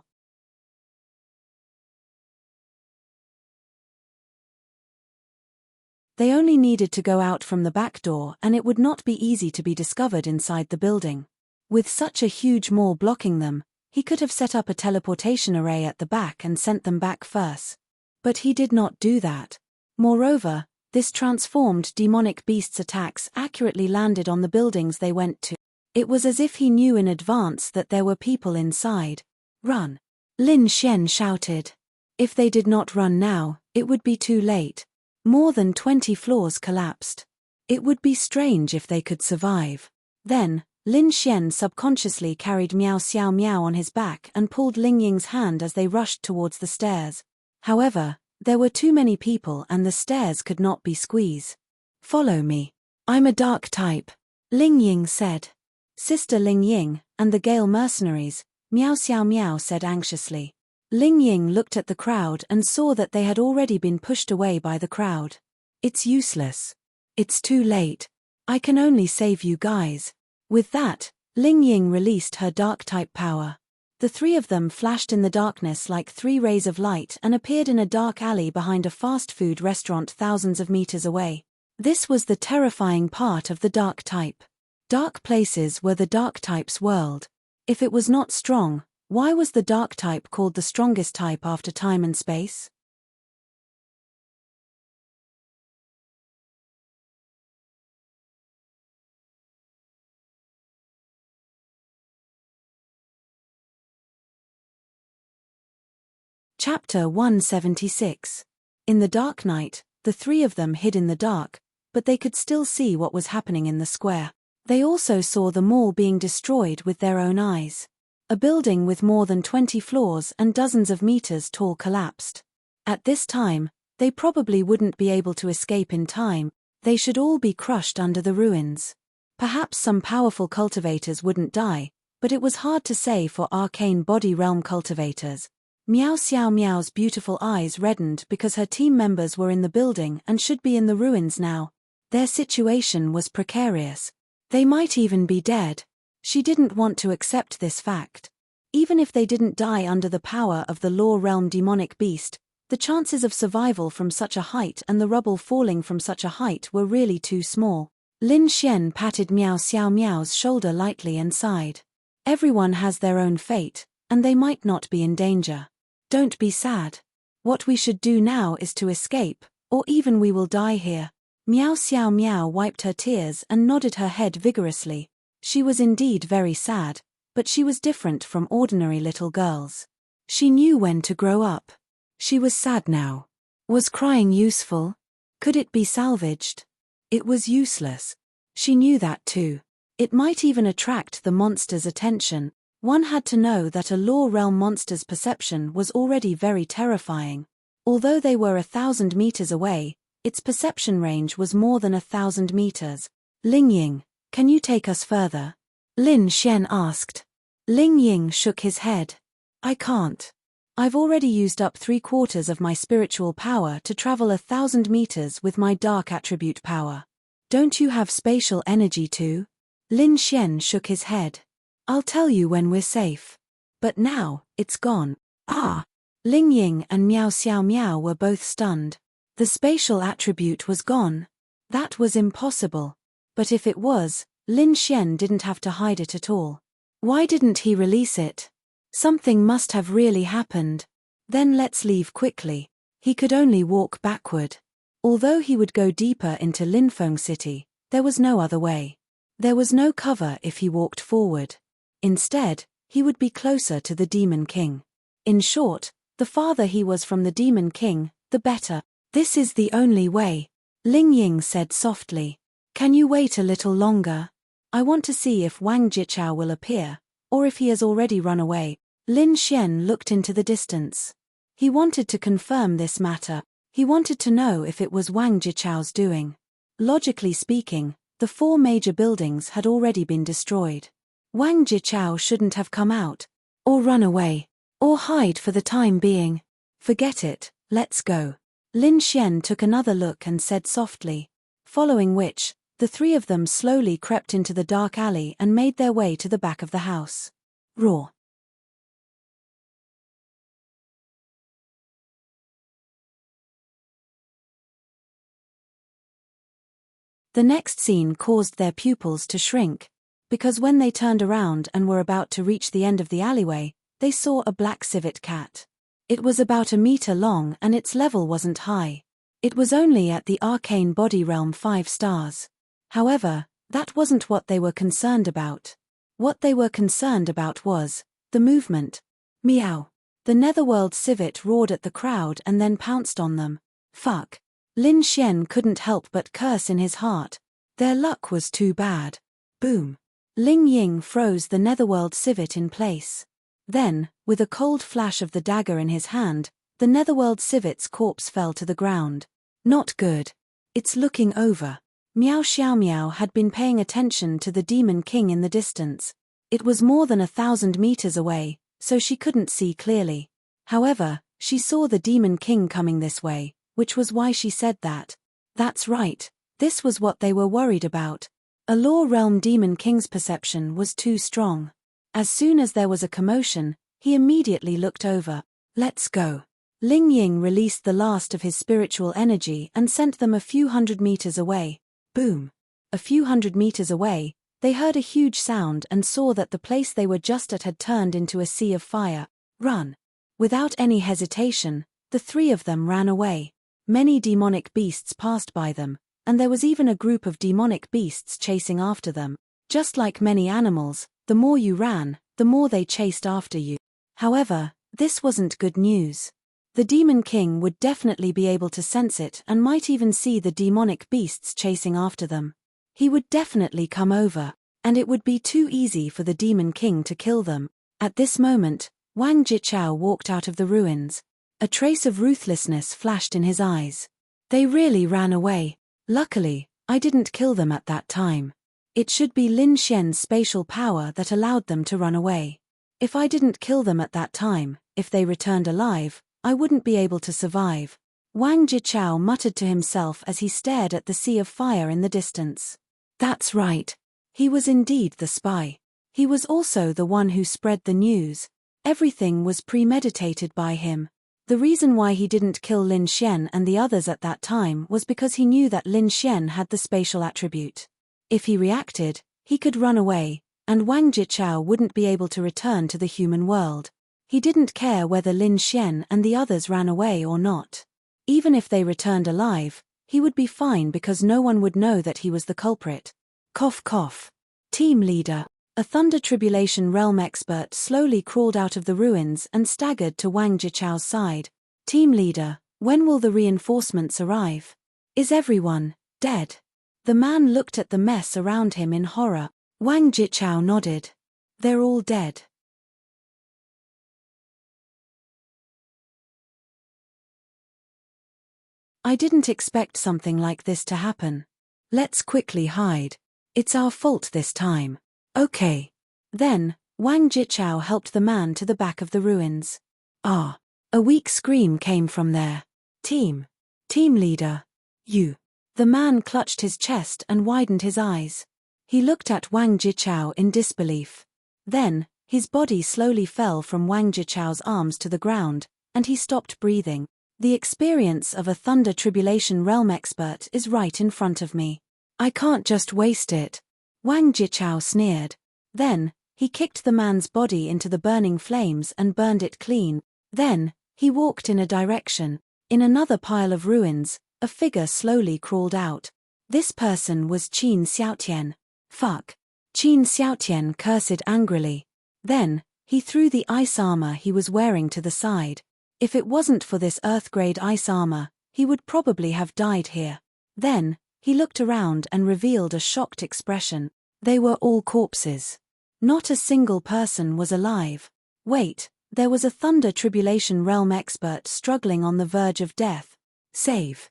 They only needed to go out from the back door and it would not be easy to be discovered inside the building. With such a huge mall blocking them, he could have set up a teleportation array at the back and sent them back first. But he did not do that. Moreover, this transformed demonic beast's attacks accurately landed on the buildings they went to. It was as if he knew in advance that there were people inside. Run! Lin Xian shouted. If they did not run now, it would be too late. More than 20 floors collapsed. It would be strange if they could survive. Then, Lin Xian subconsciously carried Miao Xiao Miao on his back and pulled Ling Ying's hand as they rushed towards the stairs. However, there were too many people and the stairs could not be squeezed. Follow me. I'm a dark type, Ling Ying said. Sister Ling Ying, and the Gale mercenaries, Miao Xiao Miao said anxiously. Ling Ying looked at the crowd and saw that they had already been pushed away by the crowd. It's useless. It's too late. I can only save you guys. With that, Ling Ying released her dark-type power. The three of them flashed in the darkness like 3 rays of light and appeared in a dark alley behind a fast food restaurant thousands of meters away. This was the terrifying part of the dark type. Dark places were the dark type's world. If it was not strong, why was the dark type called the strongest type after time and space? Chapter 176. In the dark night, the three of them hid in the dark, but they could still see what was happening in the square. They also saw the mall being destroyed with their own eyes. A building with more than 20 floors and dozens of meters tall collapsed. At this time, they probably wouldn't be able to escape in time. They should all be crushed under the ruins. Perhaps some powerful cultivators wouldn't die, but it was hard to say for arcane body realm cultivators. Miao Xiao Miao's beautiful eyes reddened because her team members were in the building and should be in the ruins now. Their situation was precarious. They might even be dead. She didn't want to accept this fact. Even if they didn't die under the power of the law realm demonic beast, the chances of survival from such a height and the rubble falling from such a height were really too small. Lin Xian patted Miao Xiao Miao's shoulder lightly and sighed. Everyone has their own fate, and they might not be in danger. Don't be sad. What we should do now is to escape, or even we will die here. Miao Xiao Miao wiped her tears and nodded her head vigorously. She was indeed very sad, but she was different from ordinary little girls. She knew when to grow up. She was sad now. Was crying useful? Could it be salvaged? It was useless. She knew that too. It might even attract the monster's attention. One had to know that a law realm monster's perception was already very terrifying. Although they were 1,000 meters away, its perception range was more than 1,000 meters. Ling Ying, can you take us further? Lin Xian asked. Ling Ying shook his head. I can't. I've already used up 3/4 of my spiritual power to travel 1,000 meters with my dark attribute power. Don't you have spatial energy too? Lin Xian shook his head. I'll tell you when we're safe. But now, it's gone. Ah! Ling Ying and Miao Xiao Miao were both stunned. The spatial attribute was gone. That was impossible. But if it was, Lin Xian didn't have to hide it at all. Why didn't he release it? Something must have really happened. Then let's leave quickly. He could only walk backward. Although he would go deeper into Linfeng City, there was no other way. There was no cover if he walked forward. Instead, he would be closer to the Demon King. In short, the farther he was from the Demon King, the better. This is the only way. Ling Ying said softly. Can you wait a little longer? I want to see if Wang Jichao will appear, or if he has already run away. Lin Xian looked into the distance. He wanted to confirm this matter. He wanted to know if it was Wang Jichao's doing. Logically speaking, the 4 major buildings had already been destroyed. Wang Jichao shouldn't have come out, or run away, or hide for the time being. Forget it, let's go. Lin Xian took another look and said softly. Following which, the 3 of them slowly crept into the dark alley and made their way to the back of the house. Roar. The next scene caused their pupils to shrink, because when they turned around and were about to reach the end of the alleyway, they saw a black civet cat. It was about a meter long and its level wasn't high. It was only at the arcane body realm 5 stars. However, that wasn't what they were concerned about. What they were concerned about was the movement. Meow. The netherworld civet roared at the crowd and then pounced on them. Fuck. Lin Xian couldn't help but curse in his heart. Their luck was too bad. Boom. Ling Ying froze the netherworld civet in place. Then, with a cold flash of the dagger in his hand, the netherworld civet's corpse fell to the ground. Not good. It's looking over. Miao Xiaomiao had been paying attention to the Demon King in the distance. It was more than 1,000 meters away, so she couldn't see clearly. However, she saw the Demon King coming this way, which was why she said that. That's right, this was what they were worried about. A Law Realm Demon King's perception was too strong. As soon as there was a commotion, he immediately looked over. Let's go. Ling Ying released the last of his spiritual energy and sent them a few hundred meters away. Boom. A few hundred meters away, they heard a huge sound and saw that the place they were just at had turned into a sea of fire. Run. Without any hesitation, the 3 of them ran away. Many demonic beasts passed by them, and there was even a group of demonic beasts chasing after them. Just like many animals, the more you ran, the more they chased after you. However, this wasn't good news. The Demon King would definitely be able to sense it and might even see the demonic beasts chasing after them. He would definitely come over, and it would be too easy for the Demon King to kill them. At this moment, Wang Jichao walked out of the ruins. A trace of ruthlessness flashed in his eyes. They really ran away. Luckily, I didn't kill them at that time. It should be Lin Xian's spatial power that allowed them to run away. If I didn't kill them at that time, if they returned alive, I wouldn't be able to survive. Wang Jichao muttered to himself as he stared at the sea of fire in the distance. That's right. He was indeed the spy. He was also the one who spread the news. Everything was premeditated by him. The reason why he didn't kill Lin Xian and the others at that time was because he knew that Lin Xian had the spatial attribute. If he reacted, he could run away, and Wang Jichao wouldn't be able to return to the human world. He didn't care whether Lin Xian and the others ran away or not. Even if they returned alive, he would be fine because no one would know that he was the culprit. Cough cough. Team leader. A Thunder Tribulation Realm expert slowly crawled out of the ruins and staggered to Wang Jichao's side. Team leader, when will the reinforcements arrive? Is everyone dead? The man looked at the mess around him in horror. Wang Jichao nodded. They're all dead. I didn't expect something like this to happen. Let's quickly hide. It's our fault this time. Okay. Then, Wang Jichao helped the man to the back of the ruins. Ah. A weak scream came from there. Team leader. You. The man clutched his chest and widened his eyes. He looked at Wang Jichao in disbelief. Then, his body slowly fell from Wang Jichao's arms to the ground, and he stopped breathing. The experience of a Thunder Tribulation Realm expert is right in front of me. I can't just waste it. Wang Jichao sneered. Then, he kicked the man's body into the burning flames and burned it clean. Then, he walked in a direction. In another pile of ruins, a figure slowly crawled out. This person was Qin Xiaotian. Fuck. Qin Xiaotian cursed angrily. Then, he threw the ice armor he was wearing to the side. If it wasn't for this Earth-grade ice armor, he would probably have died here. Then, he looked around and revealed a shocked expression. They were all corpses. Not a single person was alive. Wait, there was a Thunder Tribulation Realm expert struggling on the verge of death. Save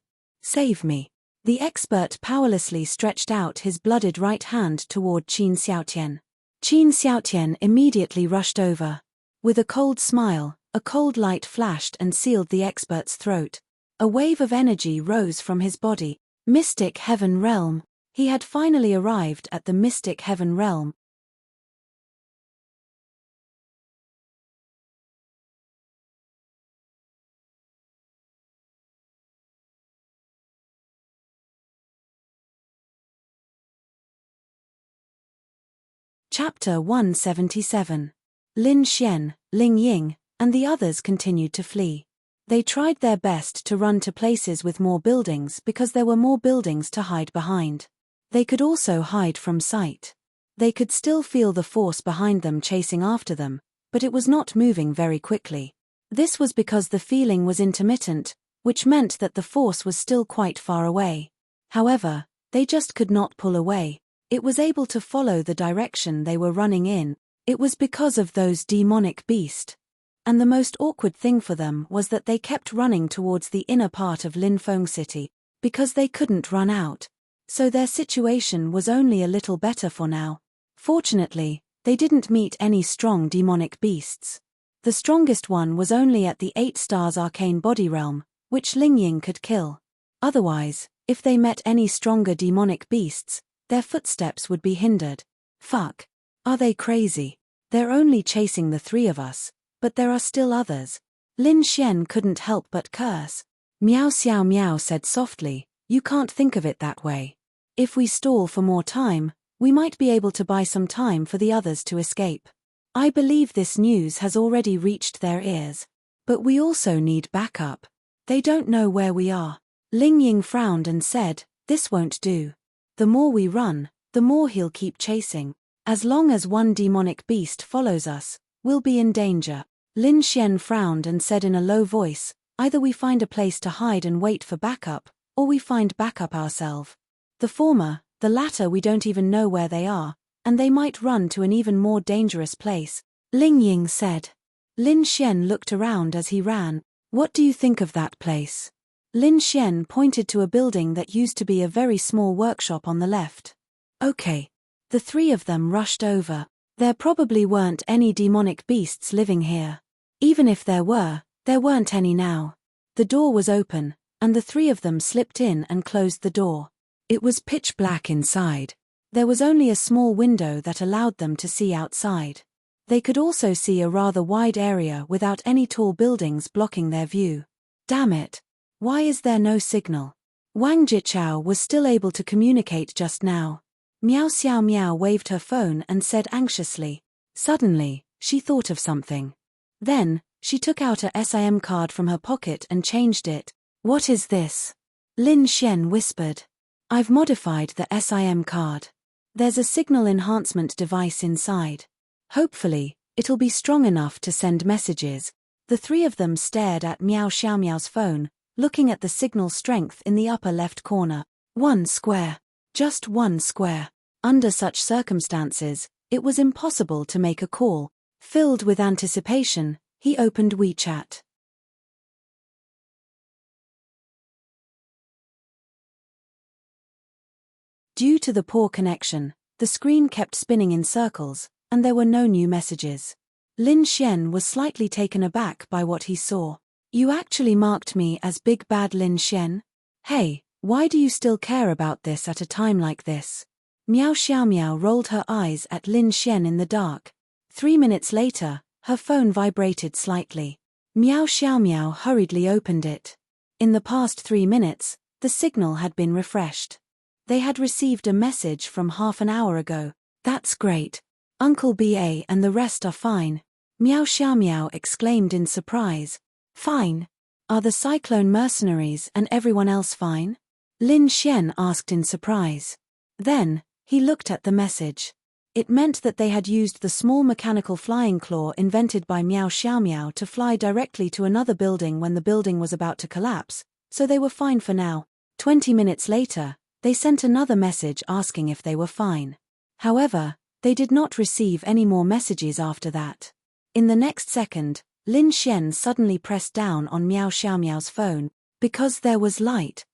me. The expert powerlessly stretched out his blooded right hand toward Qin Xiaotian. Qin Xiaotian immediately rushed over. With a cold smile, a cold light flashed and sealed the expert's throat. A wave of energy rose from his body. Mystic Heaven Realm. He had finally arrived at the Mystic Heaven Realm. Chapter 177. Lin Xian, Ling Ying, and the others continued to flee. They tried their best to run to places with more buildings because there were more buildings to hide behind. They could also hide from sight. They could still feel the force behind them chasing after them, but it was not moving very quickly. This was because the feeling was intermittent, which meant that the force was still quite far away. However, they just could not pull away. It was able to follow the direction they were running in. It was because of those demonic beasts. And the most awkward thing for them was that they kept running towards the inner part of Linfeng City, because they couldn't run out. So their situation was only a little better for now. Fortunately, they didn't meet any strong demonic beasts. The strongest one was only at the 8 stars arcane body realm, which Ling Ying could kill. Otherwise, if they met any stronger demonic beasts, their footsteps would be hindered. Fuck. Are they crazy? They're only chasing the 3 of us. But there are still others. Lin Xian couldn't help but curse. Miao Xiao Miao said softly, you can't think of it that way. If we stall for more time, we might be able to buy some time for the others to escape. I believe this news has already reached their ears. But we also need backup. They don't know where we are. Ling Ying frowned and said, this won't do. The more we run, the more he'll keep chasing. As long as one demonic beast follows us, we'll be in danger. Lin Xian frowned and said in a low voice, either we find a place to hide and wait for backup, or we find backup ourselves. The former, the latter we don't even know where they are, and they might run to an even more dangerous place. Ling Ying said. Lin Xian looked around as he ran. What do you think of that place? Lin Xian pointed to a building that used to be a very small workshop on the left. Okay. The 3 of them rushed over. There probably weren't any demonic beasts living here. Even if there weren't any now. The door was open, and the 3 of them slipped in and closed the door. It was pitch black inside. There was only a small window that allowed them to see outside. They could also see a rather wide area without any tall buildings blocking their view. Damn it. Why is there no signal? Wang Jichao was still able to communicate just now. Miao Xiao Miao waved her phone and said anxiously. Suddenly, she thought of something. Then, she took out a SIM card from her pocket and changed it. What is this? Lin Xian whispered. I've modified the SIM card. There's a signal enhancement device inside. Hopefully, it'll be strong enough to send messages. The 3 of them stared at Miao Xiao Miao's phone, looking at the signal strength in the upper left corner. 1 square. Just 1 square. Under such circumstances, it was impossible to make a call. Filled with anticipation, he opened WeChat. Due to the poor connection, the screen kept spinning in circles, and there were no new messages. Lin Xian was slightly taken aback by what he saw. You actually marked me as Big Bad Lin Xian? Hey, why do you still care about this at a time like this? Miao Xiao Miao rolled her eyes at Lin Xian in the dark. 3 minutes later, her phone vibrated slightly. Miao Xiao Miao hurriedly opened it. In the past 3 minutes, the signal had been refreshed. They had received a message from half an hour ago. That's great. Uncle BA and the rest are fine. Miao Xiao Miao exclaimed in surprise. Fine. Are the Cyclone mercenaries and everyone else fine? Lin Xian asked in surprise. Then, he looked at the message. It meant that they had used the small mechanical flying claw invented by Miao Xiao Miao to fly directly to another building when the building was about to collapse, so they were fine for now. 20 minutes later, they sent another message asking if they were fine. However, they did not receive any more messages after that. In the next second, Lin Xian suddenly pressed down on Miao Xiaomiao's phone, because there was light.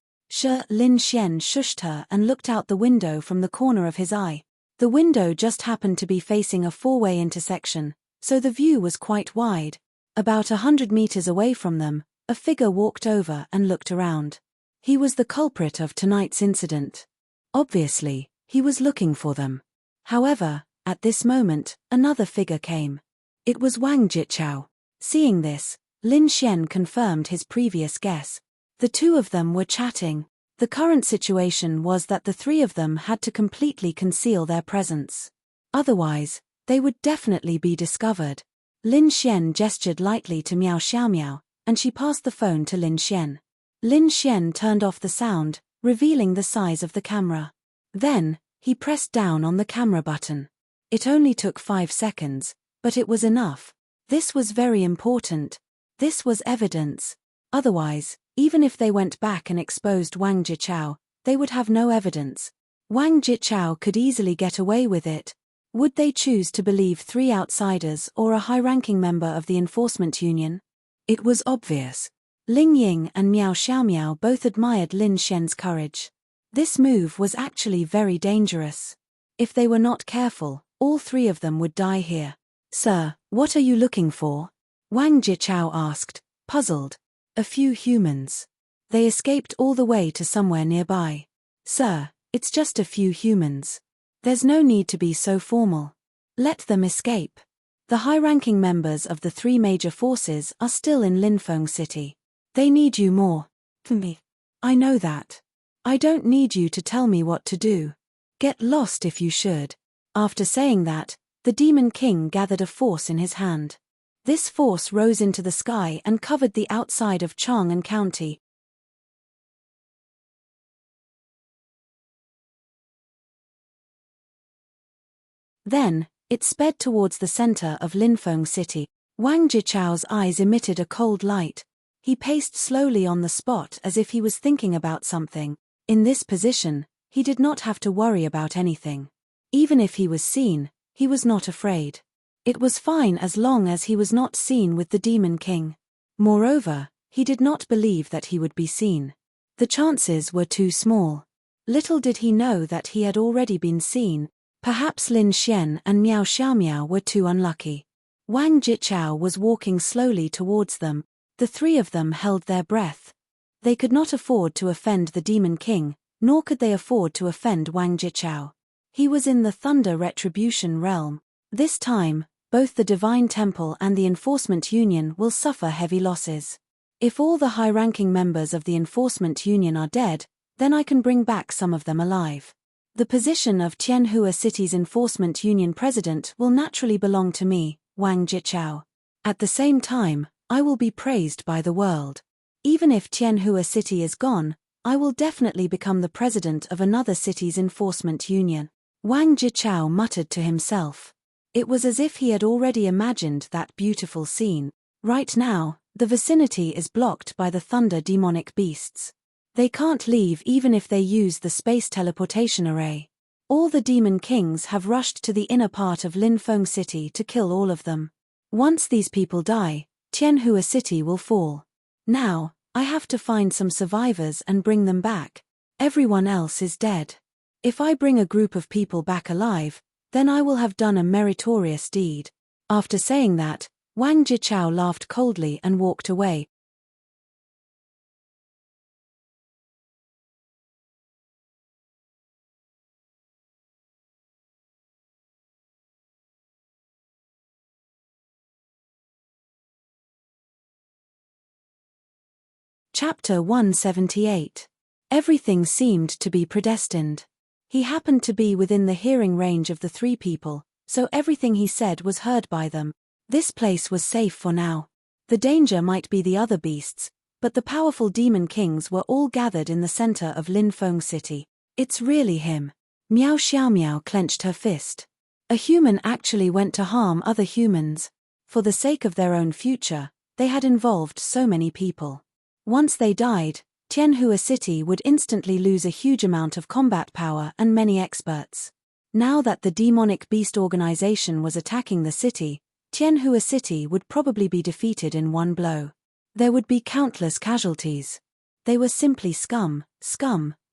Lin Xian shushed her and looked out the window from the corner of his eye. The window just happened to be facing a four-way intersection, so the view was quite wide. About 100 meters away from them, a figure walked over and looked around. He was the culprit of tonight's incident. Obviously, he was looking for them. However, at this moment, another figure came. It was Wang Jichao. Seeing this, Lin Xian confirmed his previous guess. The two of them were chatting. The current situation was that the three of them had to completely conceal their presence. Otherwise, they would definitely be discovered. Lin Xian gestured lightly to Miao Xiaomiao, and she passed the phone to Lin Xian. Lin Xian turned off the sound, revealing the size of the camera. Then, he pressed down on the camera button. It only took 5 seconds, but it was enough. This was very important. This was evidence. Otherwise, even if they went back and exposed Wang Jichao, they would have no evidence. Wang Jichao could easily get away with it. Would they choose to believe 3 outsiders or a high-ranking member of the enforcement union? It was obvious. Ling Ying and Miao Xiaomiao both admired Lin Xian's courage. This move was actually very dangerous. If they were not careful, all 3 of them would die here. "Sir, what are you looking for?" Wang Jichao asked, puzzled. "A few humans. They escaped all the way to somewhere nearby." "Sir, it's just a few humans. There's no need to be so formal. Let them escape. The high-ranking members of the 3 major forces are still in Linfeng City. They need you more than me. I know that. I don't need you to tell me what to do. Get lost if you should." After saying that, the Demon King gathered a force in his hand. This force rose into the sky and covered the outside of Chang'an County. Then, it sped towards the center of Linfeng City. Wang Jichao's eyes emitted a cold light. He paced slowly on the spot as if he was thinking about something. In this position, he did not have to worry about anything. Even if he was seen, he was not afraid. It was fine as long as he was not seen with the Demon King. Moreover, he did not believe that he would be seen. The chances were too small. Little did he know that he had already been seen. Perhaps Lin Xian and Miao Xiaomiao were too unlucky. Wang Jichao was walking slowly towards them. The 3 of them held their breath. They could not afford to offend the Demon King, nor could they afford to offend Wang Jichao. He was in the Thunder Retribution realm. This time, both the Divine Temple and the Enforcement Union will suffer heavy losses. If all the high-ranking members of the Enforcement Union are dead, then I can bring back some of them alive. The position of Tianhua City's Enforcement Union president will naturally belong to me, Wang Jichao. At the same time, I will be praised by the world. Even if Tianhua City is gone, I will definitely become the president of another city's Enforcement Union. Wang Jichao muttered to himself. It was as if he had already imagined that beautiful scene. Right now, the vicinity is blocked by the thunder demonic beasts. They can't leave even if they use the space teleportation array. All the Demon Kings have rushed to the inner part of Linfeng City to kill all of them. Once these people die, Tianhua City will fall. Now, I have to find some survivors and bring them back. Everyone else is dead. If I bring a group of people back alive, then I will have done a meritorious deed. After saying that, Wang Jichao laughed coldly and walked away. Chapter 178. Everything seemed to be predestined. He happened to be within the hearing range of the 3 people, so everything he said was heard by them. This place was safe for now. The danger might be the other beasts, but the powerful Demon Kings were all gathered in the center of Linfeng City. It's really him. Miao Xiaomiao clenched her fist. A human actually went to harm other humans. For the sake of their own future, they had involved so many people. Once they died, Tianhua City would instantly lose a huge amount of combat power and many experts. Now that the demonic beast organization was attacking the city, Tianhua City would probably be defeated in one blow. There would be countless casualties. They were simply scum,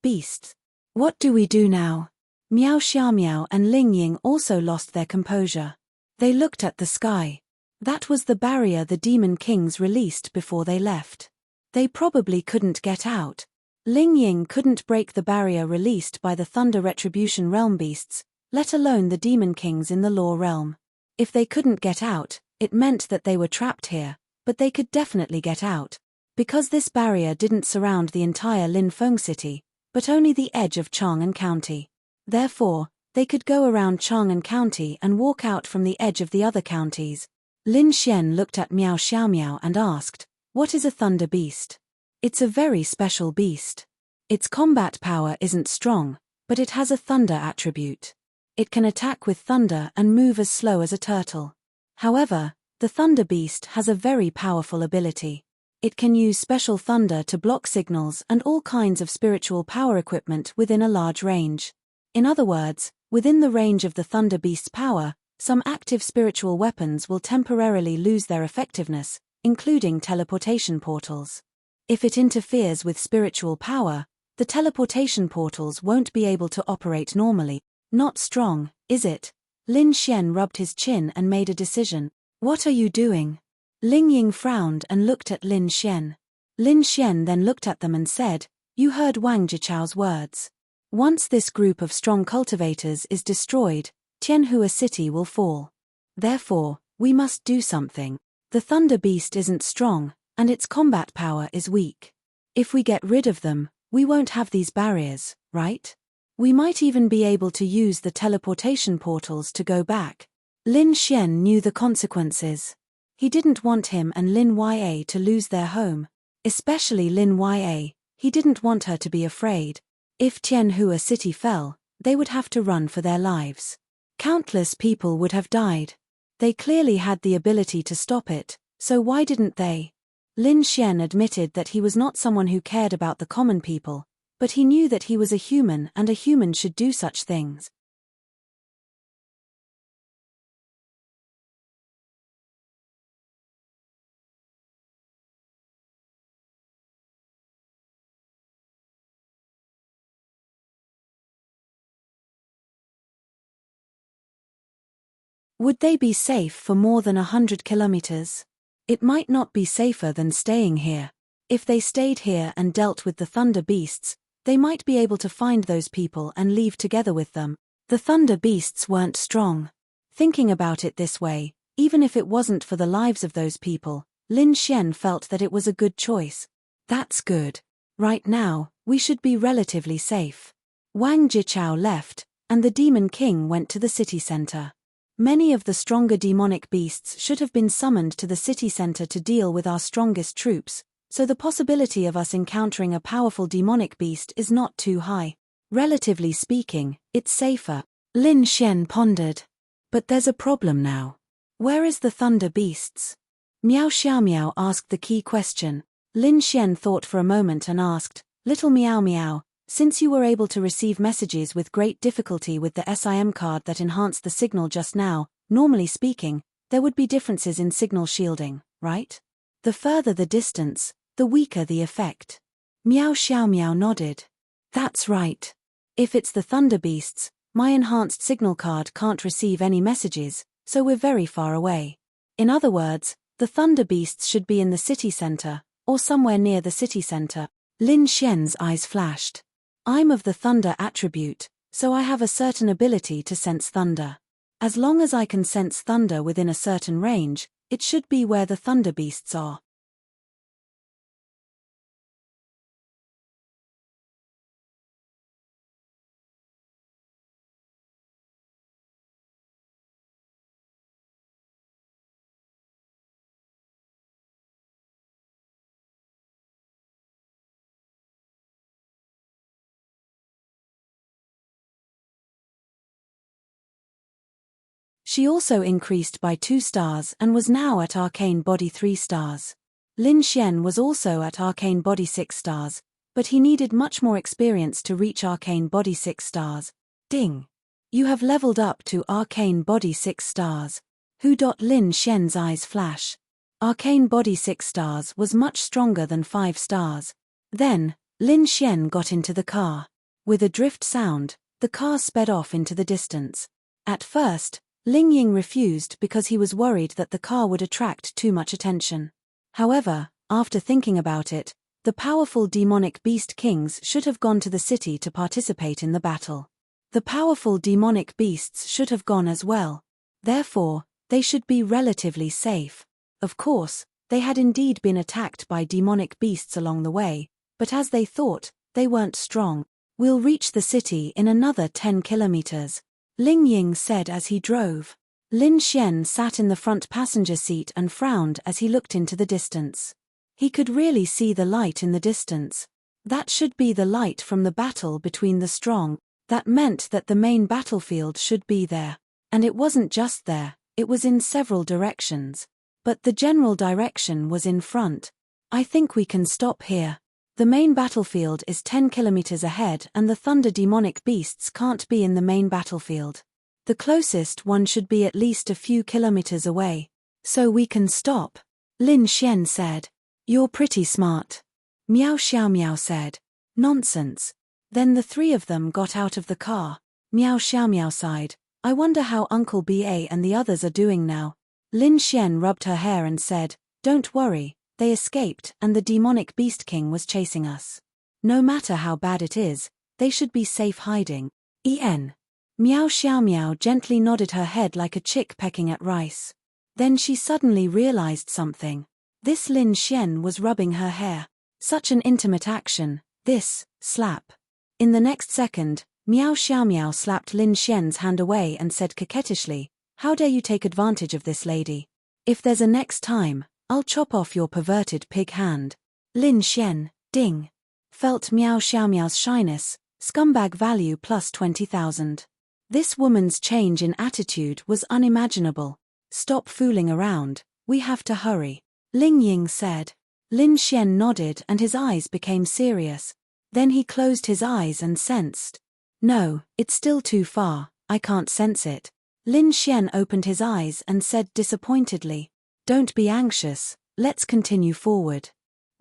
beasts. What do we do now? Miao Xiaomiao and Ling Ying also lost their composure. They looked at the sky. That was the barrier the Demon Kings released before they left. They probably couldn't get out. Ling Ying couldn't break the barrier released by the Thunder Retribution Realm beasts, let alone the Demon Kings in the Law Realm. If they couldn't get out, it meant that they were trapped here, but they could definitely get out. Because this barrier didn't surround the entire Lin Feng City, but only the edge of Chang'an County. Therefore, they could go around Chang'an County and walk out from the edge of the other counties. Lin Xian looked at Miao Xiaomiao and asked, "What is a thunder beast?" "It's a very special beast. Its combat power isn't strong, but it has a thunder attribute. It can attack with thunder and move as slow as a turtle. However, the thunder beast has a very powerful ability. It can use special thunder to block signals and all kinds of spiritual power equipment within a large range. In other words, within the range of the thunder beast's power, some active spiritual weapons will temporarily lose their effectiveness, including teleportation portals. If it interferes with spiritual power, the teleportation portals won't be able to operate normally." "Not strong, is it?" Lin Xian rubbed his chin and made a decision. "What are you doing?" Ling Ying frowned and looked at Lin Xian. Lin Xian then looked at them and said, "You heard Wang Jichao's words. Once this group of strong cultivators is destroyed, Tianhua City will fall. Therefore, we must do something. The Thunder Beast isn't strong, and its combat power is weak. If we get rid of them, we won't have these barriers, right? We might even be able to use the teleportation portals to go back." Lin Xian knew the consequences. He didn't want him and Lin Ya to lose their home. Especially Lin Ya, he didn't want her to be afraid. If Tianhua City fell, they would have to run for their lives. Countless people would have died. They clearly had the ability to stop it, so why didn't they? Lin Xian admitted that he was not someone who cared about the common people, but he knew that he was a human and a human should do such things. Would they be safe for more than 100 kilometers? It might not be safer than staying here. If they stayed here and dealt with the thunder beasts, they might be able to find those people and leave together with them. The thunder beasts weren't strong. Thinking about it this way, even if it wasn't for the lives of those people, Lin Xian felt that it was a good choice. That's good. Right now, we should be relatively safe. Wang Jichao left, and the Demon King went to the city center. Many of the stronger demonic beasts should have been summoned to the city center to deal with our strongest troops, so the possibility of us encountering a powerful demonic beast is not too high. Relatively speaking, it's safer. Lin Xian pondered. But there's a problem now. Where is the thunder beasts? Miao Xiaomiao asked the key question. Lin Xian thought for a moment and asked, "Little Miao Miao, since you were able to receive messages with great difficulty with the SIM card that enhanced the signal just now, normally speaking, there would be differences in signal shielding, right? The further the distance, the weaker the effect." Miao Xiaomiao nodded. "That's right. If it's the thunder beasts, my enhanced signal card can't receive any messages, so we're very far away. In other words, the thunder beasts should be in the city center, or somewhere near the city center." Lin Xian's eyes flashed. "I'm of the thunder attribute, so I have a certain ability to sense thunder. As long as I can sense thunder within a certain range, it should be where the thunder beasts are." She also increased by 2 stars and was now at Arcane Body 3 stars. Lin Xian was also at Arcane Body 6 stars, but he needed much more experience to reach Arcane Body 6 stars. Ding! You have leveled up to Arcane Body 6 stars. Lin Xian's eyes flash. Arcane Body 6 stars was much stronger than 5 stars. Then, Lin Xian got into the car. With a drift sound, the car sped off into the distance. At first, Ling Ying refused because he was worried that the car would attract too much attention. However, after thinking about it, the powerful demonic beast kings should have gone to the city to participate in the battle. The powerful demonic beasts should have gone as well. Therefore, they should be relatively safe. Of course, they had indeed been attacked by demonic beasts along the way, but as they thought, they weren't strong. We'll reach the city in another 10 kilometers. Ling Ying said as he drove. Lin Xian sat in the front passenger seat and frowned as he looked into the distance. He could really see the light in the distance. That should be the light from the battle between the strong. That meant that the main battlefield should be there. And it wasn't just there, it was in several directions. But the general direction was in front. I think we can stop here. The main battlefield is 10 kilometers ahead and the thunder demonic beasts can't be in the main battlefield. The closest one should be at least a few kilometers away. So we can stop. Lin Xian said. You're pretty smart. Miao Xiaomiao said. Nonsense. Then the three of them got out of the car. Miao Xiaomiao sighed. I wonder how Uncle Ba and the others are doing now. Lin Xian rubbed her hair and said, Don't worry. They escaped and the demonic beast king was chasing us. No matter how bad it is, they should be safe hiding. Miao Xiaomiao gently nodded her head like a chick pecking at rice. Then she suddenly realized something. This Lin Xian was rubbing her hair. Such an intimate action, this, slap. In the next second, Miao Xiaomiao slapped Lin Xian's hand away and said coquettishly, How dare you take advantage of this lady? If there's a next time, I'll chop off your perverted pig hand. Lin Xian, ding. Felt Miao Xiaomiao's shyness, scumbag value plus 20,000. This woman's change in attitude was unimaginable. Stop fooling around, we have to hurry. Ling Ying said. Lin Xian nodded and his eyes became serious. Then he closed his eyes and sensed. No, it's still too far, I can't sense it. Lin Xian opened his eyes and said disappointedly. Don't be anxious, let's continue forward.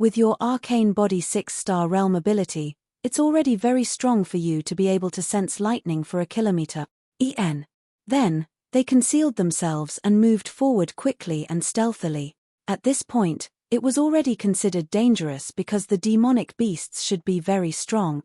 With your arcane body 6-star realm ability, it's already very strong for you to be able to sense lightning for a kilometer. Then, they concealed themselves and moved forward quickly and stealthily. At this point, it was already considered dangerous because the demonic beasts should be very strong.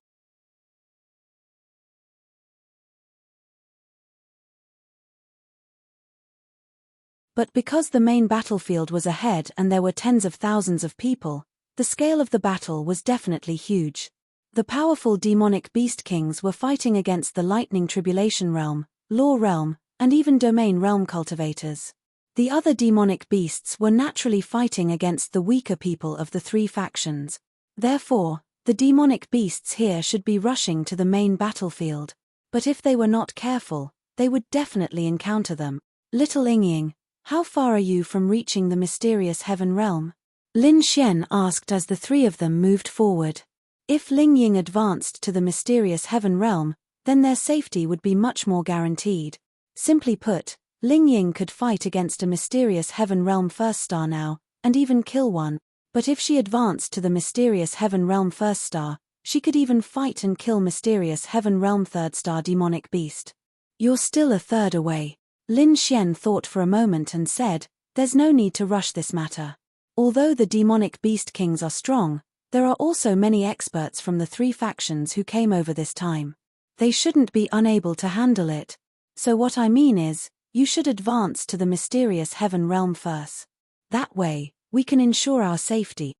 But because the main battlefield was ahead and there were tens of thousands of people, the scale of the battle was definitely huge. The powerful demonic beast kings were fighting against the lightning tribulation realm, law realm, and even domain realm cultivators. The other demonic beasts were naturally fighting against the weaker people of the three factions. Therefore, the demonic beasts here should be rushing to the main battlefield. But if they were not careful, they would definitely encounter them. Little Ying, how far are you from reaching the mysterious heaven realm? Lin Xian asked as the three of them moved forward. If Ling Ying advanced to the mysterious heaven realm, then their safety would be much more guaranteed. Simply put, Ling Ying could fight against a mysterious heaven realm first star now, and even kill one. But if she advanced to the mysterious heaven realm first star, she could even fight and kill mysterious heaven realm third star demonic beast. You're still a third away. Lin Xian thought for a moment and said, There's no need to rush this matter. Although the demonic beast kings are strong, there are also many experts from the three factions who came over this time. They shouldn't be unable to handle it. So what I mean is, you should advance to the mysterious heaven realm first. That way, we can ensure our safety.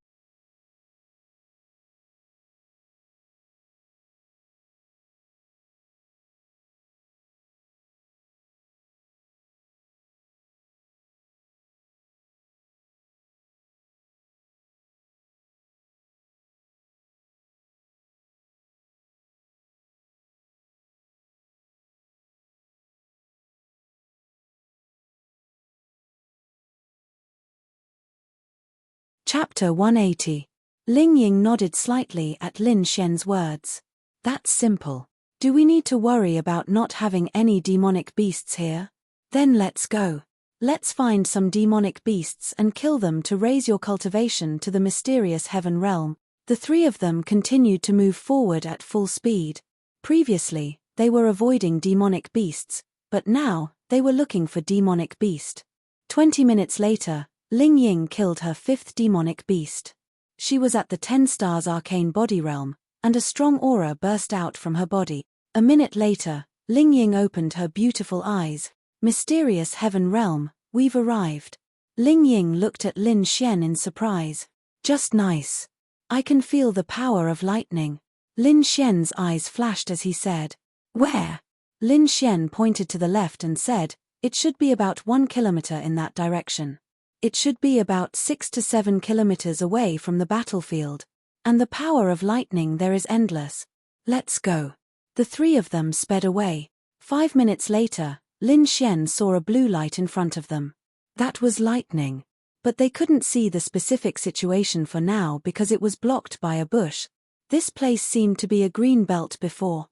Chapter 180. Ling Ying nodded slightly at Lin Xian's words. That's simple. Do we need to worry about not having any demonic beasts here? Then let's go. Let's find some demonic beasts and kill them to raise your cultivation to the mysterious heaven realm. The three of them continued to move forward at full speed. Previously, they were avoiding demonic beasts, but now, they were looking for demonic beast. 20 minutes later, Ling Ying killed her fifth demonic beast. She was at the 10 stars arcane body realm, and a strong aura burst out from her body. A minute later, Ling Ying opened her beautiful eyes. Mysterious heaven realm, we've arrived. Ling Ying looked at Lin Xian in surprise. Just nice. I can feel the power of lightning. Lin Xian's eyes flashed as he said. Where? Lin Xian pointed to the left and said, it should be about 1 kilometer in that direction. It should be about 6 to 7 kilometers away from the battlefield. And the power of lightning there is endless. Let's go. The three of them sped away. 5 minutes later, Lin Xian saw a blue light in front of them. That was lightning. But they couldn't see the specific situation for now because it was blocked by a bush. This place seemed to be a green belt before.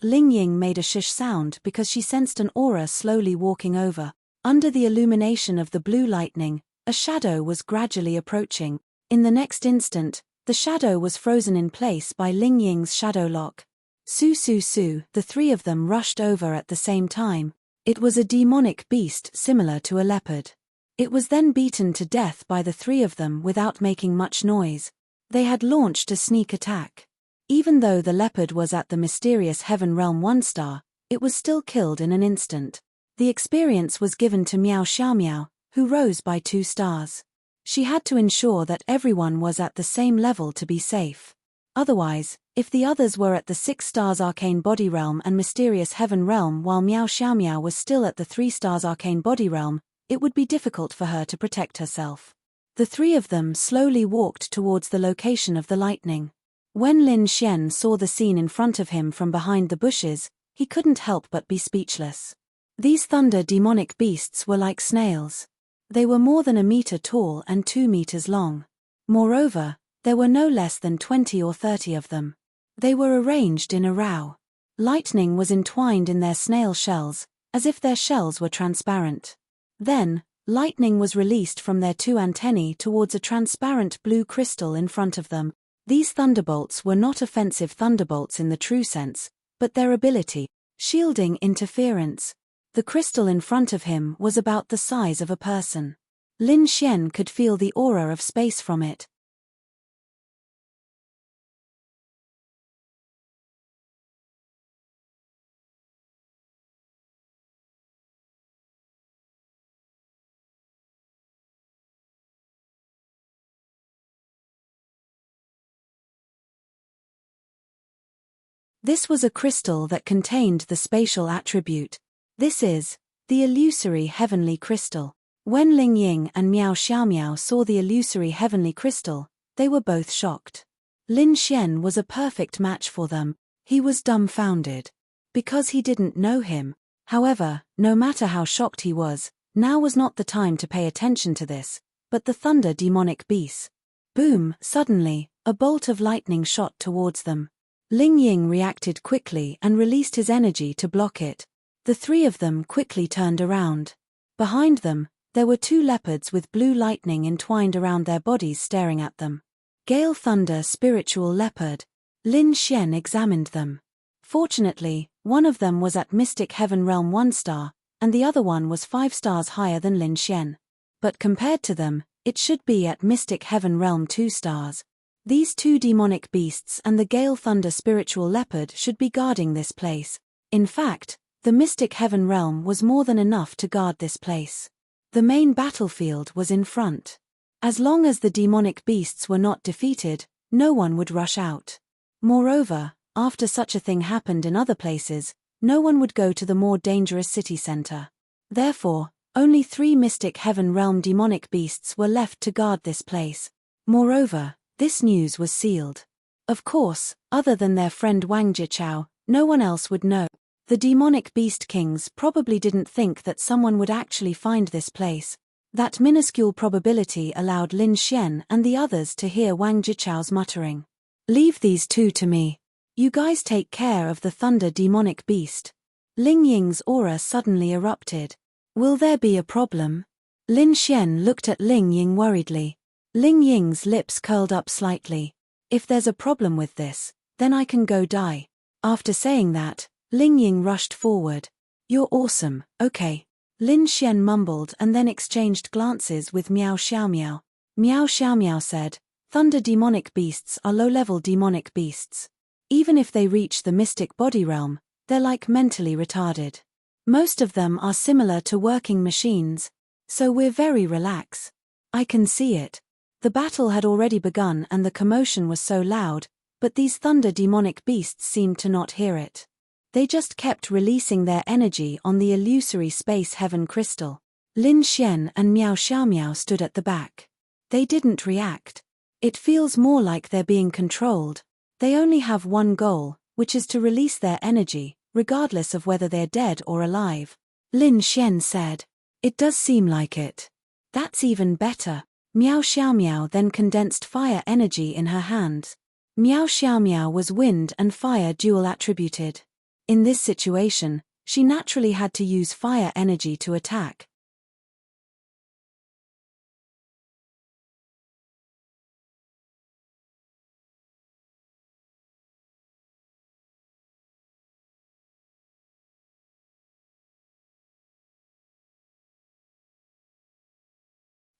Ling Ying made a shush sound because she sensed an aura slowly walking over. Under the illumination of the blue lightning, a shadow was gradually approaching. In the next instant, the shadow was frozen in place by Ling Ying's shadow lock. Su, the three of them rushed over at the same time. It was a demonic beast similar to a leopard. It was then beaten to death by the three of them without making much noise. They had launched a sneak attack. Even though the leopard was at the mysterious heaven realm 1 star, it was still killed in an instant. The experience was given to Miao Xiaomiao, who rose by 2 stars. She had to ensure that everyone was at the same level to be safe. Otherwise, if the others were at the 6 stars arcane body realm and mysterious heaven realm while Miao Xiaomiao was still at the 3 stars arcane body realm, it would be difficult for her to protect herself. The three of them slowly walked towards the location of the lightning. When Lin Xian saw the scene in front of him from behind the bushes, he couldn't help but be speechless. These thunder demonic beasts were like snails. They were more than 1 meter tall and 2 meters long. Moreover, there were no less than 20 or 30 of them. They were arranged in a row. Lightning was entwined in their snail shells, as if their shells were transparent. Then, lightning was released from their 2 antennae towards a transparent blue crystal in front of them. These thunderbolts were not offensive thunderbolts in the true sense, but their ability, shielding interference. The crystal in front of him was about the size of a person. Lin Xian could feel the aura of space from it. This was a crystal that contained the spatial attribute. This is the illusory heavenly crystal. When Ling Ying and Miao Xiaomiao saw the illusory heavenly crystal, they were both shocked. Lin Xian was a perfect match for them. He was dumbfounded. Because he didn't know him. However, no matter how shocked he was, now was not the time to pay attention to this, but the thunder demonic beast. Boom! Suddenly, a bolt of lightning shot towards them. Ling Ying reacted quickly and released his energy to block it. The three of them quickly turned around. Behind them, there were 2 leopards with blue lightning entwined around their bodies staring at them. Gale Thunder Spiritual Leopard. Lin Xian examined them. Fortunately, one of them was at Mystic Heaven Realm 1 star, and the other one was 5 stars higher than Lin Xian. But compared to them, it should be at Mystic Heaven Realm 2 stars. These 2 demonic beasts and the Gale Thunder Spiritual Leopard should be guarding this place. In fact, the Mystic Heaven Realm was more than enough to guard this place. The main battlefield was in front. As long as the demonic beasts were not defeated, no one would rush out. Moreover, after such a thing happened in other places, no one would go to the more dangerous city center. Therefore, only 3 Mystic Heaven Realm demonic beasts were left to guard this place. Moreover, this news was sealed. Of course, other than their friend Wang Jichao, no one else would know. The demonic beast kings probably didn't think that someone would actually find this place. That minuscule probability allowed Lin Xian and the others to hear Wang Jichao's muttering. "Leave these two to me. You guys take care of the thunder demonic beast." Ling Ying's aura suddenly erupted. "Will there be a problem?" Lin Xian looked at Ling Ying worriedly. Ling Ying's lips curled up slightly. "If there's a problem with this, then I can go die." After saying that, Ling Ying rushed forward. "You're awesome, okay." Lin Xian mumbled and then exchanged glances with Miao Xiaomiao. Miao Xiaomiao said, "Thunder demonic beasts are low-level demonic beasts. Even if they reach the mystic body realm, they're like mentally retarded. Most of them are similar to working machines, so we're very relaxed." I can see it. The battle had already begun and the commotion was so loud, but these thunder demonic beasts seemed to not hear it. They just kept releasing their energy on the illusory space heaven crystal. Lin Xian and Miao Xiaomiao stood at the back. They didn't react. It feels more like they're being controlled. They only have one goal, which is to release their energy, regardless of whether they're dead or alive. Lin Xian said. "It does seem like it." "That's even better." Miao Xiaomiao then condensed fire energy in her hands. Miao Xiaomiao was wind and fire dual attributed. In this situation, she naturally had to use fire energy to attack.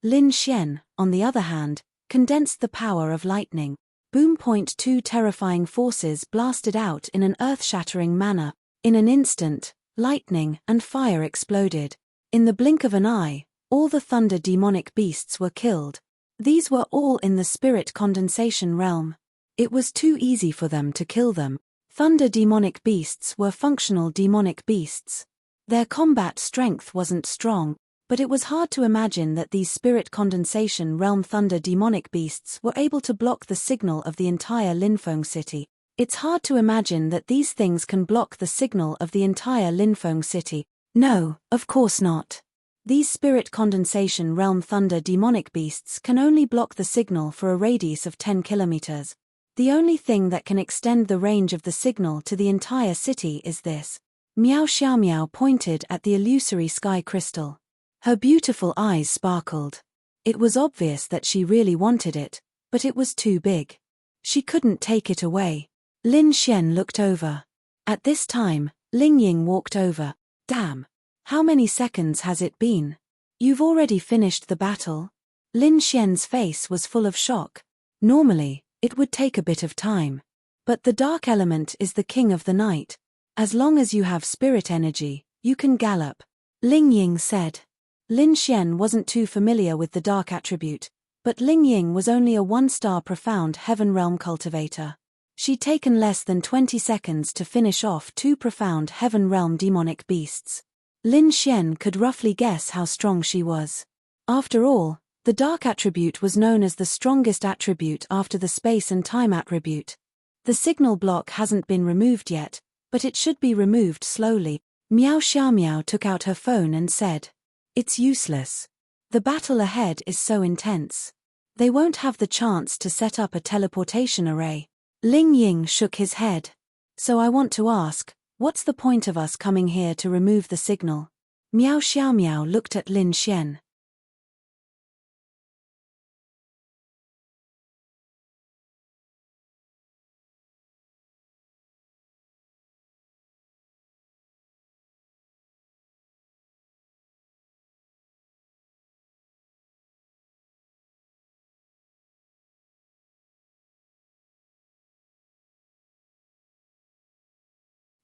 Lin Xian, on the other hand, condensed the power of lightning. Boom. 2 terrifying forces blasted out in an earth-shattering manner. In an instant, lightning and fire exploded. In the blink of an eye, all the thunder demonic beasts were killed. These were all in the spirit condensation realm. It was too easy for them to kill them. Thunder demonic beasts were functional demonic beasts. Their combat strength wasn't strong, but it was hard to imagine that these spirit condensation realm thunder demonic beasts were able to block the signal of the entire Linfeng city. It's hard to imagine that these things can block the signal of the entire Linfeng city. No, of course not. These spirit condensation realm thunder demonic beasts can only block the signal for a radius of 10 kilometers. The only thing that can extend the range of the signal to the entire city is this. Miao Xiaomiao pointed at the illusory sky crystal. Her beautiful eyes sparkled. It was obvious that she really wanted it, but it was too big. She couldn't take it away. Lin Xian looked over. At this time, Ling Ying walked over. "Damn. How many seconds has it been? You've already finished the battle?" Lin Xian's face was full of shock. Normally, it would take a bit of time. But the dark element is the king of the night. As long as you have spirit energy, you can gallop. Ling Ying said. Lin Xian wasn't too familiar with the dark attribute, but Ling Ying was only a 1-star profound heaven realm cultivator. She'd taken less than 20 seconds to finish off 2 profound heaven realm demonic beasts. Lin Xian could roughly guess how strong she was. After all, the dark attribute was known as the strongest attribute after the space and time attribute. The signal block hasn't been removed yet, but it should be removed slowly. Miao Xiaomiao took out her phone and said, "It's useless. The battle ahead is so intense. They won't have the chance to set up a teleportation array." Ling Ying shook his head. "So I want to ask, what's the point of us coming here to remove the signal?" Miao Xiaomiao looked at Lin Xian.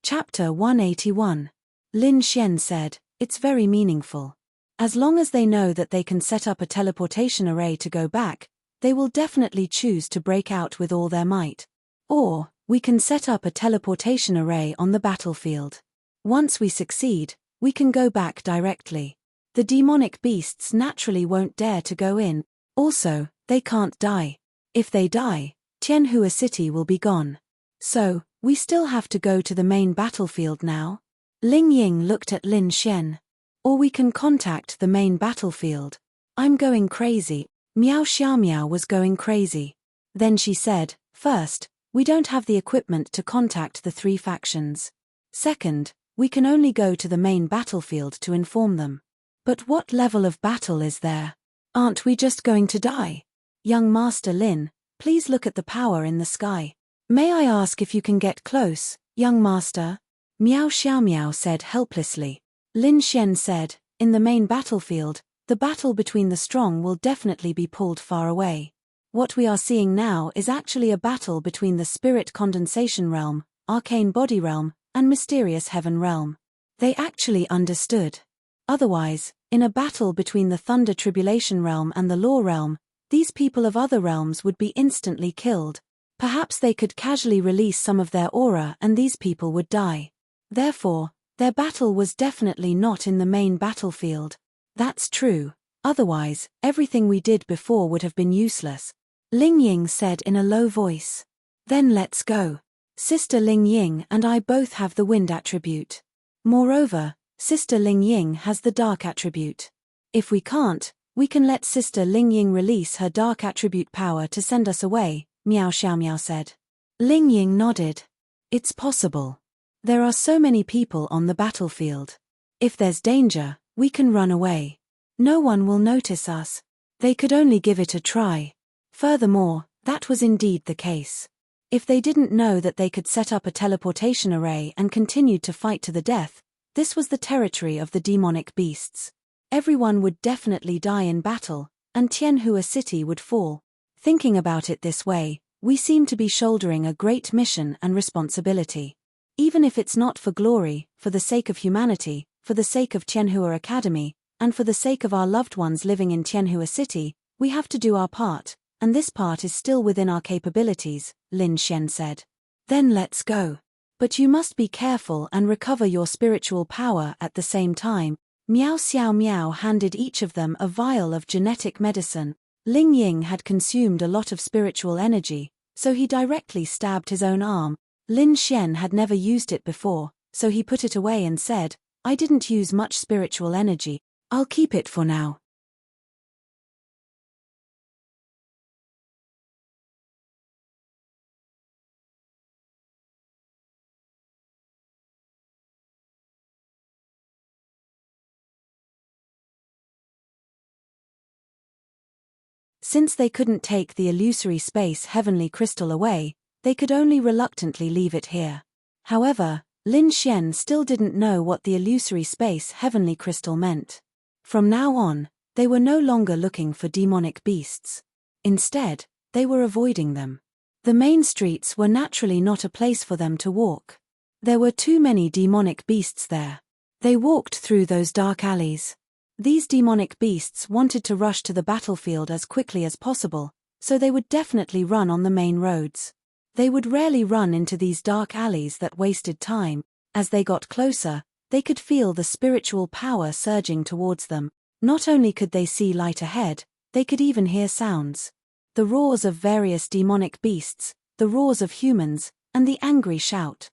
Chapter 181. Lin Xian said, "It's very meaningful. As long as they know that they can set up a teleportation array to go back, they will definitely choose to break out with all their might. Or, we can set up a teleportation array on the battlefield. Once we succeed, we can go back directly. The demonic beasts naturally won't dare to go in. Also, they can't die. If they die, Tianhua City will be gone. So, we still have to go to the main battlefield now?" Ling Ying looked at Lin Xian. "Or we can contact the main battlefield." I'm going crazy. Meow Xiao Meow was going crazy. Then she said, first, we don't have the equipment to contact the 3 factions. Second, we can only go to the main battlefield to inform them. But what level of battle is there? Aren't we just going to die? Young Master Lin, please look at the power in the sky. May I ask if you can get close, young master? Meow Xiao Meow said helplessly. Lin Xian said, in the main battlefield, the battle between the strong will definitely be pulled far away. What we are seeing now is actually a battle between the spirit condensation realm, arcane body realm, and mysterious heaven realm. They actually understood. Otherwise, in a battle between the thunder tribulation realm and the law realm, these people of other realms would be instantly killed. Perhaps they could casually release some of their aura and these people would die. Therefore, their battle was definitely not in the main battlefield. That's true. Otherwise, everything we did before would have been useless. Ling Ying said in a low voice. Then let's go. Sister Ling Ying and I both have the wind attribute. Moreover, Sister Ling Ying has the dark attribute. If we can't, we can let Sister Ling Ying release her dark attribute power to send us away, Meow Xiao Meow said. Ling Ying nodded. It's possible. There are so many people on the battlefield. If there's danger, we can run away. No one will notice us. They could only give it a try. Furthermore, that was indeed the case. If they didn't know that they could set up a teleportation array and continued to fight to the death, this was the territory of the demonic beasts. Everyone would definitely die in battle, and Tianhua City would fall. Thinking about it this way, we seem to be shouldering a great mission and responsibility. Even if it's not for glory, for the sake of humanity, for the sake of Tianhua Academy, and for the sake of our loved ones living in Tianhua City, we have to do our part, and this part is still within our capabilities, Lin Xian said. Then let's go. But you must be careful and recover your spiritual power at the same time. Meow Xiao Meow handed each of them a vial of genetic medicine. Ling Ying had consumed a lot of spiritual energy, so he directly stabbed his own arm. Lin Xian had never used it before, so he put it away and said, I didn't use much spiritual energy. I'll keep it for now. Since they couldn't take the illusory space heavenly crystal away, they could only reluctantly leave it here. However, Lin Xian still didn't know what the illusory space heavenly crystal meant. From now on, they were no longer looking for demonic beasts. Instead, they were avoiding them. The main streets were naturally not a place for them to walk. There were too many demonic beasts there. They walked through those dark alleys. These demonic beasts wanted to rush to the battlefield as quickly as possible, so they would definitely run on the main roads. They would rarely run into these dark alleys that wasted time. As they got closer, they could feel the spiritual power surging towards them. Not only could they see light ahead, they could even hear sounds. The roars of various demonic beasts, the roars of humans, and the angry shout.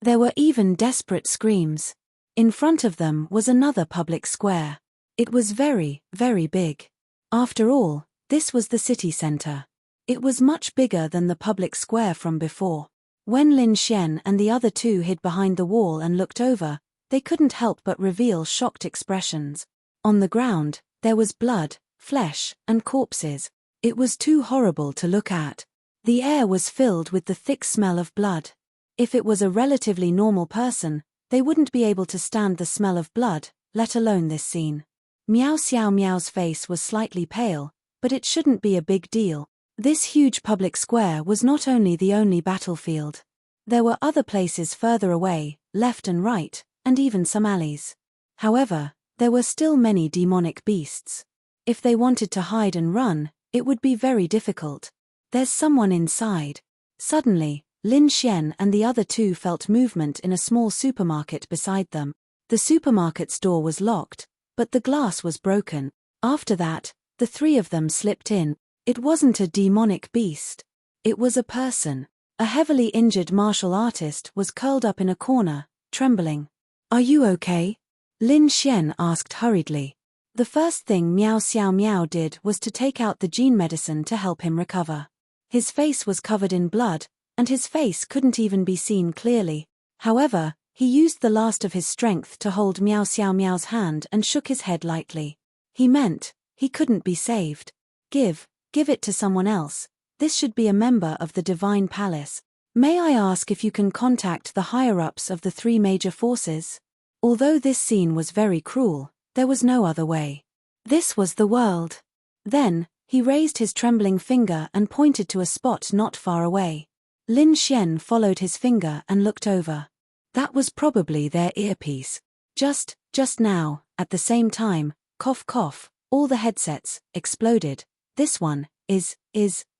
There were even desperate screams. In front of them was another public square. It was very, very big. After all, this was the city center. It was much bigger than the public square from before. When Lin Xian and the other two hid behind the wall and looked over, they couldn't help but reveal shocked expressions. On the ground, there was blood, flesh, and corpses. It was too horrible to look at. The air was filled with the thick smell of blood. If it was a relatively normal person, they wouldn't be able to stand the smell of blood, let alone this scene. Meow Xiao Meow's face was slightly pale, but it shouldn't be a big deal. This huge public square was not only the only battlefield. There were other places further away, left and right, and even some alleys. However, there were still many demonic beasts. If they wanted to hide and run, it would be very difficult. There's someone inside. Suddenly, Lin Xian and the other two felt movement in a small supermarket beside them. The supermarket's door was locked, but the glass was broken. After that, the three of them slipped in. It wasn't a demonic beast. It was a person. A heavily injured martial artist was curled up in a corner, trembling. Are you okay? Lin Xian asked hurriedly. The first thing Miao Xiao Miao did was to take out the gene medicine to help him recover. His face was covered in blood, and his face couldn't even be seen clearly. However, he used the last of his strength to hold Miao Xiao Miao's hand and shook his head lightly. He meant, he couldn't be saved. Give it to someone else. This should be a member of the Divine Palace. May I ask if you can contact the higher-ups of the three major forces? Although this scene was very cruel, there was no other way. This was the world. Then, he raised his trembling finger and pointed to a spot not far away. Lin Xian followed his finger and looked over. That was probably their earpiece. Just now, at the same time, cough cough, all the headsets exploded. This one is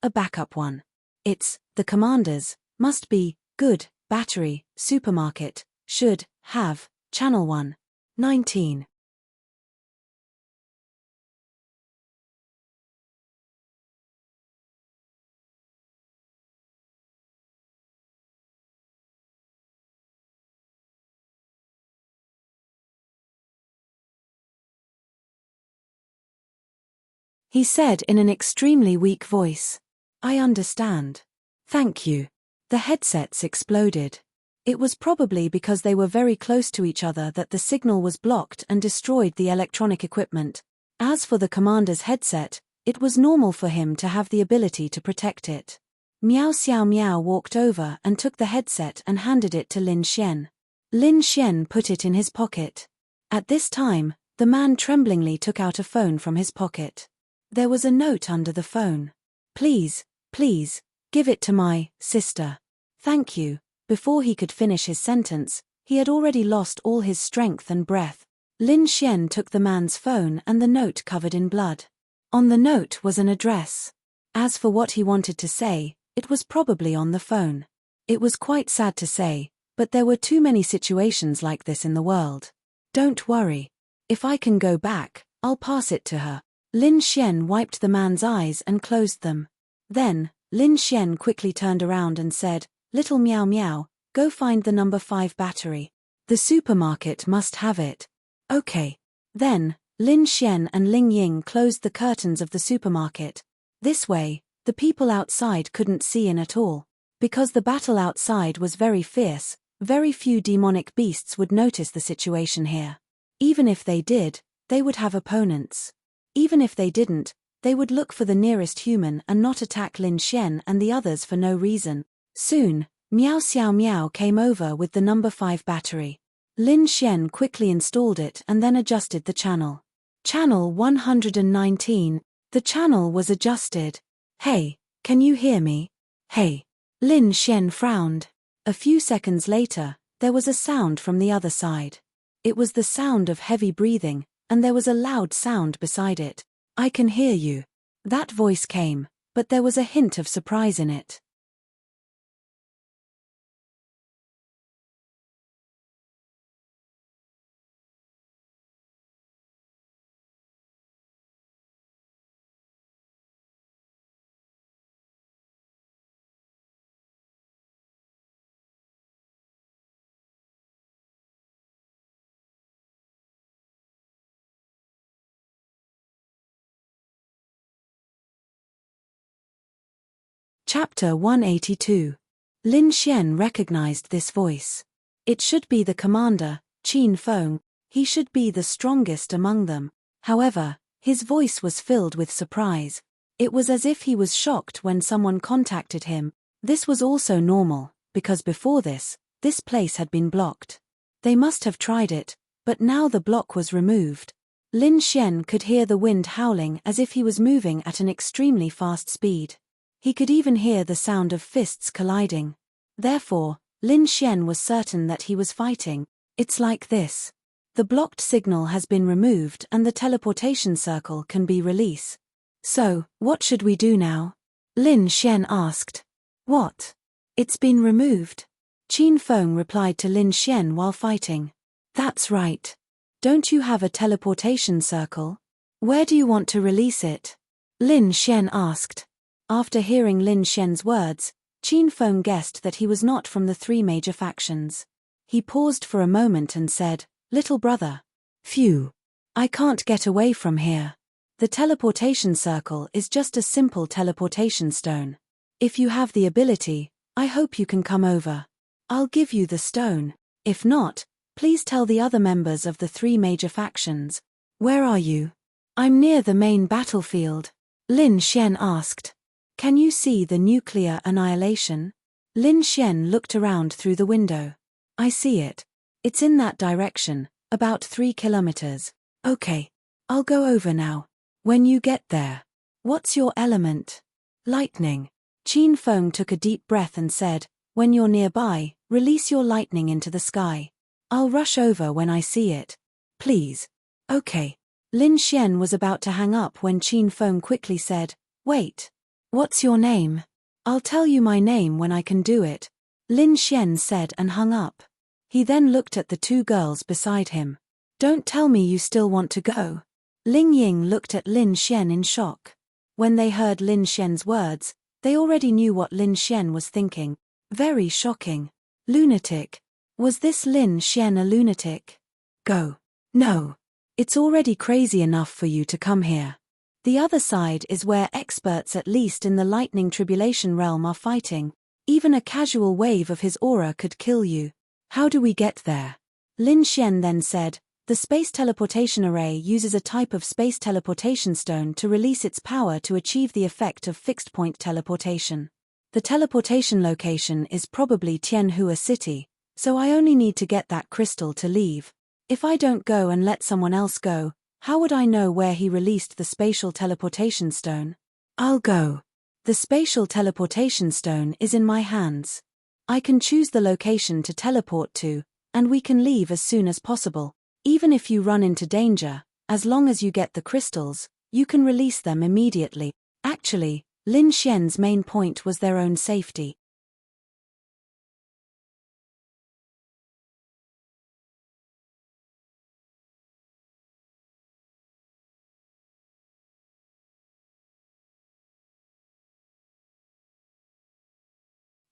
a backup one. It's the commander's, must be, good, battery, supermarket, should have, channel 119. He said in an extremely weak voice. I understand. Thank you. The headsets exploded. It was probably because they were very close to each other that the signal was blocked and destroyed the electronic equipment. As for the commander's headset, it was normal for him to have the ability to protect it. Miao Xiao Miao walked over and took the headset and handed it to Lin Xian. Lin Xian put it in his pocket. At this time, the man tremblingly took out a phone from his pocket. There was a note under the phone. Please, give it to my sister. Thank you. Before he could finish his sentence, he had already lost all his strength and breath. Lin Xian took the man's phone and the note covered in blood. On the note was an address. As for what he wanted to say, it was probably on the phone. It was quite sad to say, but there were too many situations like this in the world. Don't worry. If I can go back, I'll pass it to her. Lin Xian wiped the man's eyes and closed them. Then, Lin Xian quickly turned around and said, Little Miao Miao, go find the number 5 battery. The supermarket must have it. Okay. Then, Lin Xian and Ling Ying closed the curtains of the supermarket. This way, the people outside couldn't see in at all. Because the battle outside was very fierce, very few demonic beasts would notice the situation here. Even if they did, they would have opponents. Even if they didn't, they would look for the nearest human and not attack Lin Xian and the others for no reason. Soon, Miao Xiao Miao came over with the number 5 battery. Lin Xian quickly installed it and then adjusted the channel. Channel 119. The channel was adjusted. Hey, can you hear me? Hey. Lin Xian frowned. A few seconds later, there was a sound from the other side. It was the sound of heavy breathing, and there was a loud sound beside it. I can hear you. That voice came, but there was a hint of surprise in it. Chapter 182. Lin Xian recognized this voice. It should be the commander, Qin Feng. He should be the strongest among them. However, his voice was filled with surprise. It was as if he was shocked when someone contacted him. This was also normal, because before this place had been blocked. They must have tried it, but now the block was removed. Lin Xian could hear the wind howling as if he was moving at an extremely fast speed. He could even hear the sound of fists colliding. Therefore, Lin Xian was certain that he was fighting. It's like this. The blocked signal has been removed and the teleportation circle can be released. So, what should we do now? Lin Xian asked. What? It's been removed. Qin Feng replied to Lin Xian while fighting. That's right. Don't you have a teleportation circle? Where do you want to release it? Lin Xian asked. After hearing Lin Xian's words, Qin Feng guessed that he was not from the 3 major factions. He paused for a moment and said, Little brother. Phew. I can't get away from here. The teleportation circle is just a simple teleportation stone. If you have the ability, I hope you can come over. I'll give you the stone. If not, please tell the other members of the 3 major factions. Where are you? I'm near the main battlefield. Lin Xian asked. Can you see the nuclear annihilation? Lin Xian looked around through the window. I see it. It's in that direction, about 3 kilometers. Okay. I'll go over now. When you get there. What's your element? Lightning. Qin Feng took a deep breath and said, when you're nearby, release your lightning into the sky. I'll rush over when I see it. Please. Okay. Lin Xian was about to hang up when Qin Feng quickly said, wait. What's your name? I'll tell you my name when I can do it. Lin Xian said and hung up. He then looked at the 2 girls beside him. Don't tell me you still want to go. Ling Ying looked at Lin Xian in shock. When they heard Lin Xian's words, they already knew what Lin Xian was thinking. Very shocking. Lunatic. Was this Lin Xian a lunatic? Go. No. It's already crazy enough for you to come here. The other side is where experts at least in the lightning tribulation realm are fighting. Even a casual wave of his aura could kill you. How do we get there? Lin Xian then said, the space teleportation array uses a type of space teleportation stone to release its power to achieve the effect of fixed-point teleportation. The teleportation location is probably Tianhua City, so I only need to get that crystal to leave. If I don't go and let someone else go, how would I know where he released the spatial teleportation stone? I'll go. The spatial teleportation stone is in my hands. I can choose the location to teleport to, and we can leave as soon as possible. Even if you run into danger, as long as you get the crystals, you can release them immediately. Actually, Lin Xian's main point was their own safety.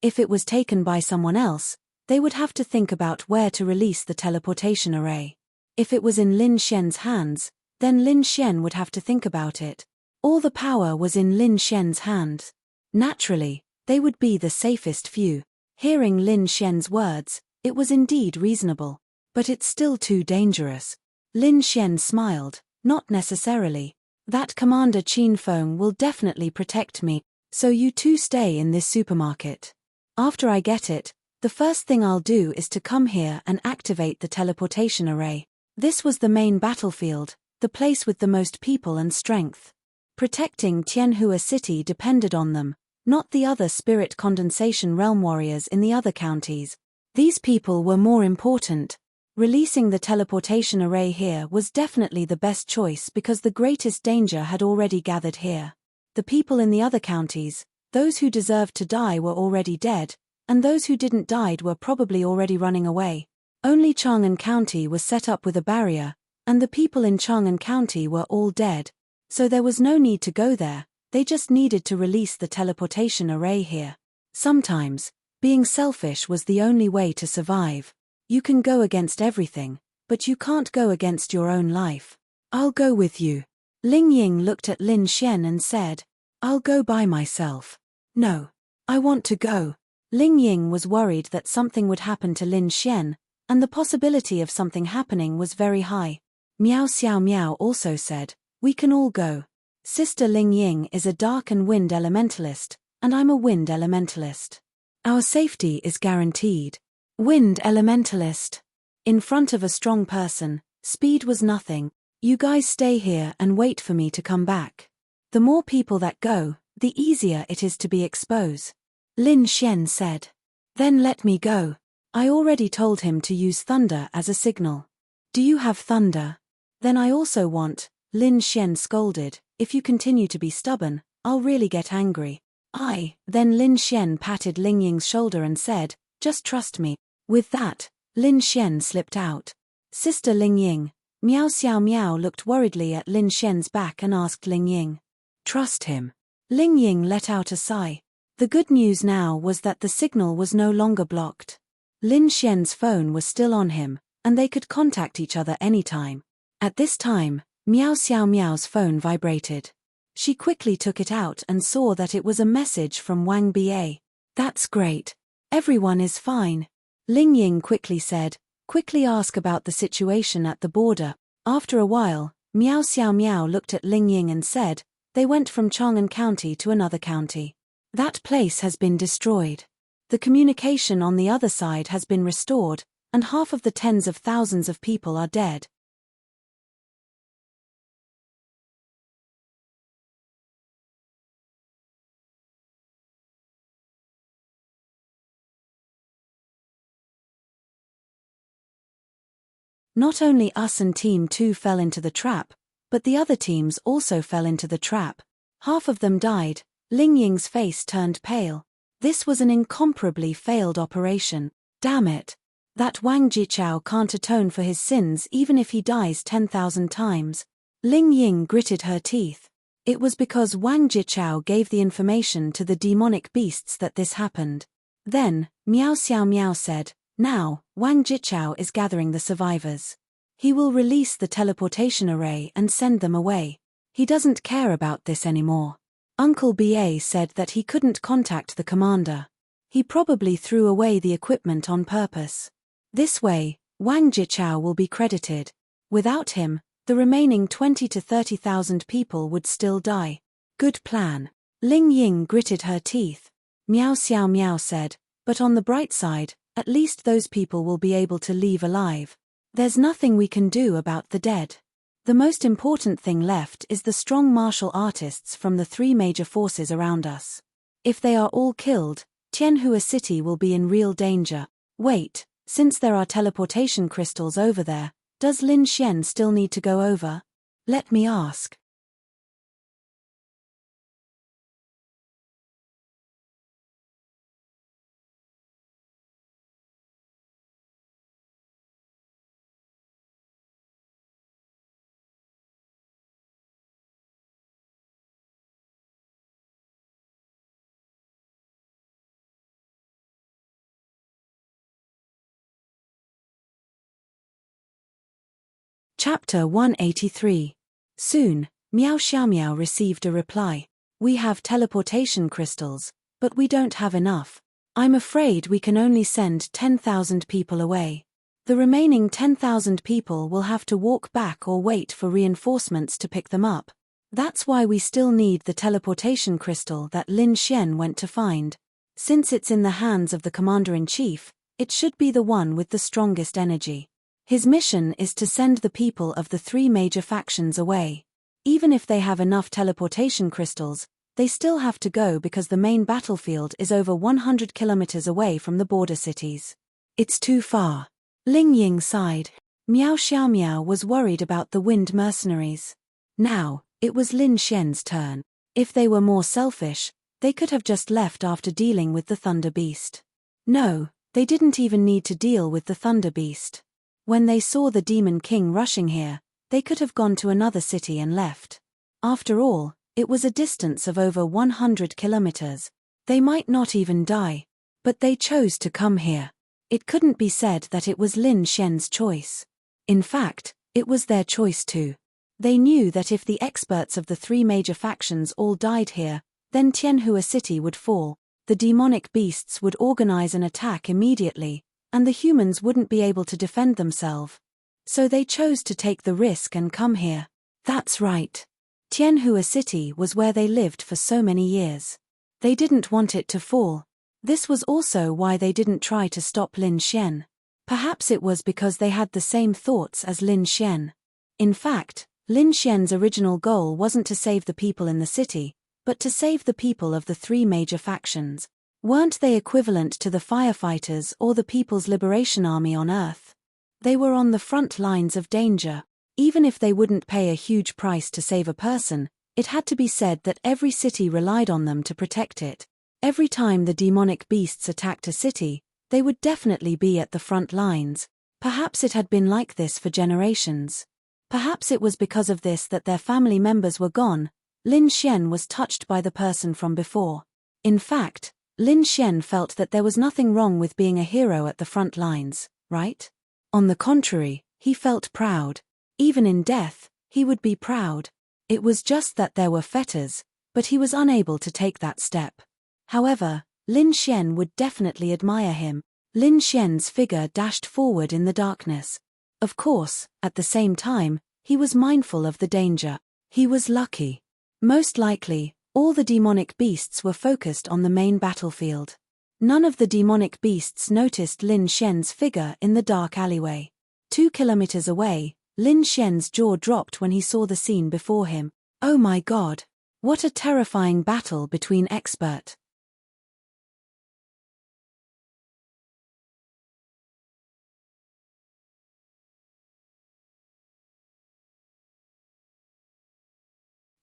If it was taken by someone else, they would have to think about where to release the teleportation array. If it was in Lin Xian's hands, then Lin Xian would have to think about it. All the power was in Lin Xian's hands. Naturally, they would be the safest few. Hearing Lin Xian's words, it was indeed reasonable. But it's still too dangerous. Lin Xian smiled, not necessarily. That Commander Qin Feng will definitely protect me, so you 2 stay in this supermarket. After I get it, the first thing I'll do is to come here and activate the teleportation array. This was the main battlefield, the place with the most people and strength. Protecting Tianhua City depended on them, not the other spirit condensation realm warriors in the other counties. These people were more important. Releasing the teleportation array here was definitely the best choice because the greatest danger had already gathered here. The people in the other counties, those who deserved to die were already dead, and those who didn't died were probably already running away. Only Chang'an County was set up with a barrier, and the people in Chang'an County were all dead. So there was no need to go there, they just needed to release the teleportation array here. Sometimes, being selfish was the only way to survive. You can go against everything, but you can't go against your own life. I'll go with you. Ling Ying looked at Lin Xian and said, I'll go by myself. No. I want to go. Ling Ying was worried that something would happen to Lin Xian, and the possibility of something happening was very high. Miao Xiao Miao also said, we can all go. Sister Ling Ying is a dark and wind elementalist, and I'm a wind elementalist. Our safety is guaranteed. Wind elementalist. In front of a strong person, speed was nothing. You guys stay here and wait for me to come back. The more people that go, the easier it is to be exposed. Lin Xian said. Then let me go. I already told him to use thunder as a signal. Do you have thunder? Then I also want, Lin Xian scolded, if you continue to be stubborn, I'll really get angry. Then Lin Xian patted Ling Ying's shoulder and said, just trust me. With that, Lin Xian slipped out. Sister Ling Ying, Miao Xiao Miao looked worriedly at Lin Xian's back and asked Ling Ying. Trust him. Ling Ying let out a sigh. The good news now was that the signal was no longer blocked. Lin Xian's phone was still on him, and they could contact each other anytime. At this time, Miao Xiao Miao's phone vibrated. She quickly took it out and saw that it was a message from Wang Ba. That's great. Everyone is fine. Ling Ying quickly said, quickly ask about the situation at the border. After a while, Miao Xiao Miao looked at Ling Ying and said, they went from Chang'an County to another county. That place has been destroyed. The communication on the other side has been restored, and half of the tens of thousands of people are dead. Not only us and Team 2 fell into the trap, but the other teams also fell into the trap. Half of them died. Ling Ying's face turned pale. This was an incomparably failed operation. Damn it. That Wang Jichao can't atone for his sins even if he dies 10,000 times. Ling Ying gritted her teeth. It was because Wang Jichao gave the information to the demonic beasts that this happened. Then, Miao Xiao Miao said, now, Wang Jichao is gathering the survivors. He will release the teleportation array and send them away. He doesn't care about this anymore. Uncle Ba said that he couldn't contact the commander. He probably threw away the equipment on purpose. This way, Wang Jichao will be credited. Without him, the remaining 20 to 30,000 people would still die. Good plan. Ling Ying gritted her teeth. Miao Xiao Miao said, but on the bright side, at least those people will be able to leave alive. There's nothing we can do about the dead. The most important thing left is the strong martial artists from the three major forces around us. If they are all killed, Tianhua City will be in real danger. Wait, since there are teleportation crystals over there, does Lin Xian still need to go over? Let me ask. Chapter 183. Soon, Miao Xiaomiao received a reply. We have teleportation crystals, but we don't have enough. I'm afraid we can only send 10,000 people away. The remaining 10,000 people will have to walk back or wait for reinforcements to pick them up. That's why we still need the teleportation crystal that Lin Xian went to find. Since it's in the hands of the commander-in-chief, it should be the one with the strongest energy. His mission is to send the people of the three major factions away. Even if they have enough teleportation crystals, they still have to go because the main battlefield is over 100 kilometers away from the border cities. It's too far. Ling Ying sighed. Miao Xiaomiao was worried about the wind mercenaries. Now, it was Lin Xian's turn. If they were more selfish, they could have just left after dealing with the Thunder Beast. No, they didn't even need to deal with the Thunder Beast. When they saw the Demon King rushing here, they could have gone to another city and left. After all, it was a distance of over 100 kilometers. They might not even die. But they chose to come here. It couldn't be said that it was Lin Xian's choice. In fact, it was their choice too. They knew that if the experts of the three major factions all died here, then Tianhua City would fall, the demonic beasts would organize an attack immediately, and the humans wouldn't be able to defend themselves. So they chose to take the risk and come here. That's right. Tianhua City was where they lived for so many years. They didn't want it to fall. This was also why they didn't try to stop Lin Xian. Perhaps it was because they had the same thoughts as Lin Xian. In fact, Lin Xian's original goal wasn't to save the people in the city, but to save the people of the three major factions. Weren't they equivalent to the firefighters or the People's Liberation Army on Earth? They were on the front lines of danger. Even if they wouldn't pay a huge price to save a person, it had to be said that every city relied on them to protect it. Every time the demonic beasts attacked a city, they would definitely be at the front lines. Perhaps it had been like this for generations. Perhaps it was because of this that their family members were gone. Lin Xian was touched by the person from before. In fact, Lin Xian felt that there was nothing wrong with being a hero at the front lines, right? On the contrary, he felt proud. Even in death, he would be proud. It was just that there were fetters, but he was unable to take that step. However, Lin Xian would definitely admire him. Lin Xian's figure dashed forward in the darkness. Of course, at the same time, he was mindful of the danger. He was lucky. Most likely, all the demonic beasts were focused on the main battlefield. None of the demonic beasts noticed Lin Xian's figure in the dark alleyway. 2 kilometers away, Lin Xian's jaw dropped when he saw the scene before him. Oh my God! What a terrifying battle between expert.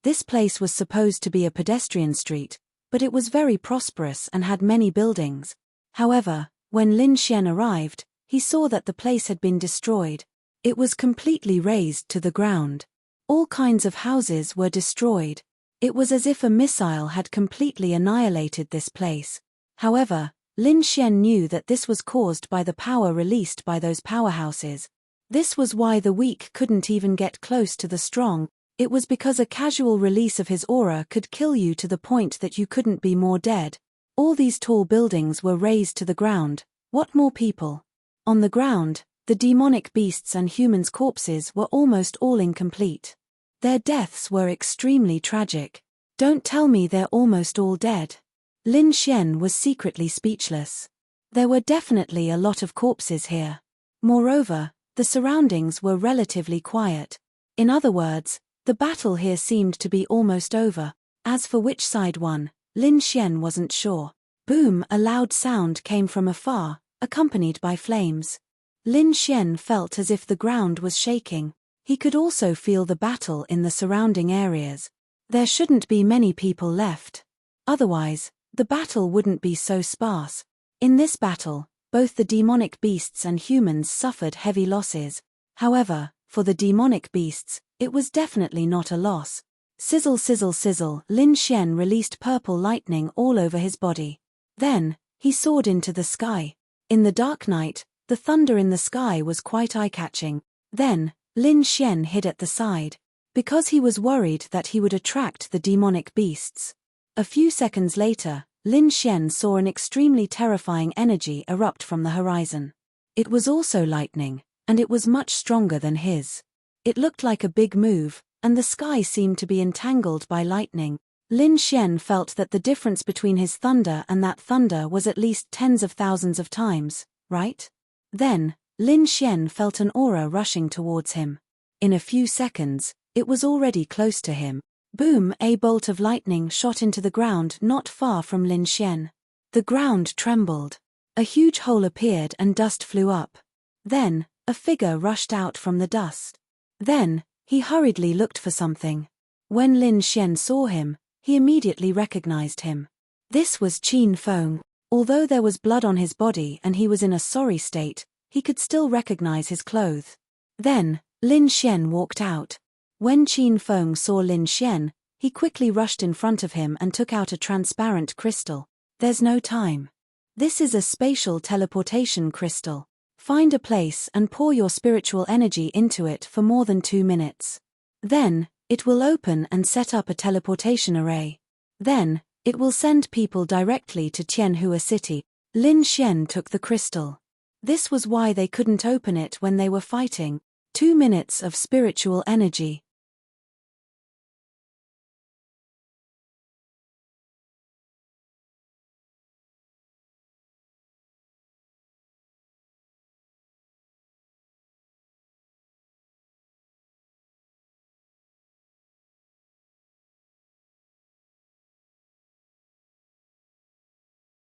This place was supposed to be a pedestrian street, but it was very prosperous and had many buildings. However, when Lin Xian arrived, he saw that the place had been destroyed. It was completely razed to the ground. All kinds of houses were destroyed. It was as if a missile had completely annihilated this place. However, Lin Xian knew that this was caused by the power released by those powerhouses. This was why the weak couldn't even get close to the strong. It was because a casual release of his aura could kill you to the point that you couldn't be more dead. All these tall buildings were razed to the ground. What more people? On the ground, the demonic beasts and humans' corpses were almost all incomplete. Their deaths were extremely tragic. Don't tell me they're almost all dead. Lin Xian was secretly speechless. There were definitely a lot of corpses here. Moreover, the surroundings were relatively quiet. In other words, the battle here seemed to be almost over. As for which side won, Lin Xian wasn't sure. Boom! A loud sound came from afar, accompanied by flames. Lin Xian felt as if the ground was shaking. He could also feel the battle in the surrounding areas. There shouldn't be many people left. Otherwise, the battle wouldn't be so sparse. In this battle, both the demonic beasts and humans suffered heavy losses. However, for the demonic beasts, it was definitely not a loss. Sizzle sizzle sizzle, Lin Xian released purple lightning all over his body. Then, he soared into the sky. In the dark night, the thunder in the sky was quite eye-catching. Then, Lin Xian hid at the side, because he was worried that he would attract the demonic beasts. A few seconds later, Lin Xian saw an extremely terrifying energy erupt from the horizon. It was also lightning, and it was much stronger than his. It looked like a big move, and the sky seemed to be entangled by lightning. Lin Xian felt that the difference between his thunder and that thunder was at least tens of thousands of times, right? Then, Lin Xian felt an aura rushing towards him. In a few seconds, it was already close to him. Boom! A bolt of lightning shot into the ground not far from Lin Xian. The ground trembled. A huge hole appeared and dust flew up. Then, a figure rushed out from the dust. Then, he hurriedly looked for something. When Lin Xian saw him, he immediately recognized him. This was Qin Feng. Although there was blood on his body and he was in a sorry state, he could still recognize his clothes. Then, Lin Xian walked out. When Qin Feng saw Lin Xian, he quickly rushed in front of him and took out a transparent crystal. There's no time. This is a spatial teleportation crystal. Find a place and pour your spiritual energy into it for more than 2 minutes. Then, it will open and set up a teleportation array. Then, it will send people directly to Tianhua City. Lin Xian took the crystal. This was why they couldn't open it when they were fighting. 2 minutes of spiritual energy.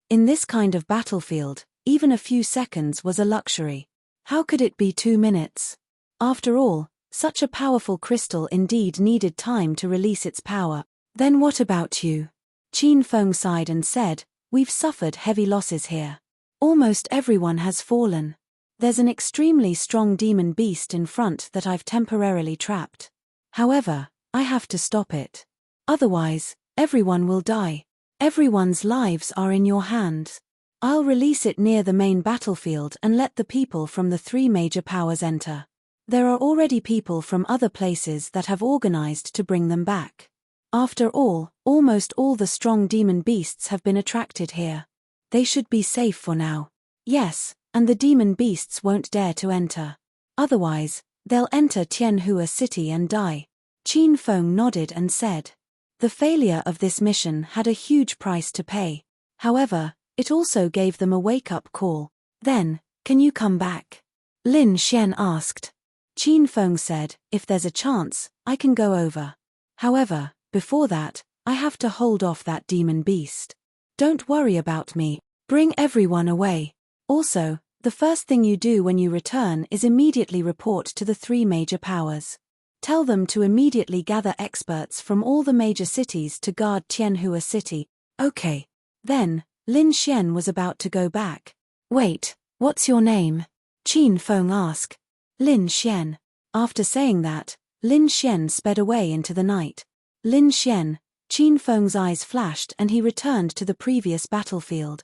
In this kind of battlefield, even a few seconds was a luxury. How could it be 2 minutes? After all, such a powerful crystal indeed needed time to release its power. Then what about you? Qin Feng sighed and said, we've suffered heavy losses here. Almost everyone has fallen. There's an extremely strong demon beast in front that I've temporarily trapped. However, I have to stop it. Otherwise, everyone will die. Everyone's lives are in your hands. I'll release it near the main battlefield and let the people from the 3 major powers enter. There are already people from other places that have organized to bring them back. After all, almost all the strong demon beasts have been attracted here. They should be safe for now. Yes, and the demon beasts won't dare to enter. Otherwise, they'll enter Tianhua City and die. Qin Feng nodded and said. The failure of this mission had a huge price to pay. However, it also gave them a wake-up call. Then, can you come back? Lin Xian asked. Qin Feng said, if there's a chance, I can go over. However, before that, I have to hold off that demon beast. Don't worry about me. Bring everyone away. Also, the first thing you do when you return is immediately report to the 3 major powers. Tell them to immediately gather experts from all the major cities to guard Tianhua City. Okay. Then, Lin Xian was about to go back. Wait, what's your name? Qin Feng asked. Lin Xian. After saying that, Lin Xian sped away into the night. Lin Xian, Qin Feng's eyes flashed and he returned to the previous battlefield.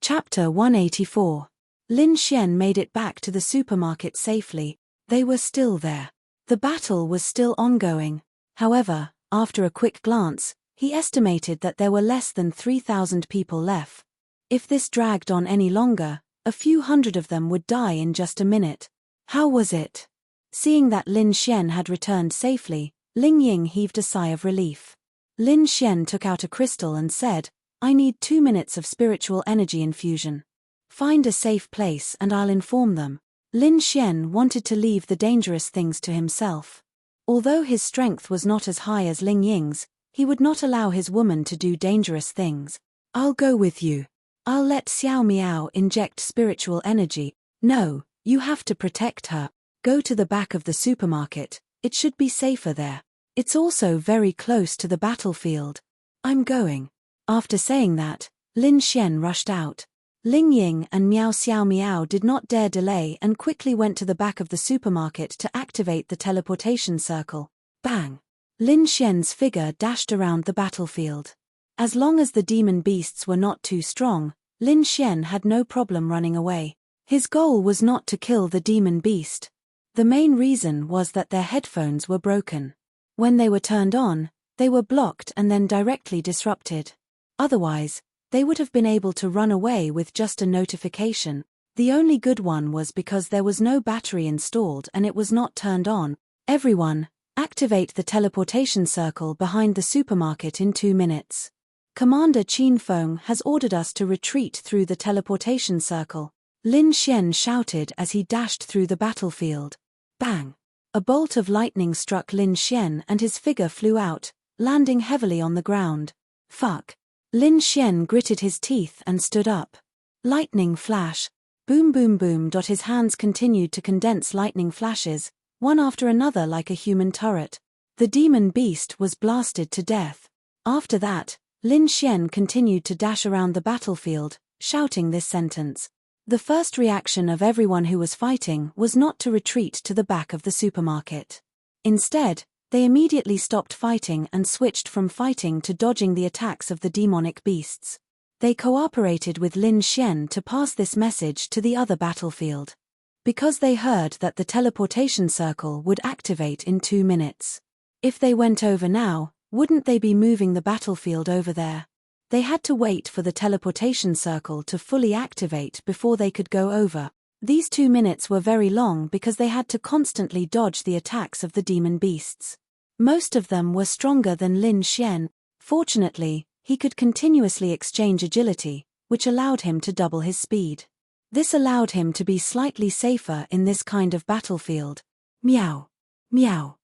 Chapter 184. Lin Xian made it back to the supermarket safely. They were still there. The battle was still ongoing. However, after a quick glance, he estimated that there were less than 3,000 people left. If this dragged on any longer, a few hundred of them would die in just a minute. How was it? Seeing that Lin Xian had returned safely, Ling Ying heaved a sigh of relief. Lin Xian took out a crystal and said, I need 2 minutes of spiritual energy infusion. Find a safe place and I'll inform them. Lin Xian wanted to leave the dangerous things to himself. Although his strength was not as high as Ling Ying's, he would not allow his woman to do dangerous things. I'll go with you. I'll let Xiao Miao inject spiritual energy. No, you have to protect her. Go to the back of the supermarket, it should be safer there. It's also very close to the battlefield. I'm going. After saying that, Lin Xian rushed out. Ling Ying and Miao Xiao Miao did not dare delay and quickly went to the back of the supermarket to activate the teleportation circle. Bang! Lin Xian's figure dashed around the battlefield. As long as the demon beasts were not too strong, Lin Xian had no problem running away. His goal was not to kill the demon beast. The main reason was that their headphones were broken. When they were turned on, they were blocked and then directly disrupted. Otherwise, they would have been able to run away with just a notification. The only good one was because there was no battery installed and it was not turned on. Everyone, activate the teleportation circle behind the supermarket in 2 minutes. Commander Qin Feng has ordered us to retreat through the teleportation circle. Lin Xian shouted as he dashed through the battlefield. Bang! A bolt of lightning struck Lin Xian and his figure flew out, landing heavily on the ground. Fuck! Lin Xian gritted his teeth and stood up. Lightning flash. Boom boom boom. His hands continued to condense lightning flashes, one after another like a human turret. The demon beast was blasted to death. After that, Lin Xian continued to dash around the battlefield, shouting this sentence. The first reaction of everyone who was fighting was not to retreat to the back of the supermarket. Instead, they immediately stopped fighting and switched from fighting to dodging the attacks of the demonic beasts. They cooperated with Lin Xian to pass this message to the other battlefield. Because they heard that the teleportation circle would activate in 2 minutes. If they went over now, wouldn't they be moving the battlefield over there? They had to wait for the teleportation circle to fully activate before they could go over. These 2 minutes were very long because they had to constantly dodge the attacks of the demon beasts. Most of them were stronger than Lin Xian. Fortunately, he could continuously exchange agility, which allowed him to double his speed. This allowed him to be slightly safer in this kind of battlefield. Meow. Meow.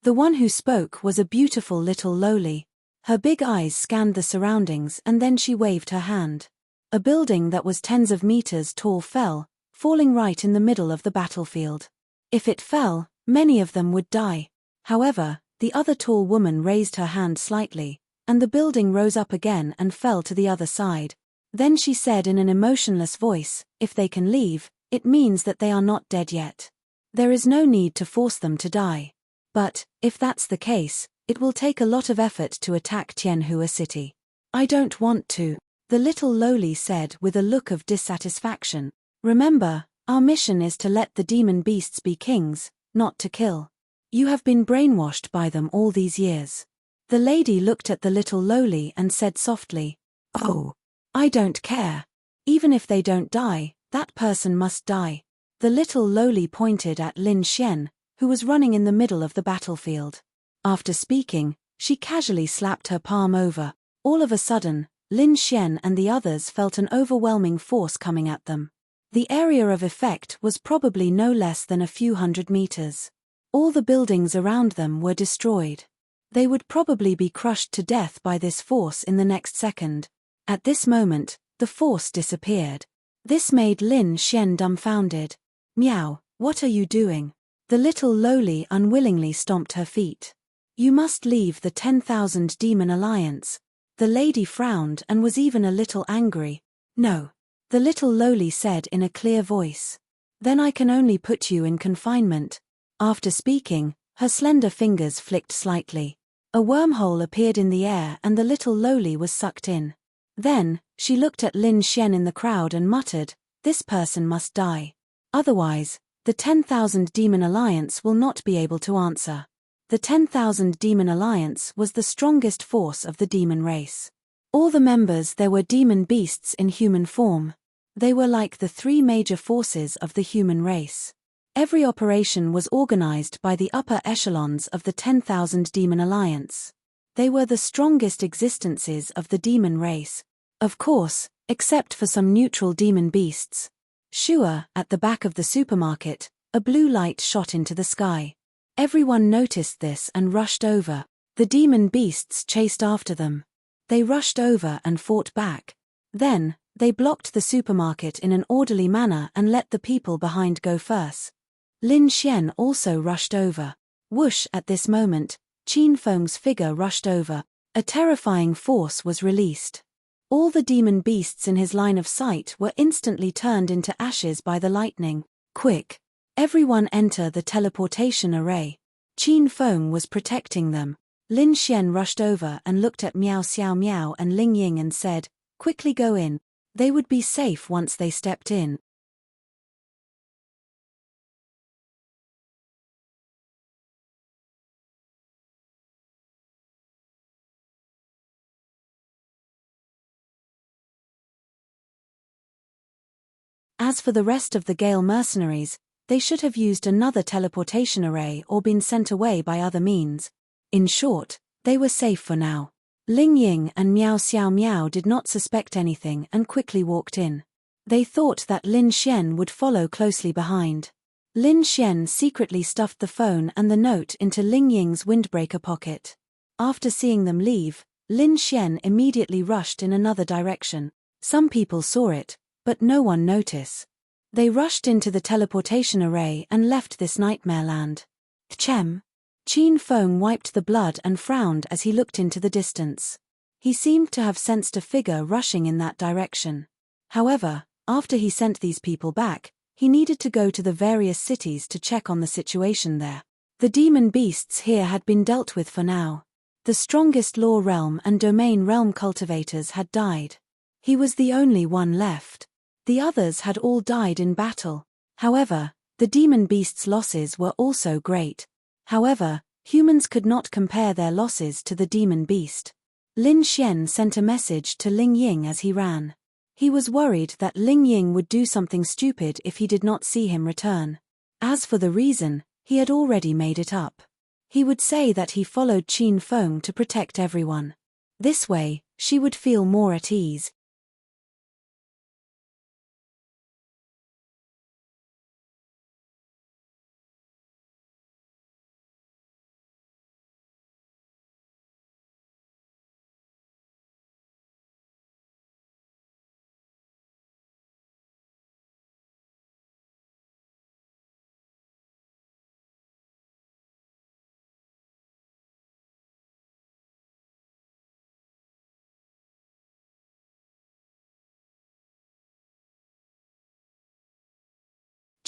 The one who spoke was a beautiful little lowly. Her big eyes scanned the surroundings and then she waved her hand. A building that was tens of meters tall fell, falling right in the middle of the battlefield. If it fell, many of them would die. However, the other tall woman raised her hand slightly, and the building rose up again and fell to the other side. Then she said in an emotionless voice, "If they can leave, it means that they are not dead yet. There is no need to force them to die. But, if that's the case, it will take a lot of effort to attack Tianhua City." "I don't want to," the little lowly said with a look of dissatisfaction. "Remember, our mission is to let the demon beasts be kings, not to kill. You have been brainwashed by them all these years." The lady looked at the little lowly and said softly, "Oh, I don't care. Even if they don't die, that person must die." The little lowly pointed at Lin Xian, who was running in the middle of the battlefield. After speaking, she casually slapped her palm over. All of a sudden, Lin Xian and the others felt an overwhelming force coming at them. The area of effect was probably no less than a few hundred meters. All the buildings around them were destroyed. They would probably be crushed to death by this force in the next second. At this moment, the force disappeared. This made Lin Xian dumbfounded. "Meow, what are you doing?" The little lowly unwillingly stomped her feet. "You must leave the 10,000 Demon Alliance." The lady frowned and was even a little angry. "No," the little lowly said in a clear voice. "Then I can only put you in confinement." After speaking, her slender fingers flicked slightly. A wormhole appeared in the air and the little lowly was sucked in. Then, she looked at Lin Xian in the crowd and muttered, "This person must die. Otherwise, the 10,000 Demon Alliance will not be able to answer." The 10,000 Demon Alliance was the strongest force of the demon race. All the members there were demon beasts in human form. They were like the three major forces of the human race. Every operation was organized by the upper echelons of the 10,000 Demon Alliance. They were the strongest existences of the demon race. Of course, except for some neutral demon beasts. Sure, at the back of the supermarket, a blue light shot into the sky. Everyone noticed this and rushed over. The demon beasts chased after them. They rushed over and fought back. Then, they blocked the supermarket in an orderly manner and let the people behind go first. Lin Xian also rushed over. Whoosh! At this moment, Qin Feng's figure rushed over. A terrifying force was released. All the demon beasts in his line of sight were instantly turned into ashes by the lightning. "Quick! Everyone enter the teleportation array." Qin Feng was protecting them. Lin Xian rushed over and looked at Miao Xiao Miao and Ling Ying and said, "Quickly go in. They would be safe once they stepped in." As for the rest of the Gale mercenaries, they should have used another teleportation array or been sent away by other means. In short, they were safe for now. Ling Ying and Miao Xiao Miao did not suspect anything and quickly walked in. They thought that Lin Xian would follow closely behind. Lin Xian secretly stuffed the phone and the note into Ling Ying's windbreaker pocket. After seeing them leave, Lin Xian immediately rushed in another direction. Some people saw it, but no one noticed. They rushed into the teleportation array and left this nightmare land. Chem. Qin Feng wiped the blood and frowned as he looked into the distance. He seemed to have sensed a figure rushing in that direction. However, after he sent these people back, he needed to go to the various cities to check on the situation there. The demon beasts here had been dealt with for now. The strongest law realm and domain realm cultivators had died. He was the only one left. The others had all died in battle. However, the demon beasts' losses were also great. However, humans could not compare their losses to the demon beast. Lin Xian sent a message to Ling Ying as he ran. He was worried that Ling Ying would do something stupid if he did not see him return. As for the reason, he had already made it up. He would say that he followed Qin Feng to protect everyone. This way, she would feel more at ease.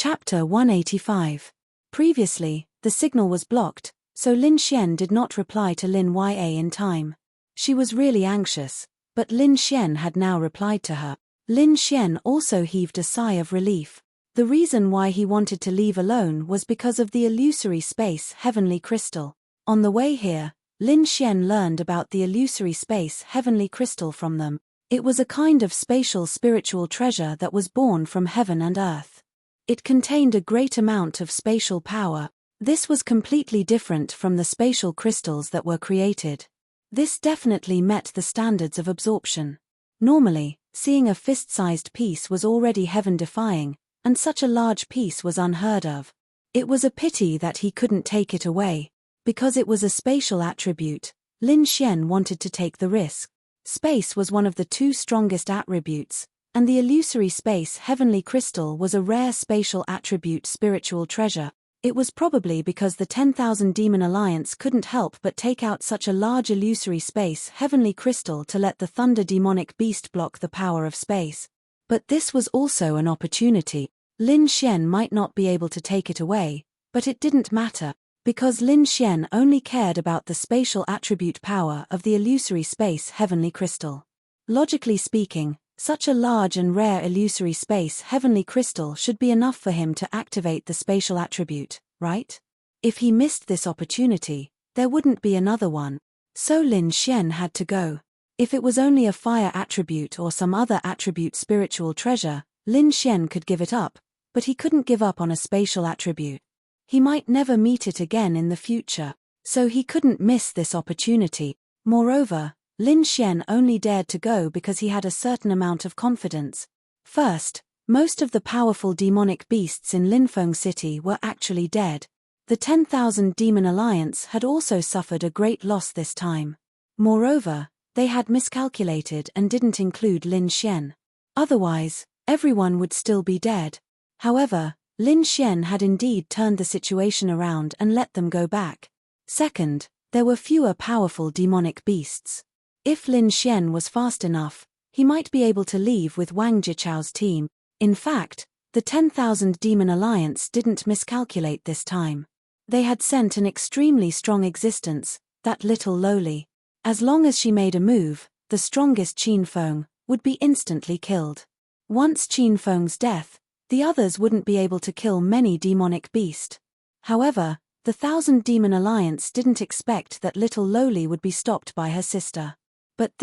Chapter 185. Previously, the signal was blocked, so Lin Xian did not reply to Lin Ya in time. She was really anxious, but Lin Xian had now replied to her. Lin Xian also heaved a sigh of relief. The reason why he wanted to leave alone was because of the illusory space heavenly crystal. On the way here, Lin Xian learned about the illusory space heavenly crystal from them. It was a kind of spatial spiritual treasure that was born from heaven and earth. It contained a great amount of spatial power. This was completely different from the spatial crystals that were created. This definitely met the standards of absorption. Normally, seeing a fist-sized piece was already heaven-defying, and such a large piece was unheard of. It was a pity that he couldn't take it away. Because it was a spatial attribute, Lin Xian wanted to take the risk. Space was one of the two strongest attributes, and the illusory space heavenly crystal was a rare spatial attribute spiritual treasure. It was probably because the 10,000 Demon Alliance couldn't help but take out such a large illusory space heavenly crystal to let the thunder demonic beast block the power of space. But this was also an opportunity. Lin Xian might not be able to take it away, but it didn't matter, because Lin Xian only cared about the spatial attribute power of the illusory space heavenly crystal. Logically speaking, such a large and rare illusory space heavenly crystal should be enough for him to activate the spatial attribute, right? If he missed this opportunity, there wouldn't be another one. So Lin Xian had to go. If it was only a fire attribute or some other attribute spiritual treasure, Lin Xian could give it up, but he couldn't give up on a spatial attribute. He might never meet it again in the future, so he couldn't miss this opportunity. Moreover, Lin Xian only dared to go because he had a certain amount of confidence. First, most of the powerful demonic beasts in Linfeng City were actually dead. The 10,000 Demon Alliance had also suffered a great loss this time. Moreover, they had miscalculated and didn't include Lin Xian. Otherwise, everyone would still be dead. However, Lin Xian had indeed turned the situation around and let them go back. Second, there were fewer powerful demonic beasts. If Lin Xian was fast enough, he might be able to leave with Wang Jichao's team. In fact, the 10,000 Demon Alliance didn't miscalculate this time. They had sent an extremely strong existence, that little lowly. As long as she made a move, the strongest Qin Feng would be instantly killed. Once Qin Feng's death, the others wouldn't be able to kill many demonic beasts. However, the 1,000 Demon Alliance didn't expect that little lowly would be stopped by her sister. But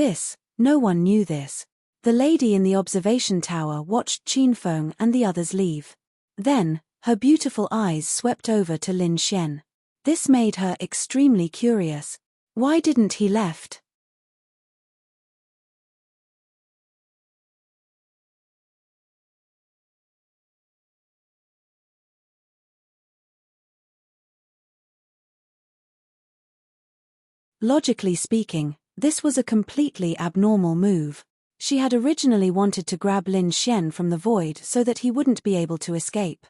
no one knew this. The lady in the observation tower watched Qin Feng and the others leave. Then, her beautiful eyes swept over to Lin Xian. This made her extremely curious. Why didn't he left? Logically speaking, this was a completely abnormal move. She had originally wanted to grab Lin Xian from the void so that he wouldn't be able to escape.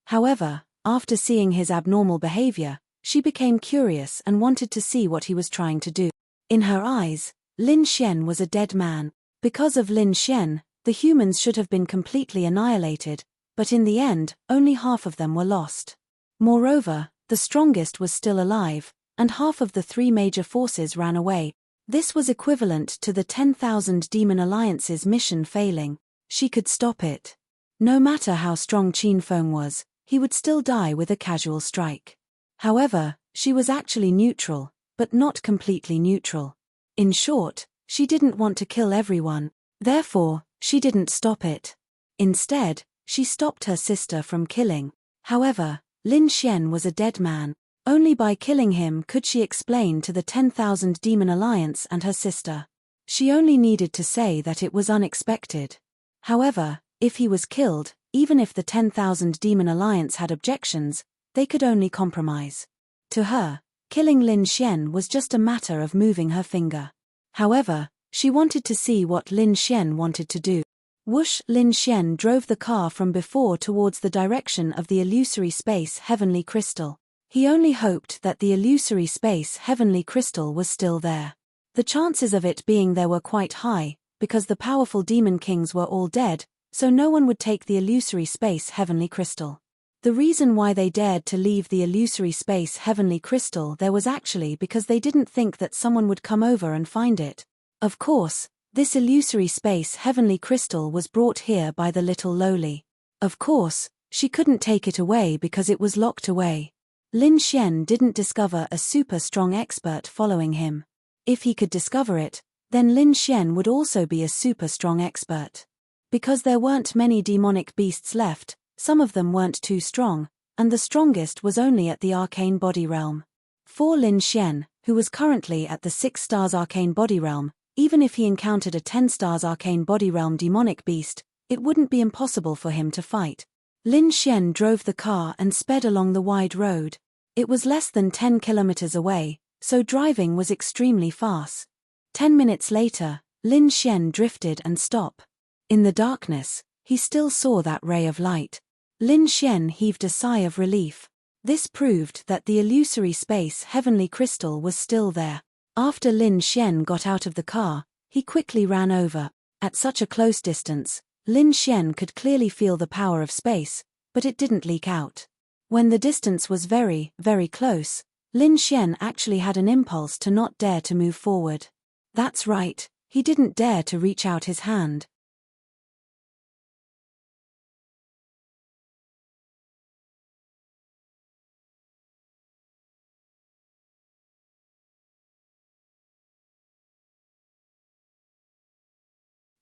However, after seeing his abnormal behavior, she became curious and wanted to see what he was trying to do. In her eyes, Lin Xian was a dead man. Because of Lin Xian, the humans should have been completely annihilated, but in the end, only half of them were lost. Moreover, the strongest was still alive, and half of the three major forces ran away. This was equivalent to the 10,000 Demon Alliance's mission failing. She could stop it. No matter how strong Qin Feng was, he would still die with a casual strike. However, she was actually neutral, but not completely neutral. In short, she didn't want to kill everyone. Therefore, she didn't stop it. Instead, she stopped her sister from killing. However, Lin Xian was a dead man. Only by killing him could she explain to the 10,000 Demon Alliance and her sister. She only needed to say that it was unexpected. However, if he was killed, even if the 10,000 Demon Alliance had objections, they could only compromise. To her, killing Lin Xian was just a matter of moving her finger. However, she wanted to see what Lin Xian wanted to do. Whoosh! Lin Xian drove the car from before towards the direction of the illusory space heavenly crystal. He only hoped that the illusory space heavenly crystal was still there. The chances of it being there were quite high, because the powerful demon kings were all dead, so no one would take the illusory space heavenly crystal. The reason why they dared to leave the illusory space heavenly crystal there was actually because they didn't think that someone would come over and find it. Of course, this illusory space heavenly crystal was brought here by the little lowly. Of course, she couldn't take it away because it was locked away. Lin Xian didn't discover a super strong expert following him. If he could discover it, then Lin Xian would also be a super strong expert. Because there weren't many demonic beasts left, some of them weren't too strong, and the strongest was only at the arcane body realm. For Lin Xian, who was currently at the 6 stars arcane body realm, even if he encountered a 10 stars arcane body realm demonic beast, it wouldn't be impossible for him to fight. Lin Xian drove the car and sped along the wide road. It was less than 10 kilometers away, so driving was extremely fast. 10 minutes later, Lin Xian drifted and stopped. In the darkness, he still saw that ray of light. Lin Xian heaved a sigh of relief. This proved that the illusory space heavenly crystal was still there. After Lin Xian got out of the car, he quickly ran over. At such a close distance, Lin Xian could clearly feel the power of space, but it didn't leak out. When the distance was very, very close, Lin Xian actually had an impulse to not dare to move forward. That's right, he didn't dare to reach out his hand.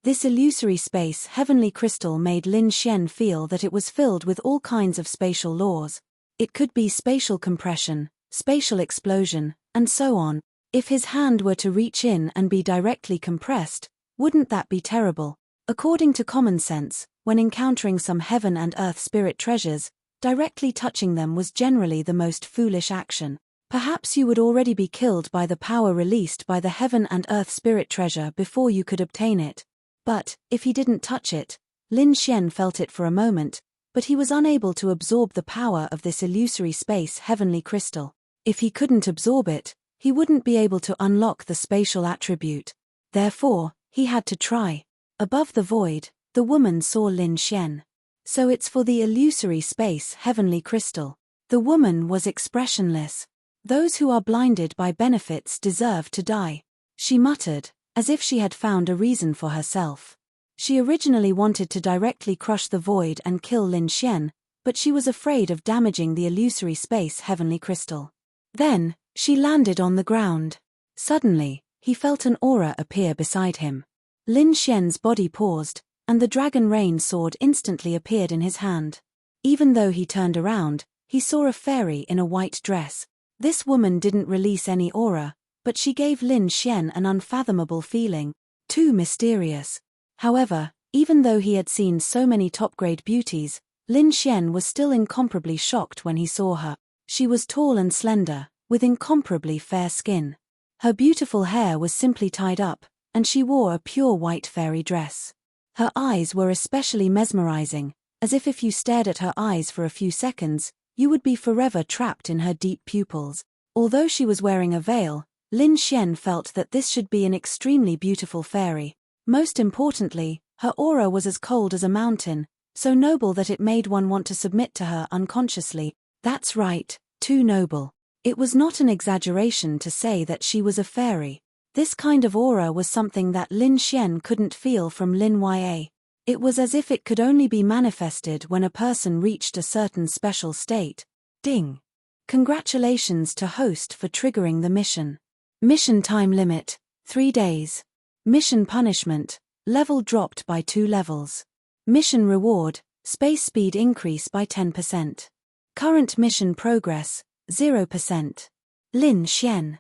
This illusory space heavenly crystal made Lin Xian feel that it was filled with all kinds of spatial laws. It could be spatial compression, spatial explosion, and so on. If his hand were to reach in and be directly compressed, wouldn't that be terrible? According to common sense, when encountering some heaven and earth spirit treasures, directly touching them was generally the most foolish action. Perhaps you would already be killed by the power released by the heaven and earth spirit treasure before you could obtain it. But, if he didn't touch it, Lin Xian felt it for a moment, but he was unable to absorb the power of this illusory space heavenly crystal. If he couldn't absorb it, he wouldn't be able to unlock the spatial attribute. Therefore, he had to try. Above the void, the woman saw Lin Xian. So it's for the illusory space heavenly crystal. The woman was expressionless. Those who are blinded by benefits deserve to die, she muttered, as if she had found a reason for herself. She originally wanted to directly crush the void and kill Lin Xian, but she was afraid of damaging the illusory space heavenly crystal. Then, she landed on the ground. Suddenly, he felt an aura appear beside him. Lin Xian's body paused, and the dragon rain sword instantly appeared in his hand. Even though he turned around, he saw a fairy in a white dress. This woman didn't release any aura, but she gave Lin Xian an unfathomable feeling, too mysterious. However, even though he had seen so many top-grade beauties, Lin Xian was still incomparably shocked when he saw her. She was tall and slender, with incomparably fair skin. Her beautiful hair was simply tied up, and she wore a pure white fairy dress. Her eyes were especially mesmerizing, as if you stared at her eyes for a few seconds, you would be forever trapped in her deep pupils. Although she was wearing a veil, Lin Xian felt that this should be an extremely beautiful fairy. Most importantly, her aura was as cold as a mountain, so noble that it made one want to submit to her unconsciously. That's right, too noble. It was not an exaggeration to say that she was a fairy. This kind of aura was something that Lin Xian couldn't feel from Lin Ya. It was as if it could only be manifested when a person reached a certain special state. Ding! Congratulations to host for triggering the mission. Mission time limit, 3 days. Mission punishment, level dropped by 2 levels. Mission reward, space speed increase by 10%. Current mission progress, 0%. Lin Xian.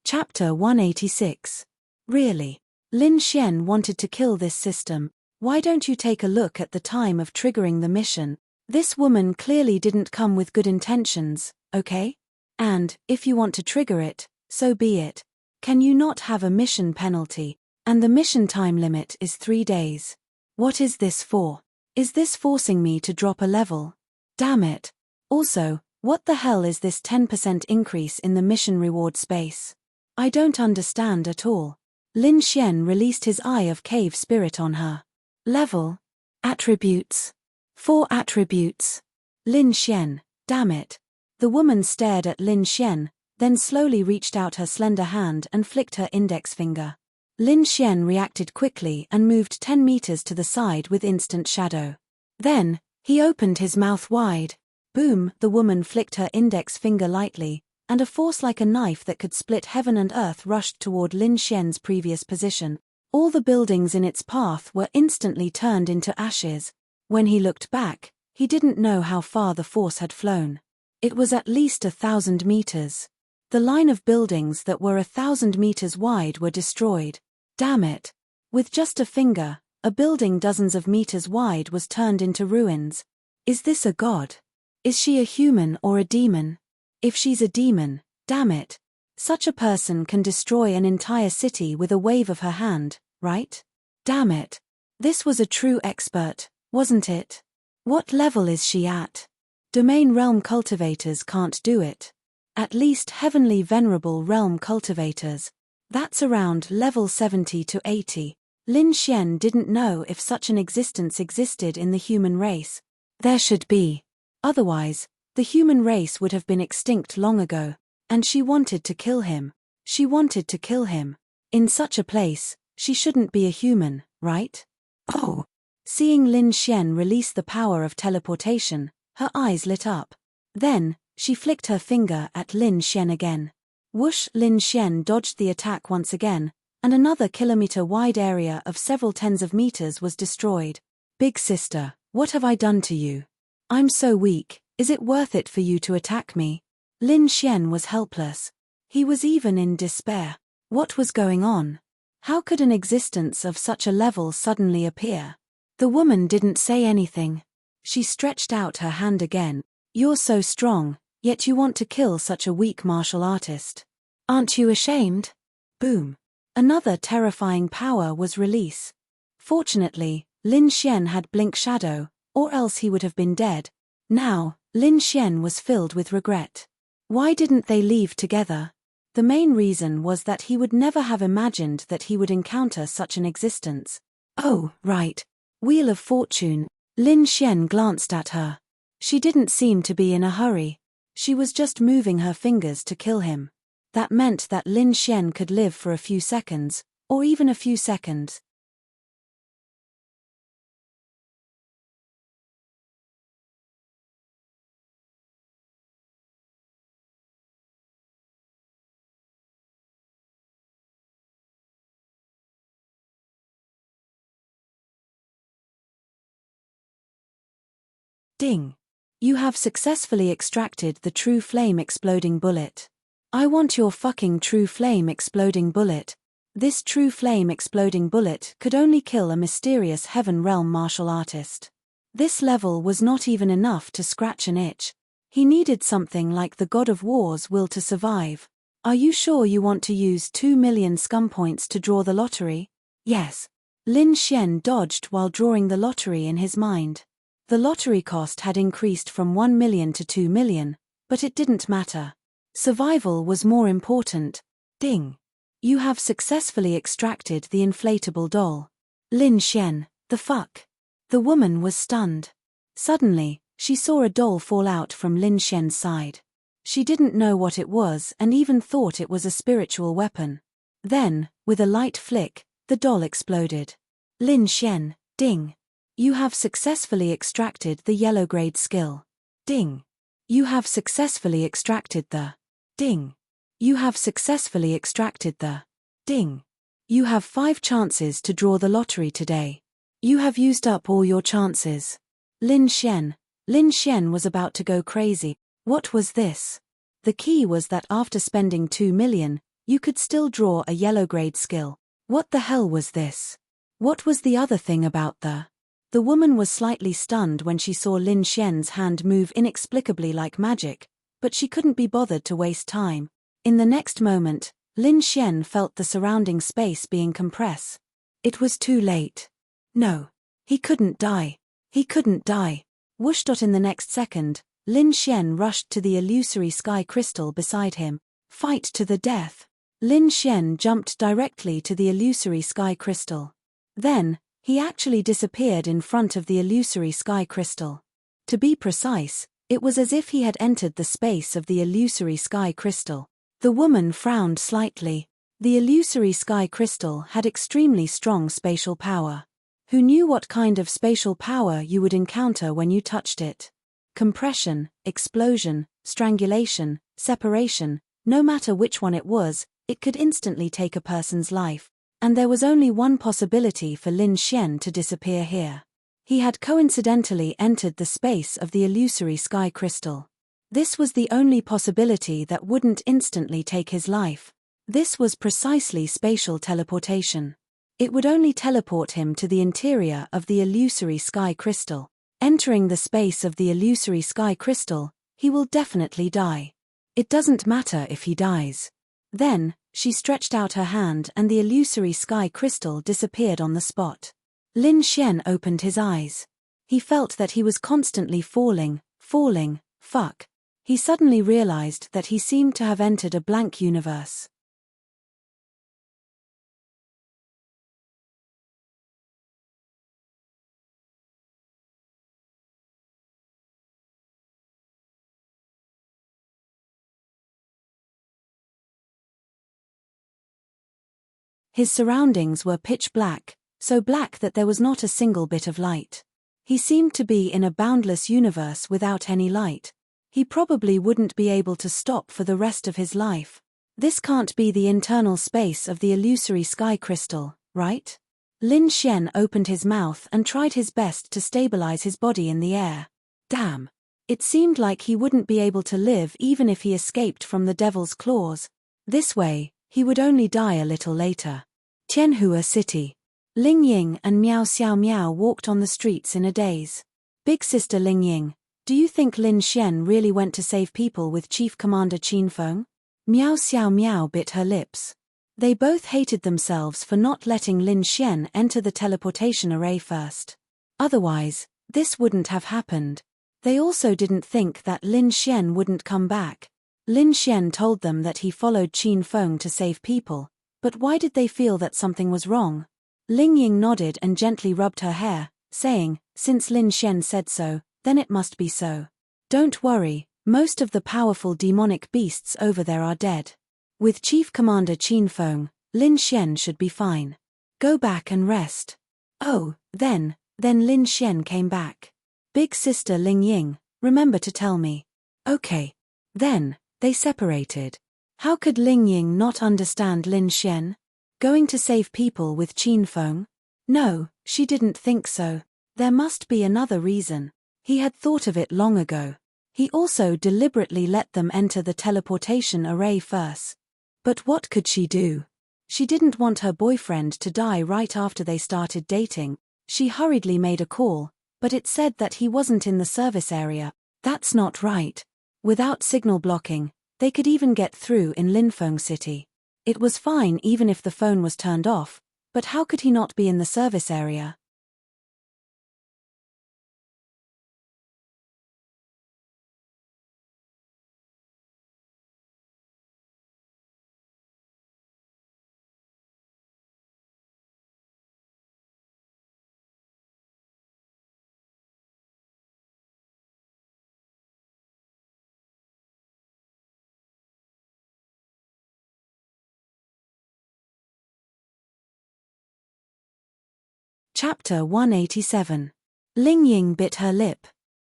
Chapter 186. Really? Lin Xian wanted to kill this system. Why don't you take a look at the time of triggering the mission? This woman clearly didn't come with good intentions, okay? And, if you want to trigger it, so be it. Can you not have a mission penalty? And the mission time limit is 3 days. What is this for? Is this forcing me to drop a level? Damn it. Also, what the hell is this 10% increase in the mission reward space? I don't understand at all. Lin Xian released his Eye of Cave Spirit on her. Level. Attributes. 4 attributes. Lin Xian, damn it. The woman stared at Lin Xian, then slowly reached out her slender hand and flicked her index finger. Lin Xian reacted quickly and moved 10 meters to the side with instant shadow. Then, he opened his mouth wide. Boom, the woman flicked her index finger lightly, and a force like a knife that could split heaven and earth rushed toward Lin Xian's previous position. All the buildings in its path were instantly turned into ashes. When he looked back, he didn't know how far the force had flown. It was at least 1,000 meters. The line of buildings that were 1,000 meters wide were destroyed. Damn it. With just a finger, a building dozens of meters wide was turned into ruins. Is this a god? Is she a human or a demon? If she's a demon, damn it. Such a person can destroy an entire city with a wave of her hand, right? Damn it. This was a true expert, wasn't it? What level is she at? Domain realm cultivators can't do it. At least heavenly venerable realm cultivators. That's around level 70 to 80. Lin Xian didn't know if such an existence existed in the human race. There should be. Otherwise, the human race would have been extinct long ago. And she wanted to kill him. She wanted to kill him. In such a place, she shouldn't be a human, right? Oh. Seeing Lin Xian release the power of teleportation, her eyes lit up. Then, she flicked her finger at Lin Xian again. Whoosh! Lin Xian dodged the attack once again, and another kilometer-wide area of several tens of meters was destroyed. Big sister, what have I done to you? I'm so weak, is it worth it for you to attack me? Lin Xian was helpless. He was even in despair. What was going on? How could an existence of such a level suddenly appear? The woman didn't say anything. She stretched out her hand again. You're so strong, yet you want to kill such a weak martial artist. Aren't you ashamed? Boom. Another terrifying power was release. Fortunately, Lin Xian had blink shadow, or else he would have been dead. Now, Lin Xian was filled with regret. Why didn't they leave together? The main reason was that he would never have imagined that he would encounter such an existence. Oh, right. Wheel of Fortune. Lin Xian glanced at her. She didn't seem to be in a hurry. She was just moving her fingers to kill him. That meant that Lin Xian could live for a few seconds, or even a few seconds. Ding. You have successfully extracted the true flame exploding bullet. I want your fucking true flame exploding bullet. This true flame exploding bullet could only kill a mysterious heaven realm martial artist. This level was not even enough to scratch an itch. He needed something like the God of War's will to survive. Are you sure you want to use 2 million scum points to draw the lottery? Yes. Lin Xian dodged while drawing the lottery in his mind. The lottery cost had increased from 1 million to 2 million, but it didn't matter. Survival was more important. Ding. You have successfully extracted the inflatable doll. Lin Xian, the fuck? The woman was stunned. Suddenly, she saw a doll fall out from Lin Xian's side. She didn't know what it was and even thought it was a spiritual weapon. Then, with a light flick, the doll exploded. Lin Xian, ding. You have successfully extracted the yellow grade skill. Ding. You have successfully extracted the. Ding. You have successfully extracted the. Ding. You have 5 chances to draw the lottery today. You have used up all your chances. Lin Xian. Lin Xian was about to go crazy. What was this? The key was that after spending 2 million, you could still draw a yellow grade skill. What the hell was this? What was the other thing about the. The woman was slightly stunned when she saw Lin Xian's hand move inexplicably like magic, but she couldn't be bothered to waste time. In the next moment, Lin Xian felt the surrounding space being compressed. It was too late. No. He couldn't die. He couldn't die. Whoosh! In the next second, Lin Xian rushed to the illusory sky crystal beside him. Fight to the death. Lin Xian jumped directly to the illusory sky crystal. Then, he actually disappeared in front of the illusory sky crystal. To be precise, it was as if he had entered the space of the illusory sky crystal. The woman frowned slightly. The illusory sky crystal had extremely strong spatial power. Who knew what kind of spatial power you would encounter when you touched it? Compression, explosion, strangulation, separation, no matter which one it was, it could instantly take a person's life. And there was only one possibility for Lin Xian to disappear here. He had coincidentally entered the space of the illusory sky crystal. This was the only possibility that wouldn't instantly take his life. This was precisely spatial teleportation. It would only teleport him to the interior of the illusory sky crystal. Entering the space of the illusory sky crystal, he will definitely die. It doesn't matter if he dies. Then, she stretched out her hand and the illusory sky crystal disappeared on the spot. Lin Xian opened his eyes. He felt that he was constantly falling. Fuck. He suddenly realized that he seemed to have entered a blank universe. His surroundings were pitch black, so black that there was not a single bit of light. He seemed to be in a boundless universe without any light. He probably wouldn't be able to stop for the rest of his life. This can't be the internal space of the illusory sky crystal, right? Lin Xian opened his mouth and tried his best to stabilize his body in the air. Damn. It seemed like he wouldn't be able to live even if he escaped from the devil's claws. This way, he would only die a little later. Tianhua City. Ling Ying and Miao Xiao Miao walked on the streets in a daze. Big sister Ling Ying, do you think Lin Xian really went to save people with Chief Commander Qin Feng? Miao Xiao Miao bit her lips. They both hated themselves for not letting Lin Xian enter the teleportation array first. Otherwise, this wouldn't have happened. They also didn't think that Lin Xian wouldn't come back. Lin Xian told them that he followed Qin Feng to save people, but why did they feel that something was wrong? Ling Ying nodded and gently rubbed her hair, saying, since Lin Xian said so, then it must be so. Don't worry, most of the powerful demonic beasts over there are dead. With Chief Commander Qin Feng, Lin Xian should be fine. Go back and rest. Oh, then Lin Xian came back. Big sister Ling Ying, remember to tell me. Okay. Then, they separated. How could Ling Ying not understand Lin Xian? Going to save people with Qin Feng? No, she didn't think so. There must be another reason. He had thought of it long ago. He also deliberately let them enter the teleportation array first. But what could she do? She didn't want her boyfriend to die right after they started dating. She hurriedly made a call, but it said that he wasn't in the service area. That's not right. Without signal blocking, they could even get through in Linfeng City. It was fine even if the phone was turned off, but how could he not be in the service area? Chapter 187. Ling Ying bit her lip.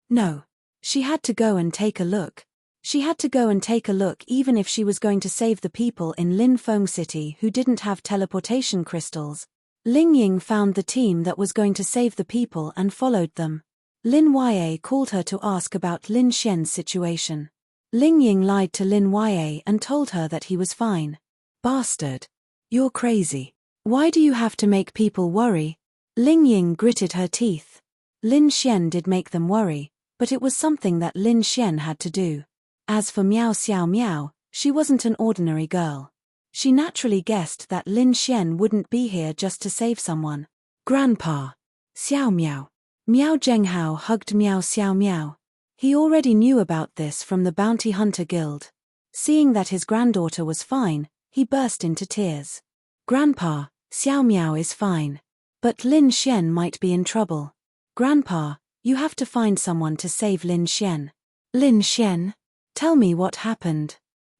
No. She had to go and take a look. She had to go and take a look even if she was going to save the people in Linfeng City who didn't have teleportation crystals. Ling Ying found the team that was going to save the people and followed them. Lin Yue called her to ask about Lin Xian's situation. Ling Ying lied to Lin Yue and told her that he was fine. Bastard. You're crazy. Why do you have to make people worry? Ling Ying gritted her teeth. Lin Xian did make them worry, but it was something that Lin Xian had to do. As for Miao Xiao Miao, she wasn't an ordinary girl. She naturally guessed that Lin Xian wouldn't be here just to save someone. Grandpa. Xiao Miao. Miao Zhenghao hugged Miao Xiao Miao. He already knew about this from the Bounty Hunter Guild. Seeing that his granddaughter was fine, he burst into tears. Grandpa, Xiao Miao is fine. But Lin Xian might be in trouble. Grandpa, you have to find someone to save Lin Xian. Lin Xian? Tell me what happened.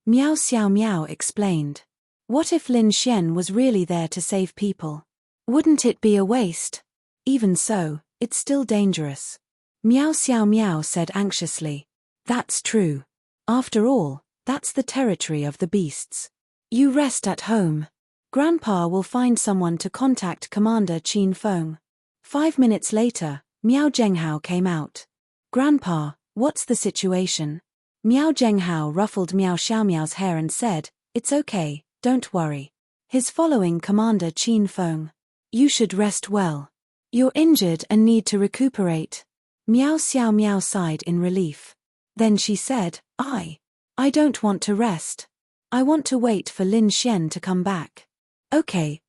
Miao Xiao Miao explained. What if Lin Xian was really there to save people? Wouldn't it be a waste? Even so, it's still dangerous. Miao Xiao Miao said anxiously. That's true. After all, that's the territory of the beasts. You rest at home. Grandpa will find someone to contact Commander Qin Feng. 5 minutes later, Miao Zhenghao came out. Grandpa, what's the situation? Miao Zhenghao ruffled Miao Xiaomiao's hair and said, It's okay, don't worry. He's following Commander Qin Feng. You should rest well. You're injured and need to recuperate. Miao Xiao Miao sighed in relief. Then she said, I don't want to rest. I want to wait for Lin Xian to come back. Okay.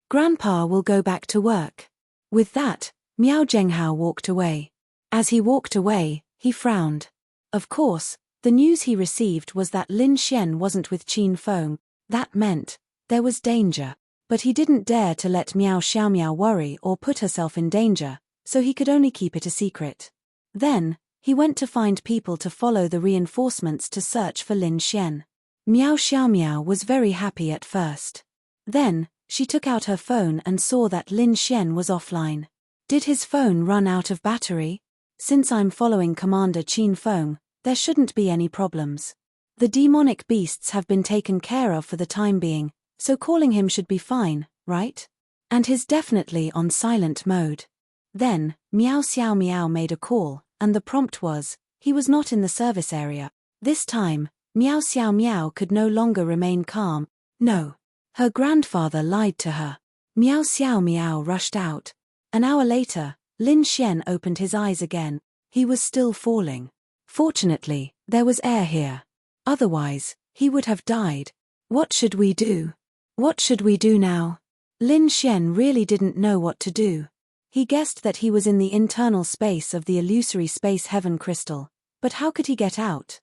Grandpa will go back to work. With that, Miao Zhenghao walked away. As he walked away, he frowned. Of course, the news he received was that Lin Xian wasn't with Qin Feng. That meant there was danger. But he didn't dare to let Miao Xiaomiao worry or put herself in danger, so he could only keep it a secret. Then, he went to find people to follow the reinforcements to search for Lin Xian. Miao Xiaomiao was very happy at first. Then, she took out her phone and saw that Lin Xian was offline. Did his phone run out of battery? Since I'm following Commander Qin Feng, there shouldn't be any problems. The demonic beasts have been taken care of for the time being, so calling him should be fine, right? And he's definitely on silent mode. Then, Miao Xiao Miao made a call, and the prompt was, he was not in the service area. This time, Miao Xiao Miao could no longer remain calm. No. Her grandfather lied to her. Miao Xiao Miao rushed out. An hour later, Lin Xian opened his eyes again. He was still falling. Fortunately, there was air here. Otherwise, he would have died. What should we do? What should we do now? Lin Xian really didn't know what to do. He guessed that he was in the internal space of the illusory space heaven crystal, but how could he get out?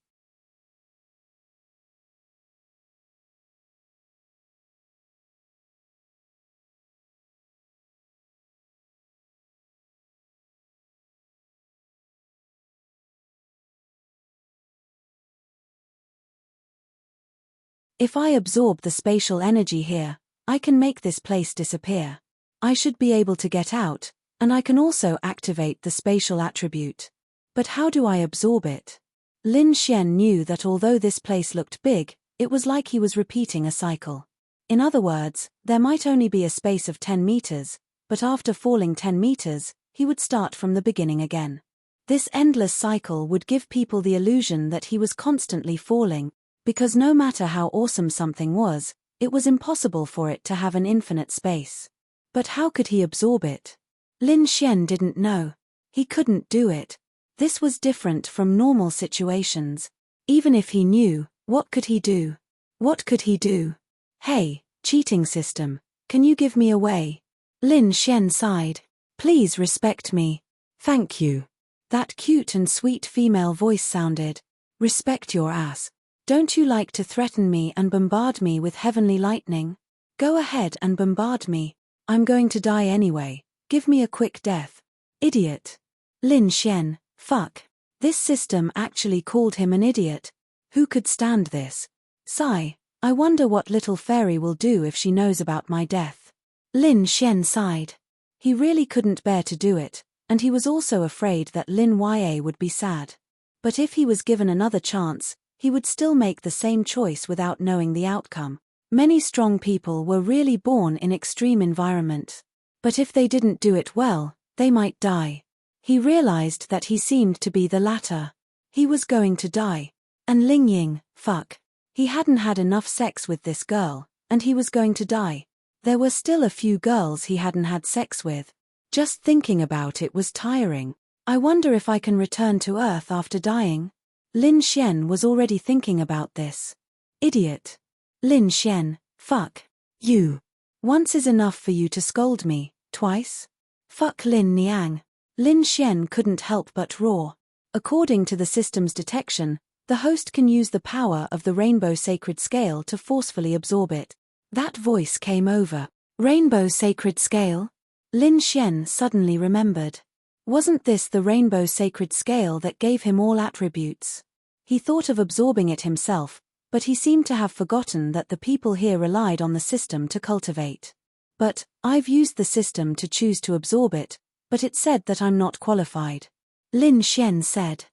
If I absorb the spatial energy here, I can make this place disappear. I should be able to get out, and I can also activate the spatial attribute. But how do I absorb it? Lin Xian knew that although this place looked big, it was like he was repeating a cycle. In other words, there might only be a space of 10 meters, but after falling 10 meters, he would start from the beginning again. This endless cycle would give people the illusion that he was constantly falling, because no matter how awesome something was, it was impossible for it to have an infinite space. But how could he absorb it? Lin Xian didn't know. He couldn't do it. This was different from normal situations. Even if he knew, what could he do? What could he do? Hey, cheating system, can you give me a way? Lin Xian sighed. Please respect me. Thank you. That cute and sweet female voice sounded. Respect your ass. Don't you like to threaten me and bombard me with heavenly lightning? Go ahead and bombard me. I'm going to die anyway. Give me a quick death. Idiot. Lin Xian, fuck. This system actually called him an idiot. Who could stand this? Sigh. I wonder what little fairy will do if she knows about my death. Lin Xian sighed. He really couldn't bear to do it, and he was also afraid that Lin Ya would be sad. But if he was given another chance, he would still make the same choice without knowing the outcome. Many strong people were really born in extreme environments. But if they didn't do it well, they might die. He realized that he seemed to be the latter. He was going to die. And Ling Ying, fuck. He hadn't had enough sex with this girl, and he was going to die. There were still a few girls he hadn't had sex with. Just thinking about it was tiring. I wonder if I can return to Earth after dying? Lin Xian was already thinking about this. Idiot. Lin Xian, fuck you. Once is enough for you to scold me, twice? Fuck Lin Niang. Lin Xian couldn't help but roar. According to the system's detection, the host can use the power of the Rainbow Sacred Scale to forcefully absorb it. That voice came over. Rainbow Sacred Scale? Lin Xian suddenly remembered. Wasn't this the Rainbow Sacred Scale that gave him all attributes? He thought of absorbing it himself, but he seemed to have forgotten that the people here relied on the system to cultivate. But, I've used the system to choose to absorb it, but it said that I'm not qualified. Lin Xian said.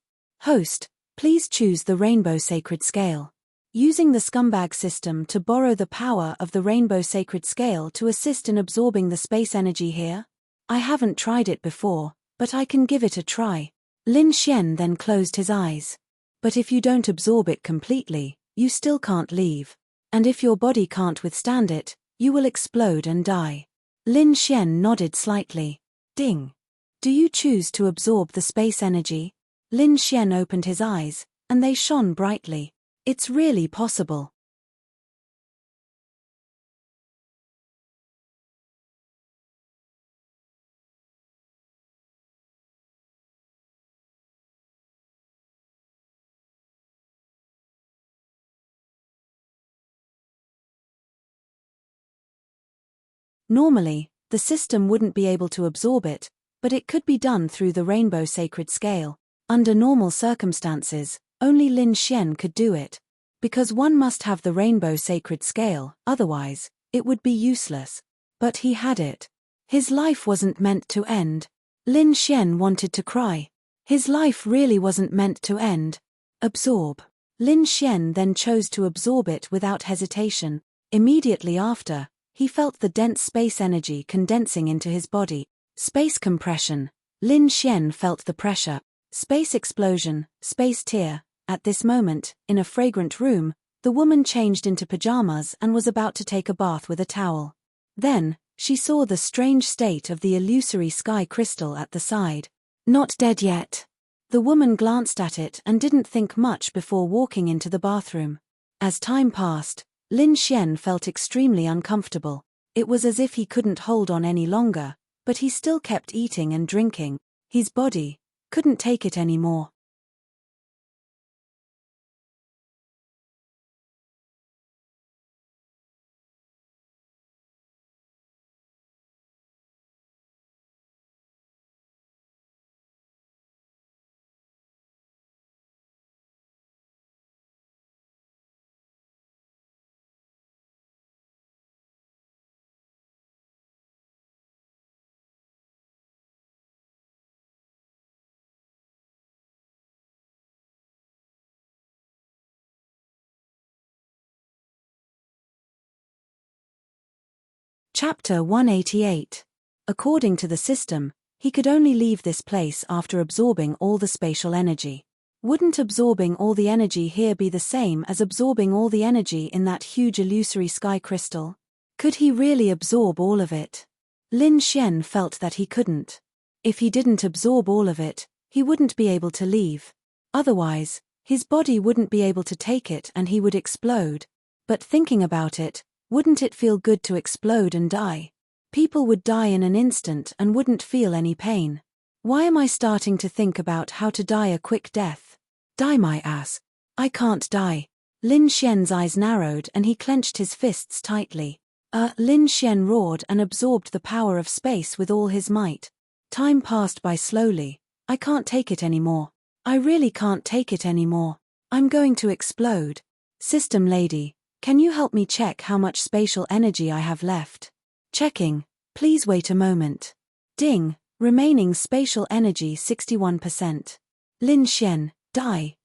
Host, please choose the Rainbow Sacred Scale. Using the scumbag system to borrow the power of the Rainbow Sacred Scale to assist in absorbing the space energy here? I haven't tried it before, but I can give it a try. Lin Xian then closed his eyes. But if you don't absorb it completely, you still can't leave. And if your body can't withstand it, you will explode and die. Lin Xian nodded slightly. Ding. Do you choose to absorb the space energy? Lin Xian opened his eyes, and they shone brightly. It's really possible. Normally, the system wouldn't be able to absorb it, but it could be done through the Rainbow Sacred Scale. Under normal circumstances, only Lin Xian could do it. Because one must have the Rainbow Sacred Scale, otherwise, it would be useless. But he had it. His life wasn't meant to end. Lin Xian wanted to cry. His life really wasn't meant to end. Absorb. Lin Xian then chose to absorb it without hesitation. Immediately after, he felt the dense space energy condensing into his body. Space compression. Lin Xian felt the pressure. Space explosion, space tear. At this moment, in a fragrant room, the woman changed into pajamas and was about to take a bath with a towel. Then, she saw the strange state of the illusory sky crystal at the side. Not dead yet. The woman glanced at it and didn't think much before walking into the bathroom. As time passed, Lin Xian felt extremely uncomfortable. It was as if he couldn't hold on any longer, but he still kept eating and drinking. His body couldn't take it anymore. Chapter 188. According to the system, he could only leave this place after absorbing all the spatial energy. Wouldn't absorbing all the energy here be the same as absorbing all the energy in that huge illusory sky crystal? Could he really absorb all of it? Lin Xian felt that he couldn't. If he didn't absorb all of it, he wouldn't be able to leave. Otherwise, his body wouldn't be able to take it and he would explode. But thinking about it, wouldn't it feel good to explode and die? People would die in an instant and wouldn't feel any pain. Why am I starting to think about how to die a quick death? Die my ass. I can't die. Lin Xian's eyes narrowed and he clenched his fists tightly. Lin Xian roared and absorbed the power of space with all his might. Time passed by slowly. I can't take it anymore. I really can't take it anymore. I'm going to explode. System lady, can you help me check how much spatial energy I have left? Checking. Please wait a moment. Ding. Remaining spatial energy 61%. Lin Xian, die.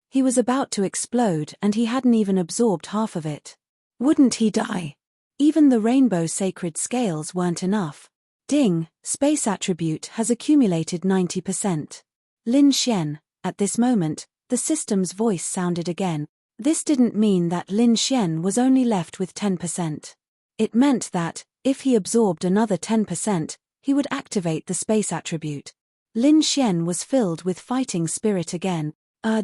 He was about to explode and he hadn't even absorbed half of it. Wouldn't he die? Even the Rainbow Sacred Scales weren't enough. Ding. Space attribute has accumulated 90%. Lin Xian. At this moment, the system's voice sounded again. This didn't mean that Lin Xian was only left with 10%. It meant that, if he absorbed another 10%, he would activate the space attribute. Lin Xian was filled with fighting spirit again.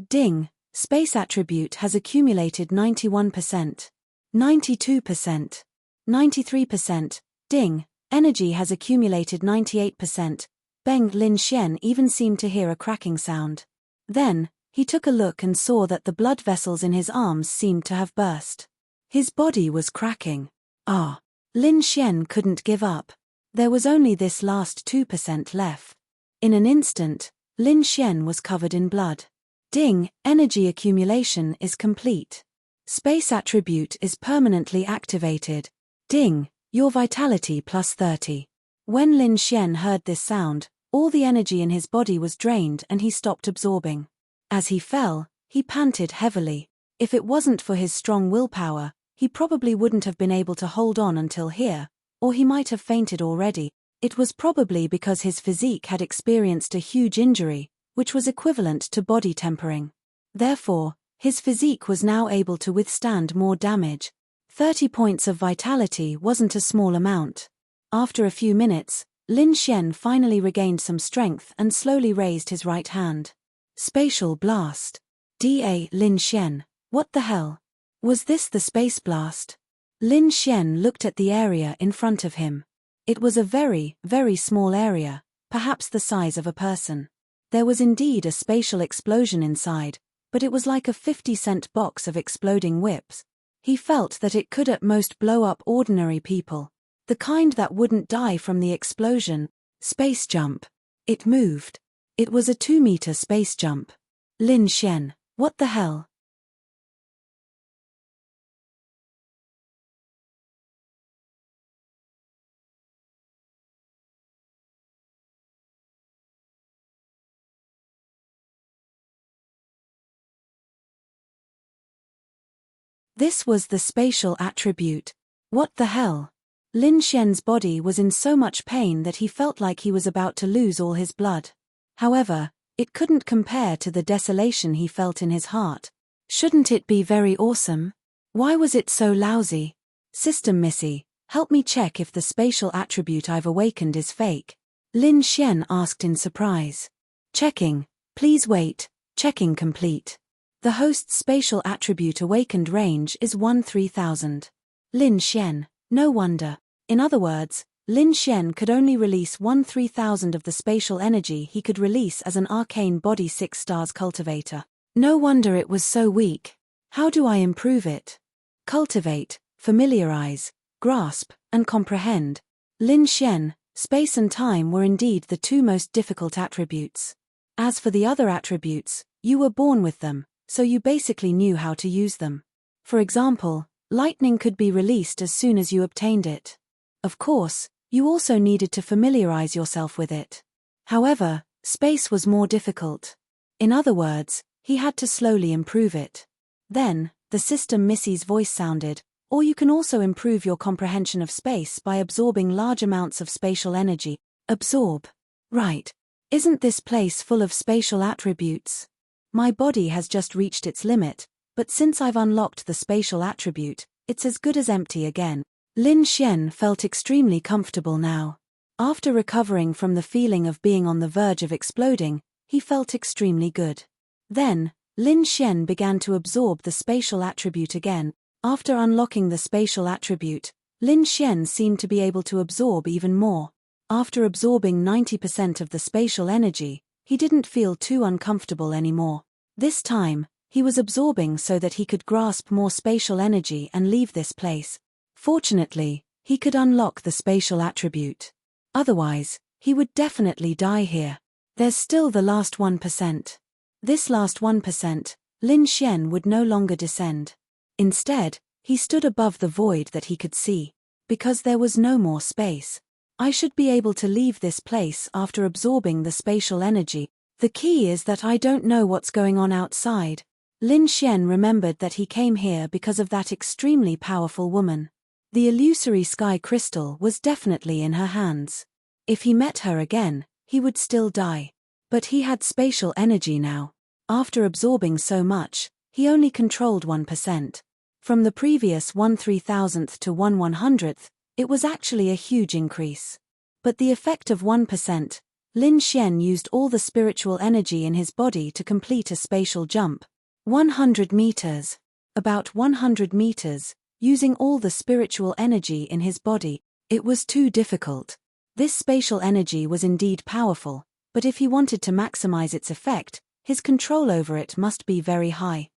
Ding, space attribute has accumulated 91%. 92%. 93%. Ding, energy has accumulated 98%. Bang. Lin Xian even seemed to hear a cracking sound. Then, he took a look and saw that the blood vessels in his arms seemed to have burst. His body was cracking. Lin Xian couldn't give up. There was only this last 2% left. In an instant, Lin Xian was covered in blood. Ding, energy accumulation is complete. Space attribute is permanently activated. Ding, your vitality plus 30. When Lin Xian heard this sound, all the energy in his body was drained and he stopped absorbing. As he fell, he panted heavily. If it wasn't for his strong willpower, he probably wouldn't have been able to hold on until here, or he might have fainted already. It was probably because his physique had experienced a huge injury, which was equivalent to body tempering. Therefore, his physique was now able to withstand more damage. 30 points of vitality wasn't a small amount. After a few minutes, Lin Xian finally regained some strength and slowly raised his right hand. Spatial blast. Lin Xian, what the hell? Was this the space blast? Lin Xian looked at the area in front of him. It was a very, very small area, perhaps the size of a person. There was indeed a spatial explosion inside, but it was like a 50-cent box of exploding whips. He felt that it could at most blow up ordinary people. The kind that wouldn't die from the explosion. Space jump. It moved. It was a 2-meter space jump. Lin Xian, what the hell? This was the spatial attribute. What the hell? Lin Xian's body was in so much pain that he felt like he was about to lose all his blood. However, it couldn't compare to the desolation he felt in his heart. Shouldn't it be very awesome? Why was it so lousy? System Missy, help me check if the spatial attribute I've awakened is fake. Lin Xian asked in surprise. Checking. Please wait. Checking complete. The host's spatial attribute awakened range is 13,000. Lin Xian, no wonder. In other words, Lin Xian could only release 13,000 of the spatial energy he could release as an arcane body 6 stars cultivator. No wonder it was so weak. How do I improve it? Cultivate, familiarize, grasp, and comprehend. Lin Xian, space and time were indeed the 2 most difficult attributes. As for the other attributes, you were born with them, so you basically knew how to use them. For example, lightning could be released as soon as you obtained it. Of course, you also needed to familiarize yourself with it. However, space was more difficult. In other words, he had to slowly improve it. Then, the System Missy's voice sounded, or you can also improve your comprehension of space by absorbing large amounts of spatial energy. Absorb. Right. Isn't this place full of spatial attributes? My body has just reached its limit, but since I've unlocked the spatial attribute, it's as good as empty again. Lin Xian felt extremely comfortable now. After recovering from the feeling of being on the verge of exploding, he felt extremely good. Then, Lin Xian began to absorb the spatial attribute again. After unlocking the spatial attribute, Lin Xian seemed to be able to absorb even more. After absorbing 90% of the spatial energy, he didn't feel too uncomfortable anymore. This time, he was absorbing so that he could grasp more spatial energy and leave this place. Fortunately, he could unlock the spatial attribute. Otherwise, he would definitely die here. There's still the last 1%. This last 1%, Lin Xian would no longer descend. Instead, he stood above the void that he could see. Because there was no more space. I should be able to leave this place after absorbing the spatial energy. The key is that I don't know what's going on outside. Lin Xian remembered that he came here because of that extremely powerful woman. The illusory sky crystal was definitely in her hands. If he met her again, he would still die. But he had spatial energy now. After absorbing so much, he only controlled 1%. From the previous 1/3000th to 1/100th, it was actually a huge increase. But the effect of 1%, Lin Xian used all the spiritual energy in his body to complete a spatial jump. 100 meters. About 100 meters, using all the spiritual energy in his body. It was too difficult. This spatial energy was indeed powerful, but if he wanted to maximize its effect, his control over it must be very high.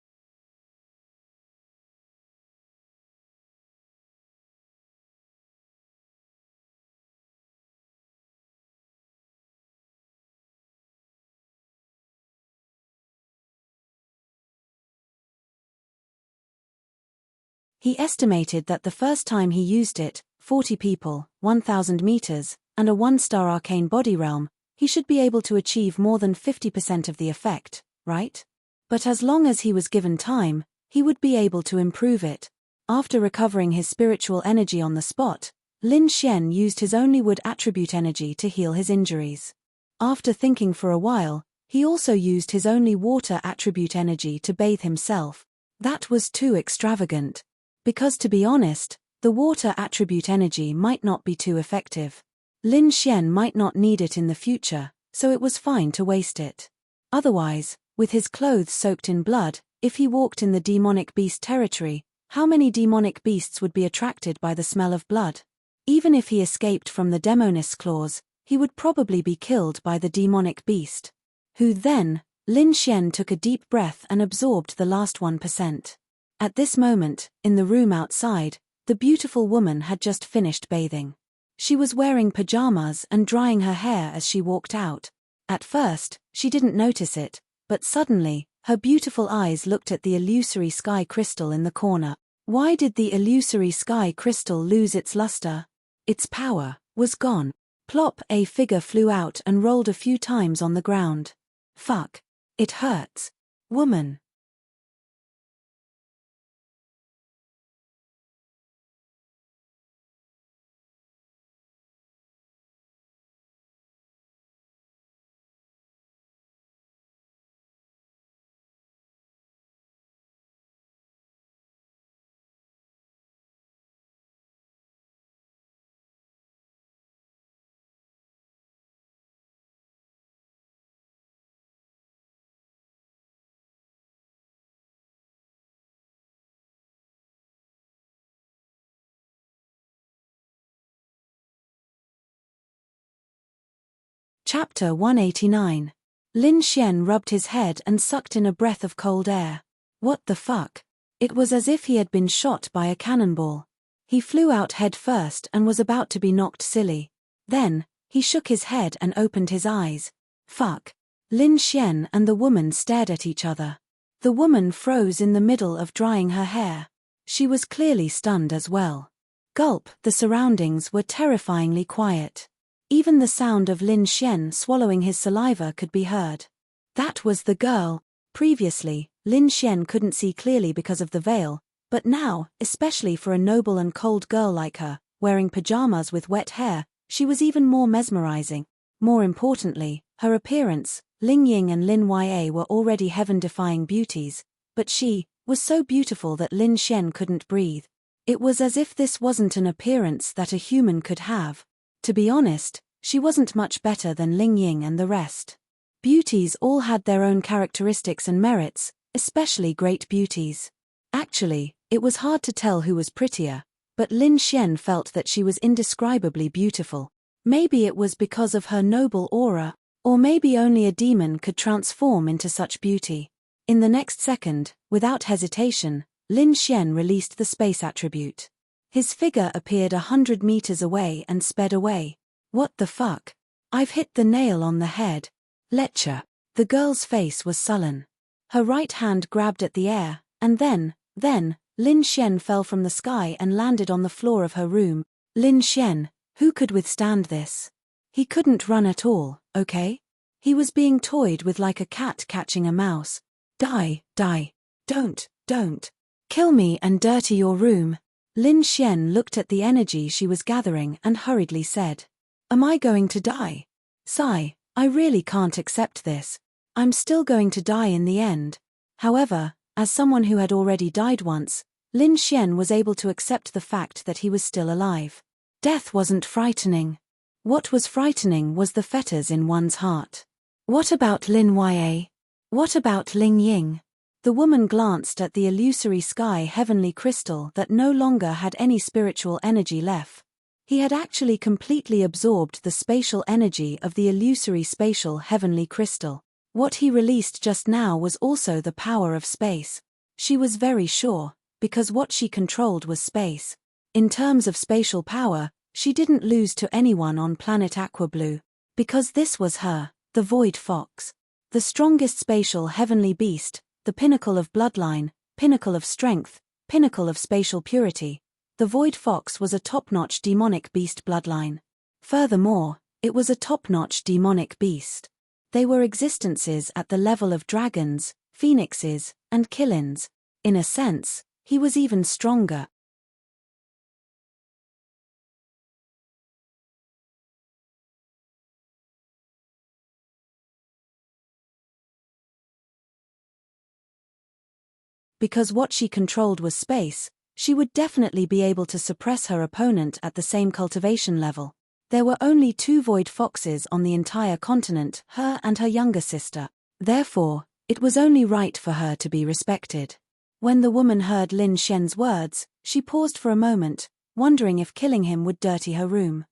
He estimated that the first time he used it, 40 people, 1,000 meters, and a 1-star arcane body realm, he should be able to achieve more than 50% of the effect, right? But as long as he was given time, he would be able to improve it. After recovering his spiritual energy on the spot, Lin Xian used his only wood attribute energy to heal his injuries. After thinking for a while, he also used his only water attribute energy to bathe himself. That was too extravagant. Because to be honest, the water attribute energy might not be too effective. Lin Xian might not need it in the future, so it was fine to waste it. Otherwise, with his clothes soaked in blood, if he walked in the demonic beast territory, how many demonic beasts would be attracted by the smell of blood? Even if he escaped from the demoness claws, he would probably be killed by the demonic beast. Who then? Lin Xian took a deep breath and absorbed the last 1%. At this moment, in the room outside, the beautiful woman had just finished bathing. She was wearing pajamas and drying her hair as she walked out. At first, she didn't notice it, but suddenly, her beautiful eyes looked at the illusory sky crystal in the corner. Why did the illusory sky crystal lose its luster? Its power was gone. Plop, a figure flew out and rolled a few times on the ground. Fuck. It hurts. Woman. Chapter 189. Lin Xian rubbed his head and sucked in a breath of cold air. What the fuck? It was as if he had been shot by a cannonball. He flew out head first and was about to be knocked silly. Then, he shook his head and opened his eyes. Fuck. Lin Xian and the woman stared at each other. The woman froze in the middle of drying her hair. She was clearly stunned as well. Gulp, the surroundings were terrifyingly quiet. Even the sound of Lin Xian swallowing his saliva could be heard. That was the girl. Previously, Lin Xian couldn't see clearly because of the veil, but now, especially for a noble and cold girl like her, wearing pajamas with wet hair, she was even more mesmerizing. More importantly, her appearance. Ling Ying and Lin Ya were already heaven-defying beauties, but she was so beautiful that Lin Xian couldn't breathe. It was as if this wasn't an appearance that a human could have. To be honest, she wasn't much better than Ling Ying and the rest. Beauties all had their own characteristics and merits, especially great beauties. Actually, it was hard to tell who was prettier, but Lin Xian felt that she was indescribably beautiful. Maybe it was because of her noble aura, or maybe only a demon could transform into such beauty. In the next second, without hesitation, Lin Xian released the space attribute. His figure appeared 100 meters away and sped away. What the fuck? I've hit the nail on the head. Lecture. The girl's face was sullen. Her right hand grabbed at the air, and then, Lin Xian fell from the sky and landed on the floor of her room. Lin Xian, who could withstand this? He couldn't run at all, okay? He was being toyed with like a cat catching a mouse. Die. Don't. Kill me and dirty your room. Lin Xian looked at the energy she was gathering and hurriedly said. Am I going to die? Sigh, I really can't accept this. I'm still going to die in the end. However, as someone who had already died once, Lin Xian was able to accept the fact that he was still alive. Death wasn't frightening. What was frightening was the fetters in one's heart. What about Lin Ya? What about Ling Ying? The woman glanced at the illusory sky heavenly crystal that no longer had any spiritual energy left. He had actually completely absorbed the spatial energy of the illusory spatial heavenly crystal. What he released just now was also the power of space. She was very sure, because what she controlled was space. In terms of spatial power, she didn't lose to anyone on planet Aquablue. Because this was her, the Void Fox. The strongest spatial heavenly beast, the pinnacle of bloodline, pinnacle of strength, pinnacle of spatial purity. The Void Fox was a top-notch demonic beast bloodline. Furthermore, it was a top-notch demonic beast. They were existences at the level of dragons, phoenixes, and killins. In a sense, he was even stronger. Because what she controlled was space, she would definitely be able to suppress her opponent at the same cultivation level. There were only 2 Void Foxes on the entire continent, her and her younger sister. Therefore, it was only right for her to be respected. When the woman heard Lin Xian's words, she paused for a moment, wondering if killing him would dirty her room.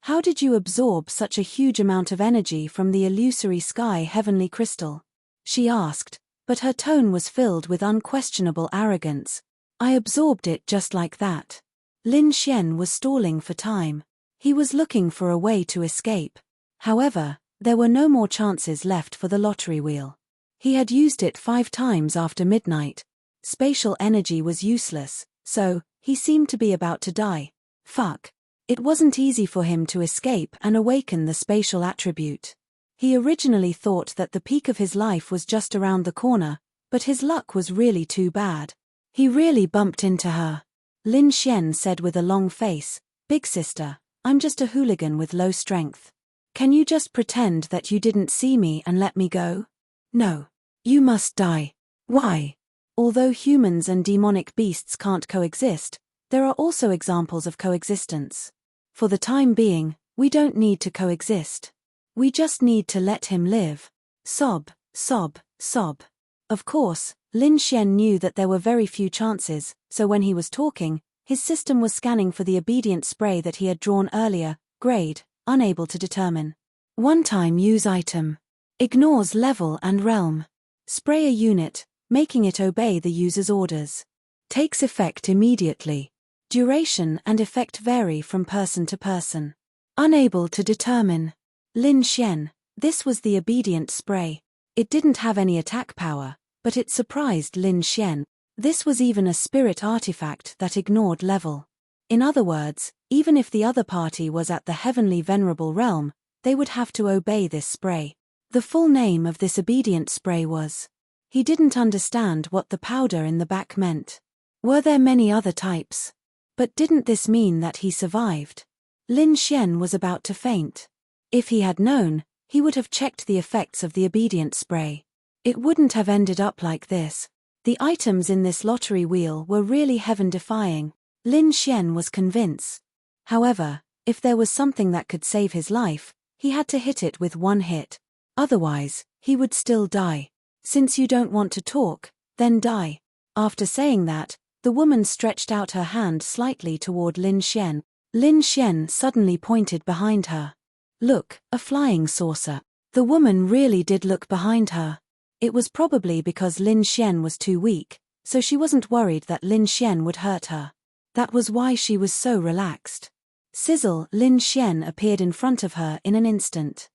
How did you absorb such a huge amount of energy from the illusory sky heavenly crystal? She asked, but her tone was filled with unquestionable arrogance. I absorbed it just like that. Lin Xian was stalling for time. He was looking for a way to escape. However, there were no more chances left for the lottery wheel. He had used it 5 times after midnight. Spatial energy was useless, so he seemed to be about to die. Fuck. It wasn't easy for him to escape and awaken the spatial attribute. He originally thought that the peak of his life was just around the corner, but his luck was really too bad. He really bumped into her. Lin Xian said with a long face, "Big sister, I'm just a hooligan with low strength. Can you just pretend that you didn't see me and let me go?" "No. You must die." "Why?" Although humans and demonic beasts can't coexist, there are also examples of coexistence. For the time being, we don't need to coexist. We just need to let him live. Sob, sob, sob. Of course, Lin Xian knew that there were very few chances, so when he was talking, his system was scanning for the obedient spray that he had drawn earlier. Grade, unable to determine. One-time use item. Ignores level and realm. Spray a unit, making it obey the user's orders. Takes effect immediately. Duration and effect vary from person to person. Unable to determine. Lin Xian, this was the obedient spray. It didn't have any attack power, but it surprised Lin Xian. This was even a spirit artifact that ignored level. In other words, even if the other party was at the heavenly venerable realm, they would have to obey this spray. The full name of this obedient spray was. He didn't understand what the powder in the back meant. Were there many other types? But didn't this mean that he survived? Lin Xian was about to faint. If he had known, he would have checked the effects of the obedient spray. It wouldn't have ended up like this. The items in this lottery wheel were really heaven-defying. Lin Xian was convinced. However, if there was something that could save his life, he had to hit it with one hit. Otherwise, he would still die. Since you don't want to talk, then die. After saying that, the woman stretched out her hand slightly toward Lin Xian. Lin Xian suddenly pointed behind her. Look, a flying saucer. The woman really did look behind her. It was probably because Lin Xian was too weak, so she wasn't worried that Lin Xian would hurt her. That was why she was so relaxed. Sizzle, Lin Xian appeared in front of her in an instant.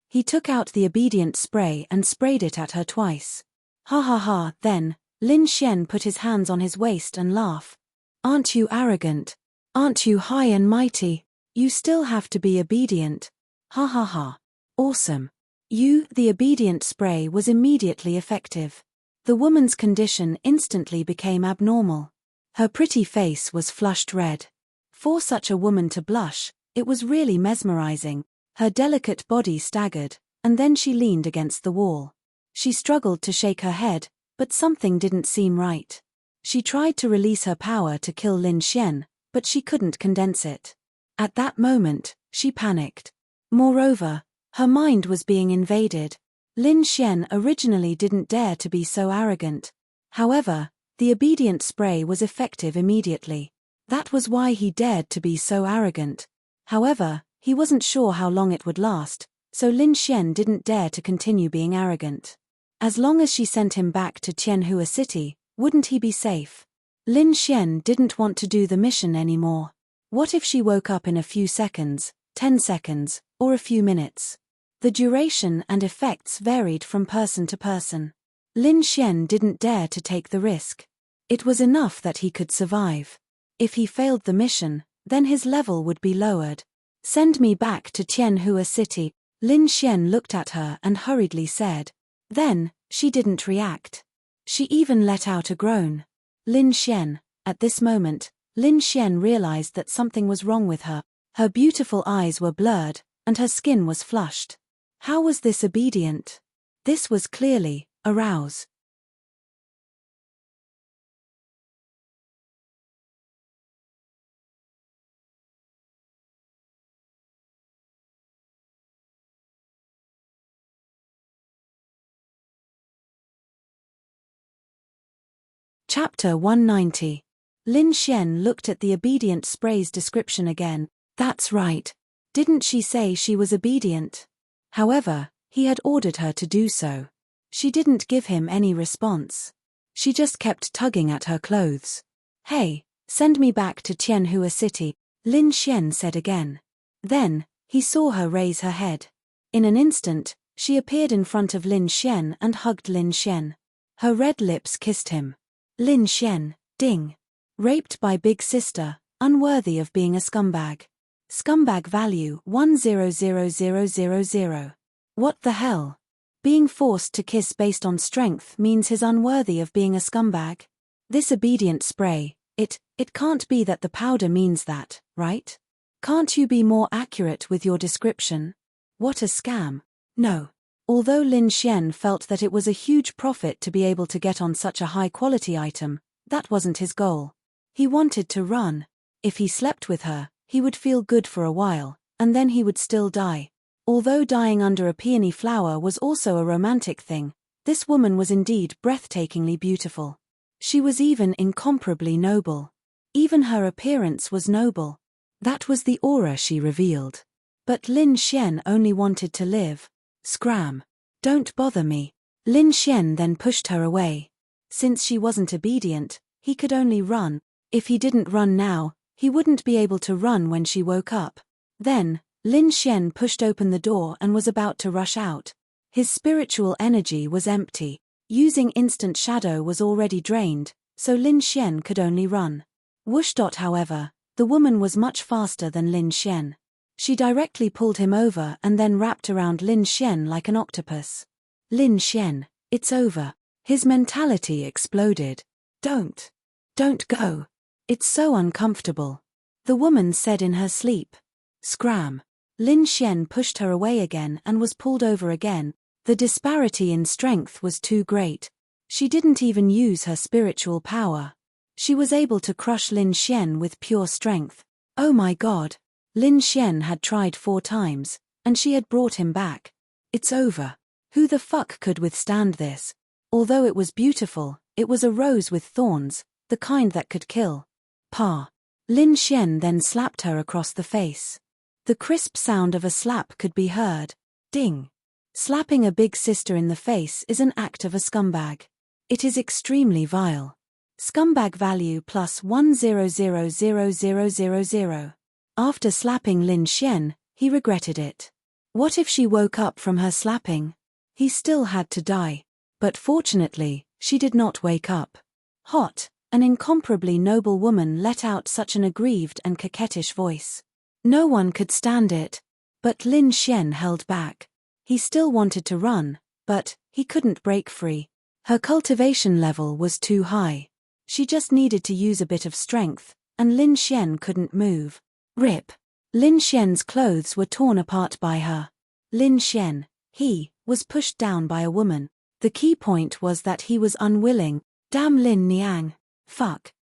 He took out the obedient spray and sprayed it at her twice. Ha ha ha, then, Lin Xian put his hands on his waist and laughed. Aren't you arrogant? Aren't you high and mighty? You still have to be obedient. Ha ha ha. Awesome. The obedient spray was immediately effective. The woman's condition instantly became abnormal. Her pretty face was flushed red. For such a woman to blush, it was really mesmerizing. Her delicate body staggered, and then she leaned against the wall. She struggled to shake her head, but something didn't seem right. She tried to release her power to kill Lin Xian, but she couldn't condense it. At that moment, she panicked. Moreover, her mind was being invaded. Lin Xian originally didn't dare to be so arrogant. However, the obedient spray was effective immediately. That was why he dared to be so arrogant. However, he wasn't sure how long it would last, so Lin Xian didn't dare to continue being arrogant. As long as she sent him back to Tianhua City, wouldn't he be safe? Lin Xian didn't want to do the mission anymore. What if she woke up in a few seconds, 10 seconds, or a few minutes? The duration and effects varied from person to person. Lin Xian didn't dare to take the risk. It was enough that he could survive. If he failed the mission, then his level would be lowered. Send me back to Tianhua City, Lin Xian looked at her and hurriedly said. Then, she didn't react. She even let out a groan. Lin Xian, at this moment, Lin Xian realized that something was wrong with her. Her beautiful eyes were blurred, and her skin was flushed. How was this obedient? This was clearly arouse. Chapter 190. Lin Xian looked at the obedient spray's description again. That's right. Didn't she say she was obedient? However, he had ordered her to do so. She didn't give him any response. She just kept tugging at her clothes. Hey, send me back to Tianhua City, Lin Xian said again. Then, he saw her raise her head. In an instant, she appeared in front of Lin Xian and hugged Lin Xian. Her red lips kissed him. Lin Xian, ding. Raped by big sister, unworthy of being a scumbag. Scumbag value 100000. What the hell? Being forced to kiss based on strength means he's unworthy of being a scumbag? This obedient spray, it can't be that the powder means that, right? Can't you be more accurate with your description? What a scam. No. Although Lin Xian felt that it was a huge profit to be able to get on such a high-quality item, that wasn't his goal. He wanted to run. If he slept with her, he would feel good for a while, and then he would still die. Although dying under a peony flower was also a romantic thing, this woman was indeed breathtakingly beautiful. She was even incomparably noble. Even her appearance was noble. That was the aura she revealed. But Lin Xian only wanted to live. Scram. Don't bother me. Lin Xian then pushed her away. Since she wasn't obedient, he could only run. If he didn't run now, he wouldn't be able to run when she woke up. Then, Lin Xian pushed open the door and was about to rush out. His spiritual energy was empty. Using instant shadow was already drained, so Lin Xian could only run. Whoosh. However, the woman was much faster than Lin Xian. She directly pulled him over and then wrapped around Lin Xian like an octopus. Lin Xian, it's over. His mentality exploded. Don't go. It's so uncomfortable. The woman said in her sleep. Scram. Lin Xian pushed her away again and was pulled over again. The disparity in strength was too great. She didn't even use her spiritual power. She was able to crush Lin Xian with pure strength. Oh my god. Lin Xian had tried 4 times, and she had brought him back. It's over. Who the fuck could withstand this? Although it was beautiful, it was a rose with thorns, the kind that could kill. Pa. Lin Xian then slapped her across the face. The crisp sound of a slap could be heard. Ding. Slapping a big sister in the face is an act of a scumbag. It is extremely vile. Scumbag value plus 10000000. After slapping Lin Xian, he regretted it. What if she woke up from her slapping? He still had to die. But fortunately, she did not wake up. Hot, an incomparably noble woman let out such an aggrieved and coquettish voice. No one could stand it. But Lin Xian held back. He still wanted to run, but he couldn't break free. Her cultivation level was too high. She just needed to use a bit of strength, and Lin Xian couldn't move. Rip. Lin Xian's clothes were torn apart by her. Lin Xian, he, was pushed down by a woman. The key point was that he was unwilling. Damn Lin Niang. Fuck.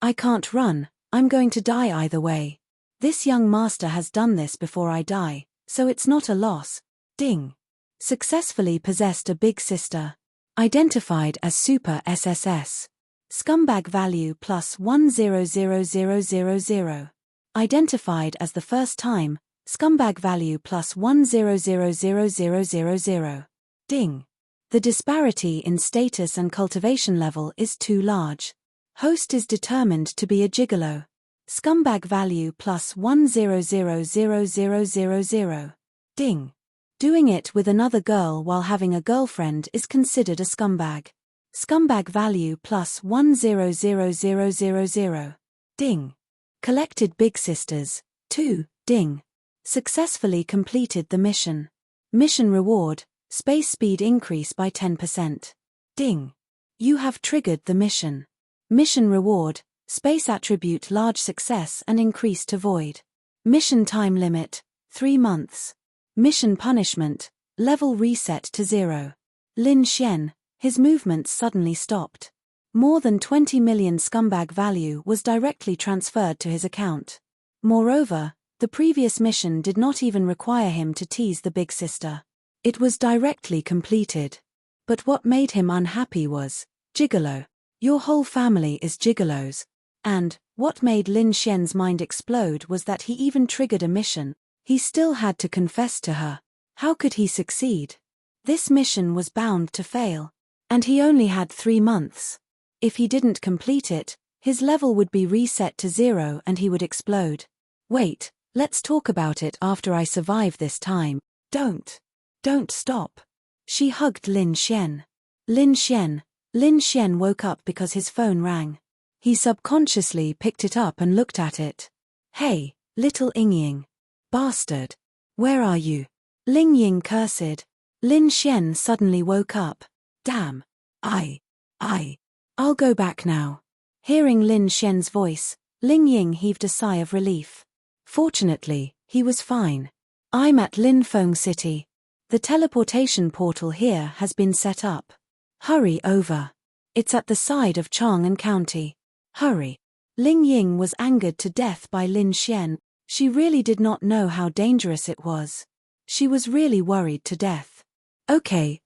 I can't run, I'm going to die either way. This young master has done this before I die, so it's not a loss. Ding. Successfully possessed a big sister. Identified as Super SSS. Scumbag value plus 100000. Identified as the first time, scumbag value plus 10000000. Ding. The disparity in status and cultivation level is too large. Host is determined to be a gigolo. Scumbag value plus 10000000. Ding. Doing it with another girl while having a girlfriend is considered a scumbag. Scumbag value plus 100000. Ding. Collected big sisters. 2. Ding. Successfully completed the mission. Mission reward, space speed increase by 10%. Ding. You have triggered the mission. Mission reward, space attribute large success and increase to void. Mission time limit, 3 months. Mission punishment, level reset to 0. Lin Xian, his movements suddenly stopped. More than 20 million scumbag value was directly transferred to his account. Moreover, the previous mission did not even require him to tease the big sister. It was directly completed. But what made him unhappy was, gigolo. Your whole family is gigolos. And, what made Lin Xian's mind explode was that he even triggered a mission. He still had to confess to her. How could he succeed? This mission was bound to fail. And he only had 3 months. If he didn't complete it, his level would be reset to 0 and he would explode. Wait, let's talk about it after I survive this time. Don't stop. She hugged Lin Xian. Lin Xian woke up because his phone rang. He subconsciously picked it up and looked at it. Hey, little Ying. Bastard. Where are you? Ling Ying cursed. Lin Xian suddenly woke up. Damn. I'll go back now. Hearing Lin Xian's voice, Ling Ying heaved a sigh of relief. Fortunately, he was fine. I'm at Lin Feng City. The teleportation portal here has been set up. Hurry over. It's at the side of Chang'an County. Hurry. Ling Ying was angered to death by Lin Xian. She really did not know how dangerous it was. She was really worried to death. Okay.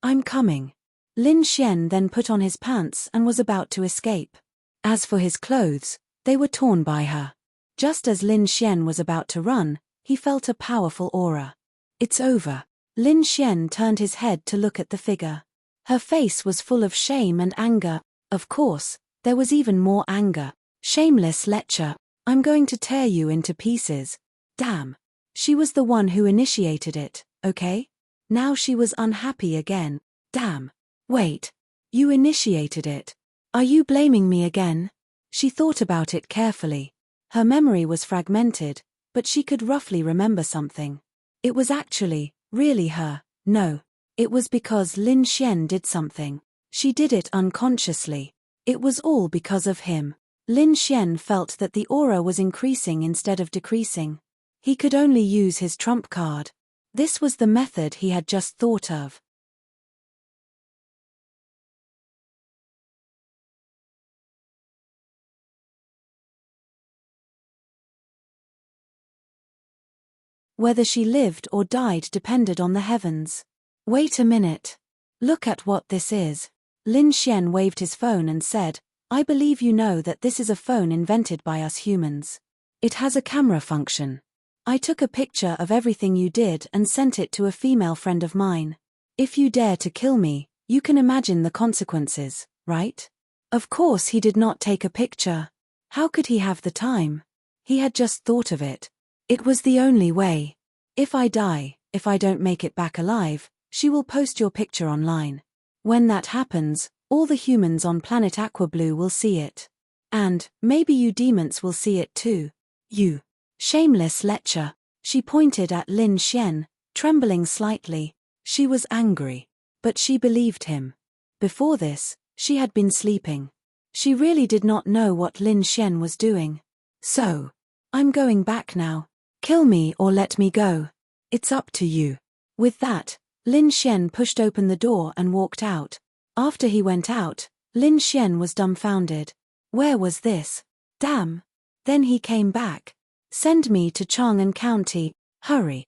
I'm coming. Lin Xian then put on his pants and was about to escape. As for his clothes, they were torn by her. Just as Lin Xian was about to run, he felt a powerful aura. It's over. Lin Xian turned his head to look at the figure. Her face was full of shame and anger. Of course, there was even more anger. Shameless lecher. I'm going to tear you into pieces. Damn. She was the one who initiated it, okay? Now she was unhappy again. Damn. Wait. You initiated it. Are you blaming me again? She thought about it carefully. Her memory was fragmented, but she could roughly remember something. It was actually, really her. No. It was because Lin Xian did something. She did it unconsciously. It was all because of him. Lin Xian felt that the aura was increasing instead of decreasing. He could only use his trump card. This was the method he had just thought of. Whether she lived or died depended on the heavens. Wait a minute. Look at what this is. Lin Xian waved his phone and said, I believe you know that this is a phone invented by us humans. It has a camera function. I took a picture of everything you did and sent it to a female friend of mine. If you dare to kill me, you can imagine the consequences, right? Of course he did not take a picture. How could he have the time? He had just thought of it. It was the only way. If I die, if I don't make it back alive, she will post your picture online. When that happens, all the humans on planet Aqua Blue will see it. And, maybe you demons will see it too. You. Shameless lecher. She pointed at Lin Xian, trembling slightly. She was angry. But she believed him. Before this, She had been sleeping. She really did not know what Lin Xian was doing. So, I'm going back now. Kill me or let me go. It's up to you. With that, Lin Xian pushed open the door and walked out. After he went out, Lin Xian was dumbfounded. Where was this? Damn. Then he came back. Send me to Chang'an County, hurry.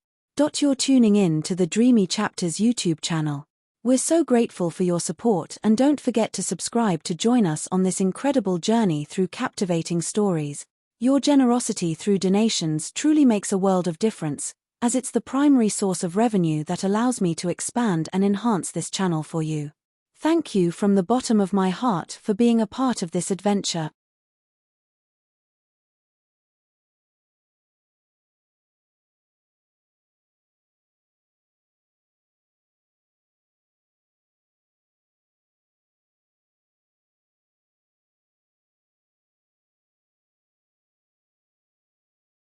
You're tuning in to the Dreamy Chapters YouTube channel. We're so grateful for your support, and don't forget to subscribe to join us on this incredible journey through captivating stories. Your generosity through donations truly makes a world of difference, as it's the primary source of revenue that allows me to expand and enhance this channel for you. Thank you from the bottom of my heart for being a part of this adventure.